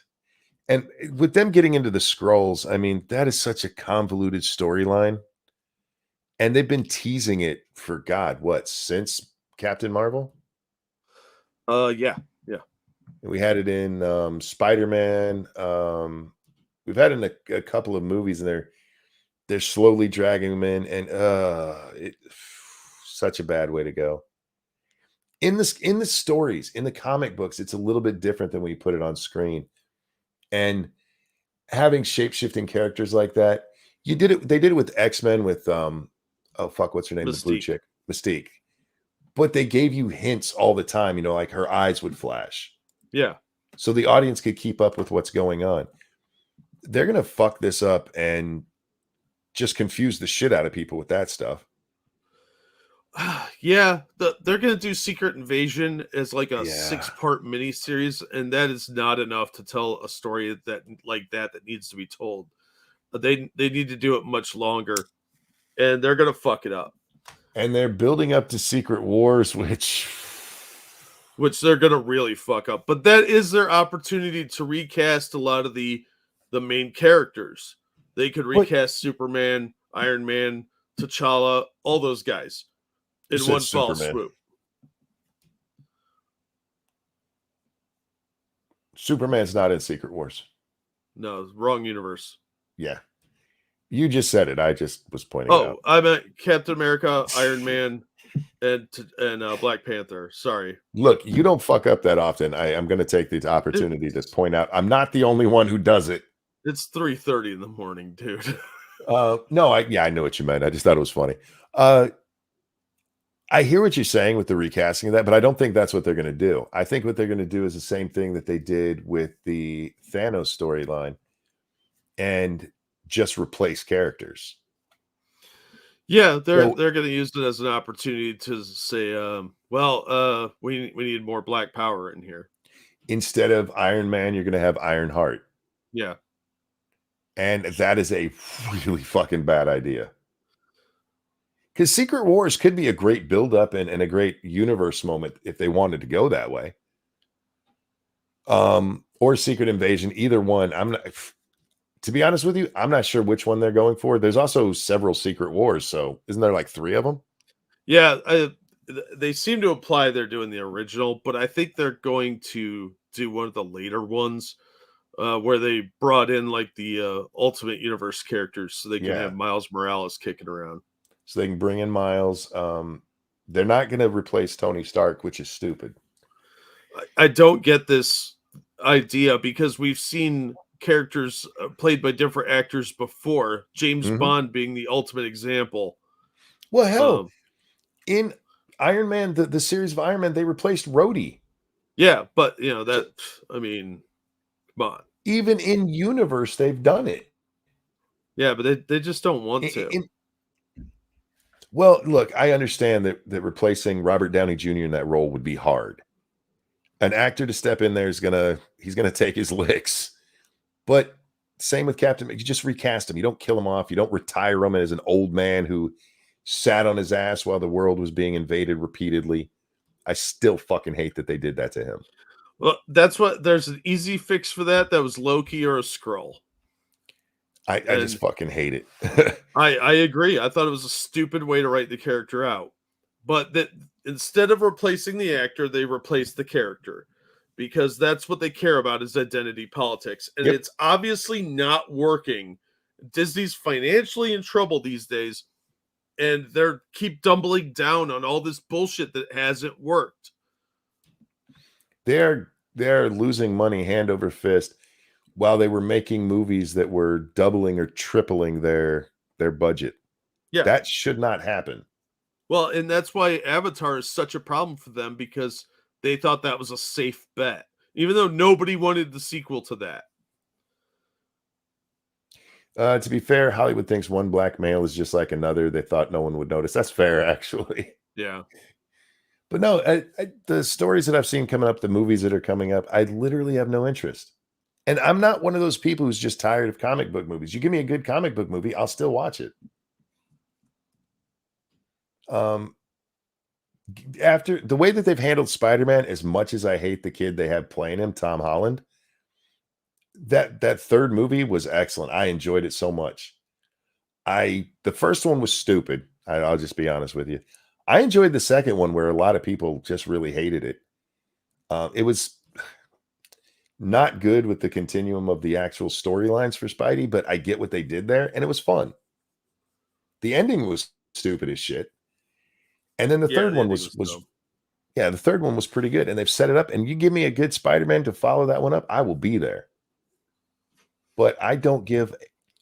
And with them getting into the Skrulls, I mean, that is such a convoluted storyline. And they've been teasing it for since Captain Marvel? Yeah. We had it in Spider-Man. We've had it in a couple of movies, and they're slowly dragging them in, and such a bad way to go. In the stories, in the comic books, it's a little bit different than when you put it on screen. And having shape-shifting characters like that, they did it with X-Men with what's her name? Mystique. The blue chick, Mystique. But they gave you hints all the time, like her eyes would flash. Yeah. So the audience could keep up with what's going on. They're going to fuck this up and just confuse the shit out of people with that stuff. Yeah, they're going to do Secret Invasion as like a 6-part miniseries, and that is not enough to tell a story that needs to be told. They need to do it much longer, and they're going to fuck it up. And they're building up to Secret Wars, which they're going to really fuck up. But that is their opportunity to recast a lot of the main characters. They could recast Superman, Iron Man, T'Challa, all those guys in one fell swoop. Superman's not in Secret Wars. No, wrong universe. Yeah. You just said it. I just was pointing out. I meant Captain America, Iron Man, and Black Panther. Sorry. Look, you don't fuck up that often. I'm going to take the opportunity to point out I'm not the only one who does it. It's 3:30 in the morning, dude. No, I know what you meant. I just thought it was funny. I hear what you're saying with the recasting of that, but I don't think that's what they're going to do. I think what they're going to do is the same thing that they did with the Thanos storyline and just replace characters. Yeah, they're So going to use it as an opportunity to say, we need more Black Power in here. instead of Iron Man, you're going to have Iron Heart. Yeah. And that is a really fucking bad idea. Because Secret Wars could be a great build-up and a great universe moment if they wanted to go that way. Or Secret Invasion, either one. I'm not, to be honest with you, I'm not sure which one they're going for. There's also several Secret Wars, so isn't there like 3 of them? Yeah, they seem to imply they're doing the original, but I think they're going to do one of the later ones where they brought in like the Ultimate Universe characters so they can have Miles Morales kicking around. So they can bring in Miles. They're not going to replace Tony Stark, which is stupid. I don't get this idea because we've seen characters played by different actors before. James Bond being the ultimate example. Well, hell, in Iron Man, the series of Iron Man, they replaced Rhodey. Yeah, but I mean, come on. Even in universe, they've done it. Yeah, but they just don't want to. Well, look, I understand that replacing Robert Downey Jr. in that role would be hard. An actor to step in there he's gonna take his licks. But same with Captain. You just recast him. You don't kill him off. You don't retire him as an old man who sat on his ass while the world was being invaded repeatedly. I still fucking hate that they did that to him. Well, there's an easy fix for that. That was Loki or a Skrull. I just fucking hate it. I agree. I thought it was a stupid way to write the character out. But that instead of replacing the actor, they replaced the character. Because that's what they care about is identity politics. And it's obviously not working. Disney's financially in trouble these days. And they're keep doubling down on all this bullshit that hasn't worked. They're losing money hand over fist while they were making movies that were doubling or tripling their budget. Yeah. That should not happen. Well, and that's why Avatar is such a problem for them because they thought that was a safe bet, even though nobody wanted the sequel to that. To be fair, Hollywood thinks one black male is just like another. They thought no one would notice. That's fair, actually. Yeah. But no, the stories that I've seen coming up, the movies that are coming up, I literally have no interest. And I'm not one of those people who's just tired of comic book movies. You give me a good comic book movie, I'll still watch it. After the way that they've handled Spider-Man, as much as I hate the kid they have playing him, Tom Holland, that third movie was excellent. I enjoyed it so much. The first one was stupid. I'll just be honest with you. I enjoyed the second one where a lot of people just really hated it. It was not good with the continuum of the actual storylines for Spidey, but I get what they did there, and it was fun. The ending was stupid as shit. And then the third one was the third one was pretty good. And they've set it up, and you give me a good Spider-Man to follow that one up, I will be there. But I don't give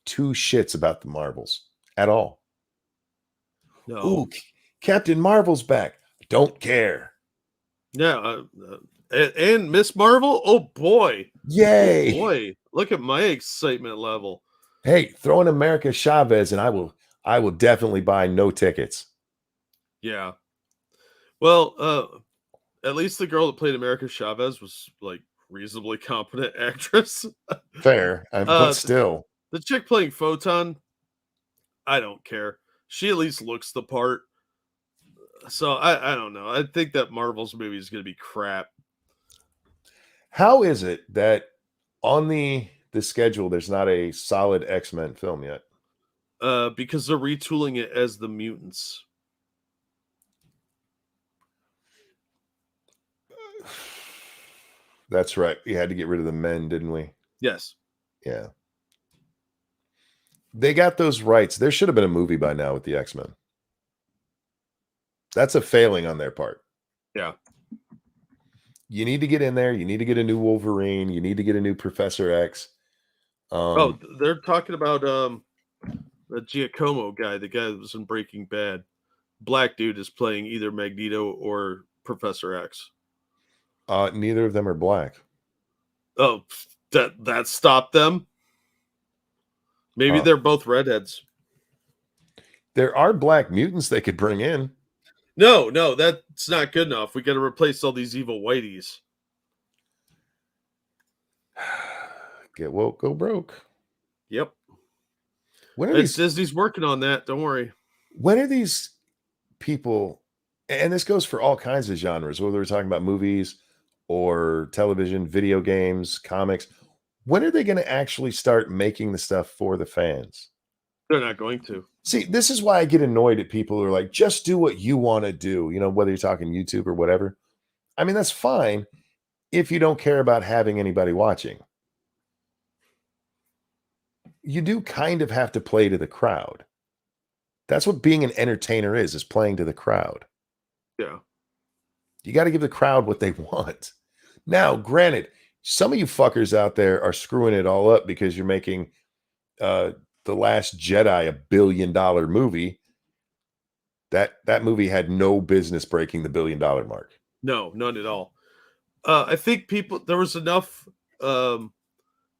2 shits about the Marvels at all. No. Ooh, Captain Marvel's back. Don't care. Yeah. And Miss Marvel? Oh, boy. Yay. Oh, boy. Look at my excitement level. Hey, throw in America Chavez, and I will definitely buy no tickets. Yeah. Well, at least the girl that played America Chavez was like reasonably competent actress. Fair, but still. The chick playing Photon, I don't care. She at least looks the part. So I don't know. I think that Marvel's movie is going to be crap. How is it that on the schedule there's not a solid X-Men film yet? Because they're retooling it as the Mutants. That's right. We had to get rid of the men, didn't we? Yes. Yeah. They got those rights. There should have been a movie by now with the X-Men. That's a failing on their part. Yeah. You need to get in there. You need to get a new Wolverine. You need to get a new Professor X. They're talking about the Giacomo guy, the guy that was in Breaking Bad. black dude is playing either Magneto or Professor X. Neither of them are black. Oh, that stopped them. Maybe they're both redheads. There are black mutants they could bring in. No, that's not good enough. We got to replace all these evil whiteys. Get woke, go broke. Yep. When are these? Disney's working on that. Don't worry. When are these people? And this goes for all kinds of genres, whether we're talking about movies or television, video games, comics. When are they going to actually start making the stuff for the fans? They're not going to. See, this is why I get annoyed at people who are like, just do what you want to do. You know, whether you're talking YouTube or whatever. I mean, that's fine if you don't care about having anybody watching. You do kind of have to play to the crowd. That's what being an entertainer is playing to the crowd. Yeah. You got to give the crowd what they want. Now, granted, some of you fuckers out there are screwing it all up because you're making The Last Jedi a $1 billion movie. That movie had no business breaking the $1 billion mark. No, none at all. I think there was enough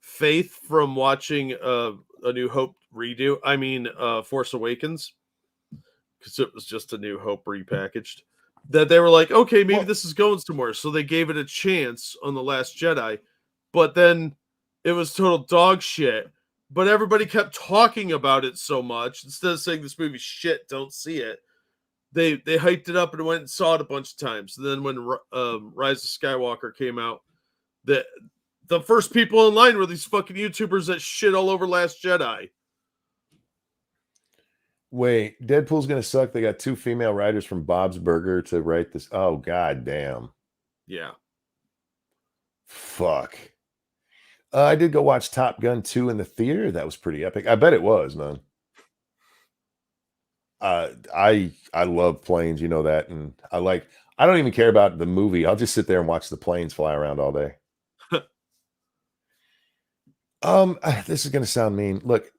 faith from watching A New Hope redo. I mean, Force Awakens, because it was just A New Hope repackaged. That they were like, okay, maybe this is going somewhere. So they gave it a chance on The Last Jedi, but then it was total dog shit. But everybody kept talking about it so much. Instead of saying this movie's shit, don't see it. They hyped it up and went and saw it a bunch of times. And then when Rise of Skywalker came out, the first people in line were these fucking YouTubers that shit all over Last Jedi. Wait, Deadpool's gonna suck. They got 2 female writers from Bob's Burger to write this. Oh, god damn. Yeah. Fuck. I did go watch Top Gun 2 in the theater. That was pretty epic. I bet it was, man. I love planes, you know that, and I don't even care about the movie. I'll just sit there and watch the planes fly around all day. This is gonna sound mean. Look,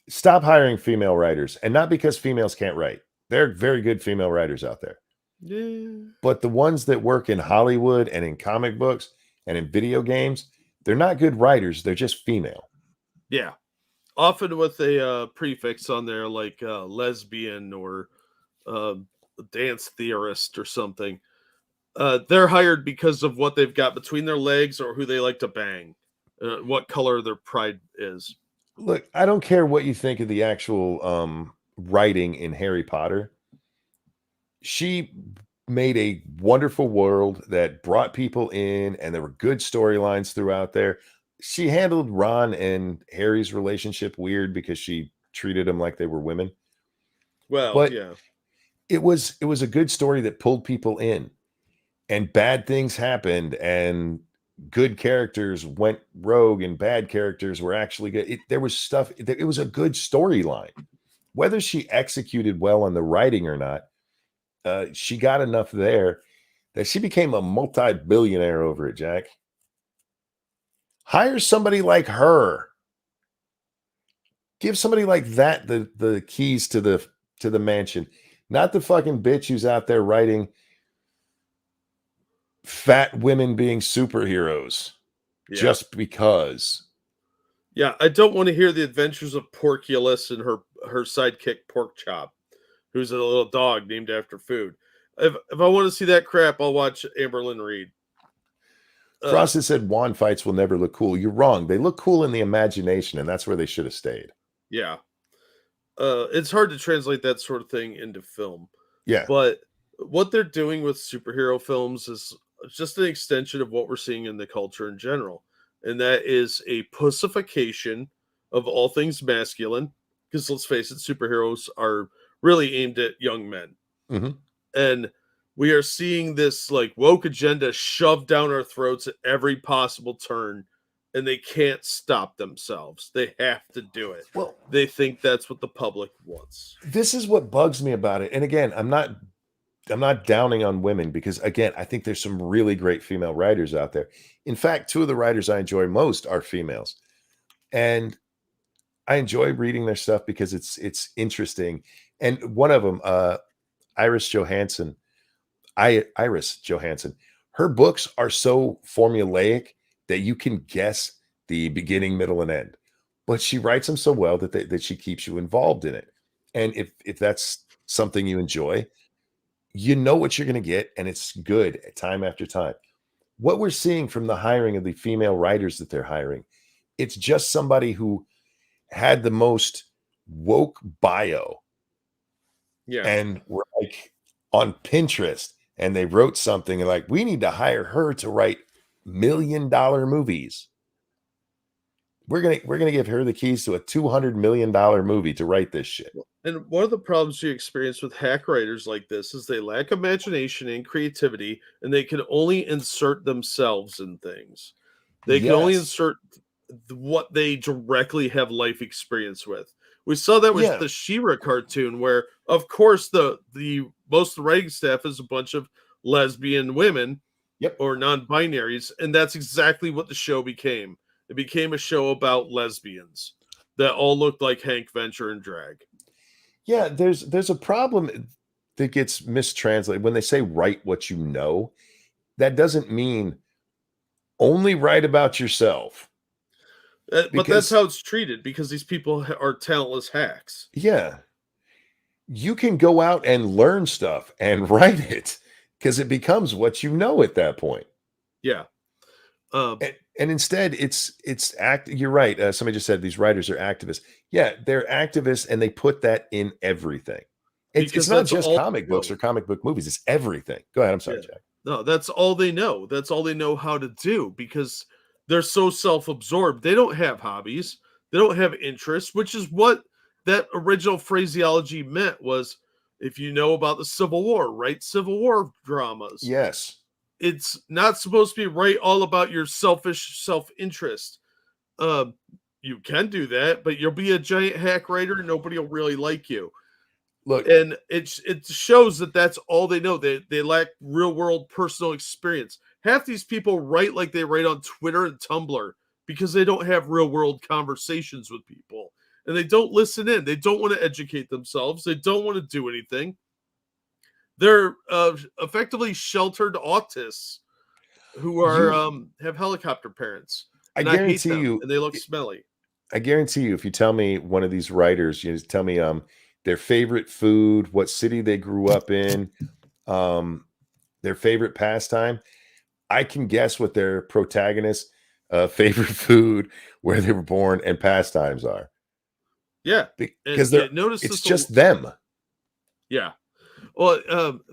stop hiring female writers, and not because females can't write. There are very good female writers out there. Yeah. But the ones that work in Hollywood and in comic books and in video games, they're not good writers. They're just female. Yeah. Often with a prefix on there like lesbian or dance theorist or something. They're hired because of what they've got between their legs or who they like to bang. What color their pride is. Look, I don't care what you think of the actual writing in Harry Potter. She made a wonderful world that brought people in, and there were good storylines throughout there. She handled Ron and Harry's relationship weird because she treated them like they were women. Well, but yeah. It was a good story that pulled people in, and bad things happened, and good characters went rogue, and bad characters were actually good. There was stuff. It was a good storyline. Whether she executed well on the writing or not, she got enough there that she became a multi-billionaire over it, Jack. Hire somebody like her. Give somebody like that the keys to the mansion, not the fucking bitch who's out there writing fat women being superheroes just because. Yeah, I don't want to hear the adventures of Porculus and her sidekick Porkchop, who's a little dog named after food. If I want to see that crap, I'll watch Amberlynn Reed. Frosted said wand fights will never look cool. You're wrong. They look cool in the imagination, and that's where they should have stayed. Yeah. It's hard to translate that sort of thing into film. Yeah. But what they're doing with superhero films is just an extension of what we're seeing in the culture in general. And that is a pussification of all things masculine. Because let's face it, superheroes are really aimed at young men. Mm-hmm. And we are seeing this like woke agenda shoved down our throats at every possible turn, and they can't stop themselves. They have to do it. Well, they think that's what the public wants. This is what bugs me about it. And again, I'm not downing on women because, again, I think there's some really great female writers out there. In fact, 2 of the writers I enjoy most are females. And I enjoy reading their stuff because it's interesting. And one of them, Iris Johansson. Iris Johansson. Her books are so formulaic that you can guess the beginning, middle, and end. But she writes them so well that she keeps you involved in it. And if that's something you enjoy, you know what you're going to get, and it's good time after time. What we're seeing from the hiring of the female writers that they're hiring, it's just somebody who had the most woke bio Yeah. and were like on Pinterest, and they wrote something and like, we need to hire her to write $1 million movies. We're gonna give her the keys to a $200 million movie to write this shit. And one of the problems you experience with hack writers like this is they lack imagination and creativity, and they can only insert themselves in things. They can only Yes. insert what they directly have life experience with. We saw that with the She-Ra cartoon, where of course the most of the writing staff is a bunch of lesbian women, or non-binaries, and that's exactly what the show became. It became a show about lesbians that all looked like Hank Venture in drag. Yeah, there's a problem that gets mistranslated when they say write what you know. That doesn't mean only write about yourself. But that's how it's treated, because these people are talentless hacks. Yeah. You can go out and learn stuff and write it because it becomes what you know at that point. Yeah. And instead, you're right. Somebody just said these writers are activists. Yeah, they're activists, and they put that in everything. It's not just comic books or comic book movies. It's everything. Go ahead. I'm sorry, Jack. No, that's all they know. That's all they know how to do, because they're so self-absorbed. They don't have hobbies. They don't have interests, which is what that original phraseology meant, was if you know about the Civil War, write Civil War dramas. Yes. It's not supposed to be write all about your selfish self-interest. You can do that, but you'll be a giant hack writer and nobody will really like you. Look, and it shows that that's all they know. They lack real world personal experience. Half these people write like they write on Twitter and Tumblr because they don't have real world conversations with people, and they don't listen in. They don't want to educate themselves. They don't want to do anything. They're effectively sheltered autists who are have helicopter parents. I guarantee you, and they look smelly. I guarantee you, if you tell me one of these writers, you just tell me their favorite food, what city they grew up in, their favorite pastime, I can guess what their protagonist's favorite food, where they were born, and pastimes are. Yeah, because it's just them. Yeah. Well,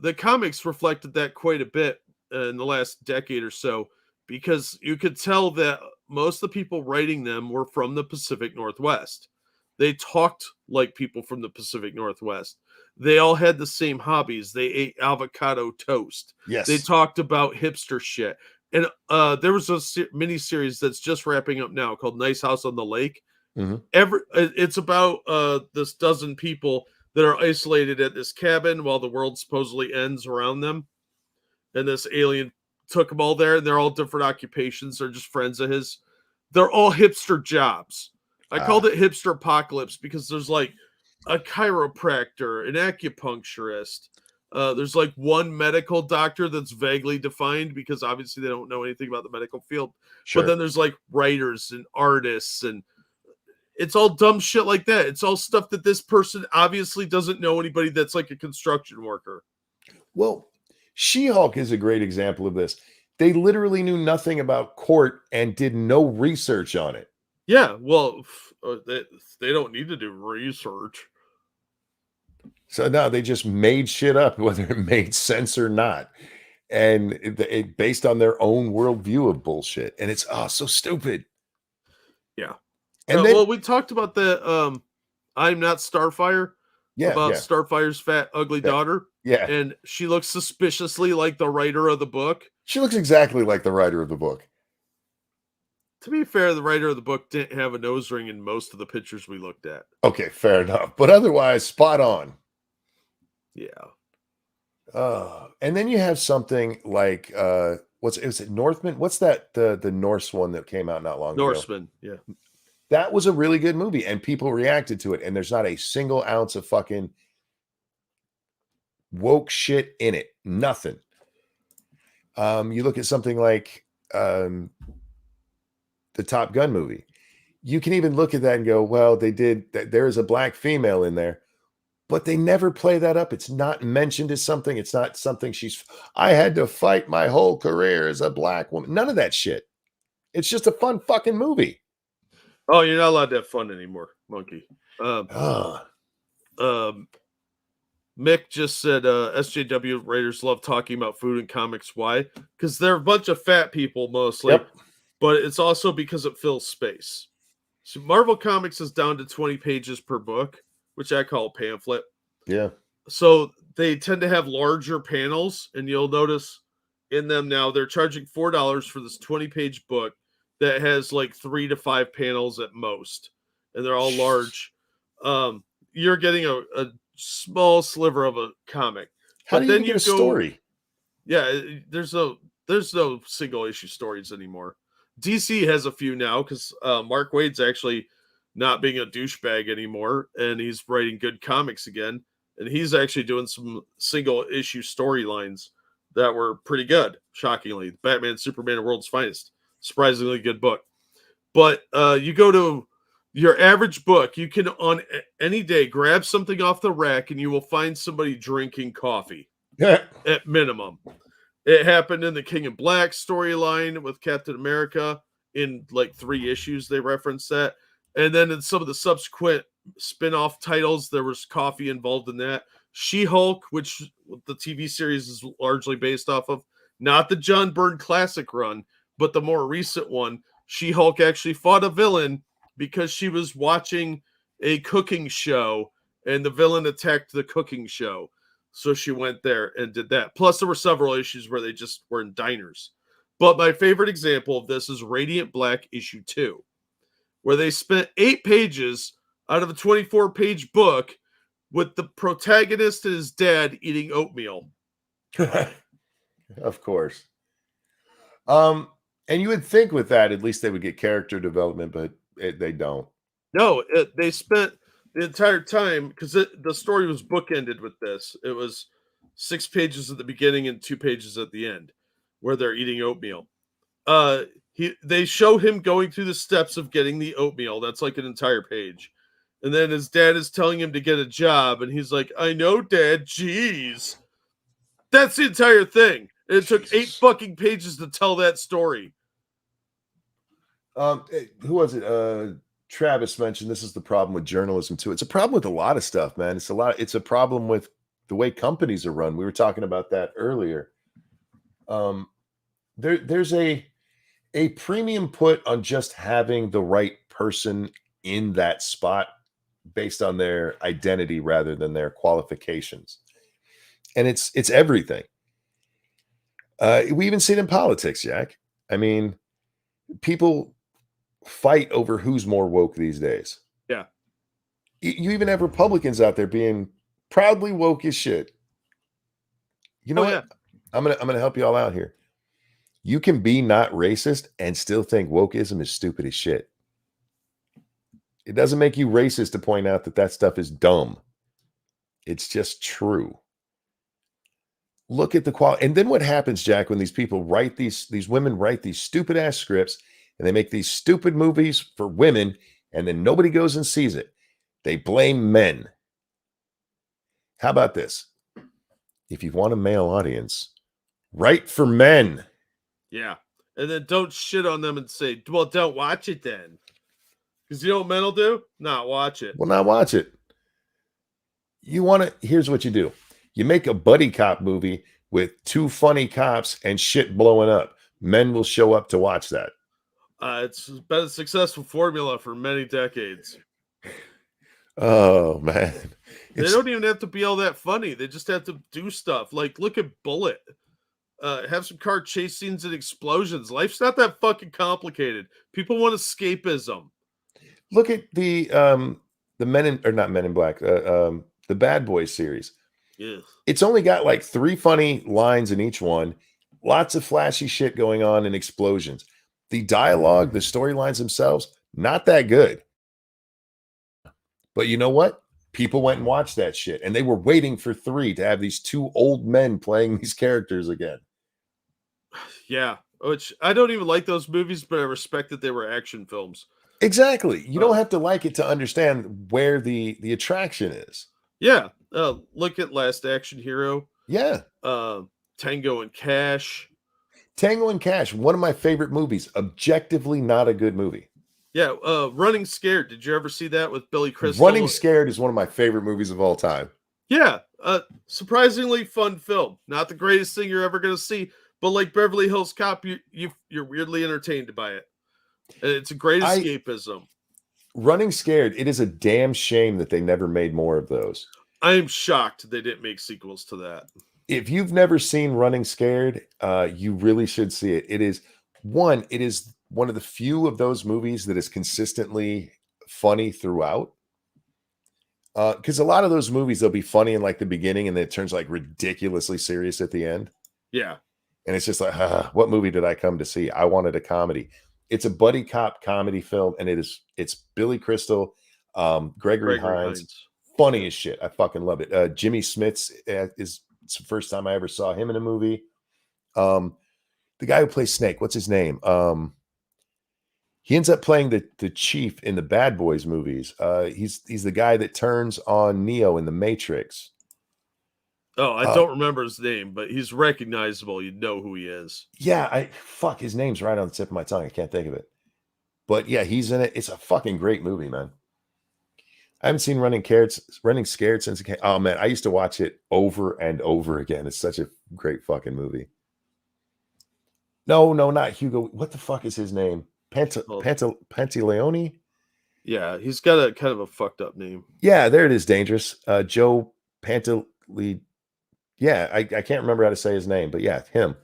the comics reflected that quite a bit in the last decade or so, because you could tell that most of the people writing them were from the Pacific Northwest. They talked like people from the Pacific Northwest. They all had the same hobbies. They ate avocado toast. Yes. They talked about hipster shit. And there was a mini-series that's just wrapping up now called Nice House on the Lake. Mm-hmm. It's about this dozen people that are isolated at this cabin while the world supposedly ends around them. And this alien took them all there, and they're all different occupations. They're just friends of his. They're all hipster jobs. I called it hipster apocalypse because there's like a chiropractor, an acupuncturist. There's like one medical doctor that's vaguely defined because obviously they don't know anything about the medical field. Sure. But then there's like writers and artists, and it's all dumb shit like that. It's all stuff that this person obviously doesn't know anybody that's like a construction worker. Well, She-Hulk is a great example of this. They literally knew nothing about court and did no research on it. Yeah, well, they don't need to do research. So no, they just made shit up, whether it made sense or not. And it based on their own worldview of bullshit. And it's so stupid. Yeah. And then, well, we talked about the I'm Not Starfire. About Starfire's fat, ugly daughter. Yeah. And she looks suspiciously like the writer of the book. She looks exactly like the writer of the book. To be fair, the writer of the book didn't have a nose ring in most of the pictures we looked at. Okay, fair enough. But otherwise, spot on. Yeah. And then you have something like is it Northman? What's that the Norse one that came out not long ago? Norseman, yeah. That was a really good movie, and people reacted to it. And there's not a single ounce of fucking woke shit in it. Nothing. You look at something like the Top Gun movie. You can even look at that and go, well, they did that. There is a black female in there, but they never play that up. It's not mentioned as something. It's not something I had to fight my whole career as a black woman. None of that shit. It's just a fun fucking movie. Oh, you're not allowed to have fun anymore, monkey. Mick just said SJW writers love talking about food and comics. Why? Because they're a bunch of fat people mostly, but it's also because it fills space. So Marvel Comics is down to 20 pages per book, which I call a pamphlet. Yeah. So they tend to have larger panels, and you'll notice in them now they're charging $4 for this 20-page book that has like 3 to 5 panels at most, and they're all large. You're getting a small sliver of a comic. How do you get a story? Yeah, there's no single issue stories anymore. DC has a few now because Mark Waid's actually not being a douchebag anymore, and he's writing good comics again. And he's actually doing some single issue storylines that were pretty good, shockingly. Batman, Superman, World's Finest. Surprisingly good book. But you go to your average book, you can on any day grab something off the rack and you will find somebody drinking coffee at minimum. It happened in the King in Black storyline with Captain America in like 3 issues. They referenced that. And then in some of the subsequent spin-off titles, there was coffee involved in that. She-Hulk, which the TV series is largely based off of, not the John Byrne classic run, but the more recent one. She-Hulk actually fought a villain because she was watching a cooking show and the villain attacked the cooking show. So she went there and did that. Plus, there were several issues where they just were in diners. But my favorite example of this is Radiant Black issue 2, where they spent 8 pages out of a 24-page book with the protagonist and his dad eating oatmeal. Of course. And you would think with that, at least they would get character development, but they don't. No, they spent the entire time, because the story was bookended with this. It was 6 pages at the beginning and 2 pages at the end, where they're eating oatmeal. They show him going through the steps of getting the oatmeal. That's like an entire page. And then his dad is telling him to get a job, and he's like, I know, Dad, jeez. That's the entire thing. And it took 8 fucking pages to tell that story. Who was it? Travis mentioned this is the problem with journalism too. It's a problem with a lot of stuff, man. It's a problem with the way companies are run. We were talking about that earlier. There's a premium put on just having the right person in that spot based on their identity rather than their qualifications. And it's everything. We even see it in politics, Jack. I mean, people fight over who's more woke these days. Yeah. You even have Republicans out there being proudly woke as shit. You know what? Yeah. I'm gonna help you all out here. You can be not racist and still think wokeism is stupid as shit. It doesn't make you racist to point out that stuff is dumb. It's just true. Look at the quality. And then what happens, Jack, when these people write these women write these stupid ass scripts and they make these stupid movies for women and then nobody goes and sees it. They blame men. How about this? If you want a male audience, write for men. Yeah. And then don't shit on them and say, well, don't watch it then. Because you know what men will do? Not watch it. Well, not watch it. Here's what you do. You make a buddy cop movie with 2 funny cops and shit blowing up. Men will show up to watch that. It's been a successful formula for many decades. Oh, man. They don't even have to be all that funny. They just have to do stuff. Like, look at Bullet. Have some car chase scenes and explosions. Life's not that fucking complicated. People want escapism. Look at the not Men in Black, the Bad Boys series. Yeah. It's only got like 3 funny lines in each one. Lots of flashy shit going on and explosions. The dialogue, the storylines themselves, not that good. But you know what? people went and watched that shit, and they were waiting for 3 to have these 2 old men playing these characters again. Yeah, which I don't even like those movies, but I respect that they were action films. Exactly. You don't have to like it to understand where the attraction is. Yeah. Look at Last Action Hero. Yeah. Tango and Cash. Tango and Cash, one of my favorite movies. Objectively not a good movie. Yeah. Running Scared. Did you ever see that with Billy Crystal? Running Scared is one of my favorite movies of all time. Yeah. Surprisingly fun film. Not the greatest thing you're ever going to see, but like Beverly Hills Cop, you're weirdly entertained by it. And it's a great escapism. Running Scared, it is a damn shame that they never made more of those. I am shocked they didn't make sequels to that. If you've never seen Running Scared, you really should see it. It is one of the few of those movies that is consistently funny throughout. Because a lot of those movies, they'll be funny in like the beginning and then it turns like ridiculously serious at the end. Yeah. And it's just like, what movie did I come to see? I wanted a comedy. It's a buddy cop comedy film, and it's Billy Crystal, Gregory Hines. Funny as shit. I fucking love it. Jimmy Smits it's the first time I ever saw him in a movie. The guy who plays Snake, what's his name? He ends up playing the chief in the Bad Boys movies. He's the guy that turns on Neo in the Matrix. Oh, I don't remember his name, but he's recognizable. You know who he is. Yeah, his name's right on the tip of my tongue. I can't think of it. But yeah, he's in it. It's a fucking great movie, man. I haven't seen Running Scared since it came. Oh man, I used to watch it over and over again. It's such a great fucking movie. No, not Hugo. What the fuck is his name? Pantaleone? Yeah, he's got a kind of a fucked up name. Yeah, there it is. Dangerous. Joe Pantaleone. Yeah, I can't remember how to say his name, but yeah, him.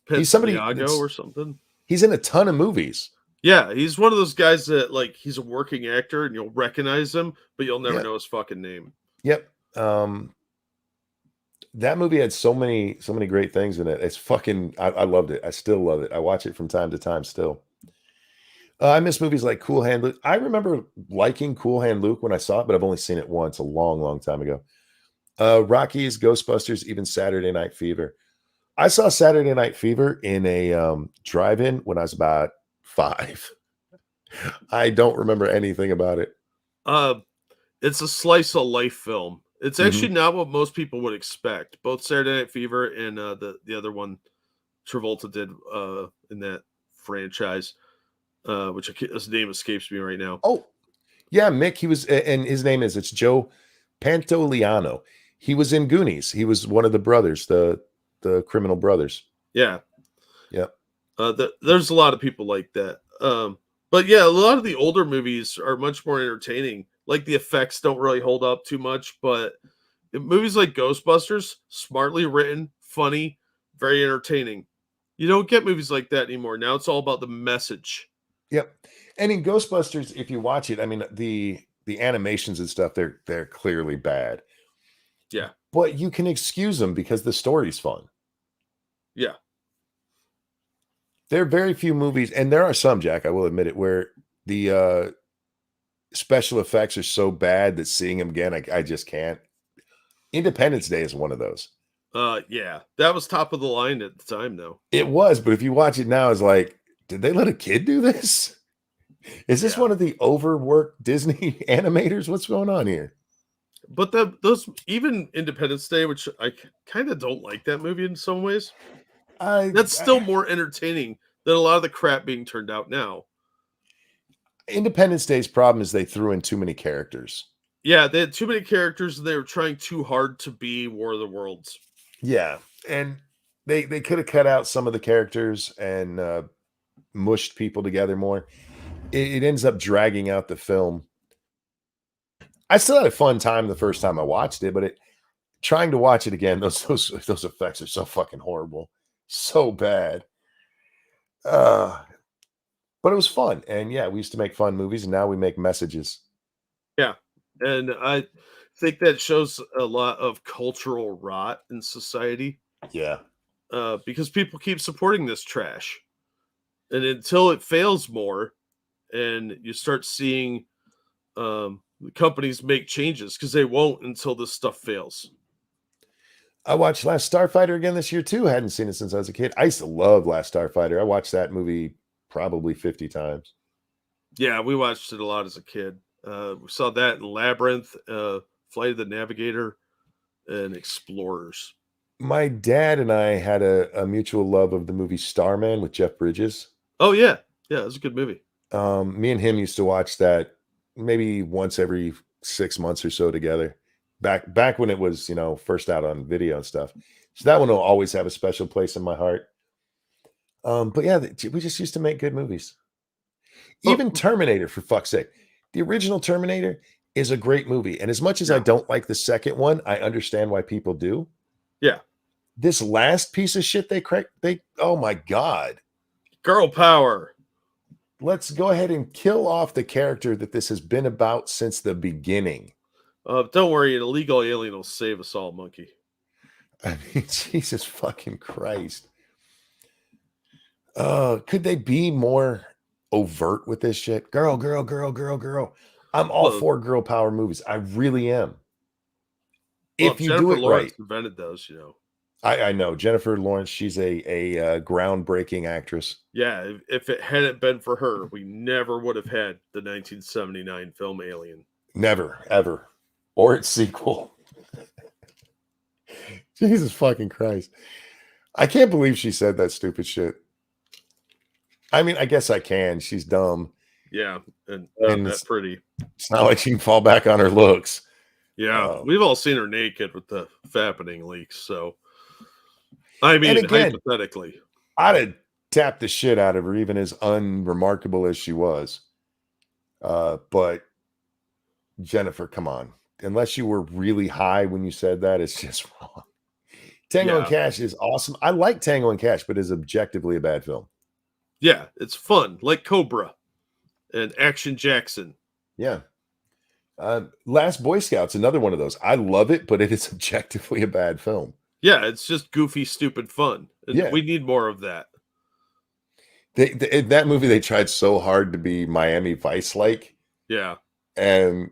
He's somebody or something. He's in a ton of movies. Yeah, he's one of those guys that like he's a working actor and you'll recognize him, but you'll never know his fucking name. Yep. That movie had so many great things in it. It's fucking I loved it. I still love it. I watch it from time to time still. I miss movies like Cool Hand Luke. I remember liking Cool Hand Luke when I saw it, but I've only seen it once a long time ago. Rockies, Ghostbusters, even Saturday Night Fever. I saw Saturday Night Fever in a drive-in when I was about 5. I don't remember anything about it. It's a slice of life film. It's actually not what most people would expect. Both Saturday Night Fever and the other one Travolta did in that franchise, which his name escapes me right now. Oh, yeah, Mick. He was, and his name it's Joe Pantoliano. He was in Goonies. He was one of the brothers, the criminal brothers. Yeah. Yep. There's a lot of people like that. But yeah, a lot of the older movies are much more entertaining. Like the effects don't really hold up too much, but movies like Ghostbusters, smartly written, funny, very entertaining. You don't get movies like that anymore. Now it's all about the message. Yep. And in Ghostbusters, if you watch it, I mean the animations and stuff, they're clearly bad. Yeah. But you can excuse them because the story's fun. Yeah. There are very few movies, and there are some, Jack, I will admit it, where the special effects are so bad that seeing them again, I just can't. Independence Day is one of those. Yeah. That was top of the line at the time, though. It was, but if you watch it now, it's like, did they let a kid do this? Is this one of the overworked Disney animators? What's going on here? But those even Independence Day, which I kind of don't like that movie in some ways. That's still more entertaining than a lot of the crap being turned out now. Independence Day's problem is they threw in too many characters. Yeah, they had too many characters and they were trying too hard to be War of the Worlds. Yeah, and they could have cut out some of the characters and mushed people together more. It ends up dragging out the film. I still had a fun time the first time I watched it, but trying to watch it again, those effects are so fucking horrible, so bad. But it was fun, and yeah, we used to make fun movies, and now we make messages. Yeah, and I think that shows a lot of cultural rot in society. Yeah, because people keep supporting this trash, and until it fails more, and you start seeing the companies make changes because they won't until this stuff fails. I watched Last Starfighter again this year too. I hadn't seen it since I was a kid. I used to love Last Starfighter. I watched that movie probably 50 times. Yeah, we watched it a lot as a kid. We saw that in Labyrinth, Flight of the Navigator, and Explorers. My dad and I had a mutual love of the movie Starman with Jeff Bridges. Oh yeah, it was a good movie. Me and him used to watch that maybe once every 6 months or so together. Back when it was, first out on video and stuff. So that one will always have a special place in my heart. But yeah, we just used to make good movies. Even Terminator, for fuck's sake. The original Terminator is a great movie. And as much as I don't like the second one, I understand why people do. Yeah. This last piece of shit oh my God. Girl power. Let's go ahead and kill off the character that this has been about since the beginning. Don't worry, an illegal alien will save us all, monkey. I mean, Jesus fucking Christ. Could they be more overt with this shit? Girl. I'm all for girl power movies. I really am. If you do it Lawrence right. Invented those, I know Jennifer Lawrence. She's a groundbreaking actress. Yeah, if it hadn't been for her, we never would have had the 1979 film Alien. Never, ever. Or its sequel. Jesus fucking Christ. I can't believe she said that stupid shit. I mean, I guess I can. She's dumb. Yeah, and that's pretty. It's not like she can fall back on her looks. Yeah, we've all seen her naked with the fappening leaks. So, I mean, again, hypothetically, I'd have tapped the shit out of her, even as unremarkable as she was. But Jennifer, come on. Unless you were really high when you said that, it's just wrong. Tango and Cash is awesome. I like Tango and Cash, but it's objectively a bad film. Yeah, it's fun, like Cobra and Action Jackson. Yeah. Last Boy Scout's another one of those. I love it, but it is objectively a bad film. Yeah, it's just goofy, stupid fun. And we need more of that. In that movie, they tried so hard to be Miami Vice-like. Yeah. And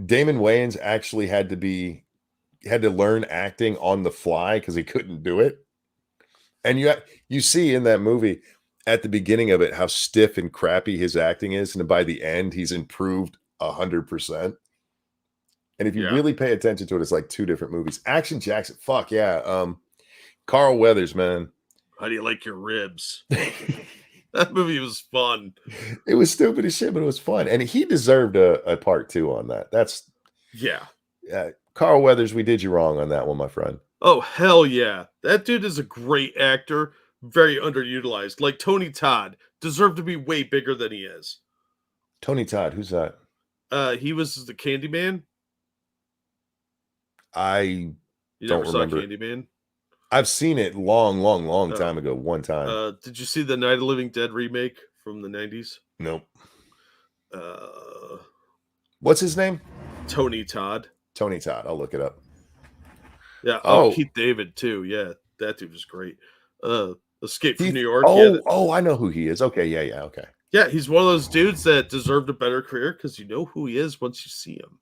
Damon Wayans actually had to learn acting on the fly because he couldn't do it. And you see in that movie at the beginning of it how stiff and crappy his acting is, and by the end he's improved 100%. And if you really pay attention to it, it's like two different movies. Action Jackson, fuck yeah. Carl Weathers, man. How do you like your ribs? That movie was fun. It was stupid as shit, but it was fun. And he deserved a part 2 on that. Carl Weathers, we did you wrong on that one, my friend. Oh, hell yeah. That dude is a great actor. Very underutilized. Like Tony Todd. Deserved to be way bigger than he is. Tony Todd, who's that? He was the Candyman. You never saw Candyman? I've seen it long time ago. One time. Did you see the Night of the Living Dead remake from the 90s? Nope. What's his name? Tony Todd. Tony Todd. I'll look it up. Yeah. Keith David too. Yeah, that dude was great. Escape from New York. I know who he is. Okay, yeah, okay. Yeah, he's one of those dudes that deserved a better career because you know who he is once you see him.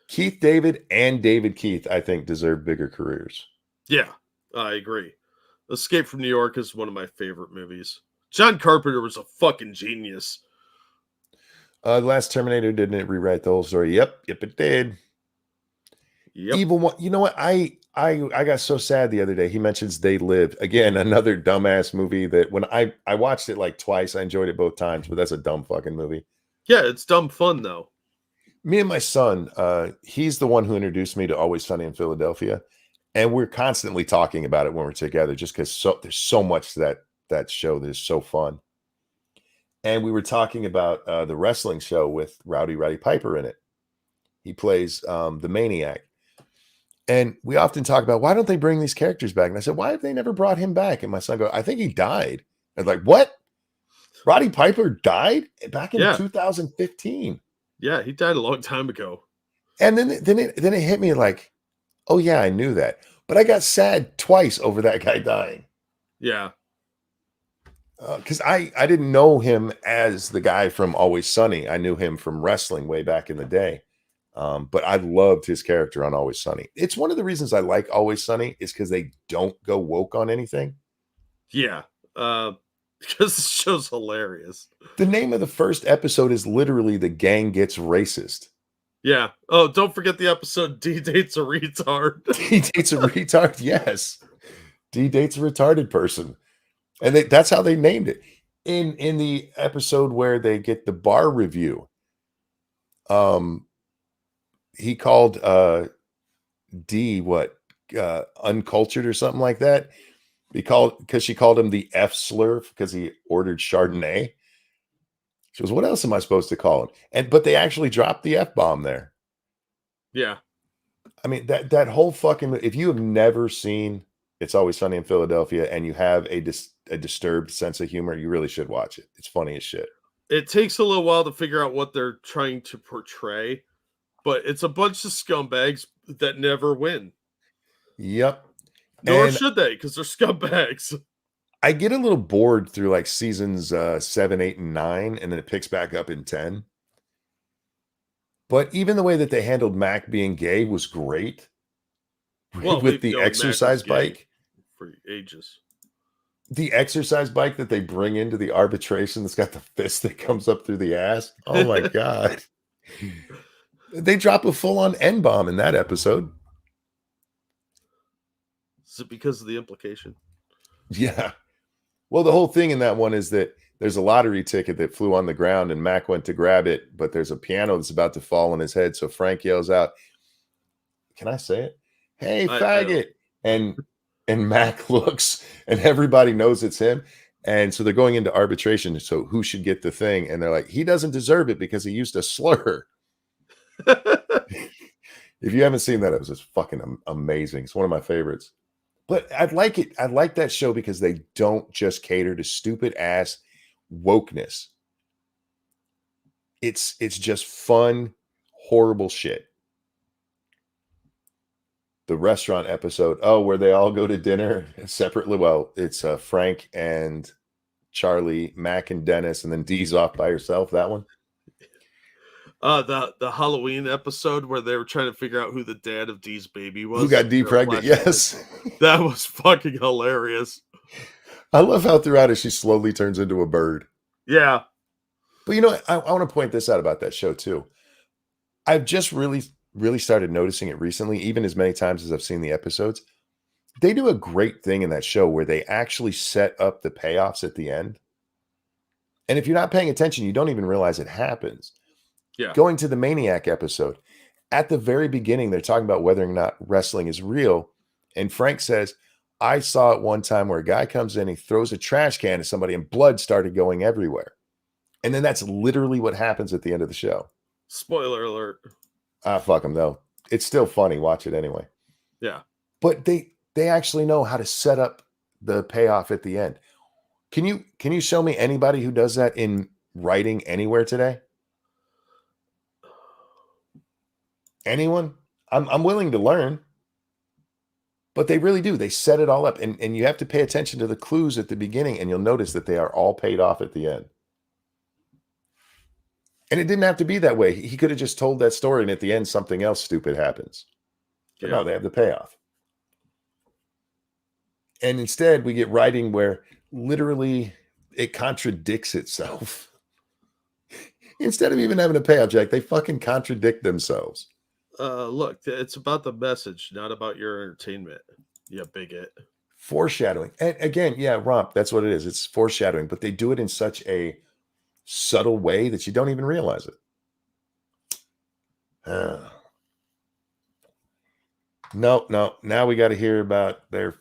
Keith David and David Keith, I think, deserve bigger careers. Yeah, I agree. Escape from New York is one of my favorite movies. John Carpenter was a fucking genius. The last Terminator, didn't it rewrite the whole story? Yep, it did. Yep. Evil one. You know what? I got so sad the other day. He mentions They Live. Again, another dumbass movie that when I watched it like twice, I enjoyed it both times, but that's a dumb fucking movie. Yeah, it's dumb fun though. Me and my son, he's the one who introduced me to Always Sunny in Philadelphia. And we're constantly talking about it when we're together just because there's so much to that show that is so fun. And we were talking about the wrestling show with Rowdy Piper in it. He plays the Maniac. And we often talk about, why don't they bring these characters back? And I said, why have they never brought him back? And my son goes, I think he died. I was like, what? Roddy Piper died back in 2015. Yeah, he died a long time ago. And then it hit me like, oh yeah, I knew that. But I got sad twice over that guy dying. Yeah. Because I didn't know him as the guy from Always Sunny. I knew him from wrestling way back in the day. But I loved his character on Always Sunny. It's one of the reasons I like Always Sunny is because they don't go woke on anything. Yeah. Because the show's hilarious. The name of the first episode is literally The Gang Gets Racist. Yeah. Oh, don't forget the episode D dates a retard. D dates a retard. Yes. D dates a retarded person. And that's how they named it. In the episode where they get the bar review, he called D uncultured or something like that. Because she called him the F slur because he ordered Chardonnay. She goes, what else am I supposed to call him? But they actually dropped the F bomb there. Yeah. I mean, that whole fucking, if you have never seen It's Always Sunny in Philadelphia and you have a disturbed sense of humor, you really should watch it. It's funny as shit. It takes a little while to figure out what they're trying to portray, but it's a bunch of scumbags that never win. Yep. Nor should they, because they're scumbags. I get a little bored through like seasons 7, 8, and 9, and then it picks back up in 10. But even the way that they handled Mac being gay was great. Well, with the exercise bike for ages. The exercise bike that they bring into the arbitration that's got the fist that comes up through the ass. Oh my God. They drop a full-on N-bomb in that episode. Is it because of the implication? Yeah. Well, the whole thing in that one is that there's a lottery ticket that flew on the ground and Mac went to grab it, but there's a piano that's about to fall on his head. So Frank yells out, can I say it? Hey, faggot. And Mac looks and everybody knows it's him. And so they're going into arbitration. So who should get the thing? And they're like, he doesn't deserve it because he used a slur. If you haven't seen that, it was just fucking amazing. It's one of my favorites. But I'd like it. I like that show because they don't just cater to stupid ass wokeness. It's just fun, horrible shit. The restaurant episode, where they all go to dinner separately. Well, it's Frank and Charlie, Mac and Dennis, and then Dee's off by herself. That one. The Halloween episode where they were trying to figure out who the dad of Dee's baby was. Who got Dee pregnant? Yes. That was fucking hilarious. I love how throughout it she slowly turns into a bird. Yeah. But you know what? I want to point this out about that show too. I've just really started noticing it recently, even as many times as I've seen the episodes. They do a great thing in that show where they actually set up the payoffs at the end. And if you're not paying attention, you don't even realize it happens. Yeah. Going to the Maniac episode, at the very beginning, they're talking about whether or not wrestling is real. And Frank says, I saw it one time where a guy comes in, he throws a trash can at somebody and blood started going everywhere. And then that's literally what happens at the end of the show. Spoiler alert. Fuck them though. It's still funny. Watch it anyway. Yeah. But they actually know how to set up the payoff at the end. Can you show me anybody who does that in writing anywhere today? Anyone? I'm willing to learn. But they really do. They set it all up. And you have to pay attention to the clues at the beginning, and you'll notice that they are all paid off at the end. And it didn't have to be that way. He could have just told that story, and at the end, something else stupid happens. But no, they have the payoff. And instead, we get writing where literally it contradicts itself. Instead of even having a payoff, Jack, they fucking contradict themselves. Look, it's about the message, not about your entertainment. You bigot. Foreshadowing. And again, yeah, Romp, that's what it is. It's foreshadowing, but they do it in such a subtle way that you don't even realize it. No. Now we got to hear about their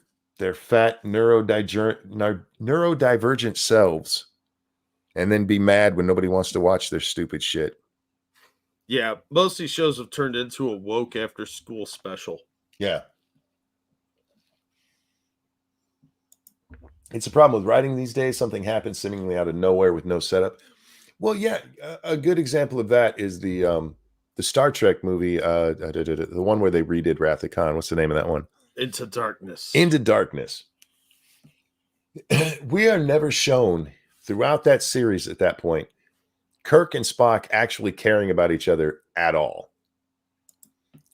fat neurodivergent selves, and then be mad when nobody wants to watch their stupid shit. Yeah, most of these shows have turned into a woke after school special. Yeah. It's a problem with writing these days. Something happens seemingly out of nowhere with no setup. Well, yeah, a good example of that is the Star Trek movie, the one where they redid Wrath of Khan. What's the name of that one? Into Darkness. Into Darkness. We are never shown throughout that series at that point Kirk and Spock actually caring about each other at all.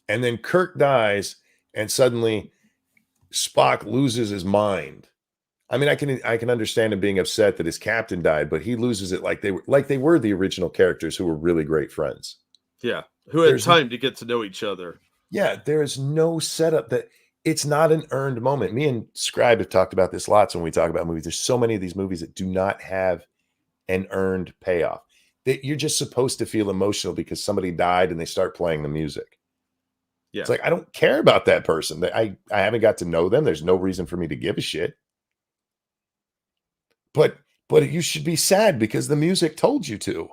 And then Kirk dies, and suddenly Spock loses his mind. I mean, I can understand him being upset that his captain died, but he loses it like they were the original characters who were really great friends. Yeah, who had time to get to know each other. Yeah, there is no setup that it's not an earned moment. Me and Scribe have talked about this lots when we talk about movies. There's so many of these movies that do not have an earned payoff. That you're just supposed to feel emotional because somebody died and they start playing the music. Yeah. It's like, I don't care about that person. I haven't got to know them. There's no reason for me to give a shit. But you should be sad because the music told you to.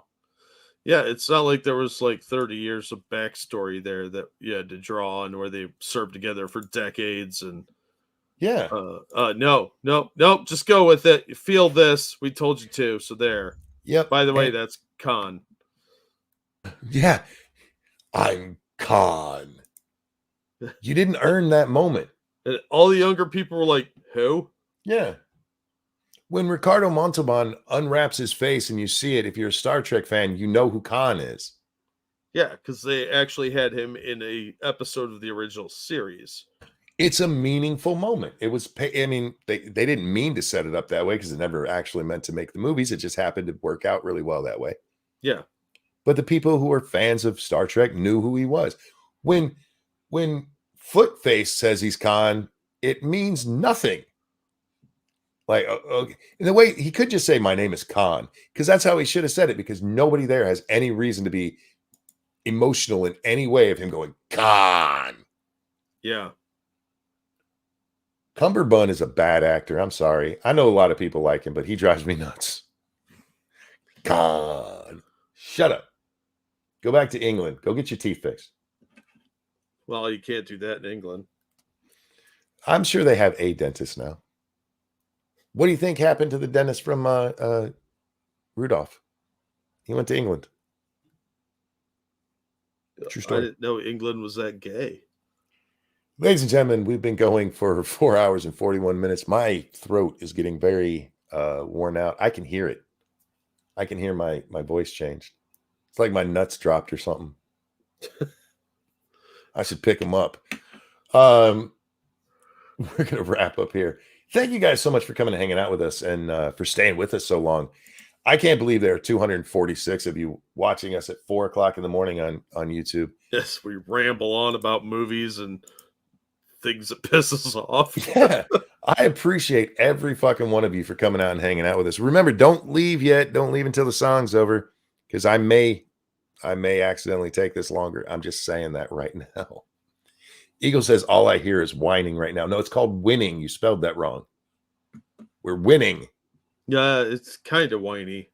Yeah, it's not like there was like 30 years of backstory there that you had to draw on where they served together for decades. And yeah. No, just go with it. You feel this. We told you to. So there. Yep. By the way, that's Khan. Yeah. I'm Khan. You didn't earn that moment. And all the younger people were like, who? Yeah. When Ricardo Montalban unwraps his face and you see it, if you're a Star Trek fan, you know who Khan is. Yeah, because they actually had him in a episode of the original series. It's a meaningful moment. It was, I mean, they didn't mean to set it up that way because it never actually meant to make the movies. It just happened to work out really well that way. Yeah. But the people who are fans of Star Trek knew who he was. When Footface says he's Khan, it means nothing. Like, okay. In the way he could just say, my name is Khan, because that's how he should have said it, because nobody there has any reason to be emotional in any way of him going, Khan. Yeah. Cumberbund is a bad actor. I'm sorry. I know a lot of people like him, but he drives me nuts. Khan. Shut up. Go back to England. Go get your teeth fixed. Well, you can't do that in England. I'm sure they have a dentist now. What do you think happened to the dentist from Rudolph? He went to England. True story. I didn't know England was that gay. Ladies and gentlemen, we've been going for 4 hours and 41 minutes. My throat is getting very worn out. I can hear it. I can hear my voice changed. It's like my nuts dropped or something. I should pick them up. We're going to wrap up here. Thank you guys so much for coming and hanging out with us and for staying with us so long. I can't believe there are 246 of you watching us at 4 o'clock in the morning on YouTube. Yes, we ramble on about movies and things that piss us off. Yeah, I appreciate every fucking one of you for coming out and hanging out with us. Remember, don't leave yet. Don't leave until the song's over, because I may accidentally take this longer. I'm just saying that right now. Eagle says, all I hear is whining right now. No, it's called winning. You spelled that wrong. We're winning. Yeah, it's kind of whiny.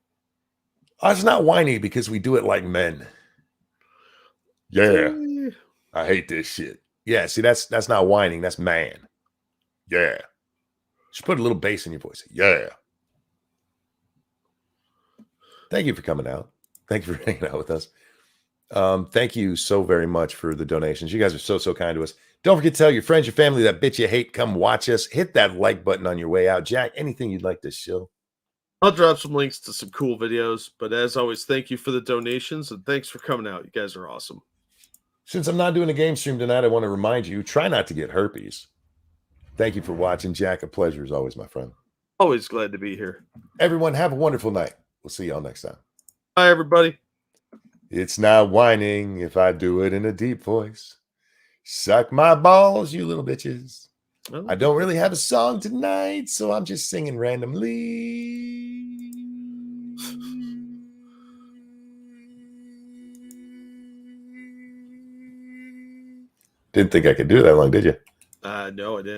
It's not whiny because we do it like men. Yeah. I hate this shit. Yeah, see, that's not whining. That's man. Yeah. Just put a little bass in your voice. Yeah. Thank you for coming out. Thank you for hanging out with us. Thank you so very much for the donations. You guys are so kind to us. Don't forget to tell your friends, your family, that bitch you hate, come watch us. Hit that like button on your way out. Jack, anything you'd like to show? I'll drop some links to some cool videos, but as always, thank you for the donations and thanks for coming out. You guys are awesome. Since I'm not doing a game stream tonight, I want to remind you, try not to get herpes. Thank you for watching, Jack. A pleasure as always, my friend. Always glad to be here. Everyone, have a wonderful night. We'll see y'all next time. Bye, everybody. It's not whining if I do it in a deep voice. Suck my balls, you little bitches. Oh. I don't really have a song tonight, so I'm just singing randomly. Didn't think I could do that long, did you? No, I didn't.